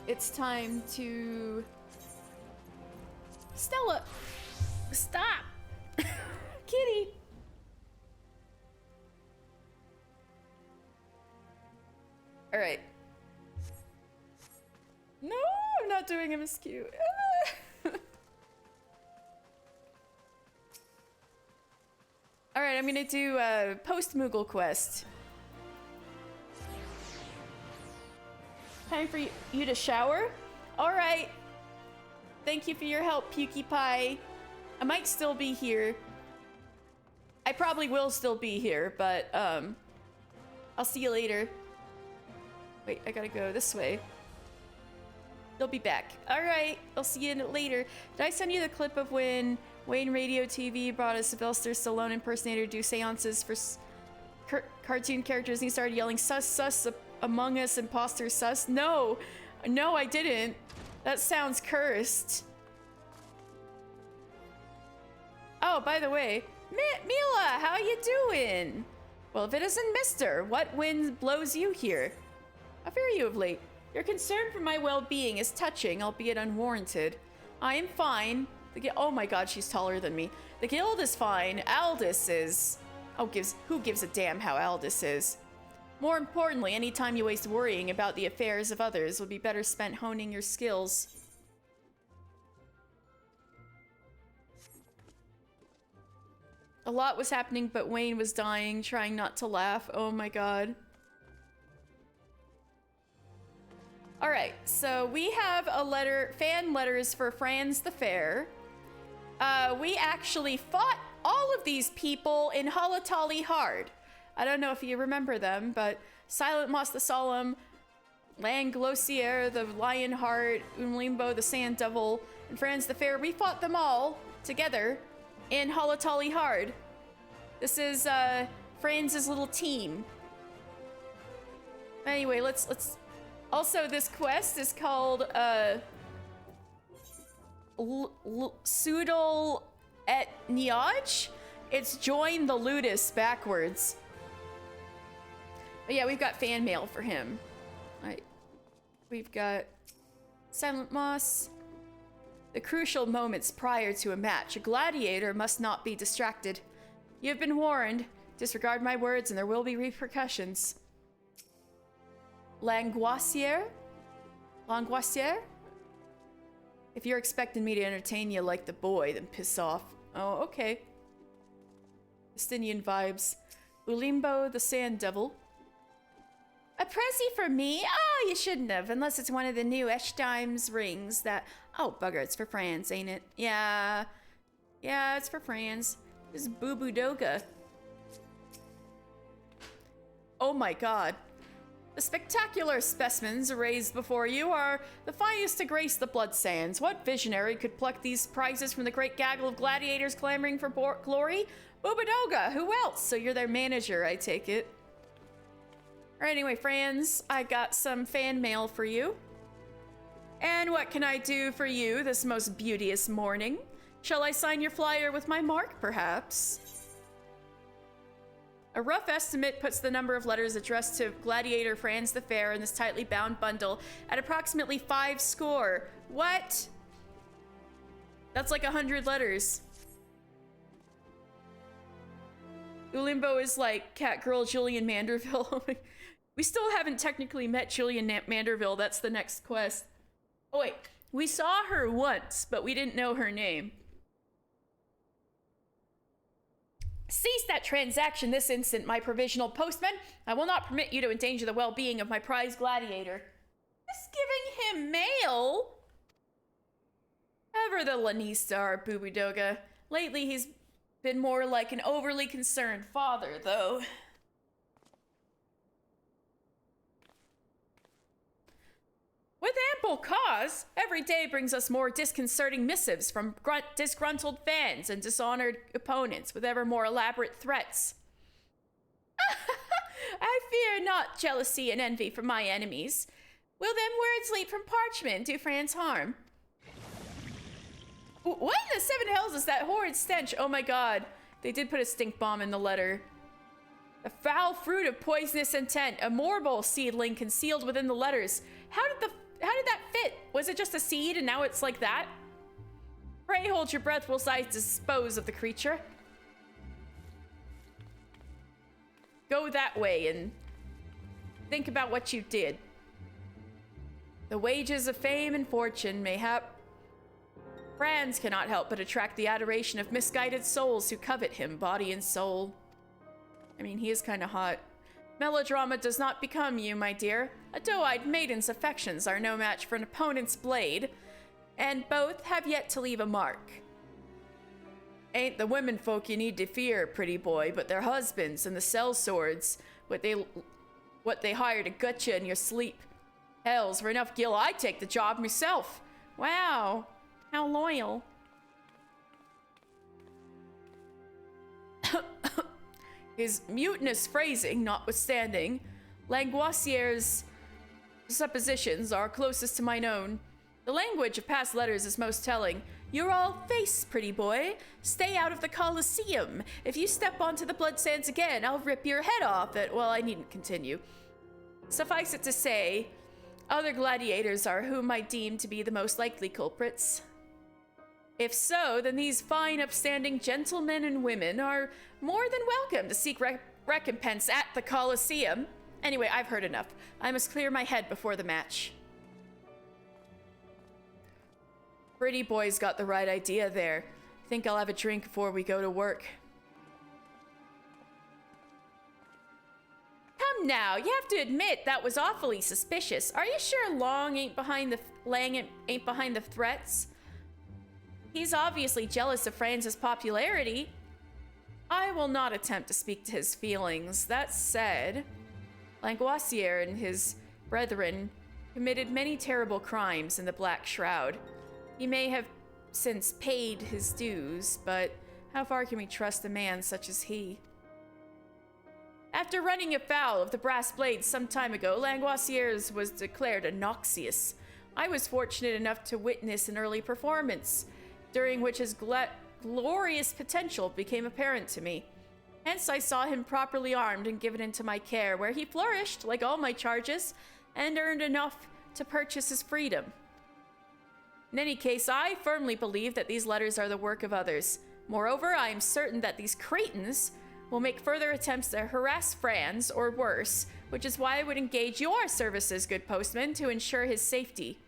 it's time to... Stella! Stop! Kitty! Alright. No, I'm not doing him as cute. Alright, I'm gonna do a post-Moogle quest. Time for you to shower? Alright. Thank you for your help, Pukey Pie. I might still be here. I probably will still be here, but, I'll see you later. Wait, I gotta go this way. They'll be back. All right, I'll see you later. Did I send you the clip of when Wayne Radio TV brought a Sylvester Stallone impersonator do seances for cartoon characters and he started yelling, sus, sus, among us, imposter, sus? No, no, I didn't. That sounds cursed. Oh, by the way, Mila, how you doing? Well, if it isn't Mister, what wind blows you here? I fear you of late. Your concern for my well-being is touching, albeit unwarranted. I am fine. Oh my god, she's taller than me. The guild is fine. Aldous is... Oh, who gives a damn how Aldous is? More importantly, any time you waste worrying about the affairs of others would be better spent honing your skills. A lot was happening, but Wayne was dying, trying not to laugh. Oh my god. Alright, so we have a letter, fan letters for Franz the Fair. We actually fought all of these people in Halatali Hard. I don't know if you remember them, but Silent Moss the Solemn, Langlossier the Lionheart, Unlimbo the Sand Devil, and Franz the Fair, we fought them all together in Halatali Hard. This is Franz's little team. Anyway, let's also, this quest is called Sudal et Niaj. It's join the Ludus backwards. But yeah, we've got fan mail for him. We've got Silent Moss. The crucial moments prior to a match. A gladiator must not be distracted. You have been warned. Disregard my words and there will be repercussions. Langoisier? If you're expecting me to entertain you like the boy, then piss off. Oh, okay. Justinian vibes. Ulimbo the Sand Devil. A prezi for me? Oh, you shouldn't have, unless it's one of the new Eshtimes rings that... Oh, bugger, it's for Franz, ain't it? Yeah. Yeah, it's for Franz. This is Boo Boo Doga. Oh my god. The spectacular specimens raised before you are the finest to grace the blood sands. What visionary could pluck these prizes from the great gaggle of gladiators clamoring for glory? Boobadoga, who else? So you're their manager, I take it. Alright, anyway, Franz, I got some fan mail for you. And what can I do for you this most beauteous morning? Shall I sign your flyer with my mark, perhaps? A rough estimate puts the number of letters addressed to Gladiator Franz the Fair in this tightly bound bundle at approximately 5 score. What? That's like 100 letters. Ulimbo is like Catgirl Julian Manderville. We still haven't technically met Julian Manderville. That's the next quest. Oh wait, we saw her once, but we didn't know her name. Cease that transaction this instant, my provisional postman. I will not permit you to endanger the well-being of my prize gladiator. Just giving him mail? Ever the Lanista, our Boobidoga. Lately, he's been more like an overly concerned father, though. With ample cause, every day brings us more disconcerting missives from disgruntled fans and dishonored opponents with ever more elaborate threats. I fear not jealousy and envy from my enemies. Will them words leap from parchment do Franz harm? What in the seven hells is that horrid stench? Oh my god. They did put a stink bomb in the letter. A foul fruit of poisonous intent, a morbol seedling concealed within the letters. How did that fit? Was it just a seed and now it's like that? Pray hold your breath whilst I dispose of the creature. Go that way and think about what you did. The wages of fame and fortune, mayhap. Franz cannot help but attract the adoration of misguided souls who covet him, body and soul. I mean, he is kind of hot. Melodrama does not become you, my dear. A doe-eyed maiden's affections are no match for an opponent's blade, and both have yet to leave a mark. Ain't the women folk you need to fear, pretty boy, but their husbands and the sellswords, what they hire to gut you in your sleep. Hells, for enough gil, I'd take the job myself. Wow, how loyal. His mutinous phrasing notwithstanding, Langoissier's suppositions are closest to mine own. The language of past letters is most telling. You're all face, pretty boy. Stay out of the Colosseum. If you step onto the blood sands again, I'll rip your head off it. Well, I needn't continue. Suffice it to say, other gladiators are whom I deem to be the most likely culprits. If so, then these fine, upstanding gentlemen and women are more than welcome to seek recompense at the Colosseum. Anyway, I've heard enough. I must clear my head before the match. Pretty boy's got the right idea there. Think I'll have a drink before we go to work. Come now, you have to admit that was awfully suspicious. Are you sure Lang ain't behind the threats? He's obviously jealous of Franz's popularity. I will not attempt to speak to his feelings. That said, Langoissier and his brethren committed many terrible crimes in the Black Shroud. He may have since paid his dues, but how far can we trust a man such as he? After running afoul of the brass blades some time ago, Langoissier's was declared noxious. I was fortunate enough to witness an early performance, during which his glorious potential became apparent to me. Hence I saw him properly armed and given into my care, where he flourished, like all my charges, and earned enough to purchase his freedom. In any case, I firmly believe that these letters are the work of others. Moreover, I am certain that these cretins will make further attempts to harass Franz, or worse, which is why I would engage your services, good postman, to ensure his safety.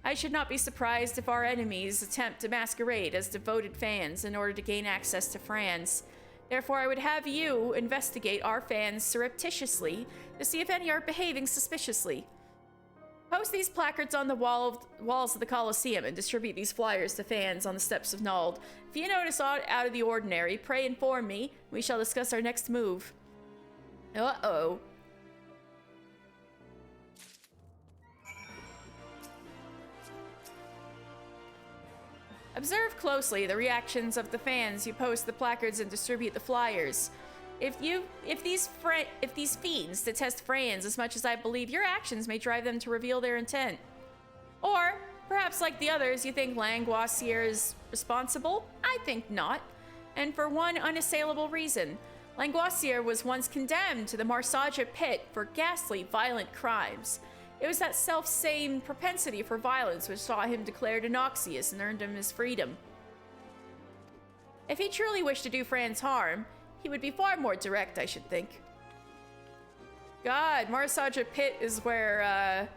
I should not be surprised if our enemies attempt to masquerade as devoted fans in order to gain access to Franz. Therefore, I would have you investigate our fans surreptitiously to see if any are behaving suspiciously. Post these placards on the walls of the Colosseum and distribute these flyers to fans on the steps of Nald. If you notice aught out of the ordinary, pray inform me. We shall discuss our next move. Uh-oh. Observe closely the reactions of the fans who post the placards and distribute the flyers. If these fiends detest Franz as much as I believe, your actions may drive them to reveal their intent. Or, perhaps like the others, you think Langoissier is responsible? I think not. And for one unassailable reason. Langoissier was once condemned to the Marsaja pit for ghastly, violent crimes. It was that self-same propensity for violence which saw him declared noxious and earned him his freedom. If he truly wished to do Franz harm, he would be far more direct, I should think. God, Marsaja Pit is where,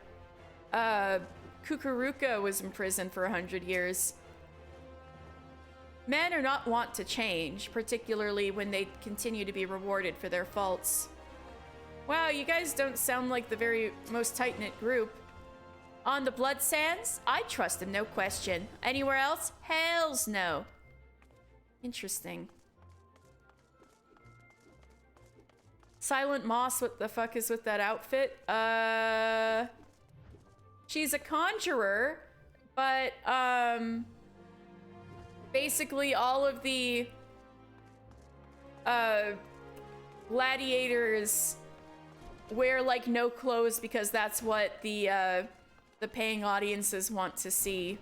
Kukuruka was imprisoned for 100 years. Men are not wont to change, particularly when they continue to be rewarded for their faults. Wow, you guys don't sound like the very most tight-knit group. On the Blood Sands, I trust him, no question. Anywhere else? Hells no. Interesting. Silent Moss, what the fuck is with that outfit? She's a conjurer, but, basically all of the, gladiators wear, like, no clothes because that's what the paying audiences want to see.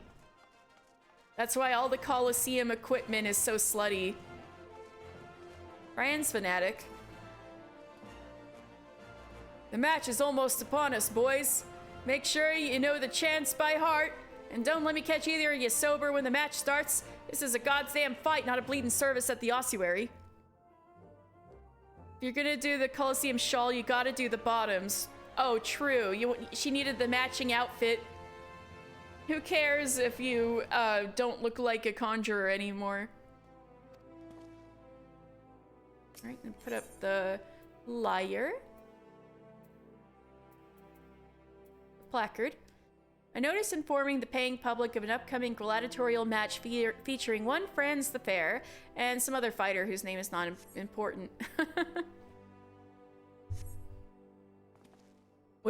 That's why all the Colosseum equipment is so slutty. Franz fanatic. The match is almost upon us, boys. Make sure you know the chants by heart, and don't let me catch either of you sober when the match starts. This is a goddamn fight, not a bleeding service at the ossuary. If you're gonna do the Colosseum shawl, you gotta do the bottoms. Oh, true. She needed the matching outfit. Who cares if you don't look like a conjurer anymore? Alright, then put up the lyre. Placard. A notice informing the paying public of an upcoming gladiatorial match featuring one Franz the Fair and some other fighter whose name is not important.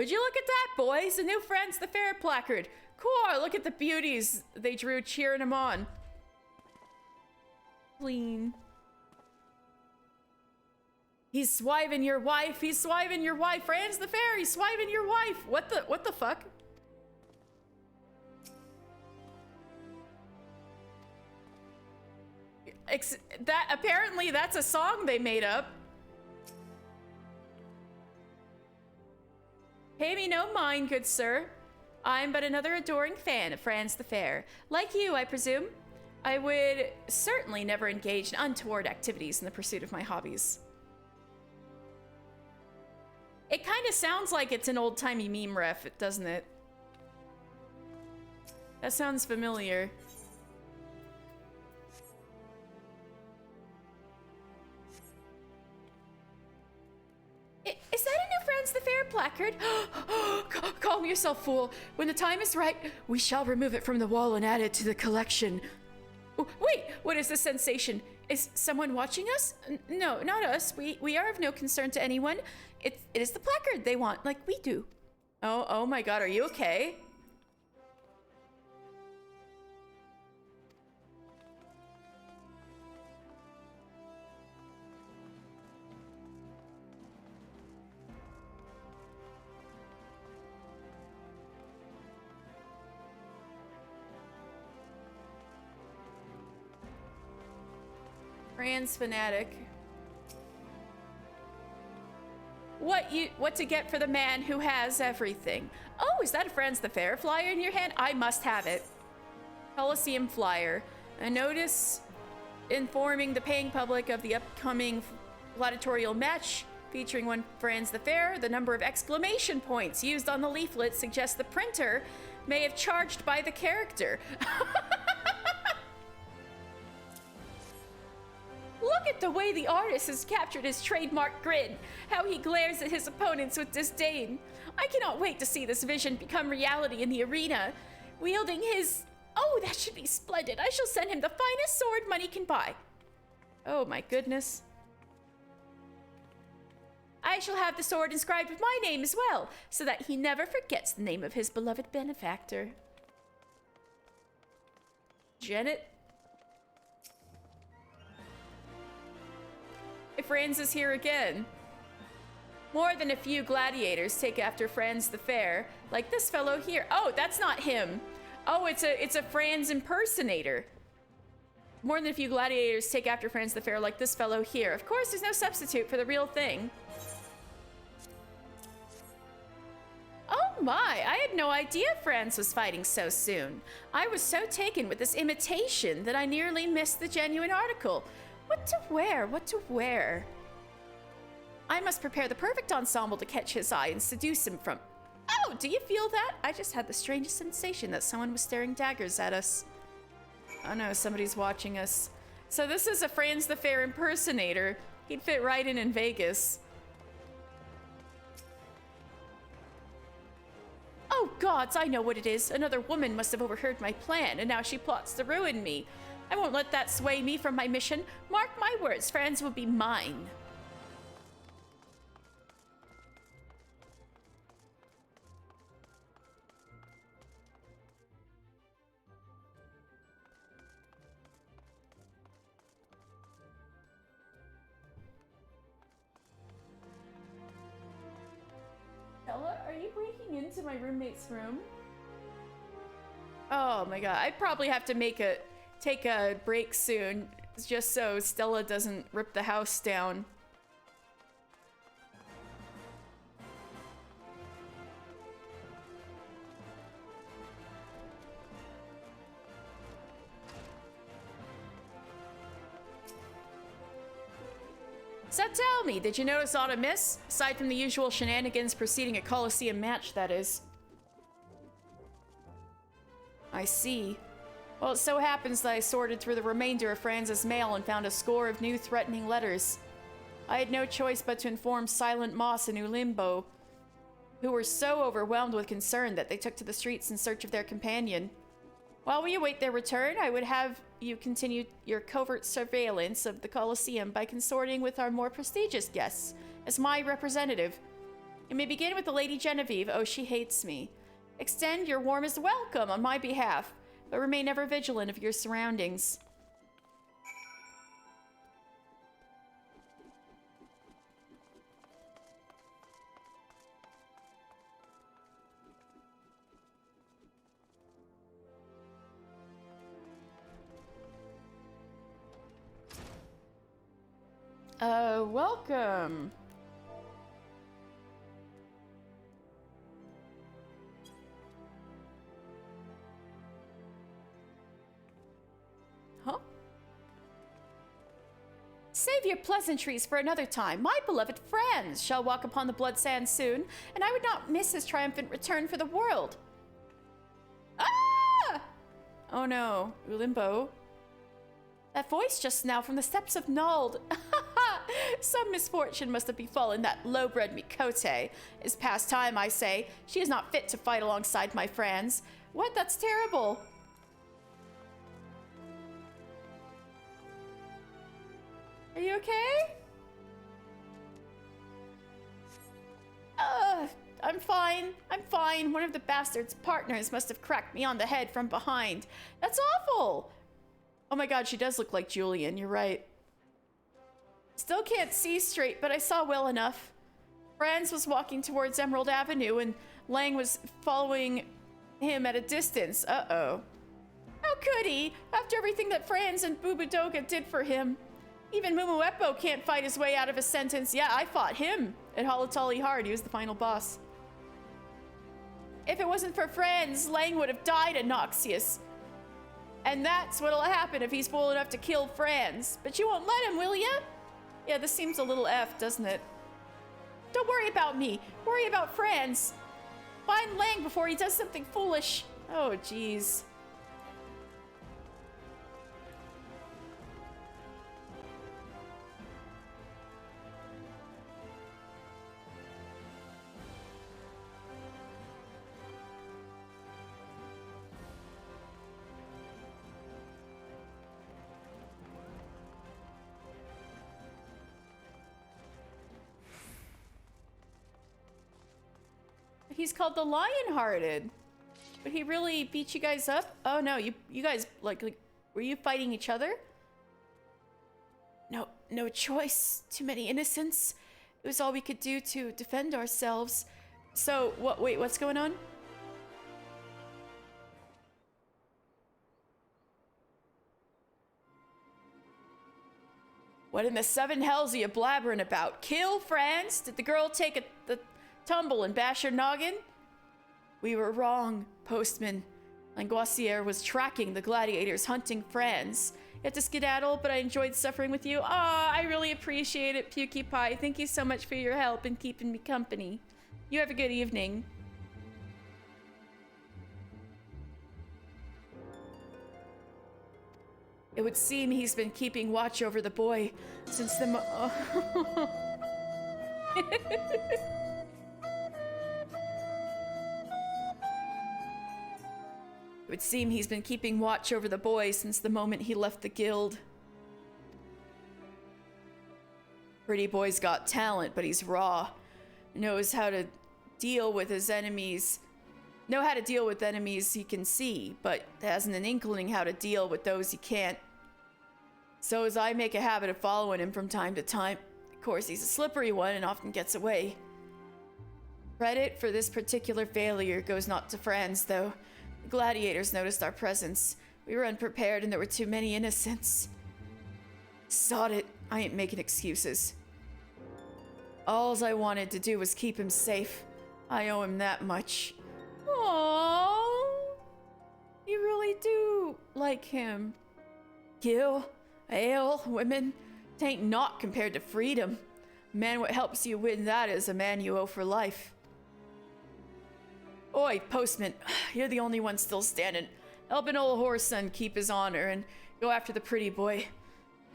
Would you look at that, boys? The new Friends the Fair placard. Cool, look at the beauties they drew cheering him on. Clean. He's swiving your wife. He's swiving your wife. Friends the Fair, he's swiving your wife. What the fuck? Apparently that's a song they made up. Pay me no mind, good sir. I'm but another adoring fan of Franz the Fair. Like you, I presume. I would certainly never engage in untoward activities in the pursuit of my hobbies. It kind of sounds like it's an old-timey meme ref, doesn't it? That sounds familiar. Is that a new Friends the Fair placard? Calm yourself, fool. When the time is right, we shall remove it from the wall and add it to the collection. Wait, what is this sensation? Is someone watching us? No, not us. We are of no concern to anyone. It is the placard they want, like we do. Oh my god, are you okay? Trans fanatic. What to get for the man who has everything? Oh, is that a Friends the Fair flyer in your hand? I must have it. Coliseum flyer. A notice informing the paying public of the upcoming gladiatorial match featuring one Friends the Fair. The number of exclamation points used on the leaflet suggests the printer may have charged by the character. Look at the way the artist has captured his trademark grin, how he glares at his opponents with disdain. I cannot wait to see this vision become reality in the arena. Wielding his... Oh, that should be splendid. I shall send him the finest sword money can buy. Oh my goodness. I shall have the sword inscribed with my name as well, so that he never forgets the name of his beloved benefactor. Janet? If Franz is here again. More than a few gladiators take after Franz the Fair, like this fellow here. Oh, that's not him. Oh, it's a Franz impersonator. More than a few gladiators take after Franz the Fair, like this fellow here. Of course, there's no substitute for the real thing. Oh my, I had no idea Franz was fighting so soon. I was so taken with this imitation that I nearly missed the genuine article. What to wear? What to wear? I must prepare the perfect ensemble to catch his eye and seduce him from... Oh, do you feel that? I just had the strangest sensation that someone was staring daggers at us. Oh no, somebody's watching us. So this is a Franz the Fair impersonator. He'd fit right in Vegas. Oh gods, I know what it is. Another woman must have overheard my plan, and now she plots to ruin me. I won't let that sway me from my mission. Mark my words, Franz will be mine. Stella, are you breaking into my roommate's room? Oh my god, I'd probably have to take a break soon, just so Stella doesn't rip the house down. So tell me, did you notice aught amiss? Aside from the usual shenanigans preceding a Coliseum match, that is. I see. Well, it so happens that I sorted through the remainder of Franz's mail and found a score of new threatening letters. I had no choice but to inform Silent Moss and Ulimbo, who were so overwhelmed with concern that they took to the streets in search of their companion. While we await their return, I would have you continue your covert surveillance of the Colosseum by consorting with our more prestigious guests as my representative. You may begin with the Lady Genevieve. Oh, she hates me. Extend your warmest welcome on my behalf, but remain ever vigilant of your surroundings. Welcome. Huh? Save your pleasantries for another time. My beloved friends shall walk upon the blood sand soon, and I would not miss his triumphant return for the world. Ah! Oh no, Ulimbo. That voice just now from the steps of Nald. Some misfortune must have befallen that low-bred Mikote. It's past time, I say. She is not fit to fight alongside my friends. What? That's terrible. Are you okay? I'm fine. I'm fine. One of the bastard's partners must have cracked me on the head from behind. That's awful. Oh my god, she does look like Julian. You're right. Still can't see straight, but I saw well enough. Franz was walking towards Emerald Avenue, and Lang was following him at a distance. Uh-oh. How could he, after everything that Franz and Bubudoga did for him? Even Mumuepo can't fight his way out of a sentence. Yeah, I fought him at Halatali Hard. He was the final boss. If it wasn't for Franz, Lang would have died at Noxious. And that's what'll happen if he's fool enough to kill Franz. But you won't let him, will ya? Yeah, this seems a little F, doesn't it? Don't worry about me. Worry about Franz. Find Lang before he does something foolish. Oh, jeez. He's called the Lion-Hearted. But he really beat you guys up? Oh no, you guys, like, were you fighting each other? No choice. Too many innocents. It was all we could do to defend ourselves. So, wait, what's going on? What in the seven hells are you blabbering about? Kill Franz? Did the girl take the tumble and bash her noggin? We were wrong, Postman. Langoisier was tracking the gladiators hunting Franz. You had to skedaddle, but I enjoyed suffering with you. Aw, I really appreciate it, Pukey Pie. Thank you so much for your help in keeping me company. You have a good evening. It would seem he's been keeping watch over the boy since the It would seem he's been keeping watch over the boy since the moment he left the guild. Pretty boy's got talent, but he's raw. Knows how to deal with his enemies. Know how to deal with enemies he can see, but hasn't an inkling how to deal with those he can't. So as I make a habit of following him from time to time, of course he's a slippery one and often gets away. Credit for this particular failure goes not to Franz, though. The gladiators noticed our presence. We were unprepared and there were too many innocents. Sod it, I ain't making excuses. Alls I wanted to do was keep him safe. I owe him that much. Aww. You really do like him. Gil, ale, women, tain't naught compared to freedom. Man what helps you win that is a man you owe for life. Oi, Postman, you're the only one still standing. Help an old whoreson keep his honor and go after the pretty boy.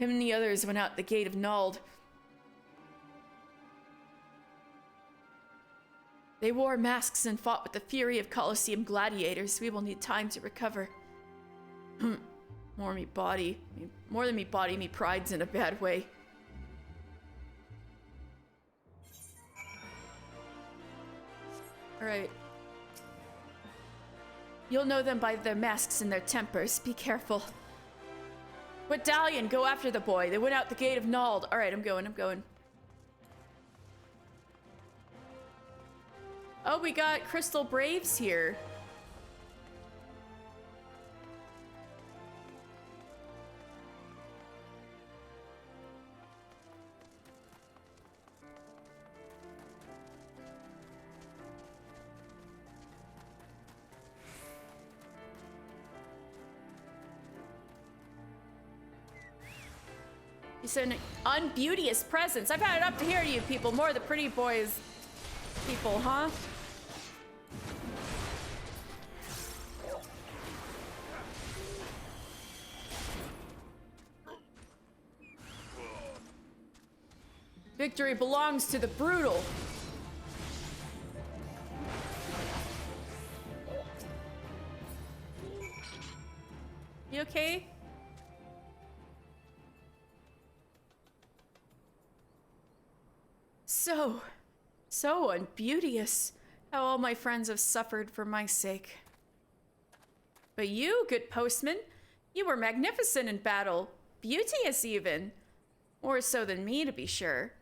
Him and the others went out the gate of Nald. They wore masks and fought with the fury of Colosseum gladiators. We will need time to recover. More than me body, me pride's in a bad way. Alright. You'll know them by their masks and their tempers. Be careful. Medallion, go after the boy. They went out the gate of Nald. Alright, I'm going. Oh, we got Crystal Braves here. You said an unbeauteous presence. I've had it up to here, you people. More of the pretty boys people, huh? Victory belongs to the brutal. You okay? So unbeauteous. How all my friends have suffered for my sake. But you, good postman, you were magnificent in battle. Beauteous even. More so than me, to be sure.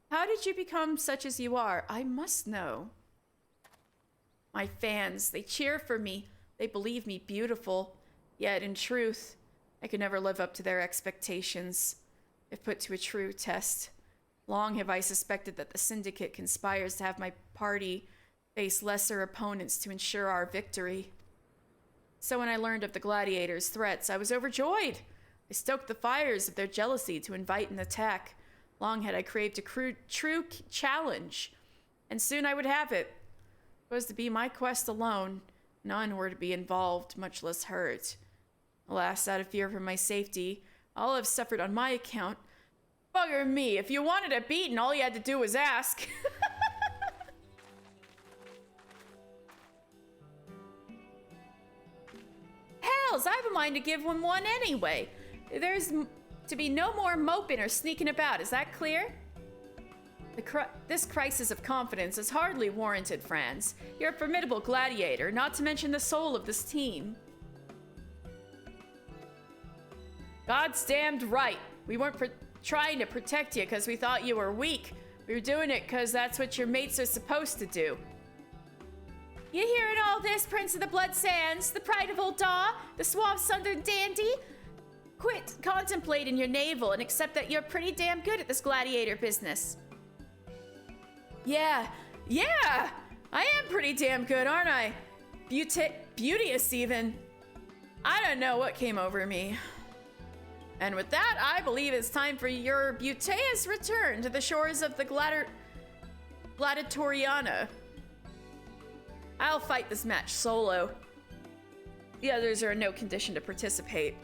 How did you become such as you are? I must know. My fans, they cheer for me. They believe me beautiful. Yet, in truth, I could never live up to their expectations. If put to a true test. Long have I suspected that the Syndicate conspires to have my party face lesser opponents to ensure our victory. So when I learned of the gladiators' threats, I was overjoyed. I stoked the fires of their jealousy to invite an attack. Long had I craved a true challenge, and soon I would have it. It was to be my quest alone. None were to be involved, much less hurt. Alas, out of fear for my safety, all have suffered on my account. Bugger me, if you wanted it beaten, all you had to do was ask. Hells, I have a mind to give him one anyway. There's to be no more moping or sneaking about, is that clear? This crisis of confidence is hardly warranted, Franz. You're a formidable gladiator, not to mention the soul of this team. God's damned right. We weren't trying to protect you because we thought you were weak. We were doing it because that's what your mates are supposed to do. You hearing all this, Prince of the Blood Sands? The pride of Old Daw? The suave southern dandy? Quit contemplating your navel and accept that you're pretty damn good at this gladiator business. Yeah, I am pretty damn good, aren't I? Beauteous even. I don't know what came over me. And with that, I believe it's time for your beauteous return to the shores of the Gladiatoriana. I'll fight this match solo. The others are in no condition to participate.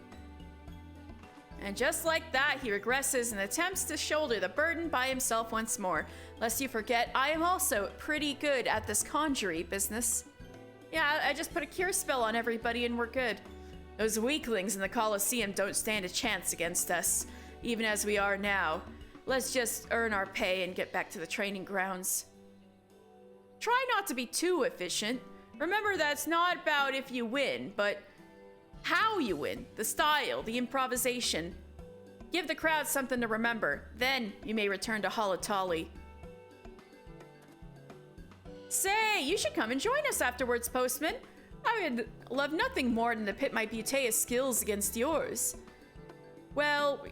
And just like that, he regresses and attempts to shoulder the burden by himself once more. Lest you forget, I am also pretty good at this conjury business. Yeah, I just put a cure spell on everybody and we're good. Those weaklings in the Colosseum don't stand a chance against us, even as we are now. Let's just earn our pay and get back to the training grounds. Try not to be too efficient. Remember that it's not about if you win, but how you win, the style, the improvisation. Give the crowd something to remember. Then you may return to Halatali. Say, you should come and join us afterwards, Postman. I would love nothing more than to pit my beauteous skills against yours. Well,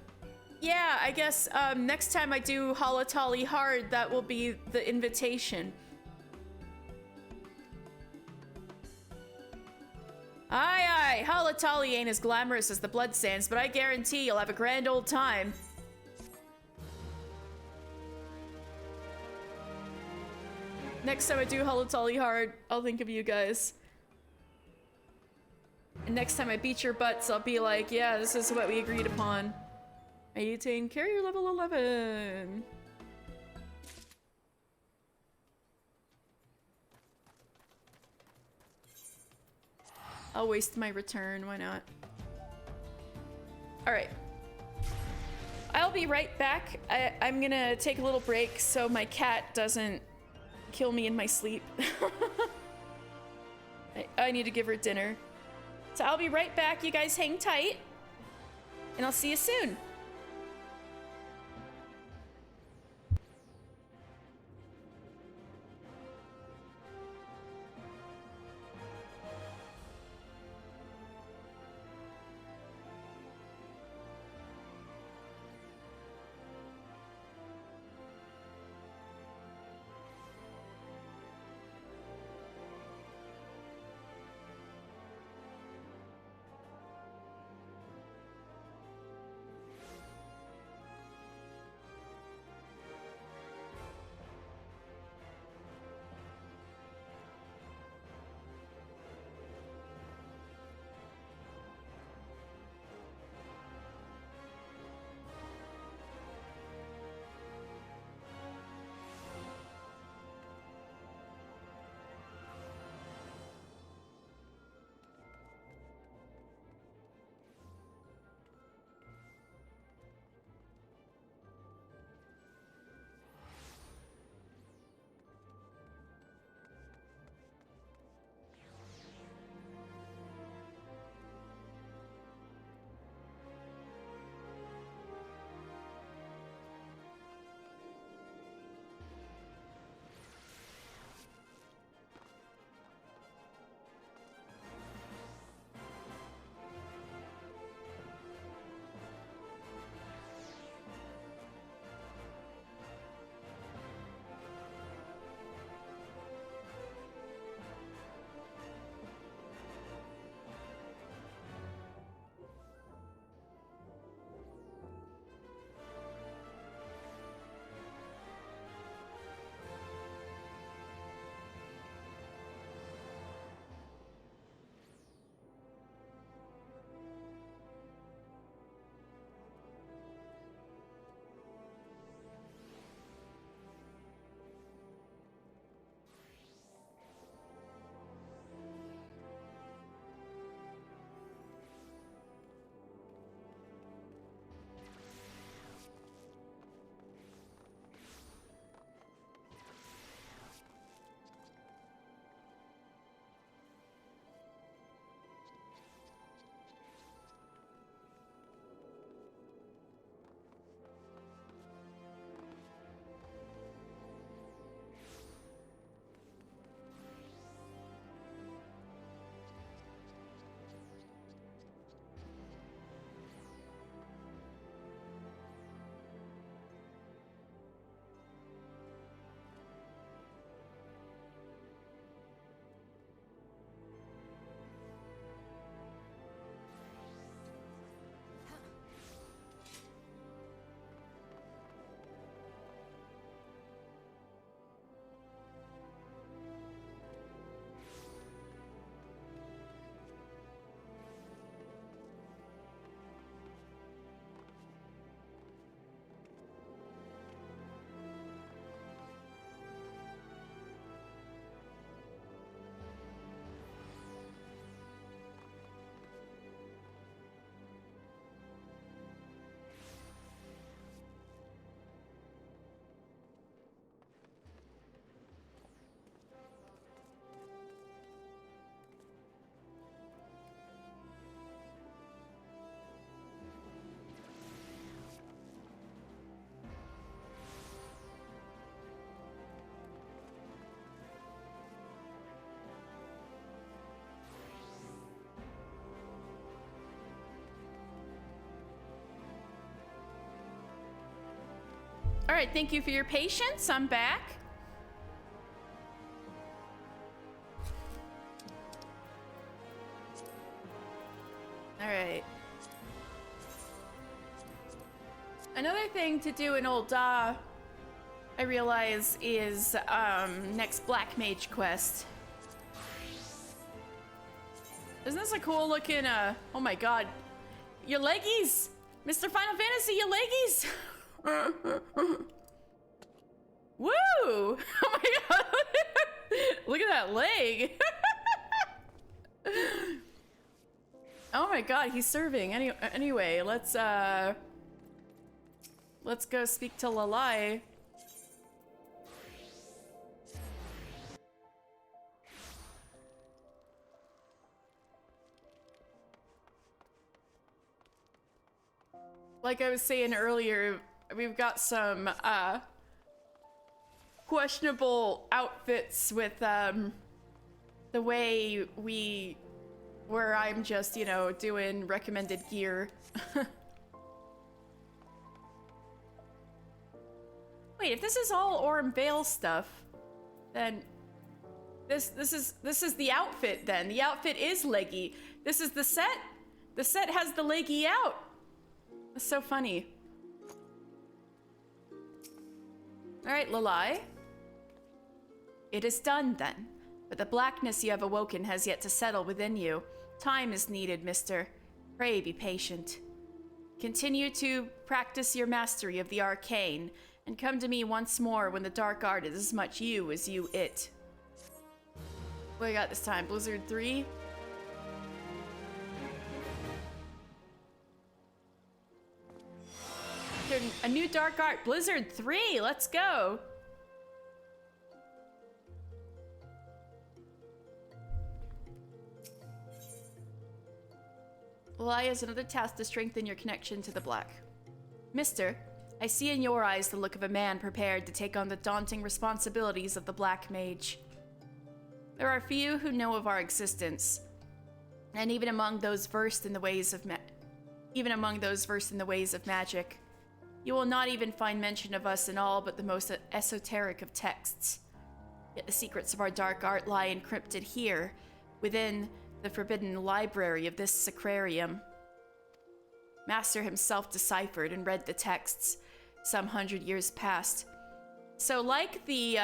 yeah, I guess next time I do Halatali hard, that will be the invitation. Aye, Halatali ain't as glamorous as the Blood Sands, but I guarantee you'll have a grand old time. Next time I do Halatali hard, I'll think of you guys. And next time I beat your butts, I'll be like, yeah, this is what we agreed upon. I attain carrier level 11. I'll waste my return, why not? Alright. I'll be right back. I'm gonna take a little break so my cat doesn't kill me in my sleep. I need to give her dinner. So I'll be right back. You guys hang tight. And I'll see you soon. All right, thank you for your patience. I'm back. All right. Another thing to do in Old Da, I realize, is next Black Mage quest. Isn't this a cool looking, oh my god. Your leggies! Mr. Final Fantasy, your leggies! Woo! Oh my god! Look at that leg! Oh my god, he's serving. Anyway, let's go speak to Lalai. like I was saying earlier, we've got some questionable outfits with the way where I'm just, you know, doing recommended gear. Wait, if this is all Orem Vale stuff, then this is the outfit then. The outfit is leggy. This is the set. The set has the leggy out. That's so funny. All right, Lalai. It is done then. But the blackness you have awoken has yet to settle within you. Time is needed, mister. Pray be patient. Continue to practice your mastery of the arcane, and come to me once more when the dark art is as much you as you it. What do we got this time? Blizzard 3? A new dark art. Blizzard 3! Let's go! Lie is another task to strengthen your connection to the black. Mister, I see in your eyes the look of a man prepared to take on the daunting responsibilities of the Black Mage. There are few who know of our existence, and even among those versed in the ways of magic, you will not even find mention of us in all but the most esoteric of texts. Yet the secrets of our dark art lie encrypted here, within the forbidden library of this sacrarium. Master himself deciphered and read the texts some 100 years past. So like the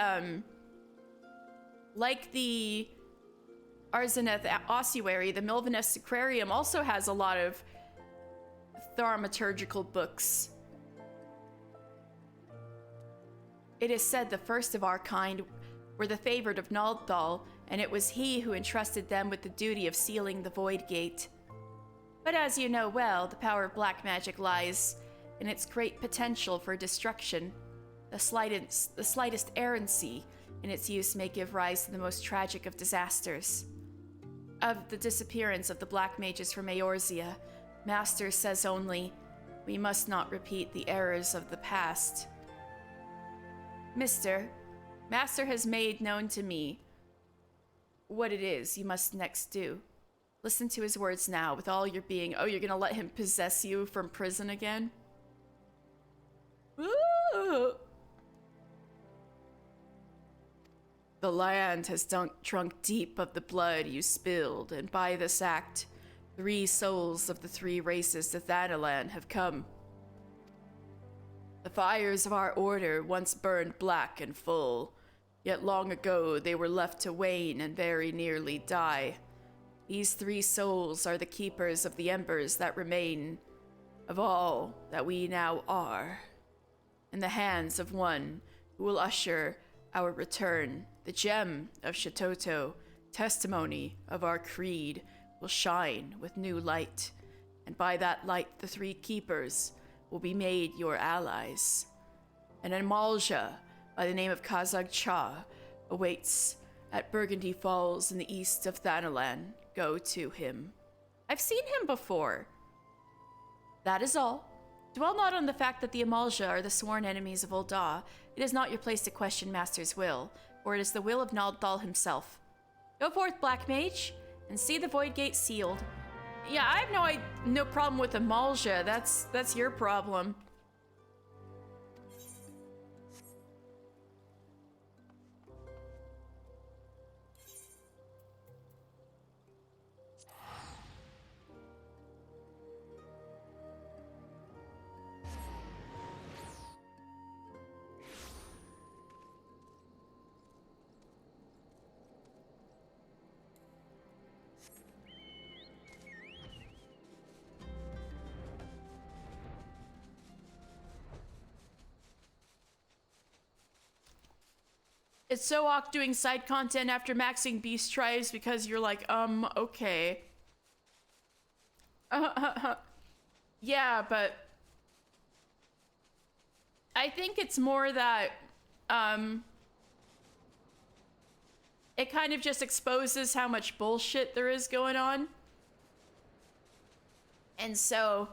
Arzaneth ossuary, the Milvaneth Sacrarium also has a lot of thaumaturgical books. It is said the first of our kind were the favored of Naldthal, and it was he who entrusted them with the duty of sealing the Void Gate. But as you know well, the power of black magic lies in its great potential for destruction. The slightest errancy in its use may give rise to the most tragic of disasters. Of the disappearance of the Black Mages from Eorzea, Master says only, we must not repeat the errors of the past. Mister, Master has made known to me what it is you must next do. Listen to his words now with all your being. Oh, you're gonna let him possess you from prison again? Ooh. The land has drunk deep of the blood you spilled, and by this act, 3 souls of the 3 races to Thanalan have come. The fires of our order once burned black and full, yet long ago they were left to wane and very nearly die. These 3 souls are the keepers of the embers that remain of all that we now are, in the hands of one who will usher our return. The gem of Shatoto, testimony of our creed, will shine with new light, and by that light the 3 keepers will be made your allies. An Amalja by the name of Kazag Cha awaits at Burgundy Falls in the east of Thanalan. Go to him. I've seen him before. That is all. Dwell not on the fact that the Amalja are the sworn enemies of Ul'dah. It is not your place to question Master's will, for it is the will of Naldthal himself. Go forth, Black Mage, and see the Void Gate sealed. Yeah, I have no problem with Amalja. That's your problem. It's so awkward doing side content after maxing beast tribes because you're like, okay. Yeah, but I think it's more that, it kind of just exposes how much bullshit there is going on. And so,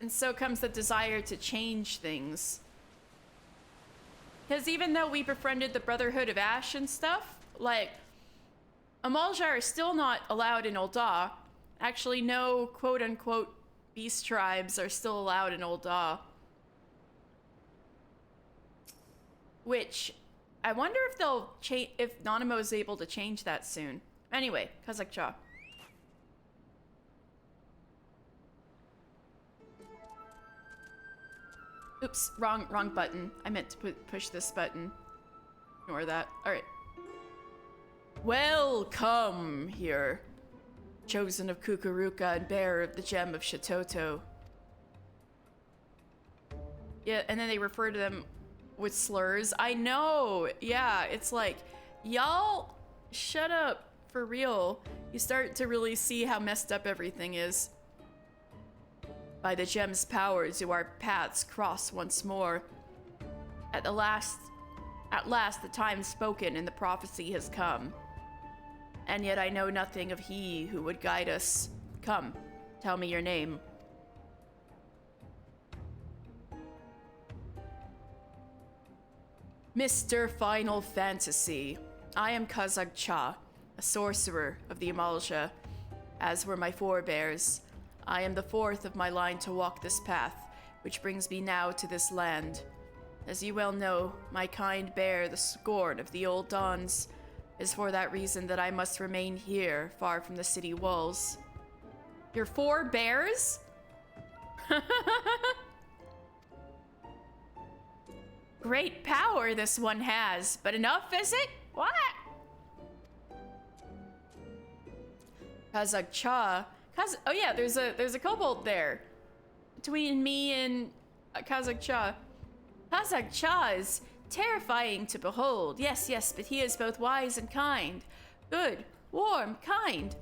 And so comes the desire to change things. Because even though we befriended the Brotherhood of Ash and stuff, like, Amalja are still not allowed in Ul'dah. Actually, no quote-unquote beast tribes are still allowed in Ul'dah. Which, I wonder if they'll change, if Nanamo is able to change that soon. Anyway, Kazakh. Oops, wrong button. I meant to push this button. Ignore that. Alright. Welcome here, chosen of Kukuruka and bearer of the gem of Shitoto. Yeah, and then they refer to them with slurs. I know. Yeah, it's like, y'all shut up for real. You start to really see how messed up everything is. By the gem's power do our paths cross once more. At last the time spoken and the prophecy has come. And yet I know nothing of he who would guide us. Come, tell me your name. Mr. Final Fantasy. I am Kazakh, a sorcerer of the Amalja, as were my forebears. I am the fourth of my line to walk this path, which brings me now to this land. As you well know, my kind bear the scorn of the old dons. It is for that reason that I must remain here, far from the city walls. Your forebears? Great power this one has, but enough, is it? What? Kazakh. Oh yeah, there's a kobold there. Between me and Kazakh. Kazakh is terrifying to behold. Yes, but he is both wise and kind. Good, warm, kind.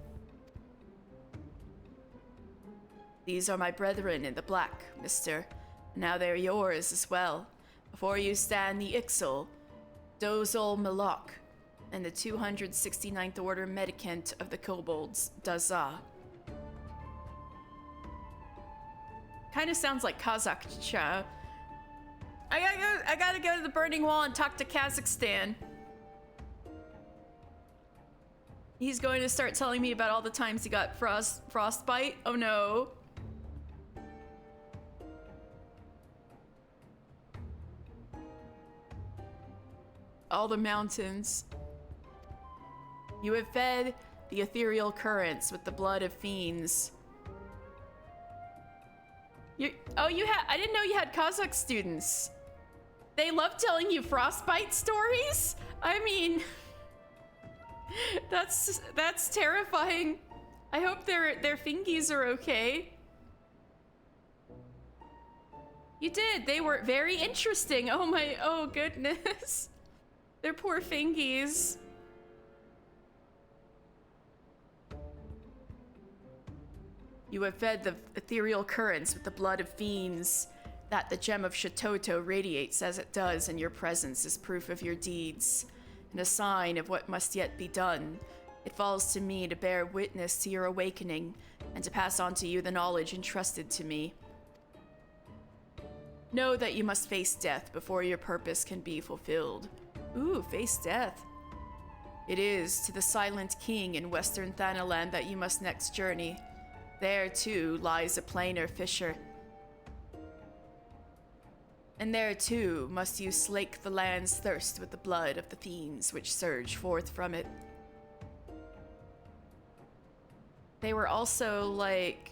These are my brethren in the black, mister. Now they're yours as well. Before you stand the Ixal, Dozol Malak, and the 269th Order Medicant of the Kobolds, Dazah. Kind of sounds like Kazakh. I gotta go to the Burning Wall and talk to Kazakhstan. He's going to start telling me about all the times he got frostbite. Oh no. All the mountains. You have fed the ethereal currents with the blood of fiends. I didn't know you had Kazakh students. They love telling you frostbite stories? I mean, that's terrifying. I hope their fingies are okay. You did. They were very interesting. Oh goodness. Their poor fingies. You have fed the ethereal currents with the blood of fiends. That the gem of Shitoto radiates as it does in your presence is proof of your deeds, and a sign of what must yet be done. It falls to me to bear witness to your awakening, and to pass on to you the knowledge entrusted to me. Know that you must face death before your purpose can be fulfilled. Ooh, face death. It is to the Silent King in Western Thanaland that you must next journey. There, too, lies a plainer fissure. And there, too, must you slake the land's thirst with the blood of the fiends which surge forth from it. They were also, like,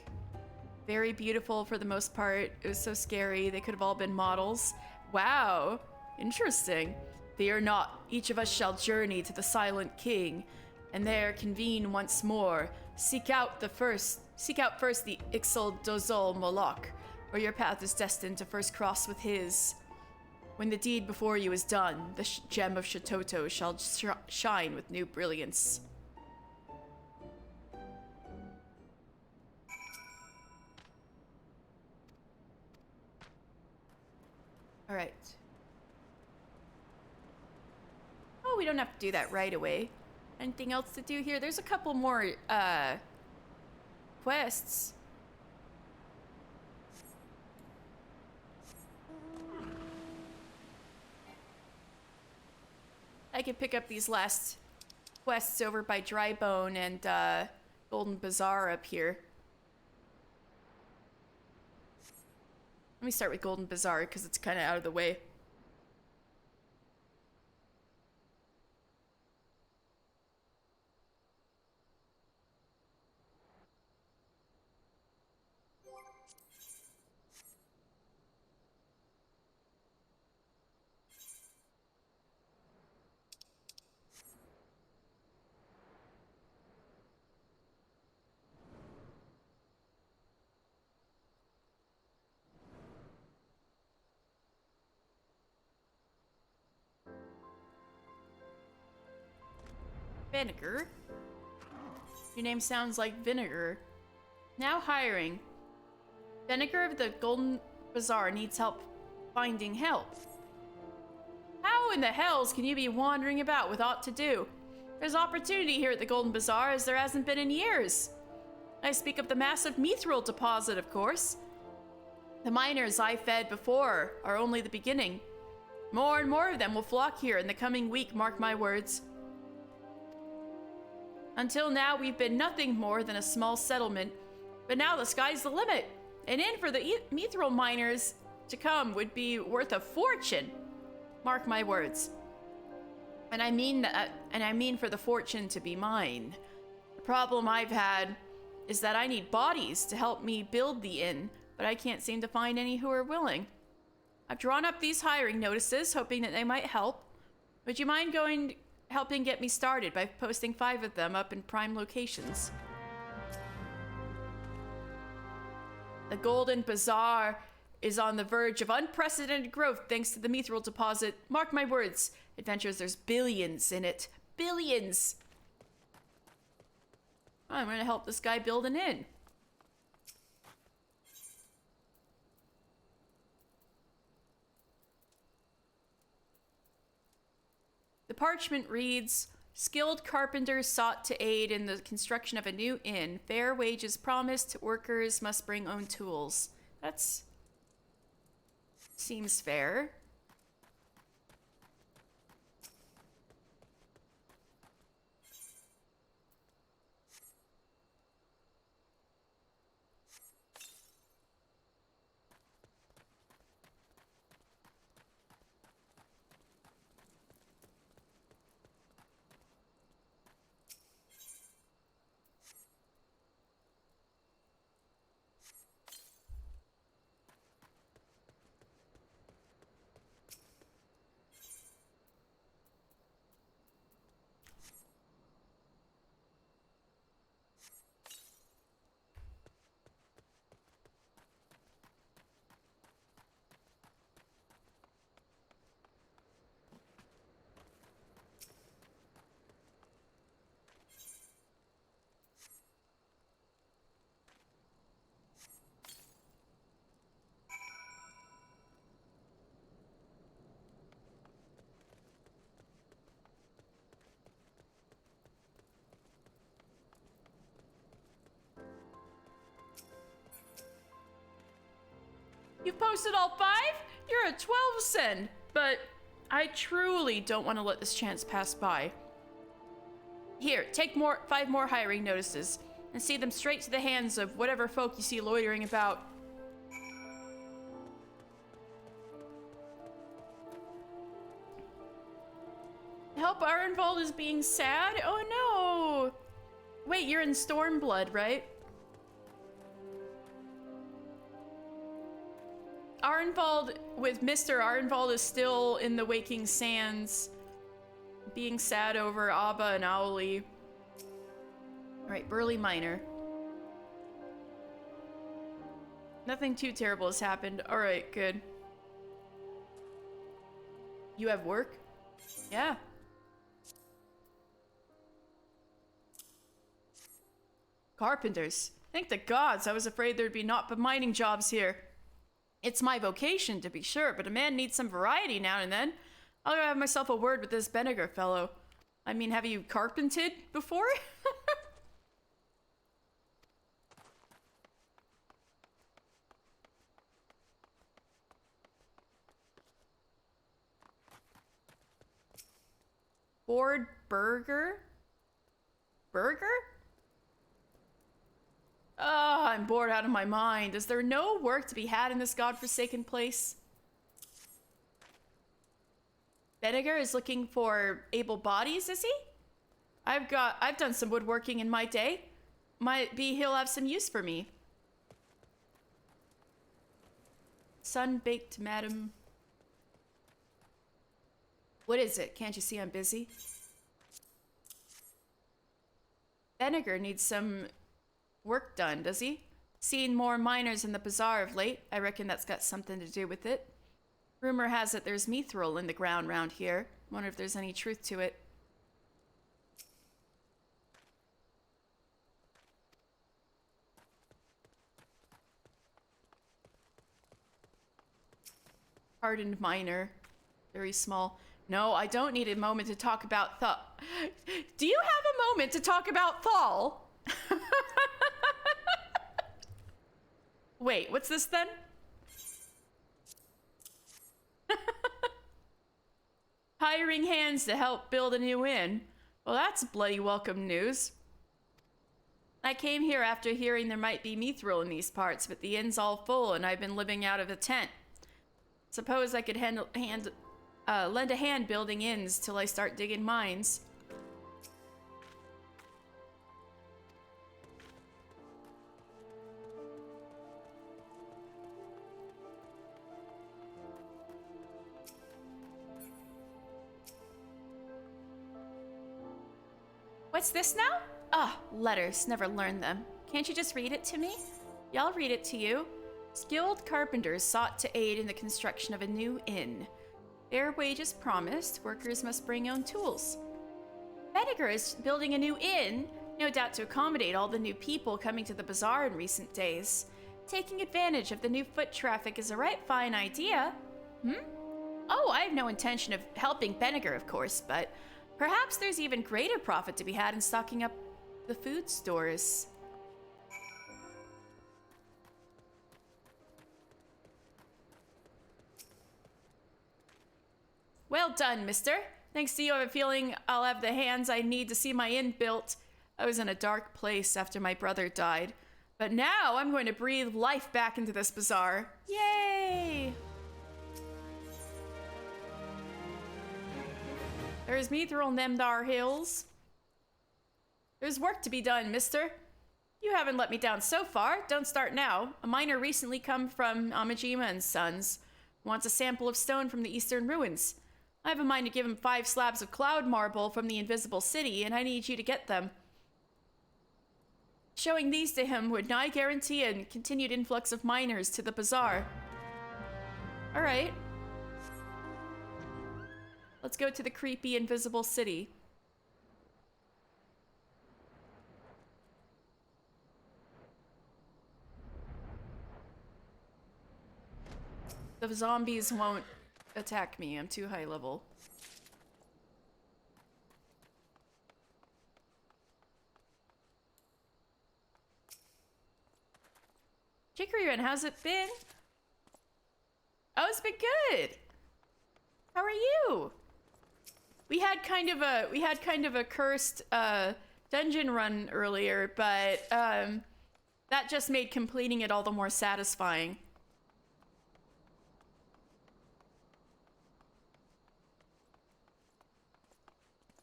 very beautiful for the most part. It was so scary. They could have all been models. Wow. Interesting. Fear not. Each of us shall journey to the Silent King, and there convene once more. Seek out first the Ixal Dozol Moloch, where your path is destined to first cross with his. When the deed before you is done, the gem of Shitoto shall shine with new brilliance. All right. Oh, we don't have to do that right away. Anything else to do here? There's a couple more quests. I can pick up these last quests over by Drybone and Golden Bazaar up here. Let me start with Golden Bazaar because it's kind of out of the way. Vinegar? Your name sounds like vinegar. Now hiring. Vinegar of the Golden Bazaar needs help finding help. How in the hells can you be wandering about with aught to do? There's opportunity here at the Golden Bazaar as there hasn't been in years. I speak of the massive mithril deposit, of course. The miners I fed before are only the beginning. More and more of them will flock here in the coming week, mark my words. Until now, we've been nothing more than a small settlement, but now the sky's the limit. An inn for the mithril miners to come would be worth a fortune. Mark my words. And I mean for the fortune to be mine. The problem I've had is that I need bodies to help me build the inn, but I can't seem to find any who are willing. I've drawn up these hiring notices, hoping that they might help. Would you mind helping get me started by posting 5 of them up in prime locations? The Golden Bazaar is on the verge of unprecedented growth thanks to the mithril deposit. Mark my words, adventures, there's billions in it. Billions! I'm gonna help this guy build an inn. The parchment reads, skilled carpenters sought to aid in the construction of a new inn. Fair wages promised. Workers must bring own tools. That's... seems fair. You've posted all 5? You're a 12 sen. But I truly don't want to let this chance pass by. Here, take 5 more hiring notices and see them straight to the hands of whatever folk you see loitering about. Help Arenvald is being sad? Oh no! Wait, you're in Stormblood, right? Arenvald, with Mr. Arenvald, is still in the Waking Sands, being sad over Abba and Auli. Alright, Burly Miner. Nothing too terrible has happened. Alright, good. You have work? Yeah. Carpenters. Thank the gods, I was afraid there'd be naught but mining jobs here. It's my vocation, to be sure, but a man needs some variety now and then. I'll go have myself a word with this Benniger fellow. I mean, have you carpented before? Bored burger? Burger? Oh, I'm bored out of my mind. Is there no work to be had in this godforsaken place? Vinegar is looking for able bodies, is he? I've done some woodworking in my day. Might be he'll have some use for me. Sun-baked madam. What is it? Can't you see I'm busy? Vinegar needs some work done, does he? Seen more miners in the bazaar of late. I reckon that's got something to do with it. Rumor has it there's mithril in the ground round here. Wonder if there's any truth to it. Hardened miner. Very small. No, I don't need a moment to talk about Do you have a moment to talk about Thal? Wait, what's this then? Hiring hands to help build a new inn. Well, that's bloody welcome news. I came here after hearing there might be mithril in these parts, but the inn's all full and I've been living out of a tent. Suppose I could lend a hand building inns till I start digging mines. What's this now? Ah, letters. Never learned them. Can't you just read it to me? Yeah, I'll read it to you. Skilled carpenters sought to aid in the construction of a new inn. Fair wages promised. Workers must bring own tools. Vinegar is building a new inn, no doubt to accommodate all the new people coming to the bazaar in recent days. Taking advantage of the new foot traffic is a right fine idea. Oh, I have no intention of helping Vinegar, of course, but perhaps there's even greater profit to be had in stocking up the food stores. Well done, mister. Thanks to you, I have a feeling I'll have the hands I need to see my inn built. I was in a dark place after my brother died, but now I'm going to breathe life back into this bazaar. Yay! There's mithril in them dar hills. There's work to be done, mister. You haven't let me down so far. Don't start now. A miner recently come from Amajima and Sons. Wants a sample of stone from the eastern ruins. I have a mind to give him 5 slabs of cloud marble from the invisible city, and I need you to get them. Showing these to him would nigh guarantee a continued influx of miners to the bazaar. Alright. Let's go to the creepy invisible city. The zombies won't attack me. I'm too high level. Chikorun, how's it been? Oh, it's been good. How are you? We had kind of a cursed dungeon run earlier, but that just made completing it all the more satisfying.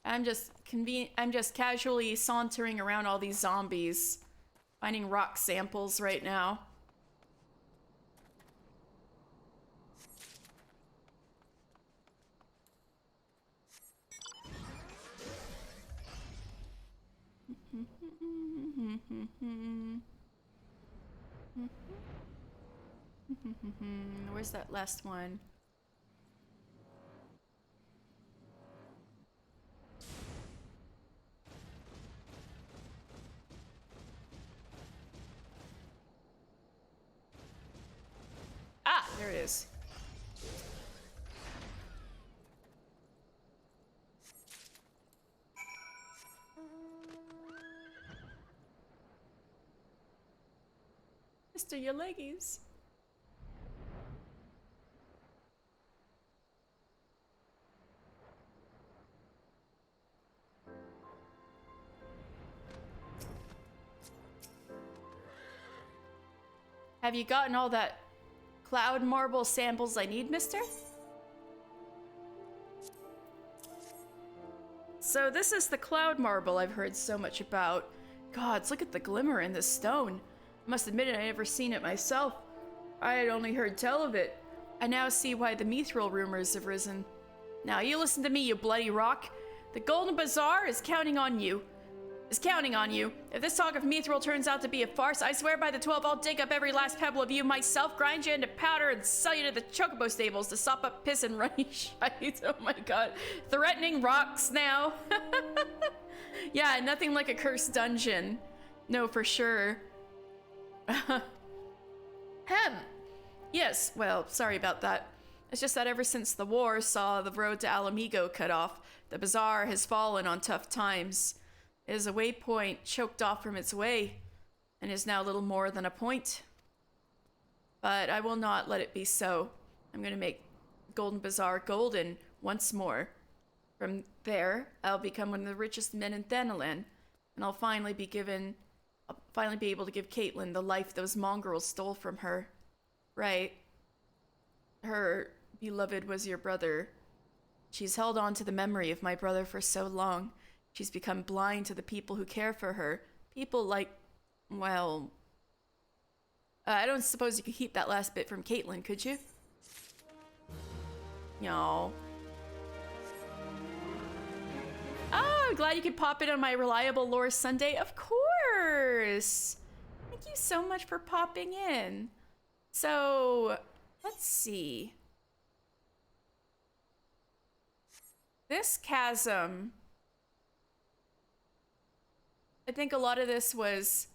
I'm just casually sauntering around all these zombies, finding rock samples right now. Where's that last one? Ah, there it is. Mr. Your leggies. Have you gotten all that cloud marble samples I need, mister? So this is the cloud marble I've heard so much about. Gods, look at the glimmer in this stone. I must admit I never seen it myself. I had only heard tell of it. I now see why the mithril rumors have risen. Now you listen to me, you bloody rock. The Golden Bazaar is counting on you. If this talk of mithril turns out to be a farce, I swear by the 12 I'll dig up every last pebble of you myself, grind you into powder, and sell you to the chocobo stables to sop up piss and runny shite. Oh my god. Threatening rocks now. Yeah, nothing like a cursed dungeon. No, for sure. Yes, well, sorry about that. It's just that ever since the war saw the road to Alamigo cut off, the bazaar has fallen on tough times. It is a waypoint choked off from its way, and is now little more than a point. But I will not let it be so. I'm going to make Golden Bazaar golden once more. From there, I'll become one of the richest men in Thanalan, and I'll finally be able to give Caitlin the life those mongrels stole from her. Right. Her beloved was your brother. She's held on to the memory of my brother for so long. She's become blind to the people who care for her. People like, well... I don't suppose you could keep that last bit from Caitlin, could you? No. Oh, I'm glad you could pop in on my Reliable Lore Sunday. Of course! Thank you so much for popping in. So, let's see. This chasm... I think a lot of this was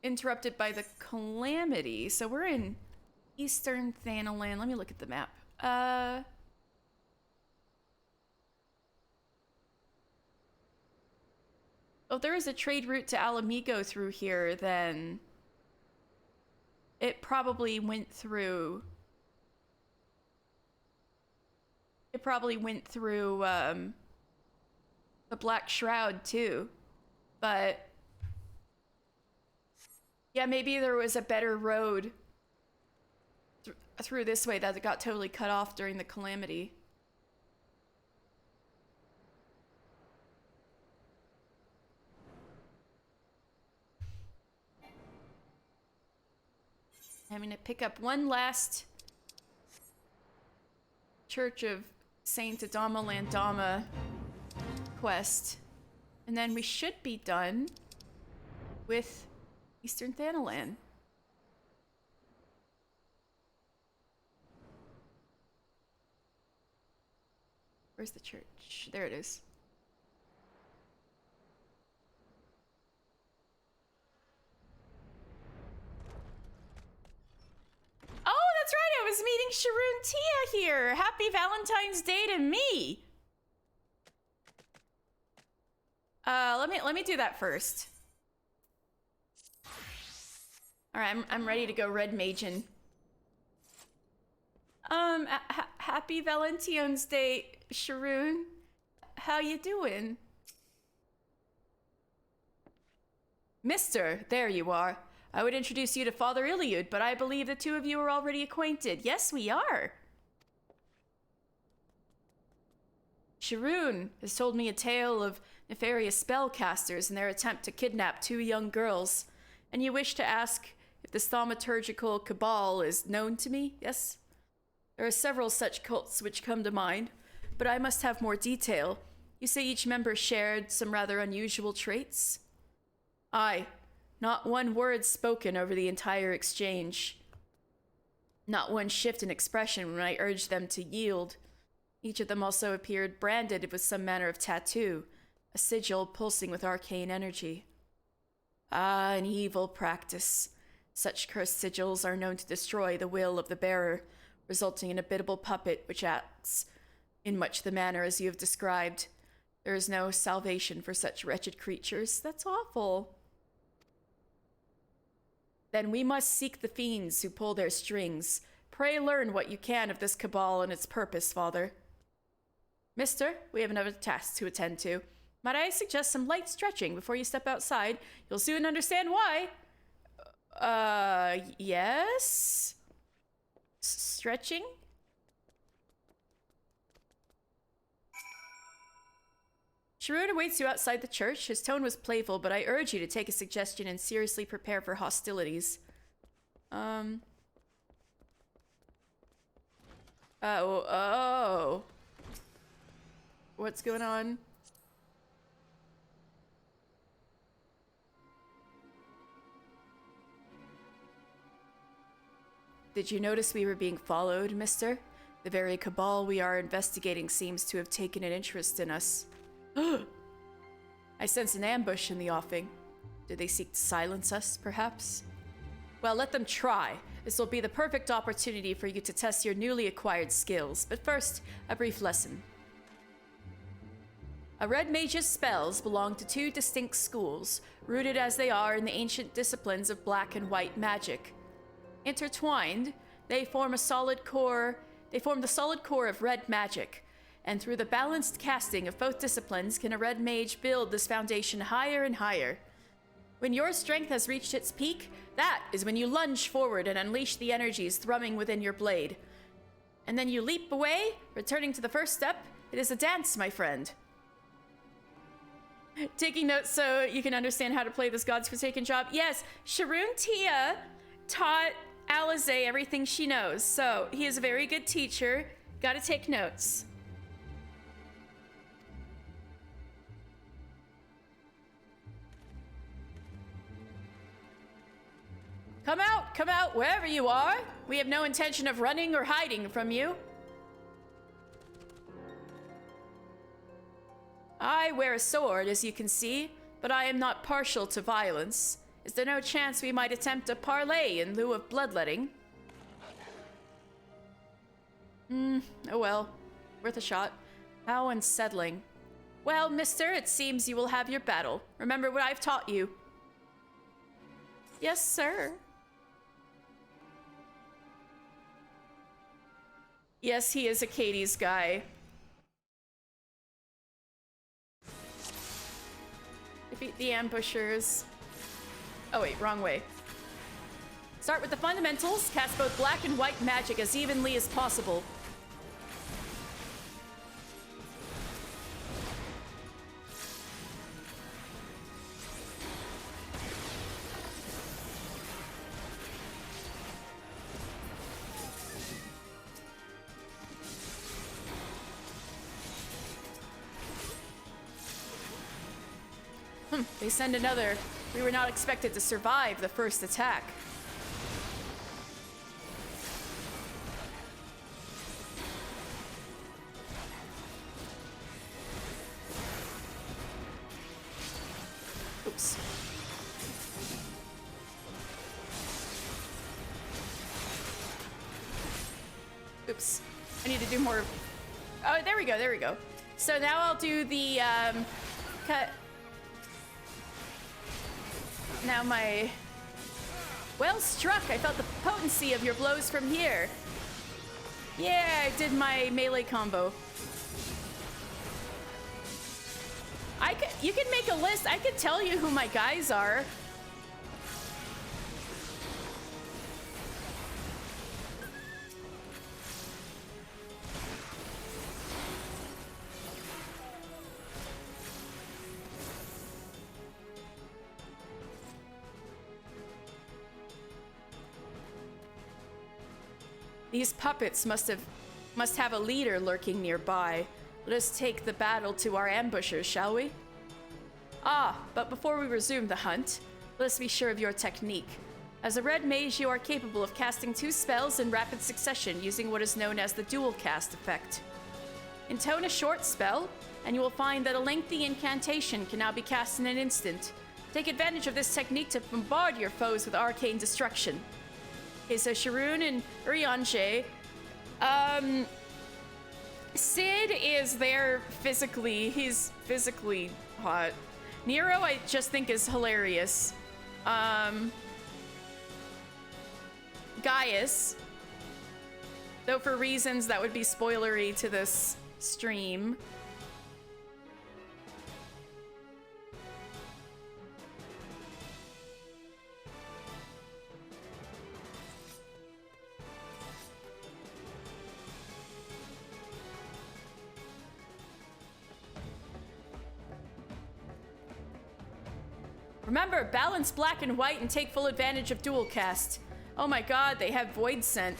interrupted by the calamity. So we're in Eastern Thanalan. Let me look at the map. If there is a trade route to Alamigo through here, then it probably went through... the Black Shroud, too. But yeah, maybe there was a better road through this way that got totally cut off during the calamity. I'm going to pick up one last Church of Saint Adama Landama quest. And then we should be done with Eastern Thanalan. Where's the church? There it is. Oh, that's right! I was meeting Sharoon Tia here! Happy Valentine's Day to me! Let me do that first. All right, I'm ready to go red magin. Happy Valentine's Day, Sharoon. How you doing? Mister, there you are. I would introduce you to Father Iliud, but I believe the two of you are already acquainted. Yes, we are. Sharoon has told me a tale of nefarious spellcasters and their attempt to kidnap two young girls. And you wish to ask if this thaumaturgical cabal is known to me, yes? There are several such cults which come to mind, but I must have more detail. You say each member shared some rather unusual traits? Aye, not one word spoken over the entire exchange. Not one shift in expression when I urged them to yield. Each of them also appeared branded with some manner of tattoo, a sigil pulsing with arcane energy. Ah, an evil practice. Such cursed sigils are known to destroy the will of the bearer, resulting in a biddable puppet which acts in much the manner as you have described. There is no salvation for such wretched creatures. That's awful. Then we must seek the fiends who pull their strings. Pray learn what you can of this cabal and its purpose, Father. Mister, we have another task to attend to. Might I suggest some light stretching before you step outside? You'll soon understand why. Yes? Stretching? Sharon awaits you outside the church. His tone was playful, but I urge you to take a suggestion and seriously prepare for hostilities. Oh. What's going on? Did you notice we were being followed, mister? The very cabal we are investigating seems to have taken an interest in us. I sense an ambush in the offing. Do they seek to silence us, perhaps? Well, let them try. This will be the perfect opportunity for you to test your newly acquired skills. But first, a brief lesson. A red mage's spells belong to two distinct schools, rooted as they are in the ancient disciplines of black and white magic. Intertwined, they form the solid core of red magic, and through the balanced casting of both disciplines can a red mage build this foundation higher and higher. When your strength has reached its peak, that is when you lunge forward and unleash the energies thrumming within your blade. And then you leap away, returning to the first step. It is a dance, my friend. Taking notes so you can understand how to play this God's Forsaken job. Yes, Sharon Tia taught Alize everything she knows, so he is a very good teacher. Gotta take notes. Come out, wherever you are. We have no intention of running or hiding from you. I wear a sword, as you can see, but I am not partial to violence. Is there no chance we might attempt a parley in lieu of bloodletting? Oh well. Worth a shot. How unsettling. Well, mister, it seems you will have your battle. Remember what I've taught you. Yes, sir. Yes, he is a Katie's guy. Defeat the ambushers. Oh wait, wrong way. Start with the fundamentals. Cast both black and white magic as evenly as possible. They send another. We were not expected to survive the first attack. Oops. Oops. I need to do more. Oh, there we go, there we go. So now I'll do the, cut. Now my... Well struck! I felt the potency of your blows from here. Yeah, I did my melee combo. You can make a list. I could tell you who my guys are. These puppets must have a leader lurking nearby. Let us take the battle to our ambushers, shall we? Ah, but before we resume the hunt, let us be sure of your technique. As a red mage, you are capable of casting 2 spells in rapid succession using what is known as the dual cast effect. Intone a short spell, and you will find that a lengthy incantation can now be cast in an instant. Take advantage of this technique to bombard your foes with arcane destruction. Okay, so Sharon and Urianger. Sid is there physically. He's physically hot. Nero, I just think, is hilarious. Gaius. Though for reasons that would be spoilery to this stream. Remember, balance black and white and take full advantage of dual cast. Oh my god, they have void scent.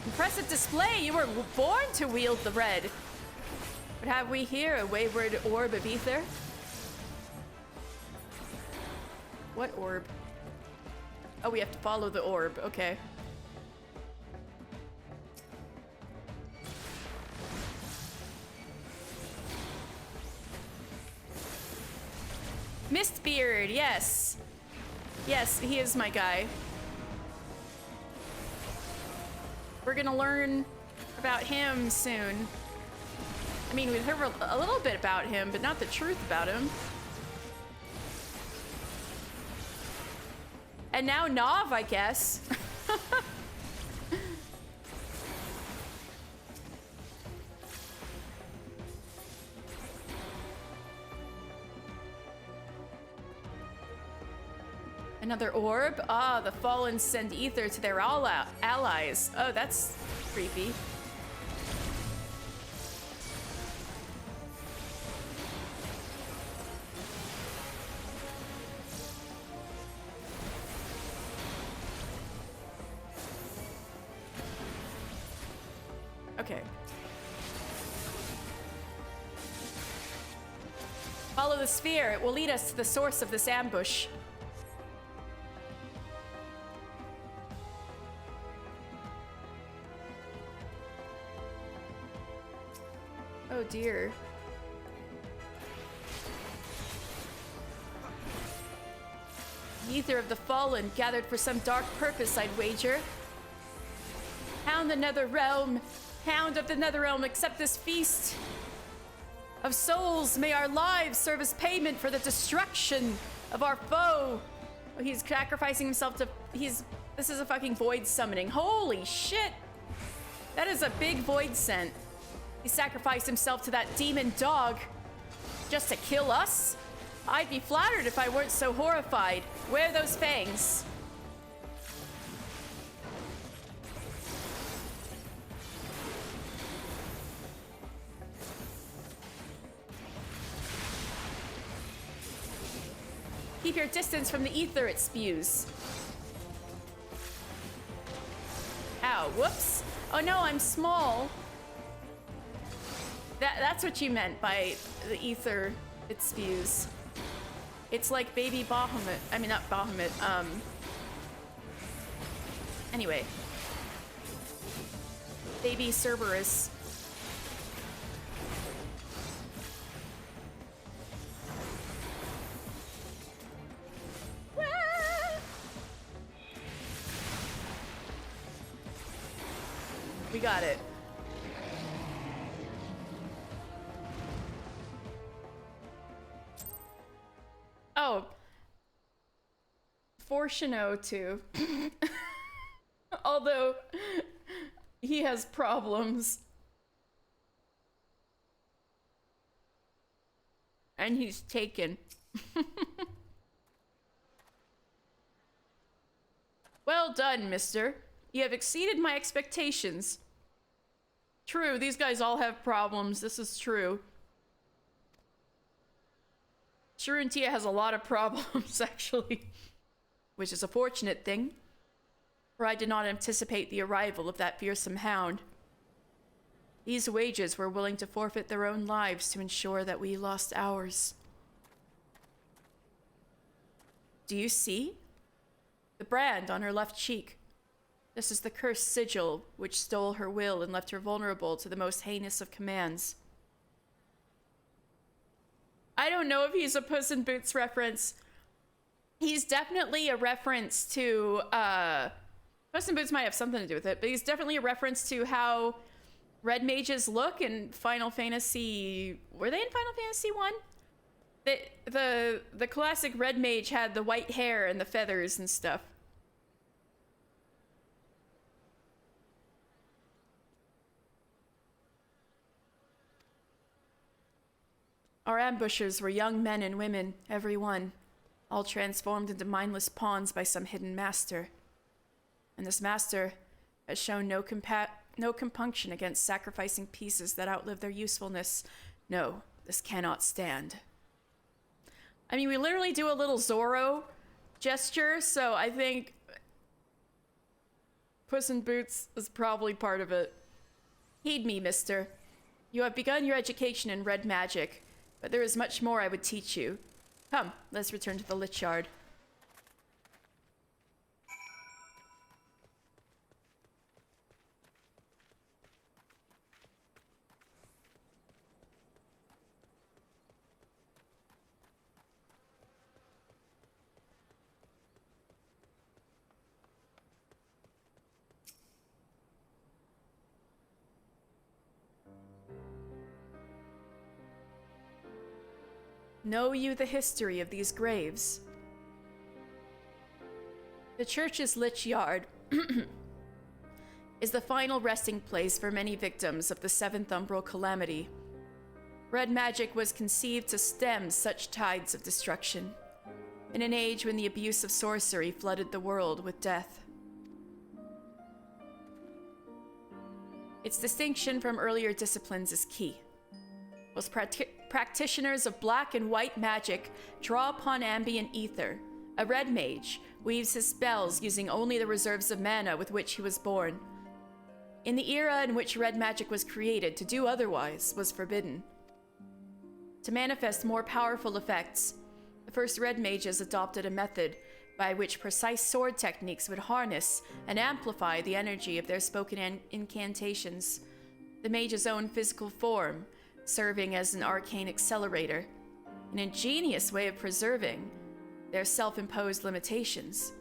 Impressive display! You were born to wield the red. What have we here? A wayward orb of ether? What orb? Oh, we have to follow the orb. Okay. Mistbeard, yes. Yes, he is my guy. We're gonna learn about him soon. I mean, we've heard a little bit about him, but not the truth about him. And now Nav, I guess. Another orb? Ah, the fallen send ether to their allies. Oh, that's creepy. Okay. Follow the sphere. It will lead us to the source of this ambush. Oh dear. The ether of the fallen, gathered for some dark purpose, I'd wager. Hound the nether realm, hound of the nether realm, accept this feast of souls. May our lives serve as payment for the destruction of our foe. Oh, he's sacrificing himself to... This is a fucking void summoning. Holy shit! That is a big void scent. He sacrificed himself to that demon dog just to kill us? I'd be flattered if I weren't so horrified. Where are those fangs? Keep your distance from the ether it spews. Ow, whoops. Oh no, I'm small. That's what you meant by the ether it spews. It's like baby Bahamut. I mean, not Bahamut. Anyway. Baby Cerberus. We got it. Oh. For Shino too. Although he has problems. And he's taken. Well done, mister. You have exceeded my expectations. True, these guys all have problems. This is true. Shuruntia has a lot of problems, actually. Which is a fortunate thing. For I did not anticipate the arrival of that fearsome hound. These wages were willing to forfeit their own lives to ensure that we lost ours. Do you see? The brand on her left cheek. This is the cursed sigil which stole her will and left her vulnerable to the most heinous of commands. I don't know if he's a Puss in Boots reference. He's definitely a reference to, Puss in Boots might have something to do with it, but he's definitely a reference to how red mages look in Final Fantasy... Were they in Final Fantasy 1? The classic red mage had the white hair and the feathers and stuff. Our ambushers were young men and women, every one. all transformed into mindless pawns by some hidden master. And this master has shown no compunction against sacrificing pieces that outlive their usefulness. No, this cannot stand. I mean, we literally do a little Zorro gesture, so I think Puss in Boots is probably part of it. Heed me, mister. You have begun your education in red magic, but there is much more I would teach you. Come, let's return to the Lich Yard. Know you the history of these graves? The church's Lich Yard is the final resting place for many victims of the Seventh Umbral Calamity. Red magic was conceived to stem such tides of destruction, in an age when the abuse of sorcery flooded the world with death. Its distinction from earlier disciplines is key. Most practitioners of black and white magic draw upon ambient ether. A red mage weaves his spells using only the reserves of mana with which he was born. In the era in which red magic was created, to do otherwise was forbidden. To manifest more powerful effects, the first red mages adopted a method by which precise sword techniques would harness and amplify the energy of their spoken incantations, the mage's own physical form serving as an arcane accelerator, an ingenious way of preserving their self-imposed limitations.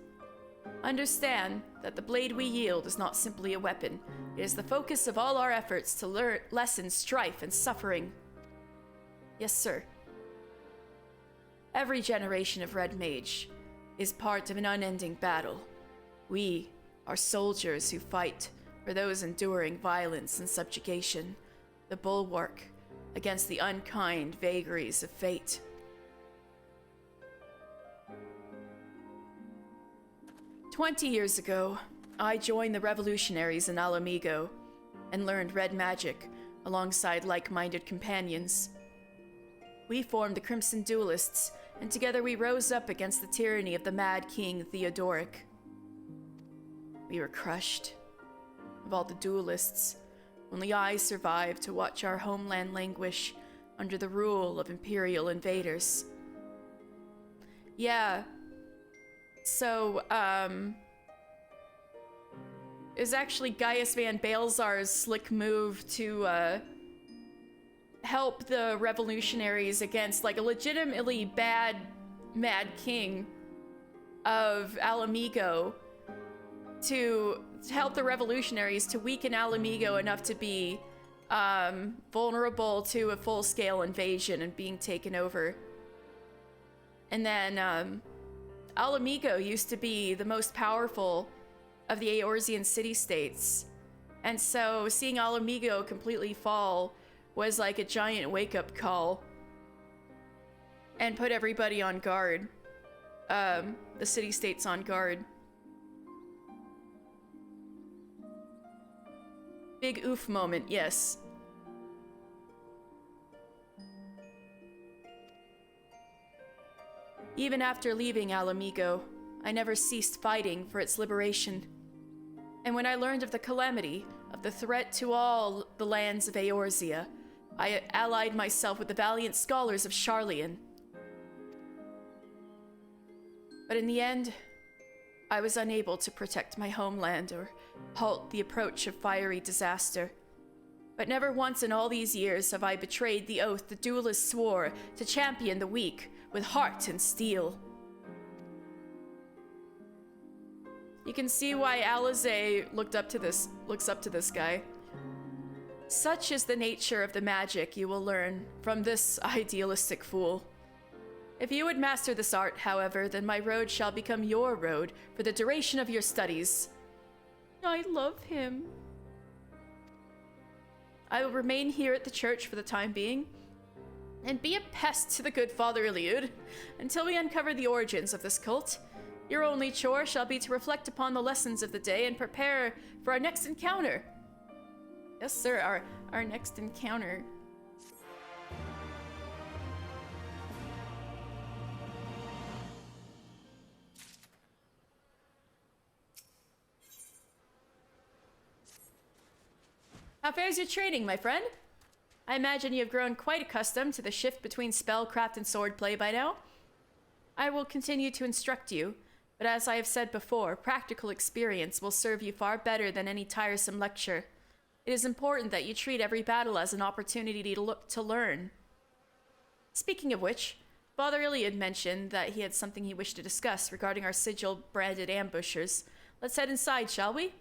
Understand that the blade we yield is not simply a weapon. It is the focus of all our efforts to lessen strife and suffering. Yes, sir. Every generation of Red Mage is part of an unending battle. We are soldiers who fight for those enduring violence and subjugation, the bulwark against the unkind vagaries of fate. "20 years ago, I joined the revolutionaries in Alamigo and learned red magic alongside like-minded companions. We formed the Crimson Duelists, and together we rose up against the tyranny of the Mad King Theodoric. We were crushed. Of all the duelists, only I survived to watch our homeland languish under the rule of imperial invaders." Yeah. So, it was actually Gaius Van Baelzar's slick move to, help the revolutionaries against, like, a legitimately bad Mad King of Alamigo to help the revolutionaries to weaken Alamigo enough to be vulnerable to a full-scale invasion and being taken over. And then Alamigo used to be the most powerful of the Eorzean city-states. And so seeing Alamigo completely fall was like a giant wake-up call and put everybody on guard. The city-states on guard. Big oof moment, yes. Even after leaving Alamigo, I never ceased fighting for its liberation. And when I learned of the calamity, of the threat to all the lands of Eorzea, I allied myself with the valiant scholars of Sharlayan. But in the end, I was unable to protect my homeland or halt the approach of fiery disaster. But never once in all these years have I betrayed the oath the duelists swore to champion the weak with heart and steel. You can see why Alize looks up to this guy. Such is the nature of the magic you will learn from this idealistic fool. If you would master this art, however, then my road shall become your road for the duration of your studies. I love him. I will remain here at the church for the time being, and be a pest to the good Father Iliud until we uncover the origins of this cult. Your only chore shall be to reflect upon the lessons of the day and prepare for our next encounter. Yes, sir, our next encounter. How fares your training, my friend? I imagine you have grown quite accustomed to the shift between spellcraft and swordplay by now. I will continue to instruct you, but as I have said before, practical experience will serve you far better than any tiresome lecture. It is important that you treat every battle as an opportunity to learn. Speaking of which, Father Iliad mentioned that he had something he wished to discuss regarding our sigil-branded ambushers. Let's head inside, shall we?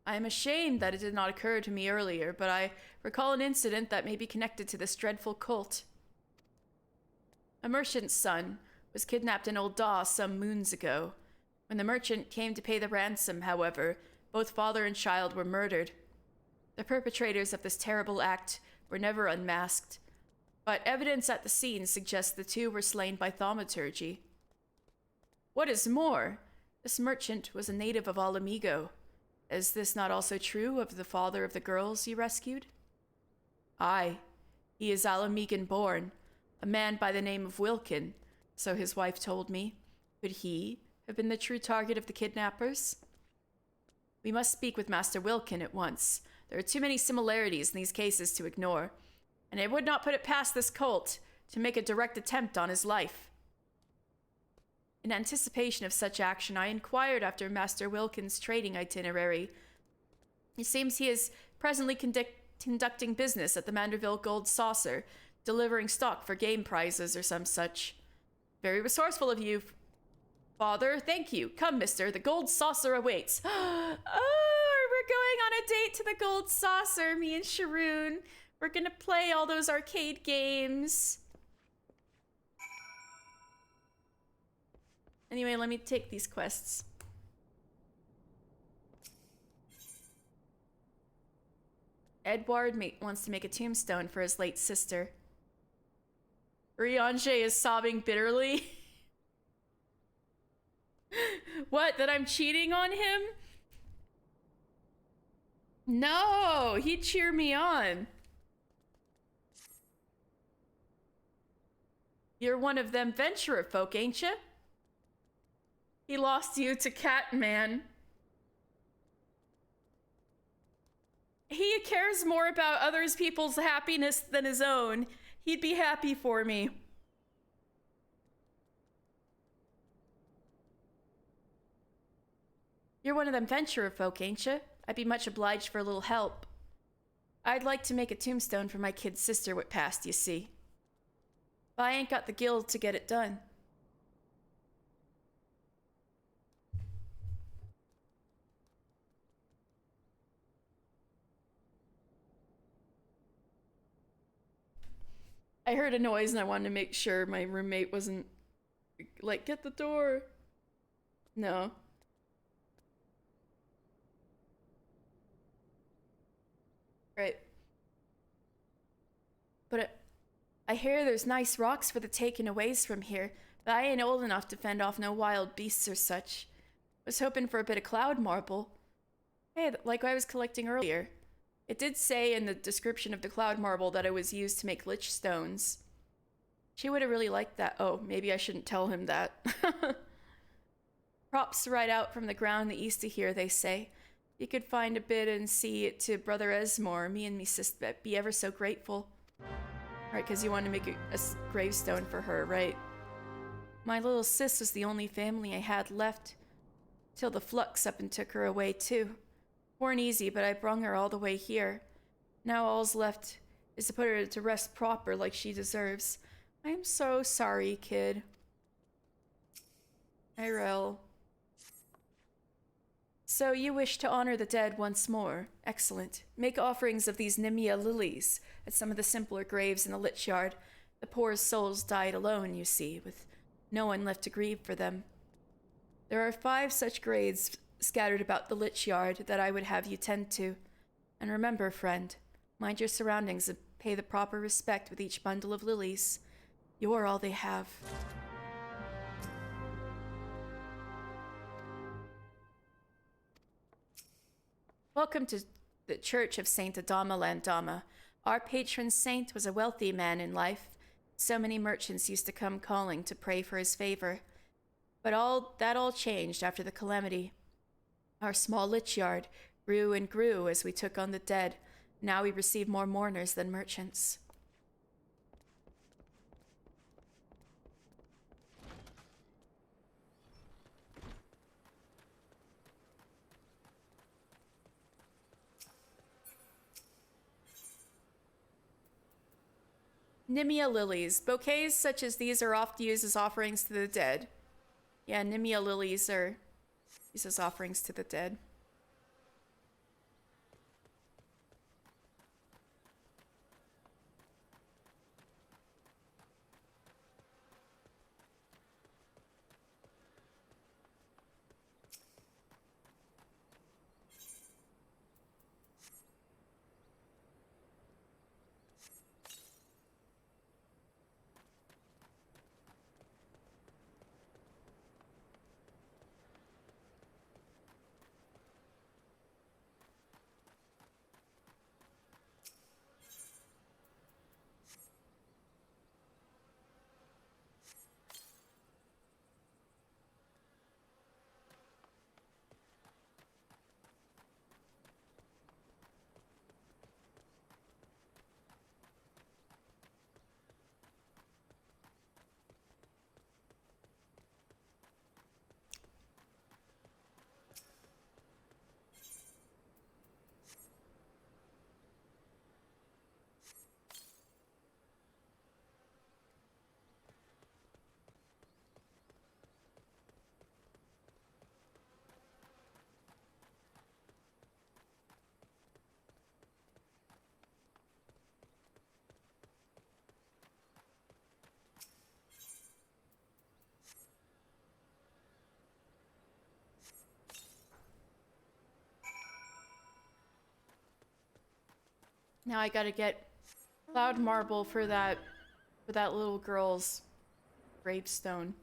I am ashamed that it did not occur to me earlier, but I recall an incident that may be connected to this dreadful cult. A merchant's son was kidnapped in Old Daw some moons ago. When the merchant came to pay the ransom, however, both father and child were murdered. The perpetrators of this terrible act were never unmasked, but evidence at the scene suggests the two were slain by thaumaturgy. What is more, this merchant was a native of Alamigo. Is this not also true of the father of the girls you rescued? Aye, he is Alamigan born, a man by the name of Wilkin, so his wife told me. Could he have been the true target of the kidnappers? We must speak with Master Wilkin at once. There are too many similarities in these cases to ignore, and I would not put it past this cult to make a direct attempt on his life. In anticipation of such action, I inquired after Master Wilkin's trading itinerary. It seems he is presently conducting business at the Manderville Gold Saucer, delivering stock for game prizes or some such. Very resourceful of you, Father. Thank you. Come, mister, the Gold Saucer awaits. Oh, we're going on a date to the Gold Saucer, me and Sharoon. We're gonna play all those arcade games. Anyway, let me take these quests. Edward wants to make a tombstone for his late sister. Rianche is sobbing bitterly. What, that I'm cheating on him? No, he'd cheer me on. You're one of them venturer folk, ain't you? He lost you to Catman. He cares more about others people's happiness than his own. He'd be happy for me. You're one of them venturer folk, ain't you? I'd be much obliged for a little help. I'd like to make a tombstone for my kid sister what passed, you see. But I ain't got the guild to get it done. I heard a noise and I wanted to make sure my roommate wasn't like, get the door. No. Right. But I hear there's nice rocks for the taking aways from here, but I ain't old enough to fend off no wild beasts or such. Was hoping for a bit of cloud marble. Hey, like I was collecting earlier. It did say in the description of the cloud marble that it was used to make lich stones. She would have really liked that. Oh, maybe I shouldn't tell him that. Props right out from the ground the east of here, they say. You could find a bit and see it to Brother Esmore. Me and me sis be ever so grateful. Right, because you want to make a gravestone for her, right? My little sis was the only family I had left. Till the flux up and took her away, too. Weren't easy, but I brung her all the way here. Now all's left is to put her to rest proper like she deserves. I am so sorry, kid. Irel. So you wish to honor the dead once more. Excellent. Make offerings of these Nimia lilies at some of the simpler graves in the lich yard. The poor souls died alone, you see, with no one left to grieve for them. There are 5 such graves scattered about the Lich Yard that I would have you tend to. And remember, friend, mind your surroundings and pay the proper respect with each bundle of lilies. You're all they have. Welcome to the Church of Saint Adama Landama. Our patron saint was a wealthy man in life. So many merchants used to come calling to pray for his favor. But all changed after the calamity. Our small lich yard grew and grew as we took on the dead. Now we receive more mourners than merchants. Nimia lilies. Bouquets such as these are often used as offerings to the dead. Yeah, Nimia lilies are used as offerings to the dead. Now I gotta get cloud marble for that little girl's gravestone.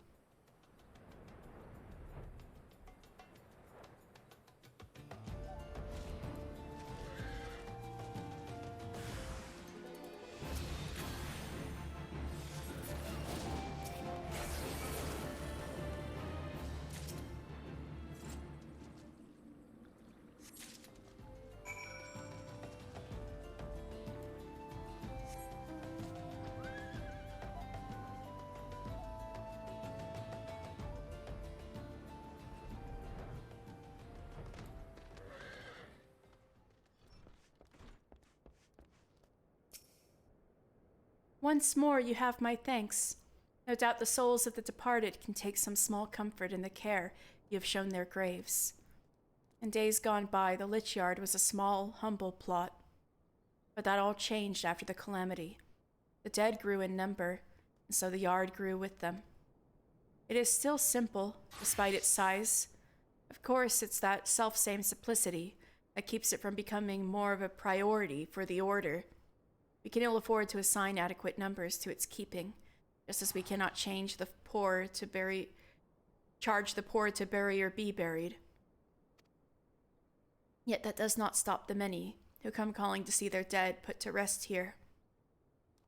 Once more, you have my thanks. No doubt the souls of the departed can take some small comfort in the care you have shown their graves. In days gone by, the Lich Yard was a small, humble plot. But that all changed after the calamity. The dead grew in number, and so the yard grew with them. It is still simple, despite its size. Of course, it's that self-same simplicity that keeps it from becoming more of a priority for the Order. We can ill afford to assign adequate numbers to its keeping, just as we cannot charge the poor to bury or be buried. Yet that does not stop the many who come calling to see their dead put to rest here.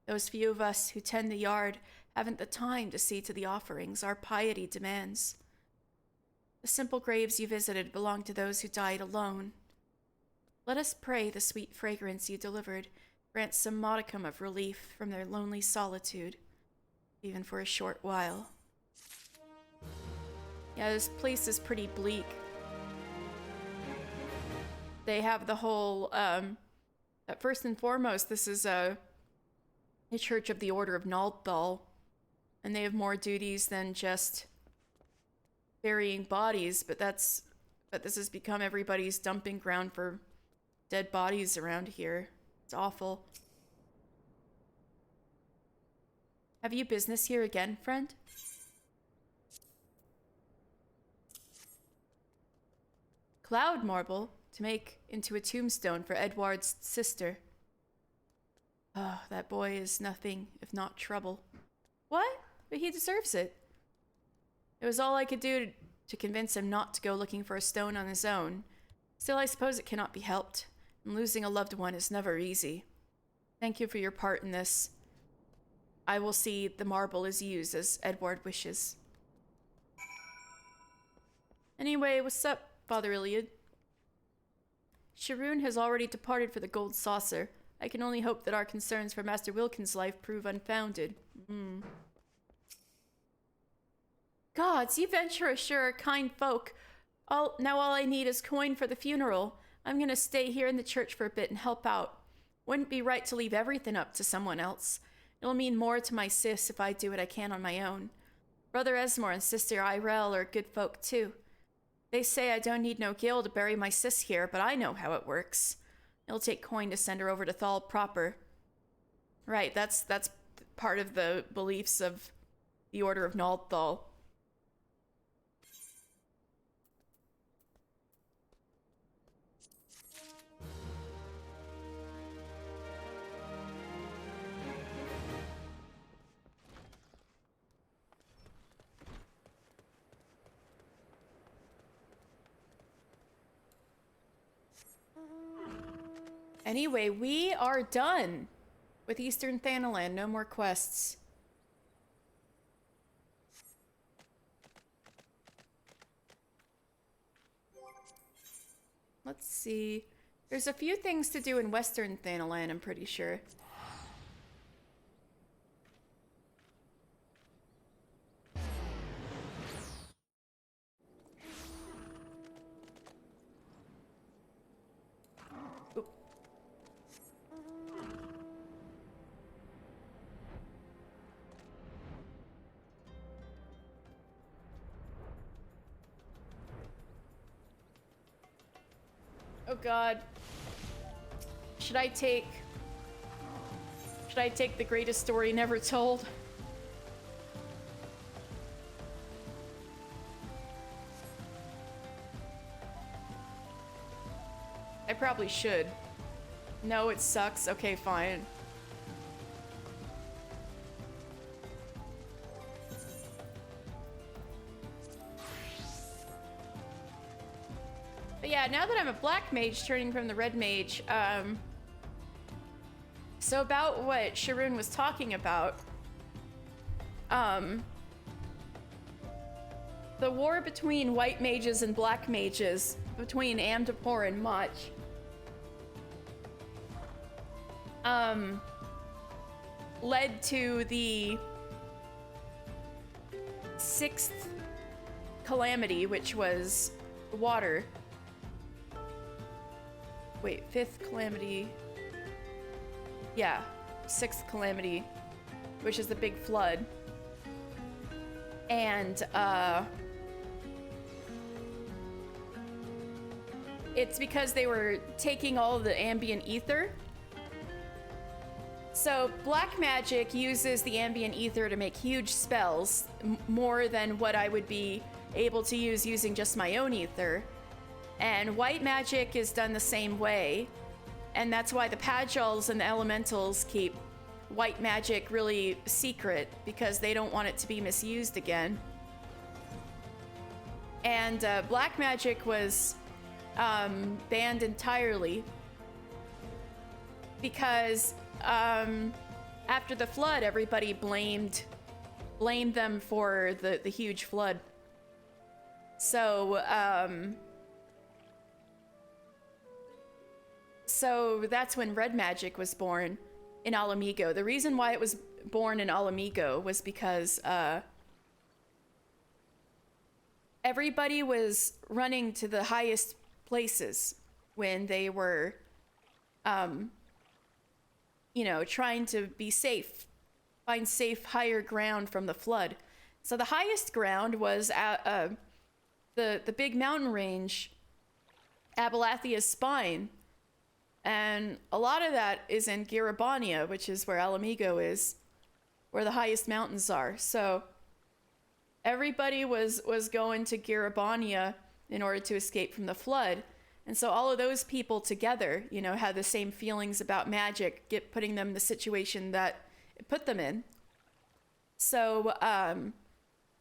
Those few of us who tend the yard haven't the time to see to the offerings our piety demands. The simple graves you visited belong to those who died alone. Let us pray the sweet fragrance you delivered grants some modicum of relief from their lonely solitude, even for a short while. Yeah, this place is pretty bleak. They have the whole, first and foremost, this is a Church of the Order of Naldthal, and they have more duties than just burying bodies, but this has become everybody's dumping ground for dead bodies around here. It's awful. Have you business here again, friend? Cloud marble to make into a tombstone for Edward's sister. Oh, that boy is nothing if not trouble. What? But he deserves it. It was all I could do to convince him not to go looking for a stone on his own. Still, I suppose it cannot be helped, and losing a loved one is never easy. Thank you for your part in this. I will see the marble is used as Edward wishes. Anyway, what's up, Father Iliad? Sharoon has already departed for the Gold Saucer. I can only hope that our concerns for Master Wilkin's life prove unfounded. Gods, you venture sure are kind folk. Now all I need is coin for the funeral. I'm gonna stay here in the church for a bit and help out. Wouldn't be right to leave everything up to someone else. It'll mean more to my sis if I do what I can on my own. Brother Esmore and Sister Irel are good folk too. They say I don't need no gil to bury my sis here, but I know how it works. It'll take coin to send her over to Thal proper. Right, that's part of the beliefs of the Order of Naldthal. Anyway, we are done with Eastern Thanalan. No more quests. Let's see. There's a few things to do in Western Thanalan, I'm pretty sure. Oh god. Should I take the greatest story never told? I probably should. No, it sucks. Okay, fine. But yeah, now that I'm a black mage turning from the red mage, so about what Sharoon was talking about, the war between white mages and black mages, between Amdapor and Mach, led to the 6th calamity, which was water. Wait, 5th calamity. Yeah, 6th calamity, which is the big flood. And, it's because they were taking all of the ambient ether. So black magic uses the ambient ether to make huge spells, more than what I would be able to use using just my own ether. And white magic is done the same way, and that's why the Pagels and the Elementals keep white magic really secret, because they don't want it to be misused again. And black magic was banned entirely because after the flood, everybody blamed them for the huge flood. So so that's when red magic was born in Alamigo. The reason why it was born in Alamigo was because everybody was running to the highest places when they were, you know, trying to be safe, find safe higher ground from the flood. So the highest ground was at the big mountain range, Abelathia's Spine. And a lot of that is in Giribania, which is where Alamigo is, where the highest mountains are. So everybody was going to Giribania in order to escape from the flood. And so all of those people together, you know, had the same feelings about magic, putting them in the situation that it put them in. So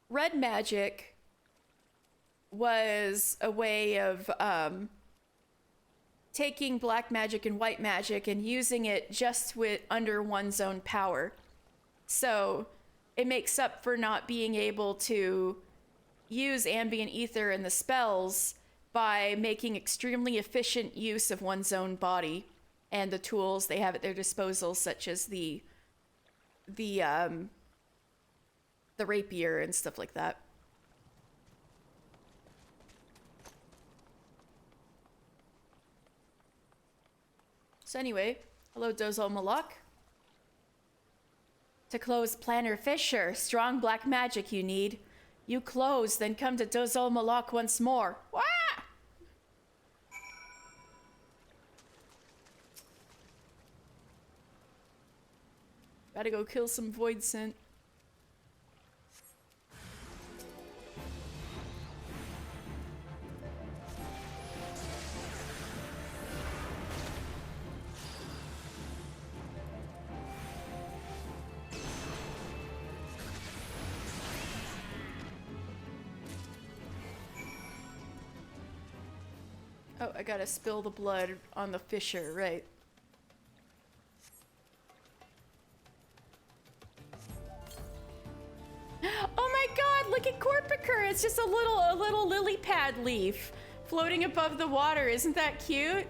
red magic was a way of taking black magic and white magic and using it just under one's own power. So it makes up for not being able to use ambient ether and the spells by making extremely efficient use of one's own body and the tools they have at their disposal, such as the rapier and stuff like that. So anyway, hello Dozo Malak. To close Planner Fisher, strong black magic you need. You close, then come to Dozo Malak once more. Wah! Gotta go kill some void scent. Oh, I gotta spill the blood on the fisher, right. Oh my god, look at Corpicur! It's just a little lily pad leaf floating above the water. Isn't that cute?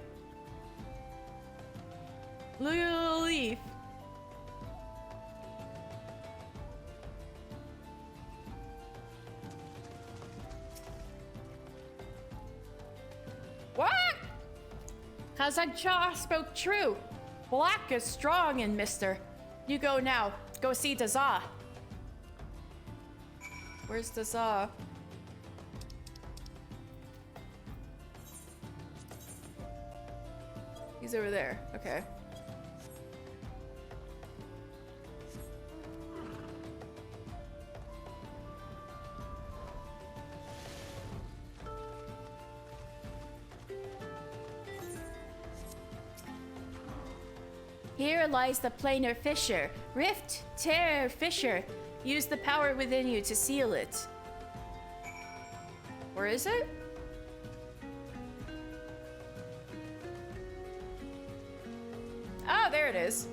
Little leaf. What? Kazakcha spoke true. Black is strong in Mister. You go now. Go see Dazah. Where's Dazah? He's over there. Okay. Here lies the planar fissure. Rift, tear, fissure. Use the power within you to seal it. Where is it? Oh, there it is.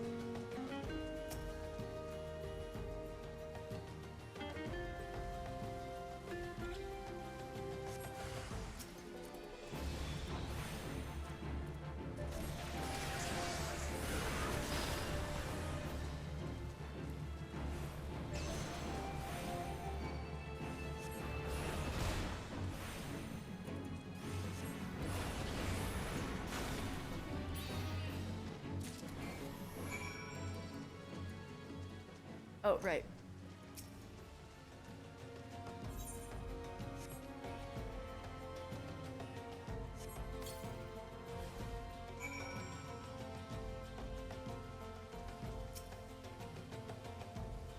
Oh, right.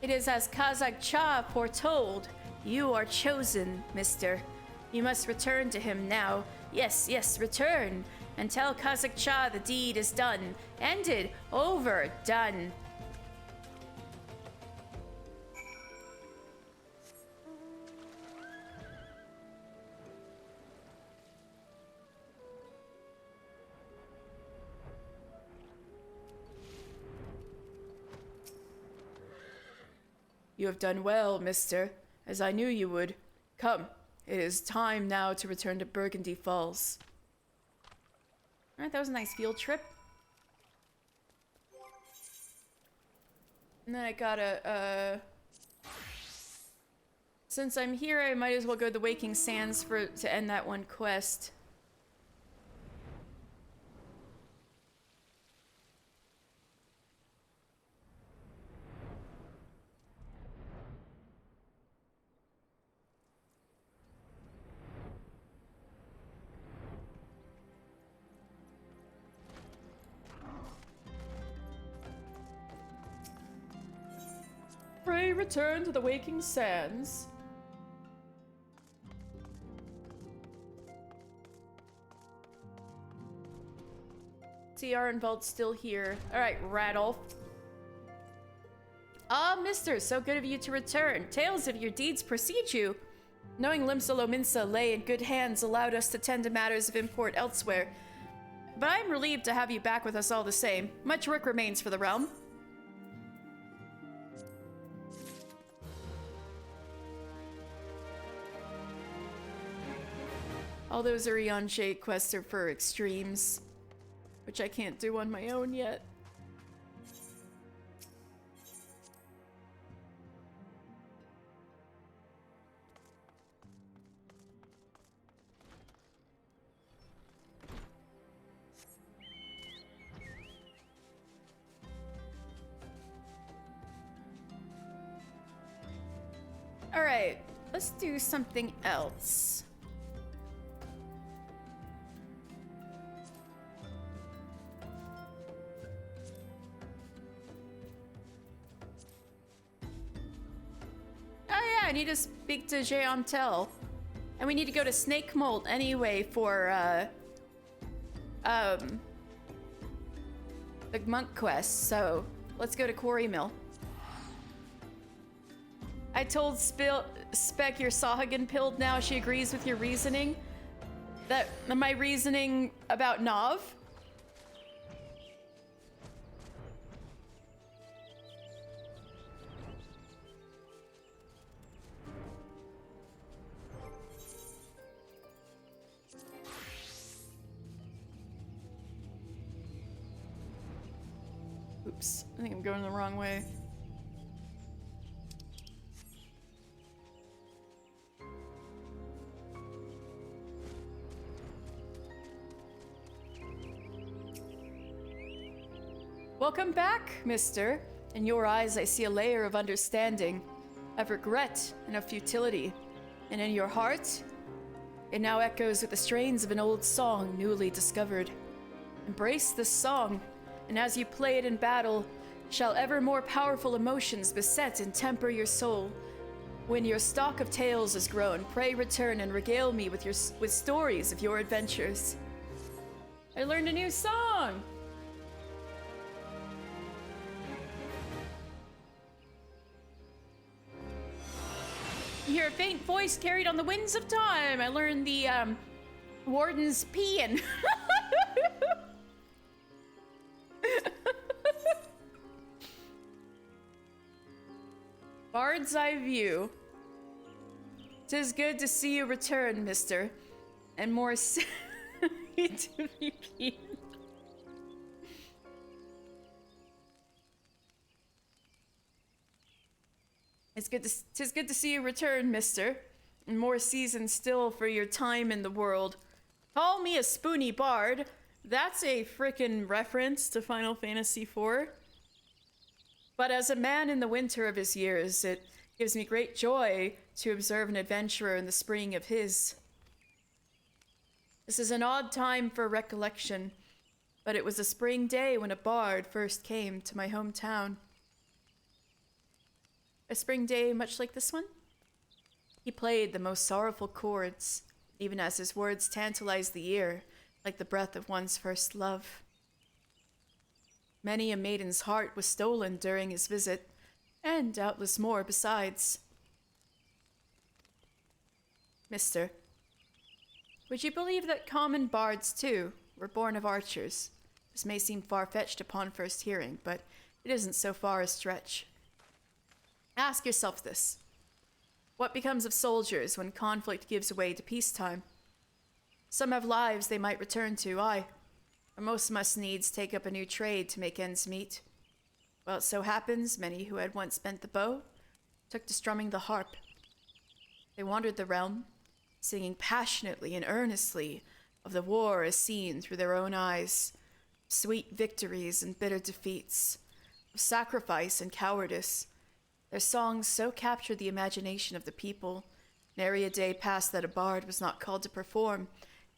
It is as Kazakcha foretold. You are chosen, mister. You must return to him now. Yes, yes, return. And tell Kazakcha the deed is done. Ended. Over. Done. You have done well, mister, as I knew you would. Come, it is time now to return to Burgundy Falls. Alright, that was a nice field trip. And then I gotta, since I'm here, I might as well go to the Waking Sands to end that one quest. Pray return to the Waking Sands. See, Arnvald's still here. Alright, Radolf. Ah, mister, so good of you to return. Tales of your deeds precede you. Knowing Limsa lay in good hands allowed us to tend to matters of import elsewhere. But I'm relieved to have you back with us all the same. Much work remains for the realm. All those Urian Shade quests are for extremes, which I can't do on my own yet. Alright, let's do something else. Oh yeah, I need to speak to Jeantel. And we need to go to Snake Mold anyway for, the monk quest, so let's go to Quarry Mill. I told Spec you're Sahuagin pilled now. She agrees with your reasoning. That my reasoning about Nav. Oops, I think I'm going the wrong way. Welcome back, mister. In your eyes, I see a layer of understanding, of regret, and of futility. And in your heart, it now echoes with the strains of an old song newly discovered. Embrace this song, and as you play it in battle, shall ever more powerful emotions beset and temper your soul. When your stock of tales is grown, pray return and regale me with stories of your adventures. I learned a new song! You hear a faint voice carried on the winds of time. I learned the, Warden's peeing. Bard's eye view. 'Tis good to see you return, mister. And more to be peed. Tis good to see you return, mister. And more season still for your time in the world. Call me a spoony bard. That's a frickin' reference to Final Fantasy IV. But as a man in the winter of his years, it gives me great joy to observe an adventurer in the spring of his. This is an odd time for recollection, but it was a spring day when a bard first came to my hometown. A spring day much like this one? He played the most sorrowful chords, even as his words tantalized the ear, like the breath of one's first love. Many a maiden's heart was stolen during his visit, and doubtless more besides. Mister, would you believe that common bards, too, were born of archers? This may seem far-fetched upon first hearing, but it isn't so far a stretch. Ask yourself this. What becomes of soldiers when conflict gives way to peacetime? Some have lives they might return to, aye. Or most must needs take up a new trade to make ends meet. Well, it so happens many who had once bent the bow took to strumming the harp. They wandered the realm, singing passionately and earnestly of the war as seen through their own eyes, sweet victories and bitter defeats, of sacrifice and cowardice. Their songs so captured the imagination of the people, nary a day passed that a bard was not called to perform,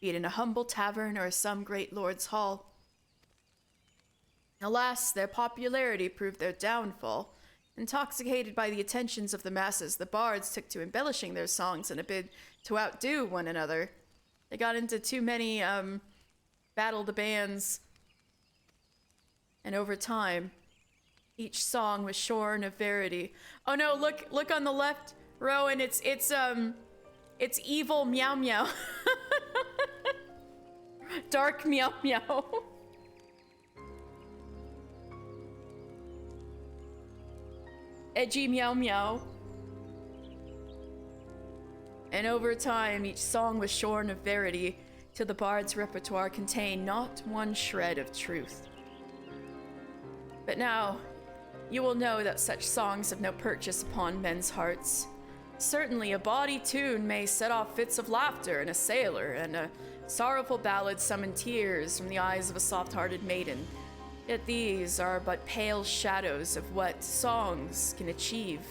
be it in a humble tavern or some great lord's hall. Alas, their popularity proved their downfall. Intoxicated by the attentions of the masses, the bards took to embellishing their songs in a bid to outdo one another. They got into too many, battle the bands And over time, each song was shorn of verity. Oh no, look on the left, Rowan, it's evil meow meow. Dark meow meow. Edgy meow meow. And over time, each song was shorn of verity, till the bard's repertoire contained not one shred of truth. But now, you will know that such songs have no purchase upon men's hearts. Certainly, a bawdy tune may set off fits of laughter in a sailor, and a sorrowful ballad summon tears from the eyes of a soft-hearted maiden. Yet these are but pale shadows of what songs can achieve.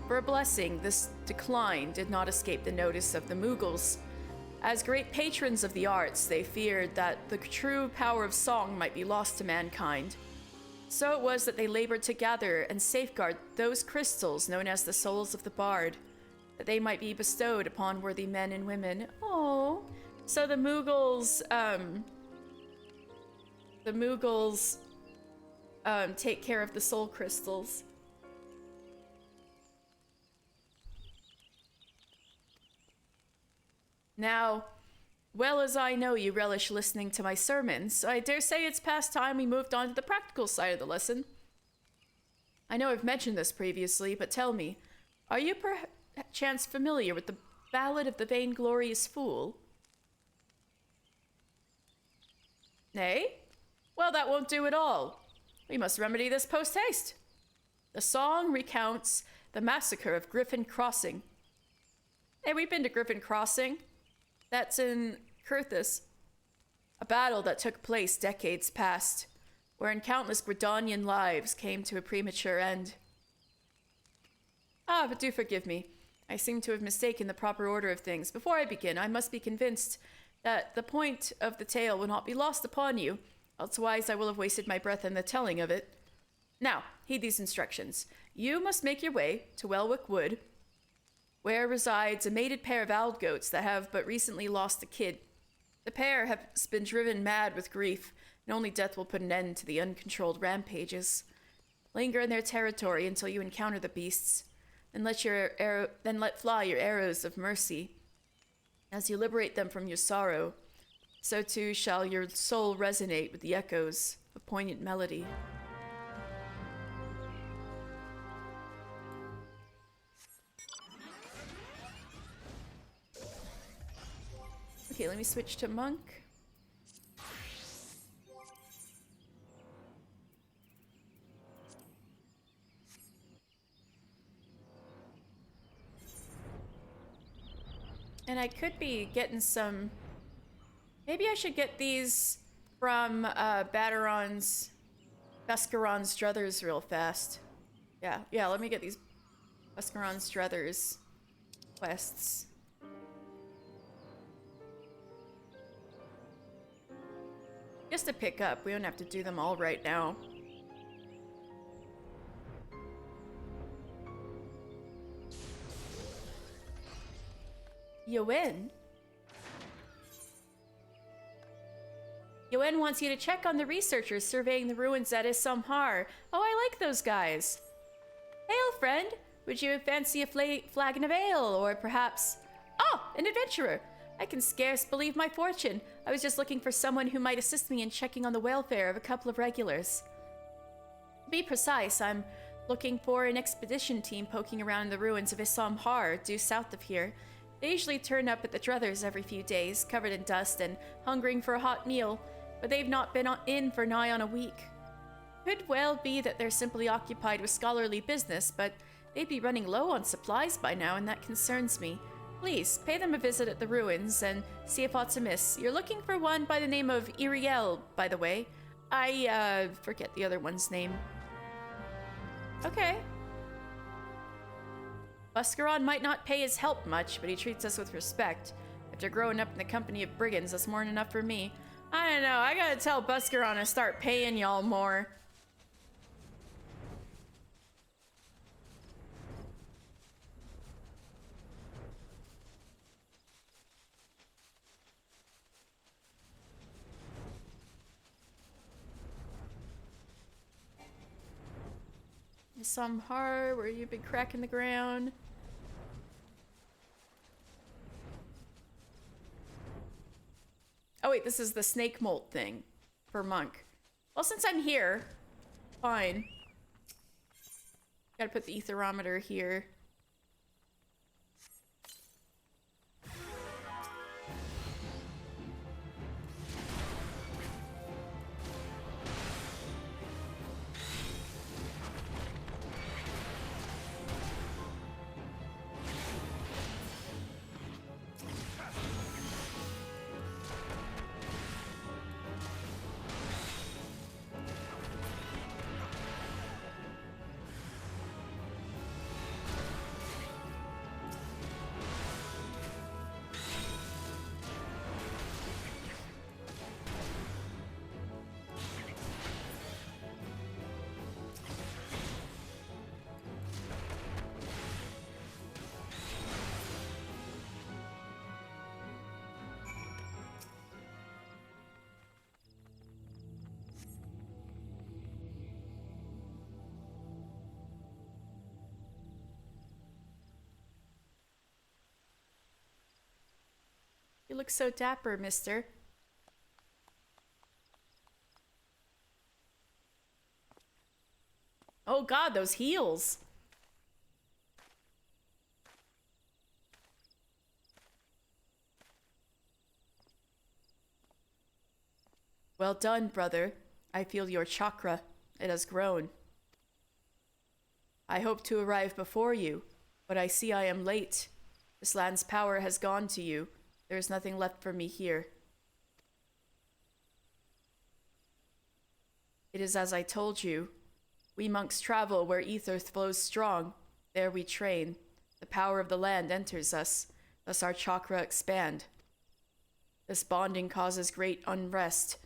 For a blessing, this decline did not escape the notice of the Mughals. As great patrons of the arts, they feared that the true power of song might be lost to mankind. So it was that they labored to gather and safeguard those crystals known as the souls of the bard, that they might be bestowed upon worthy men and women. Oh, so the Mughals take care of the soul crystals. Now, well as I know you relish listening to my sermons, I dare say it's past time we moved on to the practical side of the lesson. I know I've mentioned this previously, but tell me, are you perchance familiar with the Ballad of the Vainglorious Fool? Nay? Well, that won't do at all. We must remedy this post-haste. The song recounts the massacre of Griffin Crossing. Hey, we've been to Griffin Crossing. That's in Kurthus. A battle that took place decades past, wherein countless Gridanian lives came to a premature end. Ah, but do forgive me. I seem to have mistaken the proper order of things. Before I begin, I must be convinced that the point of the tale will not be lost upon you, elsewise I will have wasted my breath in the telling of it. Now, heed these instructions. You must make your way to Welwick Wood, where resides a mated pair of owl goats that have but recently lost a kid. The pair has been driven mad with grief, and only death will put an end to the uncontrolled rampages. Linger in their territory until you encounter the beasts, and let fly your arrows of mercy. As you liberate them from your sorrow, so too shall your soul resonate with the echoes of poignant melody. Okay, let me switch to monk. And I could be getting some... Maybe I should get these from Bascaron's Druthers real fast. Yeah, let me get these Bascaron's Druthers quests. Just to pick up, we don't have to do them all right now. Yoen? Yoen wants you to check on the researchers surveying the ruins at Issamhar. Oh, I like those guys. Hail, friend! Would you fancy a flagon of ale, or perhaps... Oh, an adventurer! I can scarce believe my fortune. I was just looking for someone who might assist me in checking on the welfare of a couple of regulars. To be precise, I'm looking for an expedition team poking around in the ruins of Issamhar, due south of here. They usually turn up at the Druthers every few days, covered in dust and hungering for a hot meal, but they've not been in for nigh on a week. Could well be that they're simply occupied with scholarly business, but they'd be running low on supplies by now, and that concerns me. Please, pay them a visit at the ruins and see if aught's amiss. You're looking for one by the name of Iriel, by the way. I, forget the other one's name. Okay. Bascaron might not pay his help much, but he treats us with respect. After growing up in the company of brigands, that's more than enough for me. I don't know, I gotta tell Bascaron to start paying y'all more. Some heart where you've been cracking the ground. Oh wait, this is the snake molt thing for monk. Well, since I'm here, fine. Gotta put the etherometer here. You look so dapper, mister. Oh god, those heels. Well done, brother. I feel your chakra. It has grown. I hope to arrive before you, but I see I am late. This land's power has gone to you. There is nothing left for me here. It is as I told you. We monks travel where ether flows strong. There we train. The power of the land enters us, thus our chakra expand. This bonding causes great unrest.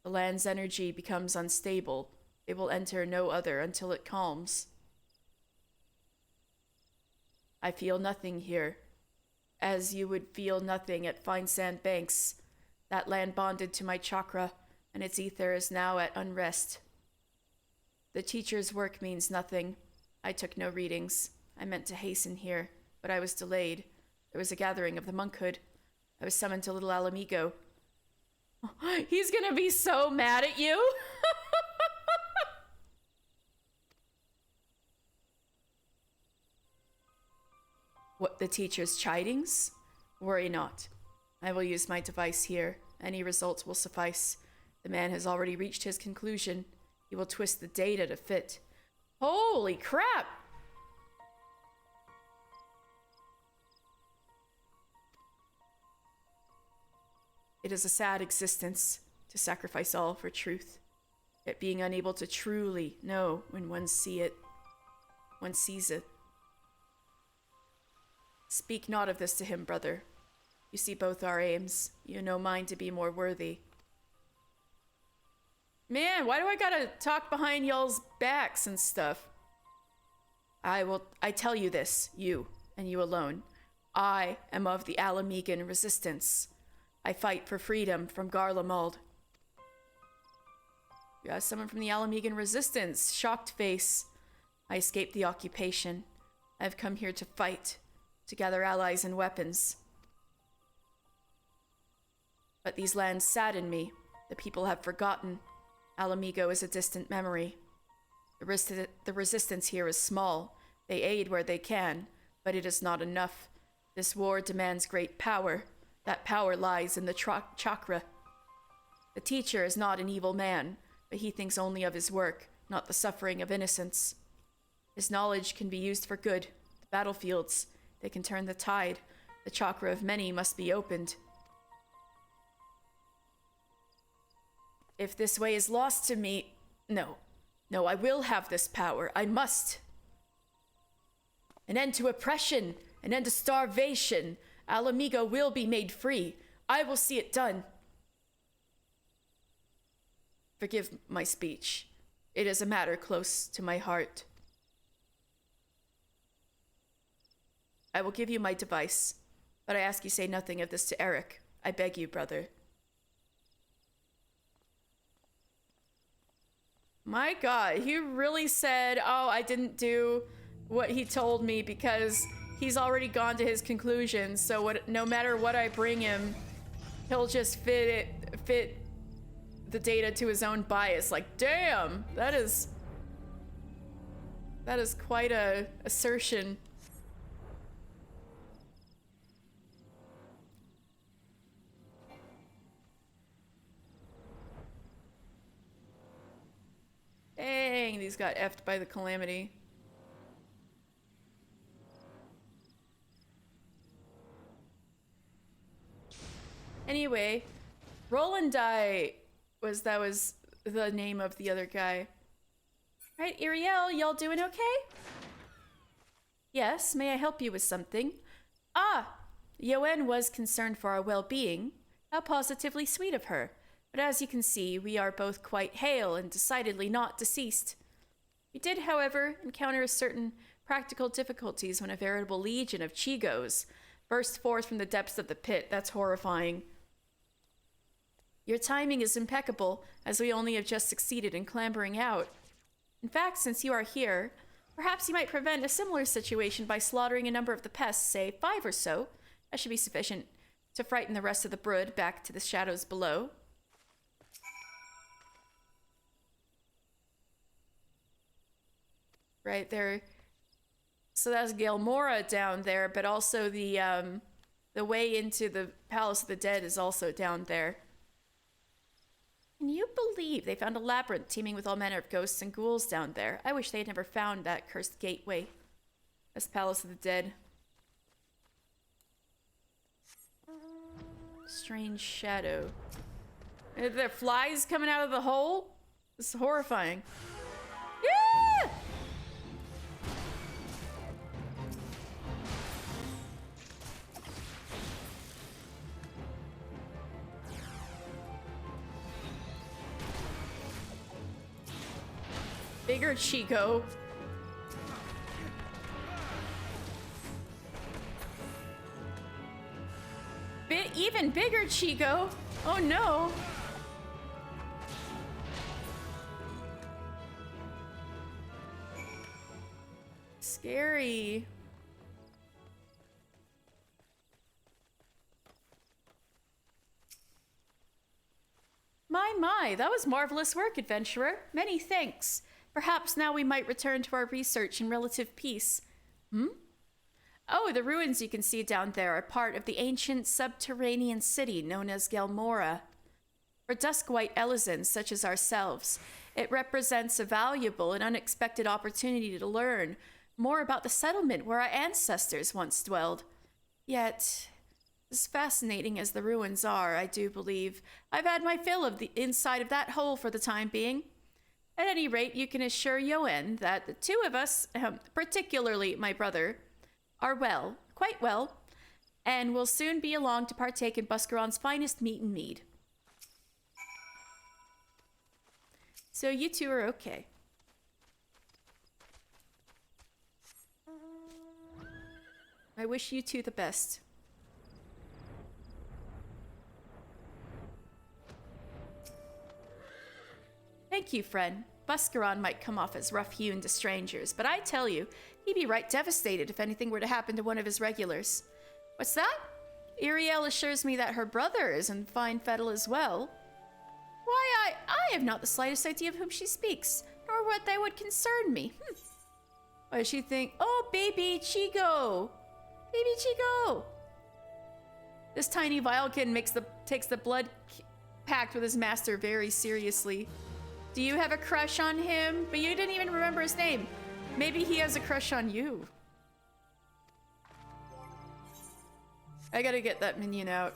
The land's energy becomes unstable. It will enter no other until it calms. I feel nothing here. As you would feel nothing at Fine Sand Banks. That land bonded to my chakra, and its ether is now at unrest. The teacher's work means nothing. I took no readings. I meant to hasten here, but I was delayed. There was a gathering of the monkhood. I was summoned to Little Alamigo. He's gonna be so mad at you. What, the teacher's chidings? Worry not. I will use my device here. Any results will suffice. The man has already reached his conclusion. He will twist the data to fit. Holy crap! It is a sad existence to sacrifice all for truth, yet being unable to truly know when one sees it. Speak not of this to him, brother. You see both our aims. You know mine to be more worthy. Man, why do I gotta talk behind y'all's backs and stuff? I tell you this, you, and you alone. I am of the Alamigan resistance. I fight for freedom from Garlemald. Yeah, someone from the Alamigan resistance. Shocked face. I escaped the occupation. I have come here to fight. To gather allies and weapons. But these lands sadden me. The people have forgotten. Alamigo is a distant memory. The resistance here is small. They aid where they can, but it is not enough. This war demands great power. That power lies in the chakra. The teacher is not an evil man, but he thinks only of his work, not the suffering of innocence. His knowledge can be used for good. The battlefields, they can turn the tide. The chakra of many must be opened. If this way is lost to me... No, I will have this power. I must. An end to oppression. An end to starvation. Alamigo will be made free. I will see it done. Forgive my speech. It is a matter close to my heart. I will give you my device, but I ask you say nothing of this to Eric. I beg you, brother. My God, he really said, oh, I didn't do what he told me because he's already gone to his conclusions. So no matter what I bring him, he'll just fit the data to his own bias. Like, damn, that is quite a assertion. Dang, these got effed by the calamity. Anyway, Rolandai was the name of the other guy. Right, Iriel, y'all doing okay? Yes, may I help you with something? Ah, Yoen was concerned for our well-being. How positively sweet of her. But as you can see, we are both quite hale and decidedly not deceased. We did, however, encounter certain practical difficulties when a veritable legion of Chigos burst forth from the depths of the pit. That's horrifying. Your timing is impeccable, as we only have just succeeded in clambering out. In fact, since you are here, perhaps you might prevent a similar situation by slaughtering a number of the pests, say 5 or so. That should be sufficient to frighten the rest of the brood back to the shadows below. Right there. So that's Gelmora down there, but also the way into the Palace of the Dead is also down there. Can you believe they found a labyrinth teeming with all manner of ghosts and ghouls down there? I wish they had never found that cursed gateway. That's Palace of the Dead. Strange shadow. Are there flies coming out of the hole? This is horrifying. Yeah! Bigger Chico. Even bigger Chico. Oh no. Scary. My, that was marvelous work, adventurer. Many thanks. Perhaps now we might return to our research in relative peace. Oh, the ruins you can see down there are part of the ancient subterranean city known as Gelmora. For dusk-white Elizans such as ourselves, it represents a valuable and unexpected opportunity to learn more about the settlement where our ancestors once dwelled. Yet, as fascinating as the ruins are, I do believe I've had my fill of the inside of that hole for the time being. At any rate, you can assure Yoen that the two of us, particularly my brother, are well, quite well, and will soon be along to partake in Buscaron's finest meat and mead. So you two are okay. I wish you two the best. Thank you, friend. Buscaron might come off as rough-hewn to strangers, but I tell you, he'd be right devastated if anything were to happen to one of his regulars. What's that? Iriel assures me that her brother is in fine fettle as well. Why, I have not the slightest idea of whom she speaks, nor what that would concern me. What does she think? Oh, baby Chigo! Baby Chigo! This tiny Vilekin takes the blood pact with his master very seriously. Do you have a crush on him? But you didn't even remember his name. Maybe he has a crush on you. I gotta get that minion out.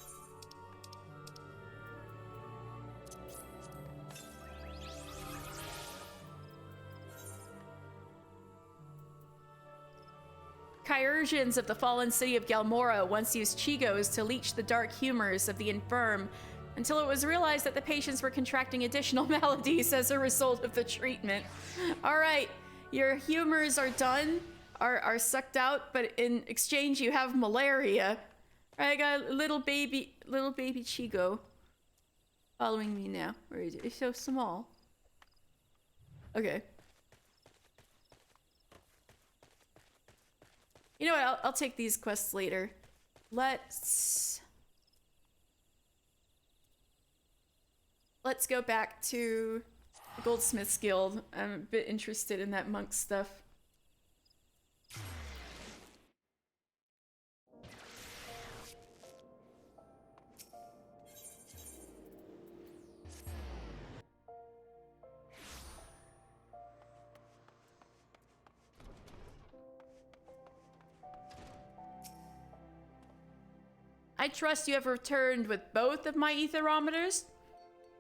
Chirurgeons of the fallen city of Gelmora once used Chigos to leech the dark humors of the infirm until it was realized that the patients were contracting additional maladies as a result of the treatment. All right, your humors are done, are sucked out, but in exchange you have malaria. I got little baby Chigo following me now. Where is it? It's so small. Okay. You know what? I'll take these quests later. Let's go back to the Goldsmith's Guild. I'm a bit interested in that monk stuff. I trust you have returned with both of my etherometers.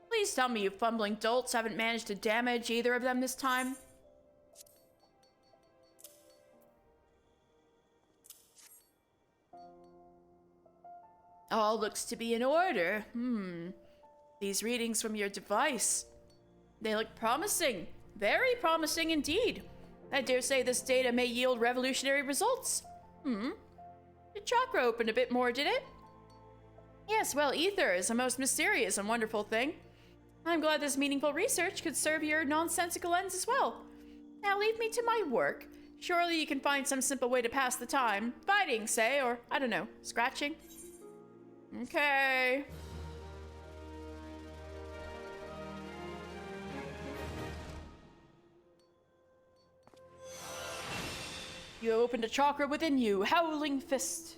Please tell me you fumbling dolts haven't managed to damage either of them this time. All looks to be in order. These readings from your device. They look promising. Very promising indeed. I dare say this data may yield revolutionary results. The chakra opened a bit more, did it? Yes, well, ether is a most mysterious and wonderful thing. I'm glad this meaningful research could serve your nonsensical ends as well. Now leave me to my work. Surely you can find some simple way to pass the time. Fighting, say, or, I don't know, scratching? Okay. You have opened a chakra within you, Howling Fist.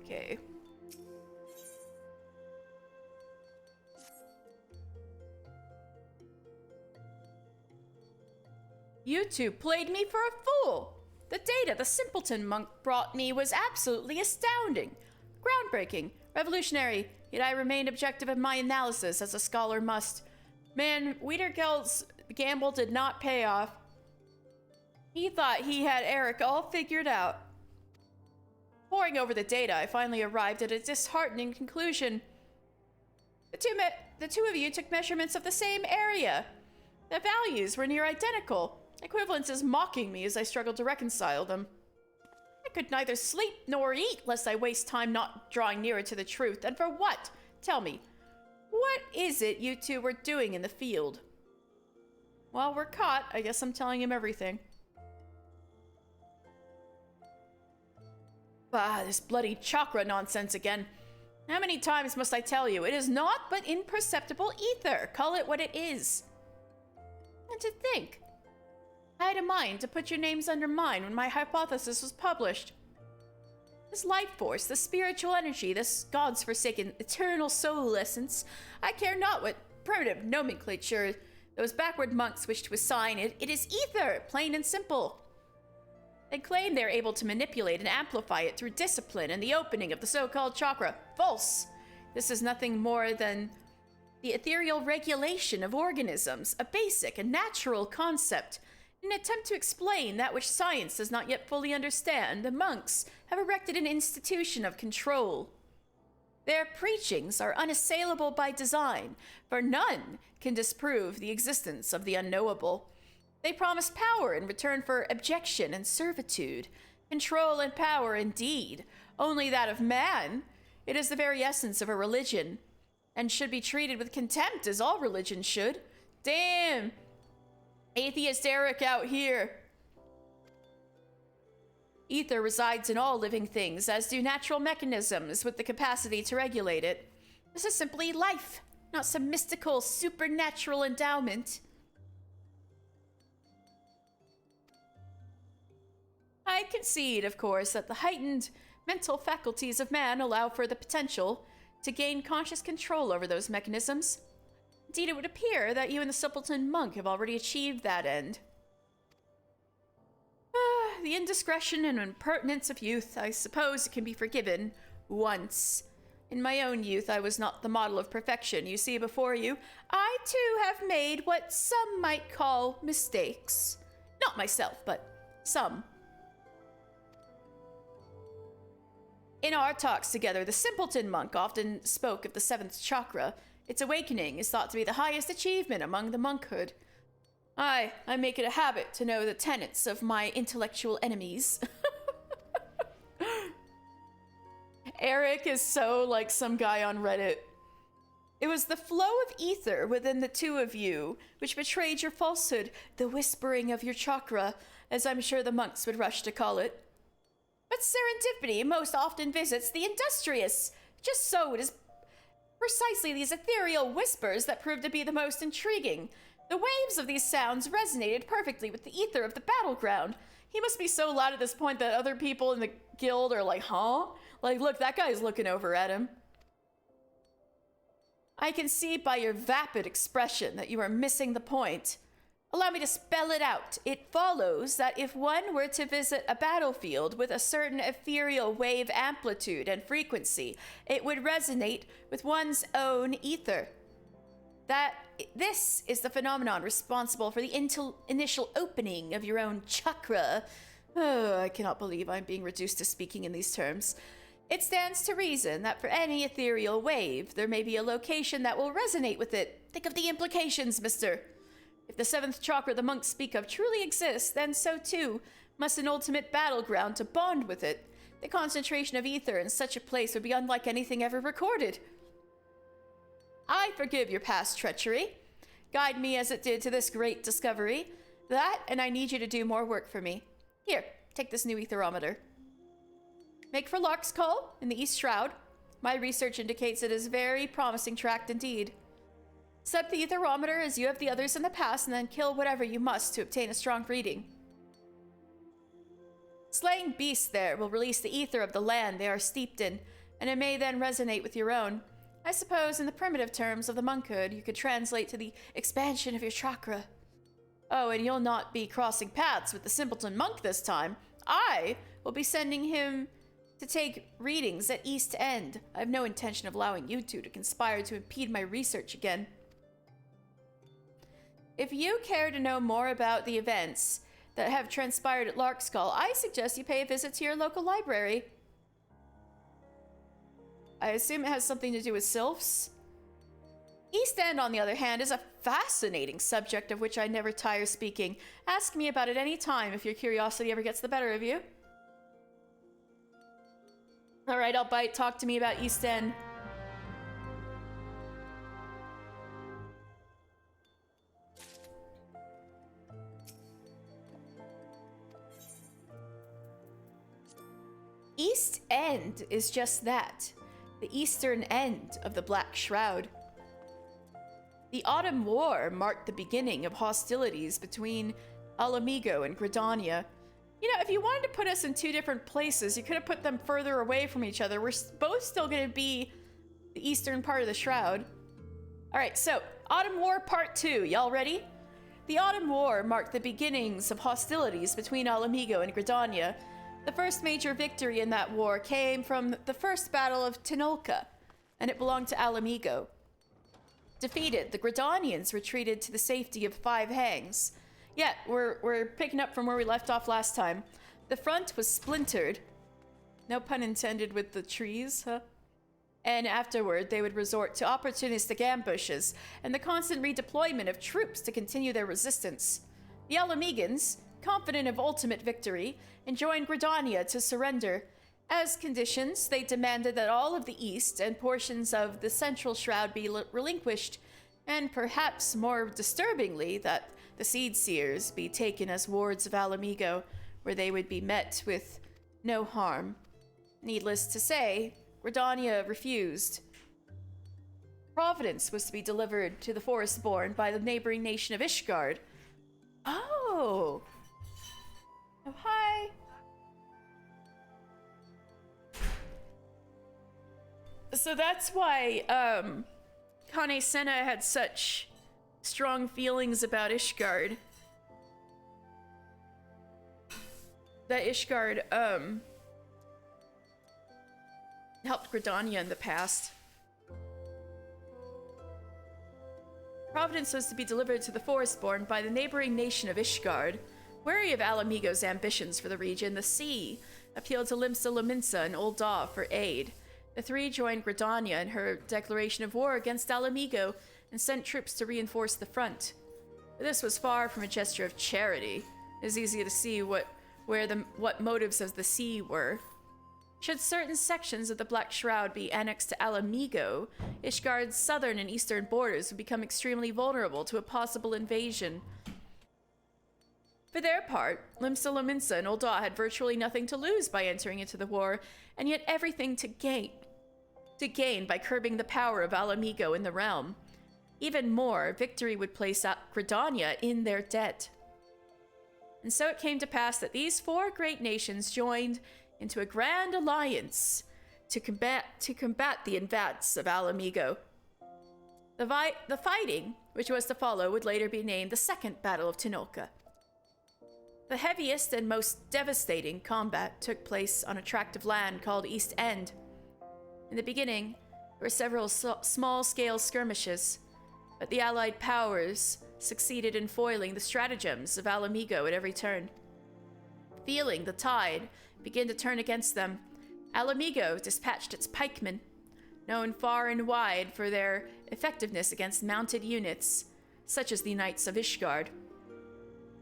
Okay. You two played me for a fool. The data the simpleton monk brought me was absolutely astounding. Groundbreaking, revolutionary, yet I remained objective in my analysis as a scholar must. Man, Wiedergeld's gamble did not pay off. He thought he had Eric all figured out. Poring over the data, I finally arrived at a disheartening conclusion. The two of you took measurements of the same area. The values were near identical. Equivalences mocking me as I struggled to reconcile them. I could neither sleep nor eat lest I waste time not drawing nearer to the truth. And for what? Tell me, what is it you two were doing in the field? Well, we're caught. I guess I'm telling him everything. Ah, this bloody chakra nonsense again. How many times must I tell you? It is naught but imperceptible ether. Call it what it is. And to think, I had a mind to put your names under mine when my hypothesis was published. This life force, this spiritual energy, this God's forsaken eternal soul essence, I care not what primitive nomenclature those backward monks wish to assign it. It is ether, plain and simple. They claim they're able to manipulate and amplify it through discipline and the opening of the so-called chakra. False! This is nothing more than the ethereal regulation of organisms, a basic and natural concept. In an attempt to explain that which science does not yet fully understand, the monks have erected an institution of control. Their preachings are unassailable by design, for none can disprove the existence of the unknowable. They promise power in return for abjection and servitude. Control and power indeed, only that of man. It is the very essence of a religion, and should be treated with contempt as all religions should. Damn! Atheist Eric out here. Ether resides in all living things, as do natural mechanisms with the capacity to regulate it. This is simply life, not some mystical, supernatural endowment. I concede, of course, that the heightened mental faculties of man allow for the potential to gain conscious control over those mechanisms. Indeed, it would appear that you and the simpleton monk have already achieved that end. The indiscretion and impertinence of youth, I suppose it can be forgiven once. In my own youth, I was not the model of perfection you see before you. I, too, have made what some might call mistakes. Not myself, but some. In our talks together, the simpleton monk often spoke of the seventh chakra. Its awakening is thought to be the highest achievement among the monkhood. I make it a habit to know the tenets of my intellectual enemies. Eric is so like some guy on Reddit. It was the flow of ether within the two of you which betrayed your falsehood, the whispering of your chakra, as I'm sure the monks would rush to call it. But serendipity most often visits the industrious. Just so it is precisely these ethereal whispers that prove to be the most intriguing. The waves of these sounds resonated perfectly with the ether of the battleground. He must be so loud at this point that other people in the guild are like, huh? Like, look, that guy's looking over at him. I can see by your vapid expression that you are missing the point. Allow me to spell it out. It follows that if one were to visit a battlefield with a certain ethereal wave amplitude and frequency, it would resonate with one's own ether. This is the phenomenon responsible for the initial opening of your own chakra. Oh, I cannot believe I'm being reduced to speaking in these terms. It stands to reason that for any ethereal wave, there may be a location that will resonate with it. Think of the implications, mister. If the seventh chakra the monks speak of truly exists, then so too must an ultimate battleground to bond with it. The concentration of ether in such a place would be unlike anything ever recorded. I forgive your past treachery. Guide me as it did to this great discovery. That, and I need you to do more work for me. Here, take this new etherometer. Make for Lark's Call in the East Shroud. My research indicates it is a very promising tract indeed. Set the etherometer as you have the others in the past, and then kill whatever you must to obtain a strong reading. Slaying beasts there will release the ether of the land they are steeped in, and it may then resonate with your own. I suppose in the primitive terms of the monkhood, you could translate to the expansion of your chakra. Oh, and you'll not be crossing paths with the simpleton monk this time. I will be sending him to take readings at East End. I have no intention of allowing you two to conspire to impede my research again. If you care to know more about the events that have transpired at Larkskull, I suggest you pay a visit to your local library. I assume it has something to do with sylphs. East End, on the other hand, is a fascinating subject of which I never tire speaking. Ask me about it any time if your curiosity ever gets the better of you. Alright, I'll bite. Talk to me about East End. East End is just that, the eastern end of the Black Shroud. The Autumn War marked the beginning of hostilities between Alamigo and Gridania. You know, if you wanted to put us in two different places, you could have put them further away from each other. We're both still going to be the eastern part of the Shroud. Alright, so, Autumn War Part 2. Y'all ready? The Autumn War marked the beginnings of hostilities between Alamigo and Gridania. The first major victory in that war came from the First Battle of Tinolka, and it belonged to Alamigo. Defeated, the Gridanians retreated to the safety of Five Hangs. Yeah, we're picking up from where we left off last time. The front was splintered. No pun intended with the trees, huh? And afterward, they would resort to opportunistic ambushes and the constant redeployment of troops to continue their resistance. The Alamegans, confident of ultimate victory, enjoined Gridania to surrender. As conditions, they demanded that all of the east and portions of the central shroud be relinquished, and perhaps more disturbingly, that the Seed Seers be taken as wards of Alamigo, where they would be met with no harm. Needless to say, Gridania refused. Providence was to be delivered to the Forestborn by the neighboring nation of Ishgard. Oh! Oh, hi! So that's why, Kane Senna had such strong feelings about Ishgard. That Ishgard, helped Gridania in the past. Providence was to be delivered to the Forestborn by the neighboring nation of Ishgard. Wary of Alamigo's ambitions for the region, the sea appealed to Limsa Lominsa and Ul'dah for aid. The three joined Gridania in her declaration of war against Alamigo and sent troops to reinforce the front. But this was far from a gesture of charity. It is easy to see what motives of the sea were. Should certain sections of the Black Shroud be annexed to Alamigo, Ishgard's southern and eastern borders would become extremely vulnerable to a possible invasion. For their part, Limsa Lominsa and Ul'dah had virtually nothing to lose by entering into the war, and yet everything to gain by curbing the power of Alamigo in the realm. Even more, victory would place Gridania in their debt. And so it came to pass that these four great nations joined into a grand alliance to combat the advance of Alamigo. The fighting, which was to follow, would later be named the Second Battle of Tinoka. The heaviest and most devastating combat took place on a tract of land called East End. In the beginning, there were several small-scale skirmishes, but the allied powers succeeded in foiling the stratagems of Alamigo at every turn. Feeling the tide begin to turn against them, Alamigo dispatched its pikemen, known far and wide for their effectiveness against mounted units, such as the Knights of Ishgard.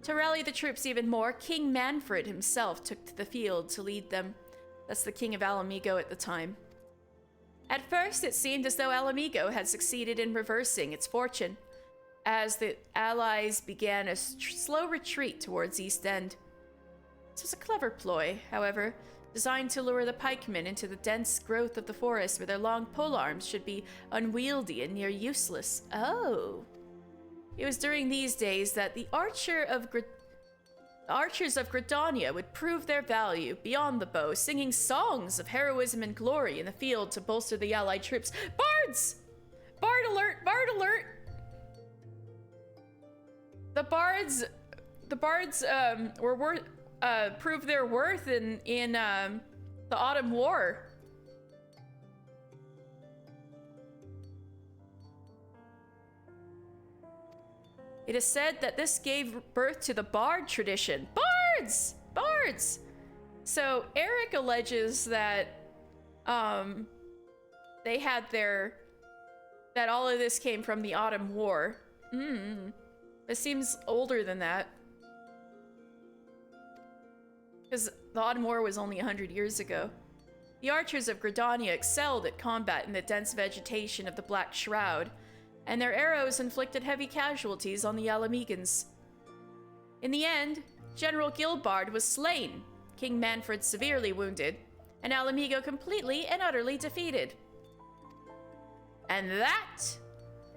To rally the troops even more, King Manfred himself took to the field to lead them. That's the king of Alamigo at the time. At first, it seemed as though Alamigo had succeeded in reversing its fortune, as the allies began a slow retreat towards East End. This was a clever ploy, however, designed to lure the pikemen into the dense growth of the forest where their long polearms should be unwieldy and near useless. Oh. It was during these days that the archers of Gridania would prove their value beyond the bow, singing songs of heroism and glory in the field to bolster the allied troops. Bards! Bard alert! Bard alert! The bards proved their worth in the Autumn War. It is said that this gave birth to the bard tradition. Bards! Bards! So Eric alleges that they had that all of this came from the Autumn War. It seems older than that. Because the Autumn War was only 100 years ago. The archers of Gridania excelled at combat in the dense vegetation of the Black Shroud, and their arrows inflicted heavy casualties on the Alamegans. In the end, General Gilbard was slain, King Manfred severely wounded, and Alamigo completely and utterly defeated. And that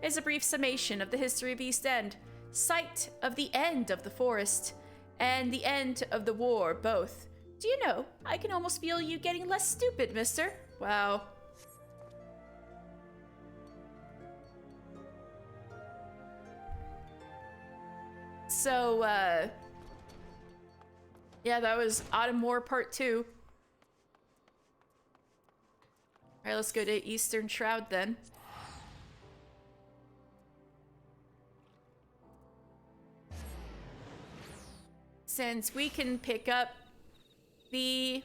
is a brief summation of the history of East End, site of the end of the forest, and the end of the war, both. Do you know, I can almost feel you getting less stupid, mister. Wow. So, yeah, that was Autumn War Part 2. Alright, let's go to Eastern Shroud then. Since we can pick up the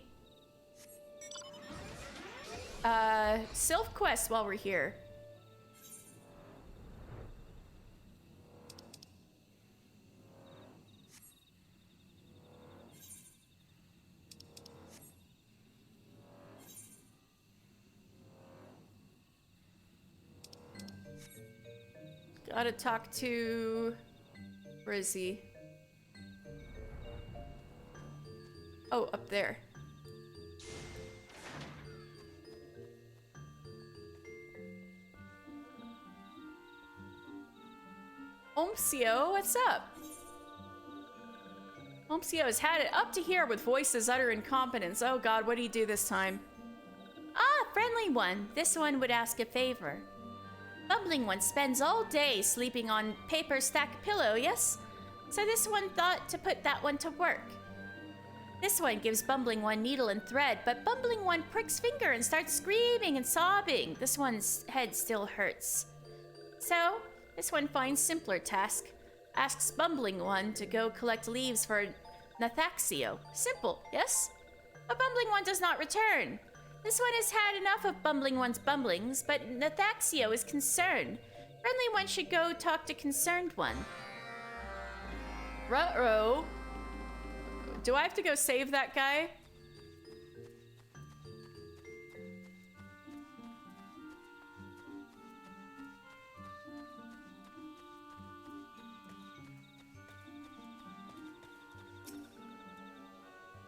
Sylph quest while we're here. Gotta talk to... Where is he? Oh, up there. Omsio, what's up? Omsio has had it up to here with voices utter incompetence. Oh god, what do you do this time? Ah, friendly one. This one would ask a favor. Bumbling one spends all day sleeping on paper stack pillow, yes? So this one thought to put that one to work. This one gives Bumbling one needle and thread, but Bumbling one pricks finger and starts screaming and sobbing. This one's head still hurts. So, this one finds simpler task. Asks Bumbling one to go collect leaves for Nathaxio. Simple, yes? But Bumbling one does not return. This one has had enough of bumbling one's bumblings, but Nathaxio is concerned. Friendly one should go talk to concerned one. Ruh-roh. Do I have to go save that guy?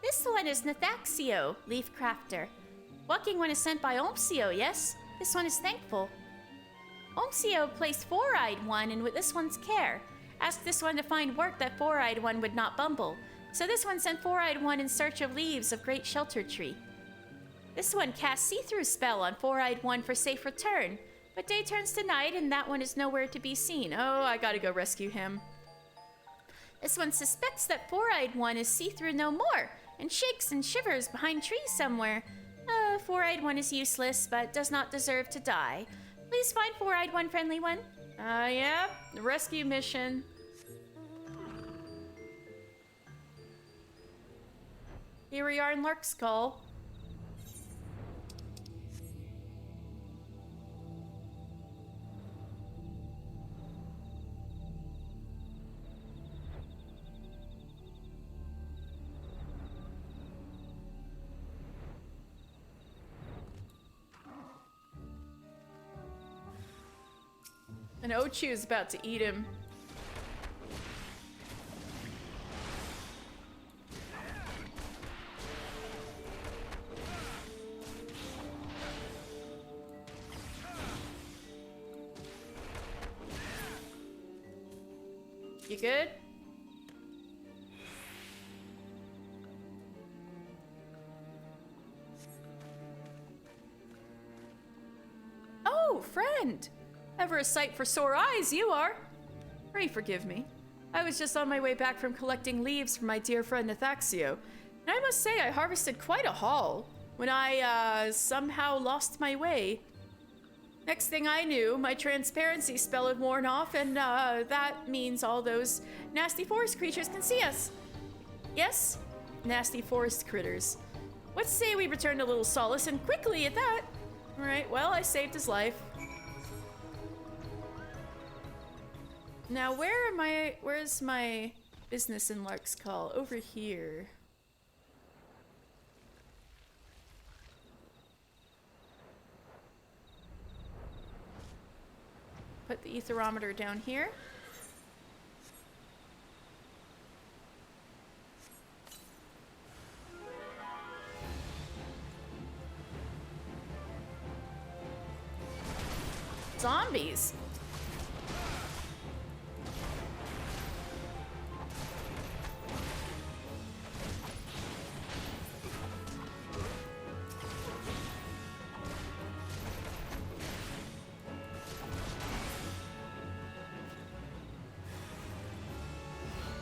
This one is Nathaxio, Leaf Crafter. Walking one is sent by Omsio, yes? This one is thankful. Omsio placed Four-Eyed One in with this one's care. Asked this one to find work that Four-Eyed One would not bumble. So this one sent Four-Eyed One in search of leaves of Great Shelter Tree. This one casts See-Through spell on Four-Eyed One for safe return. But day turns to night and that one is nowhere to be seen. Oh, I gotta go rescue him. This one suspects that Four-Eyed One is See-Through no more, and shakes and shivers behind trees somewhere. Four-Eyed One is useless, but does not deserve to die. Please find Four-Eyed One, friendly one. Yeah, rescue mission. Here we are in Larkskull. And Ochu is about to eat him. You good? Oh, friend! Ever a sight for sore eyes, you are. Pray forgive me. I was just on my way back from collecting leaves for my dear friend Nathaxio, and I must say I harvested quite a haul when I, somehow lost my way. Next thing I knew, my transparency spell had worn off, and, that means all those nasty forest creatures can see us. Yes? Nasty forest critters. What say we return a little solace, and quickly at that? Alright, well, I saved his life. Now, where's my business in Larkskull? Over here. Put the etherometer down here. Zombies.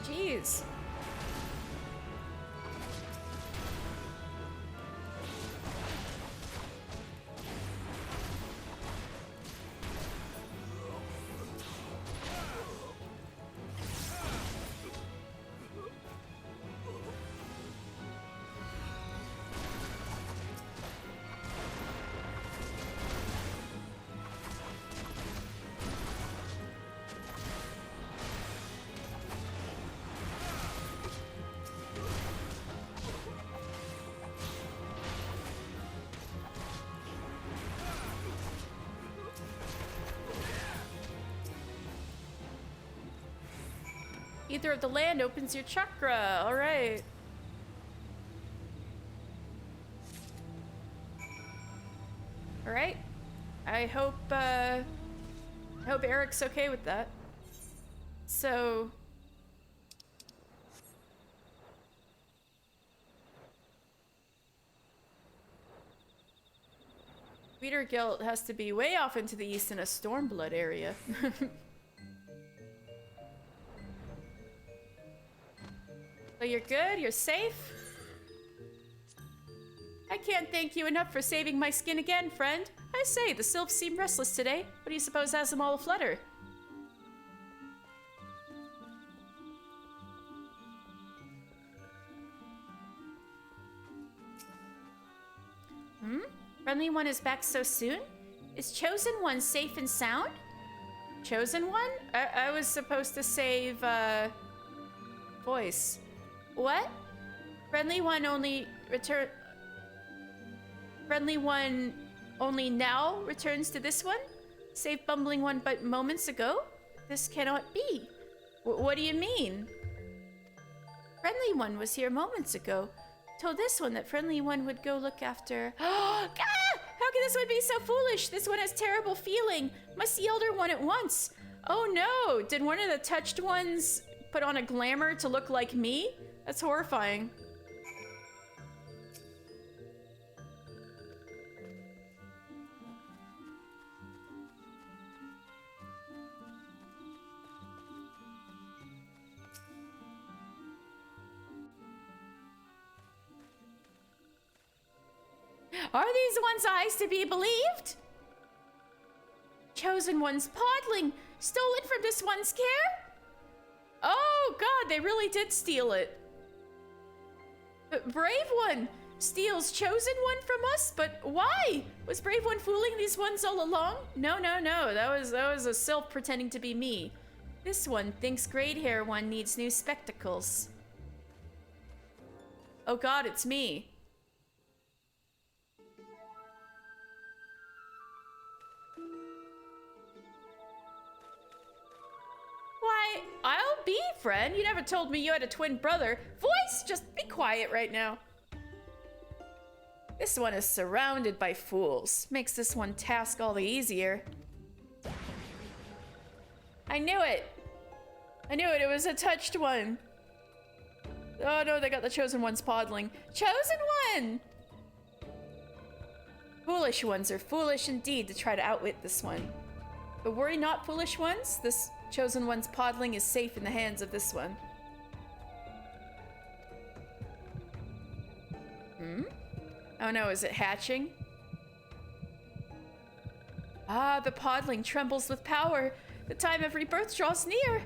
Jeez. Either of the land opens your chakra. All right. All right. I hope Eric's okay with that. So Weedergelt has to be way off into the east in a Stormblood area. So you're good? You're safe? I can't thank you enough for saving my skin again, friend. I say, the sylphs seem restless today. What do you suppose has them all aflutter? Hmm? Friendly one is back so soon? Is Chosen One safe and sound? Chosen one? I was supposed to save, voice. What? Friendly one only return... Friendly one only now returns to this one? Saved bumbling one but moments ago? This cannot be. What do you mean? Friendly one was here moments ago. Told this one that friendly one would go look after... Ah! How can this one be so foolish? This one has terrible feeling. Must see elder one at once. Oh no! Did one of the touched ones put on a glamour to look like me? That's horrifying. Are these one's eyes to be believed? Chosen one's podling, stolen from this one's care? Oh god, they really did steal it. Brave one steals chosen one from us, but why? Was brave one fooling these ones all along? No, no, no, that was a sylph pretending to be me. This one thinks great hair one needs new spectacles. Oh god, it's me. Why, I'll be, friend. You never told me you had a twin brother. Voice, just be quiet right now. This one is surrounded by fools. Makes this one task all the easier. I knew it. I knew it. It was a touched one. Oh no, they got the chosen one's podling. Chosen one! Foolish ones are foolish indeed to try to outwit this one. But worry not, foolish ones. This chosen one's podling is safe in the hands of this one. Oh no, is it hatching? Ah, the podling trembles with power. The time of rebirth draws near.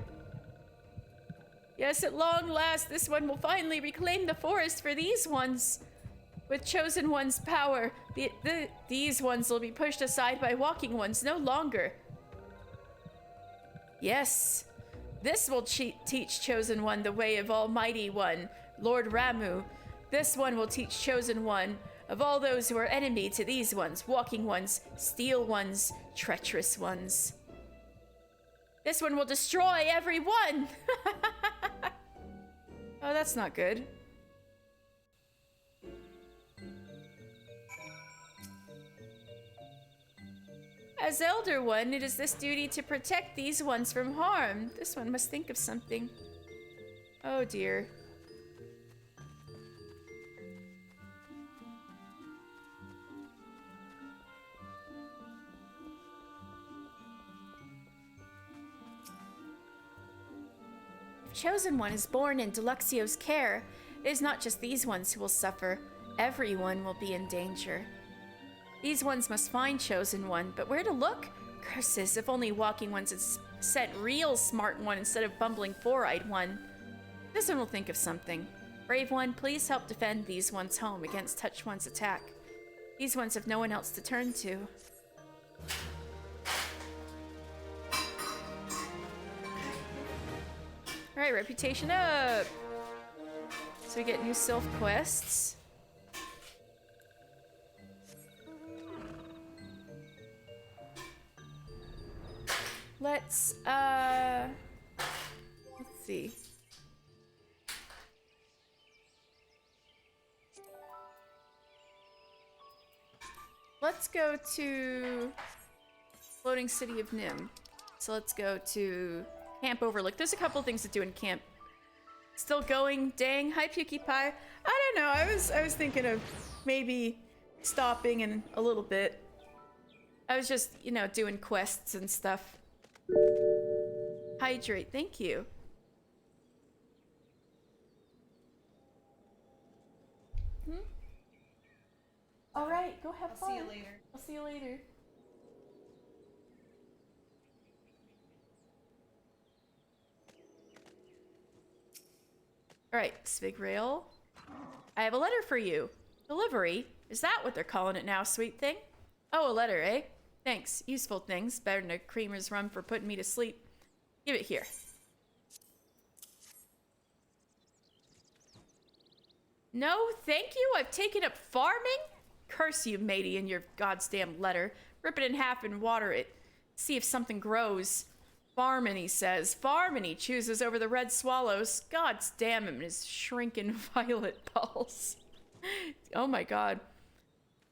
Yes, at long last, this one will finally reclaim the forest for these ones. With chosen one's power, these ones will be pushed aside by walking ones no longer. Yes, this will teach Chosen One the way of Almighty One, Lord Ramu. This one will teach Chosen One of all those who are enemy to these ones, walking ones, steel ones, treacherous ones. This one will destroy every one! Oh, that's not good. As Elder One, it is this duty to protect these ones from harm. This one must think of something. Oh dear. If Chosen One is born in Deluxio's care, it is not just these ones who will suffer. Everyone will be in danger. These ones must find Chosen One, but where to look? Curses, if only Walking Ones had sent real Smart One instead of bumbling Four-Eyed One. This one will think of something. Brave One, please help defend these ones home against Touch One's attack. These ones have no one else to turn to. Alright, reputation up! So we get new Sylph quests. Let's see. Let's go to Floating City of Nim. So let's go to Camp Overlook. There's a couple things to do in camp. Still going? Dang. Hi, Pukie Pie. I don't know. I was thinking of maybe stopping in a little bit. I was just, you know, doing quests and stuff. Hydrate, thank you. All right, go have fun. See you later. I'll see you later. All right, Svig Rail. I have a letter for you. Delivery? Is that what they're calling it now, sweet thing? Oh, a letter, eh? Thanks. Useful things. Better than a creamer's rum for putting me to sleep. Give it here. No, thank you. I've taken up farming. Curse you, matey, in your goddamn letter. Rip it in half and water it. See if something grows. Farmin', he says. Farmin', he chooses over the red swallows. God damn him and his shrinking violet balls. Oh my god.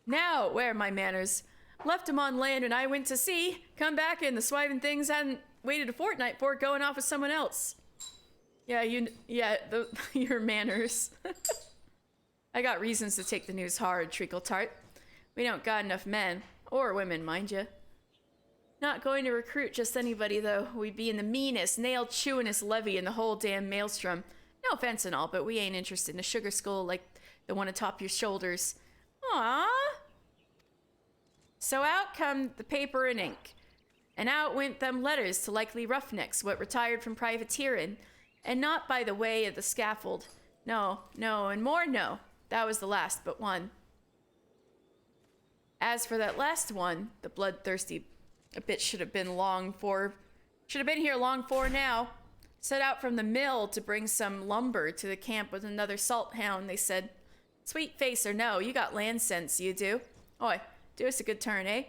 Now, where are my manners? Left him on land when I went to sea. Come back and the swiving things hadn't waited a fortnight for going off with someone else. Yeah, your manners. I got reasons to take the news hard, Treacle Tart. We don't got enough men. Or women, mind you. Not going to recruit just anybody, though. We'd be in the meanest, nail-chewingest levy in the whole damn maelstrom. No offense and all, but we ain't interested in a sugar skull like the one atop your shoulders. Aww. So out come the paper and ink. And out went them letters to likely roughnecks what retired from privateerin'. And not by the way of the scaffold. No, and more no. That was the last but one. As for that last one, the bloodthirsty bitch should have been here long for now. Set out from the mill to bring some lumber to the camp with another salt hound, they said. Sweet face or no, you got land sense, you do. Oi, do us a good turn, eh?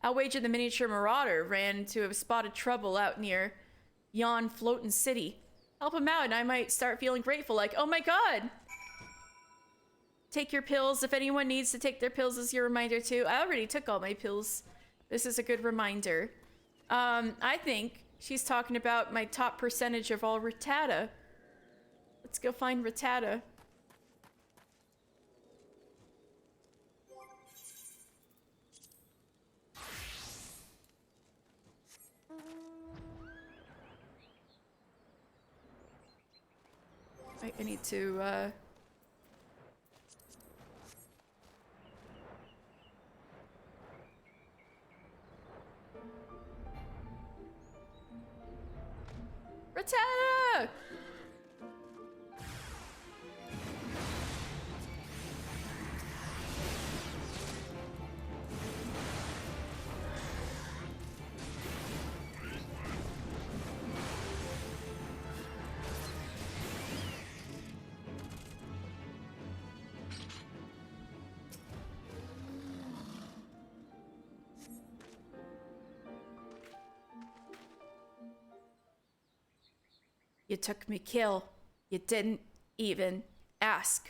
I'll wager the miniature marauder ran into a spot of trouble out near yon floatin' city. Help him out and I might start feeling grateful like, oh my god! Take your pills. If anyone needs to take their pills as your reminder too. I already took all my pills. This is a good reminder. I think she's talking about my top percentage of all Rattata. Let's go find Rattata. I need to, Rattata! You took me kill. You didn't even ask.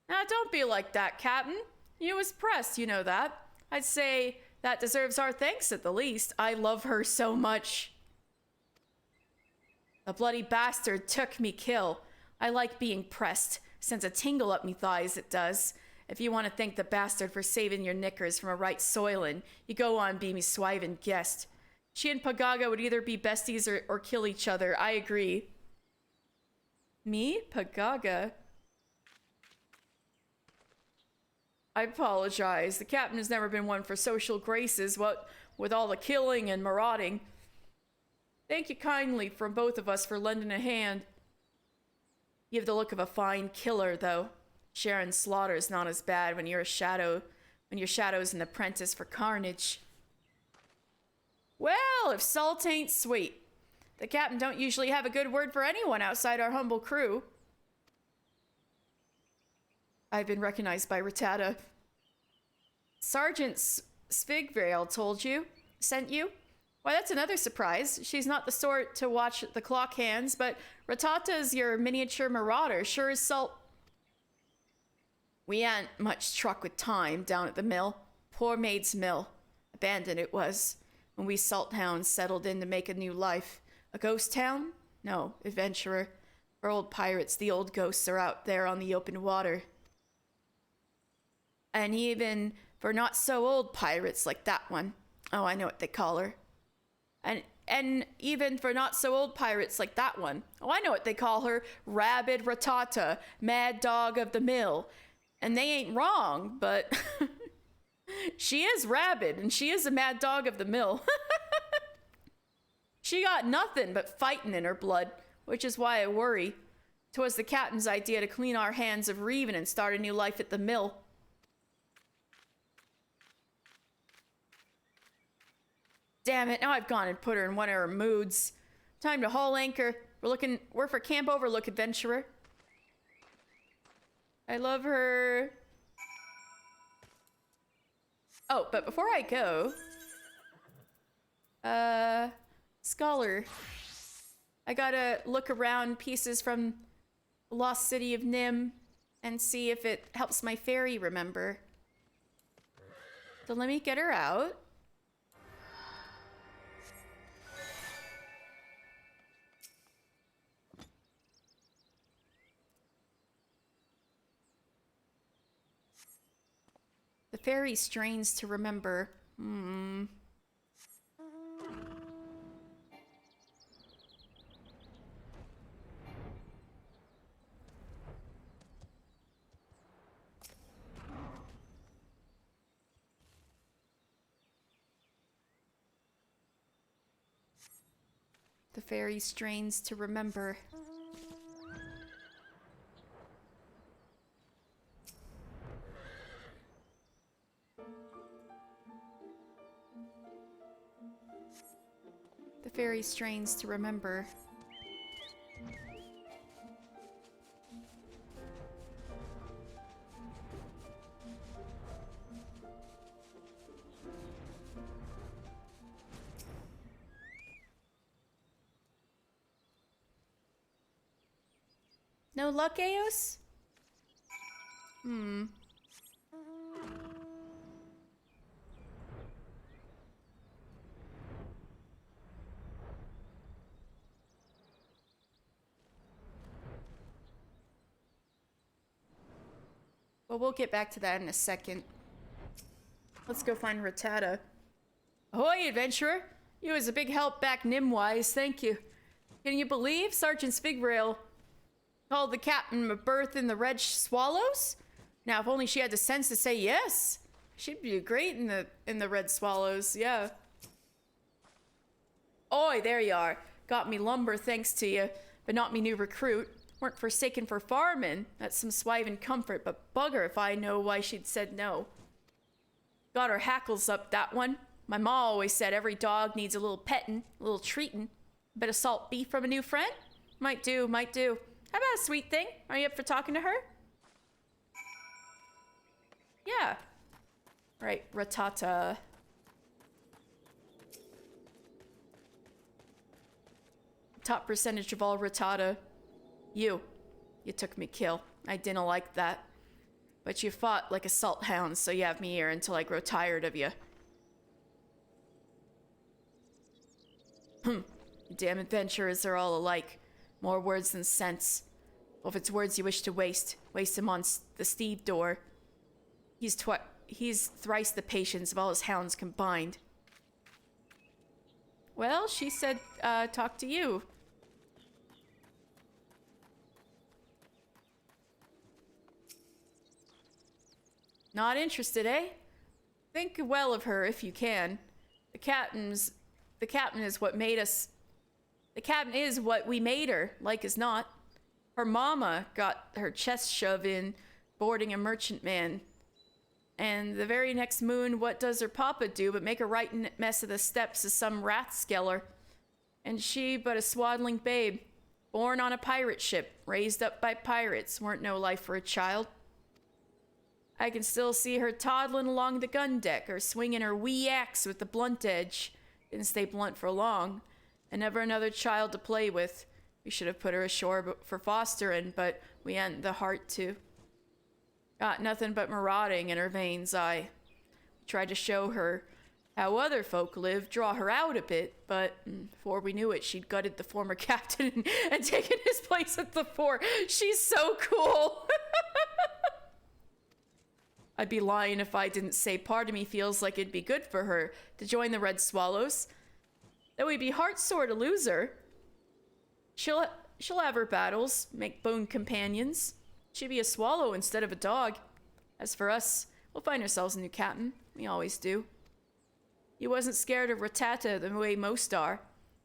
Now, don't be like that, Captain. You was pressed, you know that. I'd say that deserves our thanks at the least. I love her so much. The bloody bastard took me kill. I like being pressed. Sends a tingle up me thighs, it does. If you want to thank the bastard for saving your knickers from a right soilin', you go on be me swivin' guest. She and Pagaga would either be besties or kill each other. I agree. Me? Pagaga? I apologize. The captain has never been one for social graces, what with all the killing and marauding. Thank you kindly from both of us for lending a hand. You have the look of a fine killer, though. Sharon Slaughter's not as bad when your shadow's an apprentice for carnage. Well, if salt ain't sweet. The captain don't usually have a good word for anyone outside our humble crew. I've been recognized by Rattata. Sergeant Svigvale told you? Sent you? Why, that's another surprise. She's not the sort to watch the clock hands, but Rattata's your miniature marauder, sure as salt. We ain't much truck with time down at the mill. Poor maid's mill. Abandoned it was. When we salt hounds settled in to make a new life. A ghost town? No, adventurer. For old pirates, the old ghosts are out there on the open water. And even for not so old pirates like that one. Oh, I know what they call her. And even for not so old pirates like that one. Oh, I know what they call her. Rabid Rattata, mad dog of the mill. And they ain't wrong, but... She is rabid, and she is a mad dog of the mill. She got nothing but fighting in her blood, which is why I worry. 'Twas the captain's idea to clean our hands of reeving and start a new life at the mill. Damn it, now I've gone and put her in one of her moods. Time to haul anchor. We're for Camp Overlook, adventurer. I love her. Oh, but before I go... Scholar. I gotta look around pieces from the Lost City of Nim and see if it helps my fairy remember. So let me get her out. The fairy strains to remember. The fairy strains to remember. The fairy strains to remember. No luck, Eos? Well, we'll get back to that in a second. Let's go find Rattata. Ahoy, adventurer! You was a big help back Nimwise, thank you. Can you believe Sergeant Spigrail called the captain a berth in the Red Swallows? Now, if only she had the sense to say yes. She'd be great in the Red Swallows, yeah. Oi, there you are. Got me lumber thanks to you, but not me new recruit. Weren't forsaken for farming. That's some swiving comfort, but bugger if I know why she'd said no. Got her hackles up, that one. My ma always said every dog needs a little petting, a little treating. A bit of salt beef from a new friend? Might do, might do. How about a sweet thing? Are you up for talking to her? Yeah. Right, Rattata. Top percentage of all Rattata. You took me kill. I didn't like that. But you fought like a salt hound, so you have me here until I grow tired of you. Damn adventurers are all alike. More words than sense. Well, if it's words you wish to waste them on the stevedore. He's thrice the patience of all his hounds combined. Well, she said, talk to you. Not interested, eh? Think well of her if you can. The captain is what made us. The captain is what we made her, like as not. Her mama got her chest shoved in boarding a merchantman. And the very next moon, what does her papa do but make a right mess of the steps of some rathskeller? And she but a swaddling babe, born on a pirate ship, raised up by pirates, weren't no life for a child. I can still see her toddling along the gun deck or swinging her wee axe with the blunt edge. Didn't stay blunt for long. And never another child to play with. We should have put her ashore for fostering, but we hadn't the heart to. Got nothing but marauding in her veins. I tried to show her how other folk live, draw her out a bit, but before we knew it, she'd gutted the former captain and taken his place at the fort. She's so cool. I'd be lying if I didn't say part of me feels like it'd be good for her to join the Red Swallows. Though we'd be heart-sore to lose her. She'll have her battles, make boon companions. She'd be a swallow instead of a dog. As for us, we'll find ourselves a new captain. We always do. You wasn't scared of Rattata the way most are.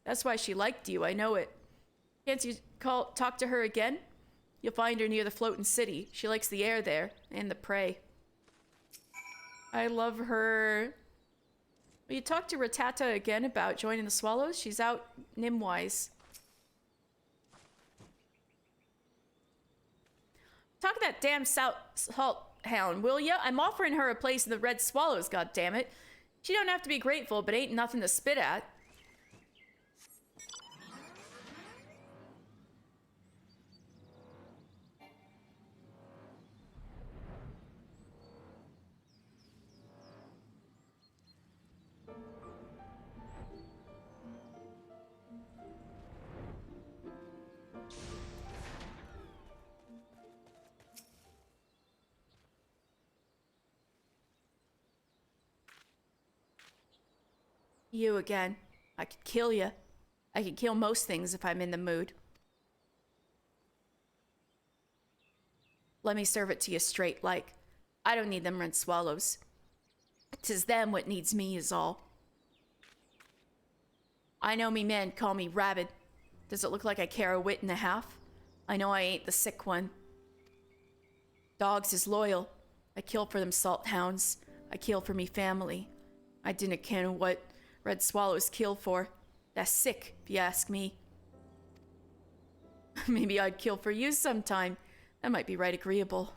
That's why she liked you, I know it. Can't you talk to her again? You'll find her near the floating city. She likes the air there and the prey. I love her. Will you talk to Ratata again about joining the Swallows? She's out Nimwise. Talk to that damn salt hound, will ya? I'm offering her a place in the Red Swallows, goddammit. She don't have to be grateful, but ain't nothing to spit at. You again. I could kill you. I could kill most things if I'm in the mood. Let me serve it to you straight like. I don't need them red swallows. 'Tis them what needs me is all. I know me men call me rabid. Does it look like I care a whit and a half? I know I ain't the sick one. Dogs is loyal. I kill for them salt hounds. I kill for me family. I dinna ken what red swallows kill for. That's sick, if you ask me. Maybe I'd kill for you sometime. That might be right agreeable.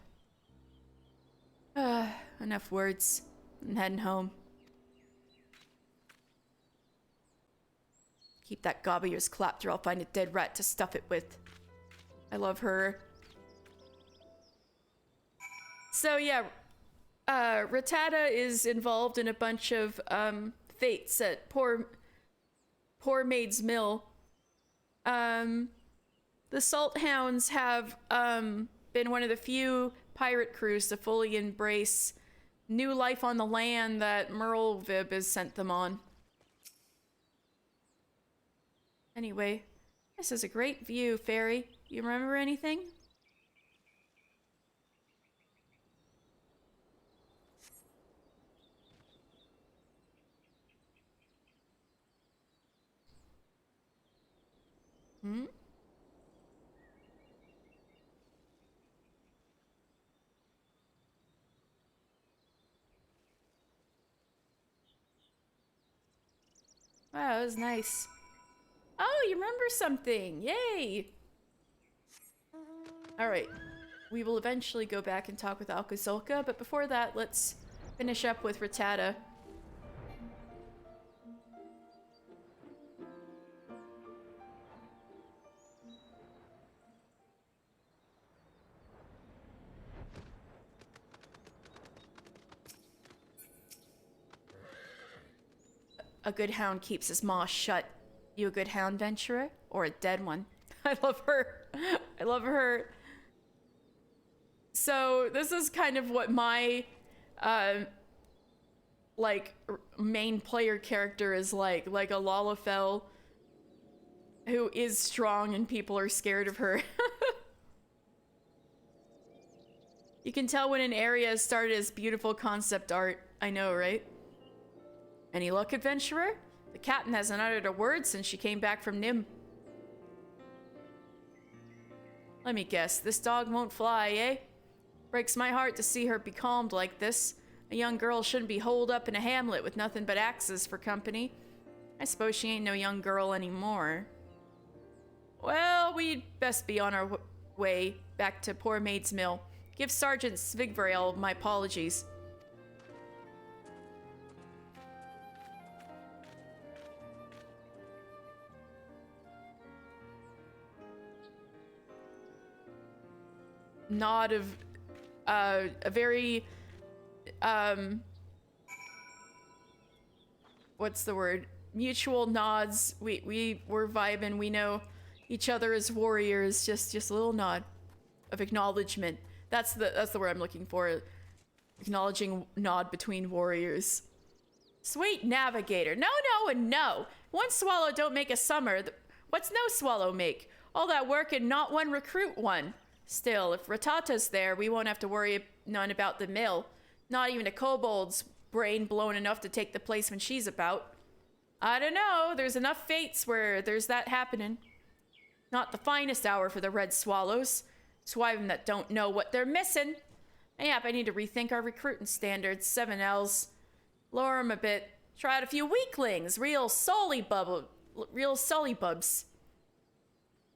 Enough words. I'm heading home. Keep that gob of yours clapped or I'll find a dead rat to stuff it with. I love her. So yeah, Rattata is involved in a bunch of fates at Poor Maid's Mill. The Salt Hounds have been one of the few pirate crews to fully embrace new life on the land that Merlvib has sent them on. Anyway, this is a great view, Fairy. You remember anything? Hmm? Wow, that was nice. Oh, you remember something! Yay! Alright. We will eventually go back and talk with Alkazolka, but before that, let's finish up with Rattata. A good hound keeps his maw shut. You a good hound venturer? Or a dead one? I love her. I love her. So this is kind of what my main player character is like a Lalafell who is strong and people are scared of her. You can tell when an area started as beautiful concept art. I know, right? Any luck, adventurer? The captain hasn't uttered a word since she came back from Nim. Let me guess, this dog won't fly, eh? Breaks my heart to see her be calmed like this. A young girl shouldn't be holed up in a hamlet with nothing but axes for company. I suppose she ain't no young girl anymore. Well, we'd best be on our way back to Poor Maid's Mill. Give Sergeant Svigvrail my apologies. Nod of a very what's the word, mutual nods. We're vibing. We know each other as warriors. Just a little nod of acknowledgement. That's the word I'm looking for. Acknowledging nod between warriors. Sweet navigator. No, no, and no. One swallow don't make a summer. What's no swallow make? All that work and not one recruit one. Still, if Rattata's there, we won't have to worry none about the mill. Not even a kobold's brain blown enough to take the place when she's about. I don't know, there's enough fates where there's that happening. Not the finest hour for the red swallows. Swine that don't know what they're missing. Yep, I need to rethink our recruiting standards. 7Ls. Lower them a bit. Try out a few weaklings. Real sully bubs.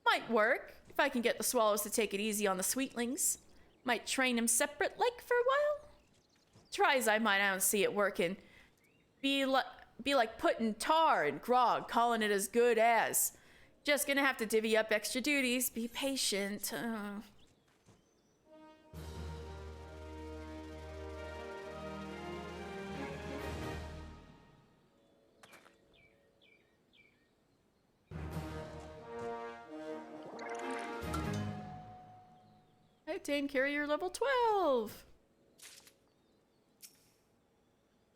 Might work, if I can get the swallows to take it easy on the sweetlings. Might train them separate, like, for a while. Try as I might, I don't see it working. Be like putting tar in grog, calling it as good as. Just gonna have to divvy up extra duties. Be patient. Obtain carrier level 12.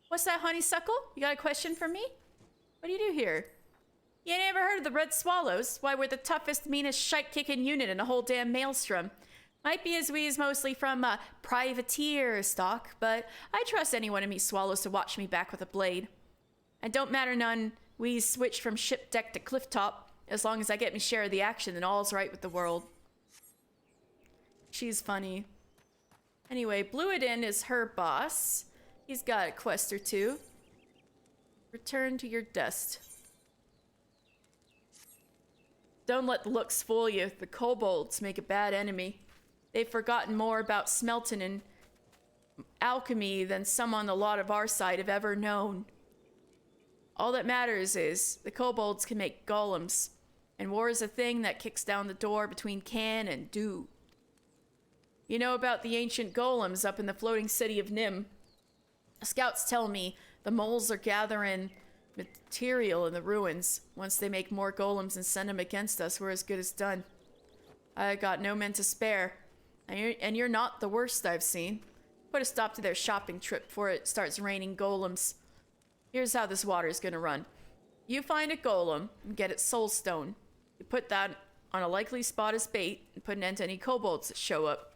What's that, honeysuckle? You got a question for me? What do you do here? You ain't ever heard of the Red Swallows? Why, we're the toughest, meanest, shite-kicking unit in a whole damn maelstrom. Might be as we is mostly from privateer stock, but I trust anyone in me swallows to watch me back with a blade. And don't matter none, we switch from ship deck to cliff top. As long as I get me share of the action, then all's right with the world. She's funny. Anyway, Bluidin is her boss. He's got a quest or two. Return to your dust. Don't let the looks fool you. The kobolds make a bad enemy. They've forgotten more about smelting and alchemy than some on the lot of our side have ever known. All that matters is the kobolds can make golems, and war is a thing that kicks down the door between can and do. You know about the ancient golems up in the floating city of Nim? Scouts tell me the moles are gathering material in the ruins. Once they make more golems and send them against us, we're as good as done. I got no men to spare. And you're not the worst I've seen. Put a stop to their shopping trip before it starts raining golems. Here's how this water's gonna run. You find a golem and get its soul stone. You put that on a likely spot as bait and put an end to any kobolds that show up.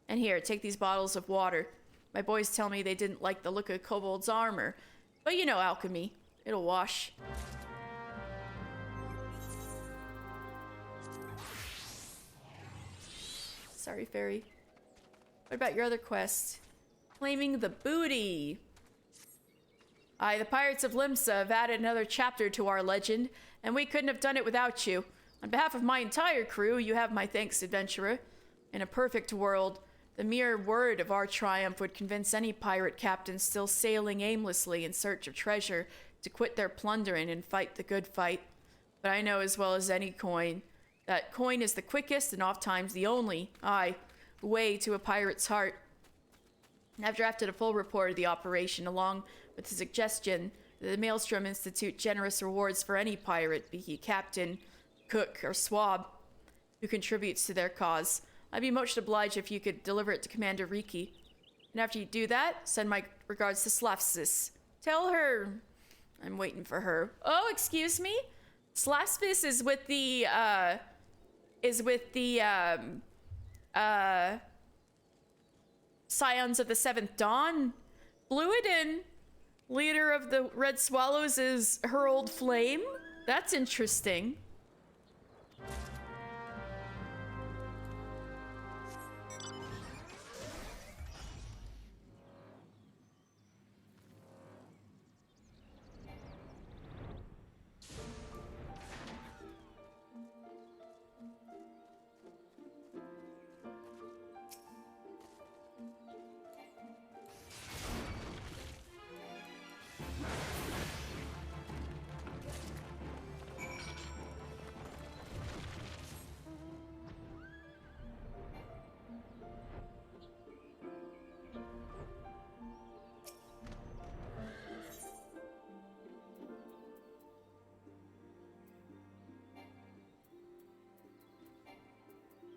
And here, take these bottles of water. My boys tell me they didn't like the look of kobold's armor. But you know alchemy. It'll wash. Sorry, fairy. What about your other quest? Claiming the booty. Aye, the Pirates of Limsa have added another chapter to our legend, and we couldn't have done it without you. On behalf of my entire crew, you have my thanks, adventurer. In a perfect world, the mere word of our triumph would convince any pirate captain still sailing aimlessly in search of treasure to quit their plundering and fight the good fight. But I know as well as any coin that coin is the quickest and oft-times the only, way to a pirate's heart. I've drafted a full report of the operation along with the suggestion that the Maelstrom Institute generous rewards for any pirate, be he captain, cook, or swab, who contributes to their cause. I'd be much obliged if you could deliver it to Commander Riki. And after you do that, send my regards to Slavsis. Tell her I'm waiting for her. Oh, excuse me? Slavsis is with the Scions of the Seventh Dawn. Bluidin, leader of the Red Swallows, is her old flame? That's interesting.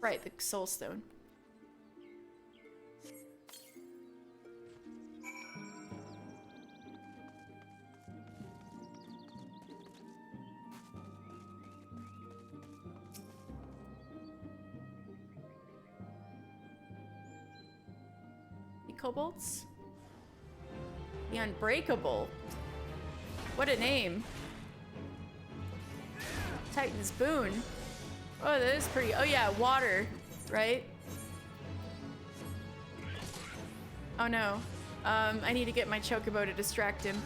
Right, the soul stone. The kobolds? The Unbreakable. What a name. Titan's Boon. Oh, that is pretty. Oh, yeah, water, right? Oh no. I need to get my chocobo to distract him.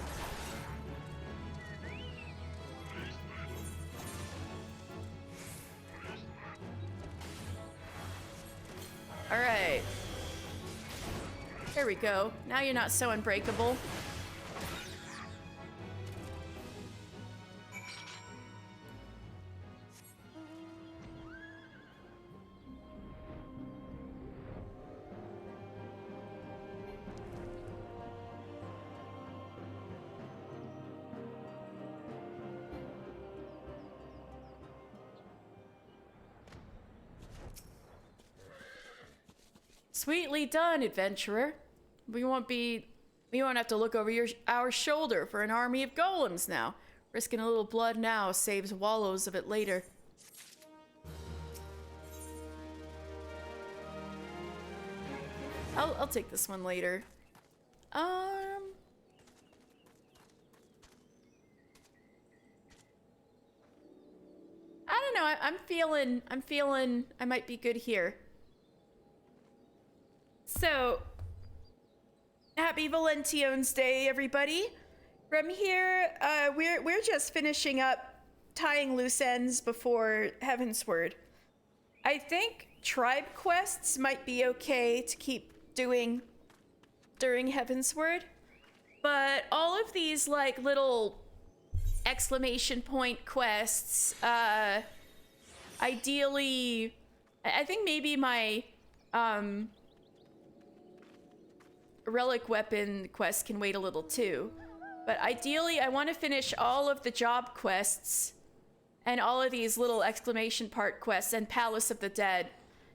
Alright. There we go. Now you're not so unbreakable. Sweetly done, adventurer. We won't have to look over our shoulder for an army of golems now. Risking a little blood now saves wallows of it later. I'll take this one later. I don't know. I'm feeling I might be good here. So, happy Valentione's Day, everybody. From here, we're just finishing up tying loose ends before Heavensward. I think tribe quests might be okay to keep doing during Heavensward, but all of these like little exclamation point quests, ideally, I think maybe my relic weapon quest can wait a little too. But ideally, I want to finish all of the job quests and all of these little exclamation part quests and Palace of the Dead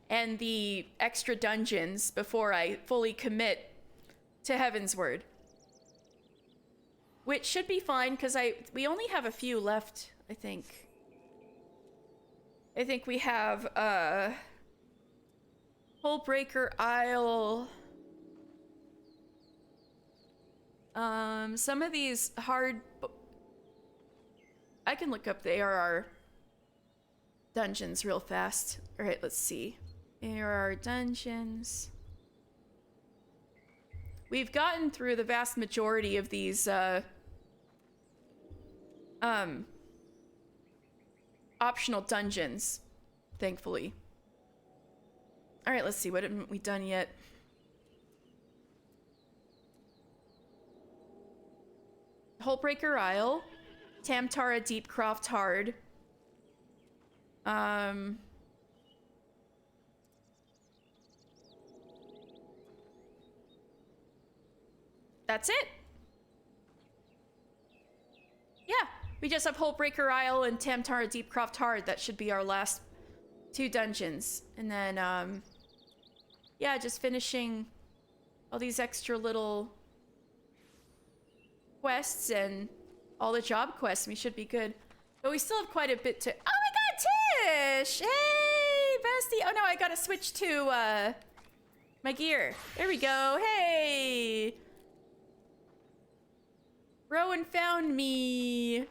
and the extra dungeons before I fully commit to Heavensward. Which should be fine because we only have a few left, I think. I think we have Hullbreaker Isle. Some of these hard... I can look up the ARR dungeons real fast. Alright, let's see. ARR dungeons. We've gotten through the vast majority of these, optional dungeons, thankfully. Alright, let's see. What haven't we done yet? Hullbreaker Isle, Tamtara Deepcroft Hard. That's it. Yeah, we just have Hullbreaker Isle and Tamtara Deepcroft Hard. That should be our last two dungeons. And then, yeah, just finishing all these extra little quests and all the job quests. We should be good. But we still have quite a bit to... Oh my god, Tish! Hey, bestie! Oh no, I gotta switch to, my gear. There we go. Hey! Rowan found me.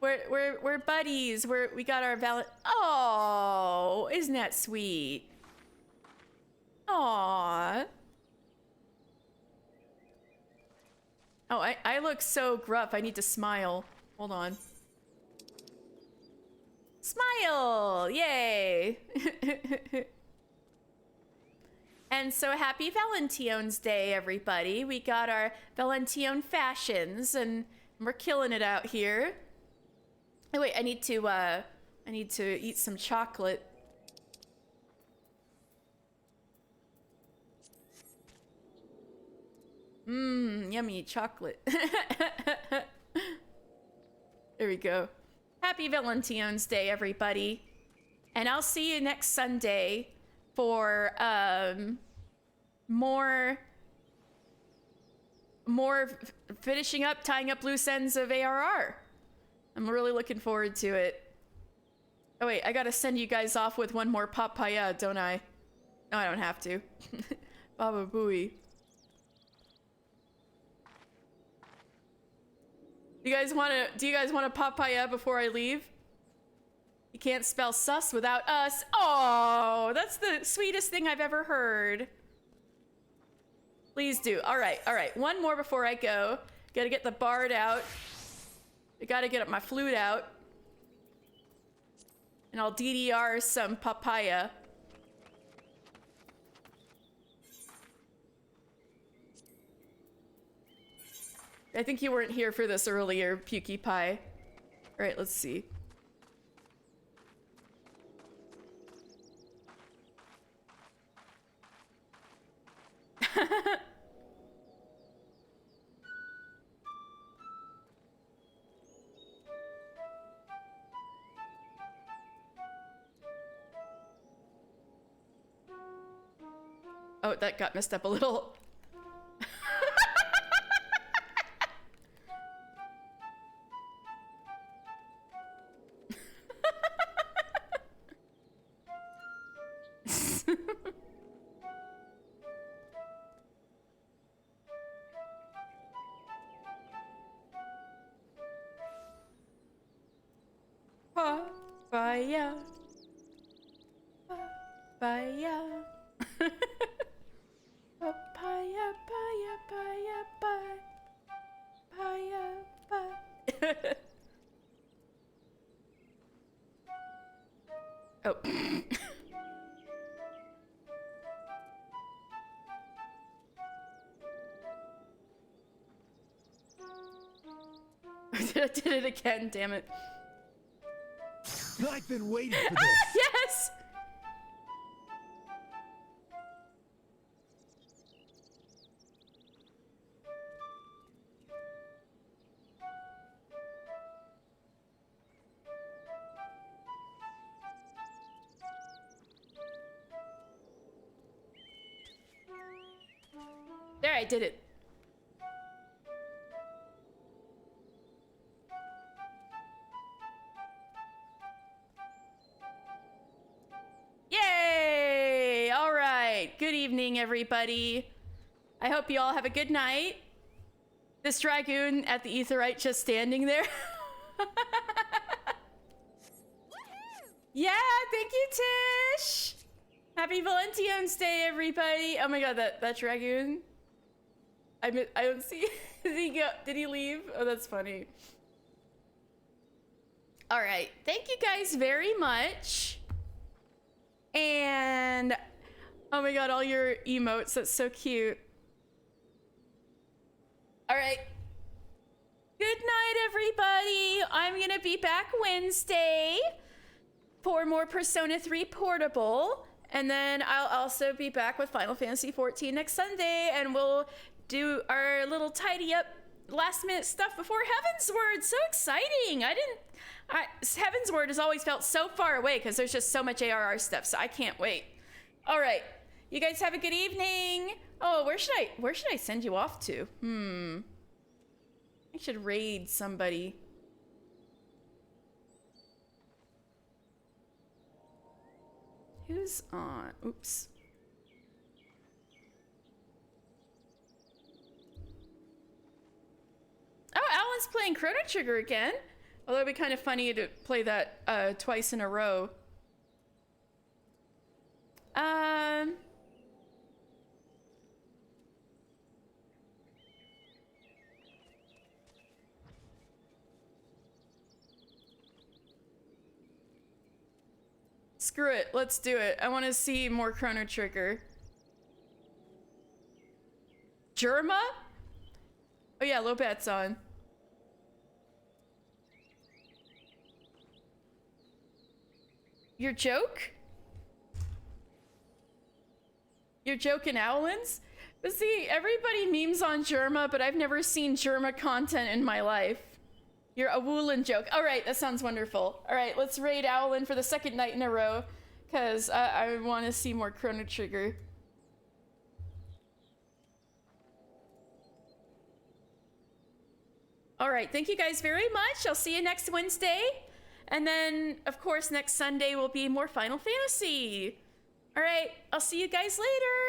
We're buddies. We got our Oh, isn't that sweet? Aww. Oh, I look so gruff. I need to smile. Hold on. Smile! Yay! And so happy Valentine's Day, everybody. We got our Valentione fashions and we're killing it out here. Oh wait, I need to eat some chocolate. Mmm, yummy chocolate. There we go. Happy Valentine's Day, everybody. And I'll see you next Sunday for more finishing up, tying up loose ends of ARR. I'm really looking forward to it. Oh wait, I gotta send you guys off with one more papaya, don't I? No, I don't have to. Baba Booey. Do you guys want a papaya before I leave? You can't spell sus without us. Oh, that's the sweetest thing I've ever heard. Please do. All right, all right. One more before I go. Gotta get the bard out. I gotta get my flute out. And I'll DDR some papaya. I think you weren't here for this earlier, Pukey Pie. All right, let's see. Oh, that got messed up a little. Papaya. Papaya. Papaya, paya, paya, paya, paya, paya. Oh. I did it again, damn it. I've been waiting for this. Yes! There, I did it. Yay! All right. Good evening, everybody. I hope you all have a good night. This dragoon at the Aetheryte just standing there. Yeah, thank you, Tish. Happy Valentine's Day, everybody. Oh my god, that dragoon. I don't see. Did he go? Did he leave? Oh, that's funny. All right. Thank you guys very much. And oh my god, all your emotes. That's so cute. All right. Good night, everybody. I'm gonna be back Wednesday for more Persona 3 Portable. And then I'll also be back with Final Fantasy XIV next Sunday, and we'll do our little tidy up last minute stuff before Heaven's Word. So exciting. Heaven's Word has always felt so far away because there's just so much ARR stuff, so I can't wait. All right. You guys have a good evening. Oh, where should I send you off to? I should raid somebody. Who's on? Oops. Oh, Alan's playing Chrono Trigger again. Although it'd be kind of funny to play that twice in a row. Screw it, let's do it. I want to see more Chrono Trigger. Germa? Oh yeah, Lobet's on. Your joke? Your joke in Owlins? But see, everybody memes on Germa, but I've never seen Germa content in my life. You're a Woolin joke. All right, that sounds wonderful. All right, let's raid Owlin for the second night in a row, because I want to see more Chrono Trigger. All right, thank you guys very much. I'll see you next Wednesday. And then, of course, next Sunday will be more Final Fantasy. All right, I'll see you guys later.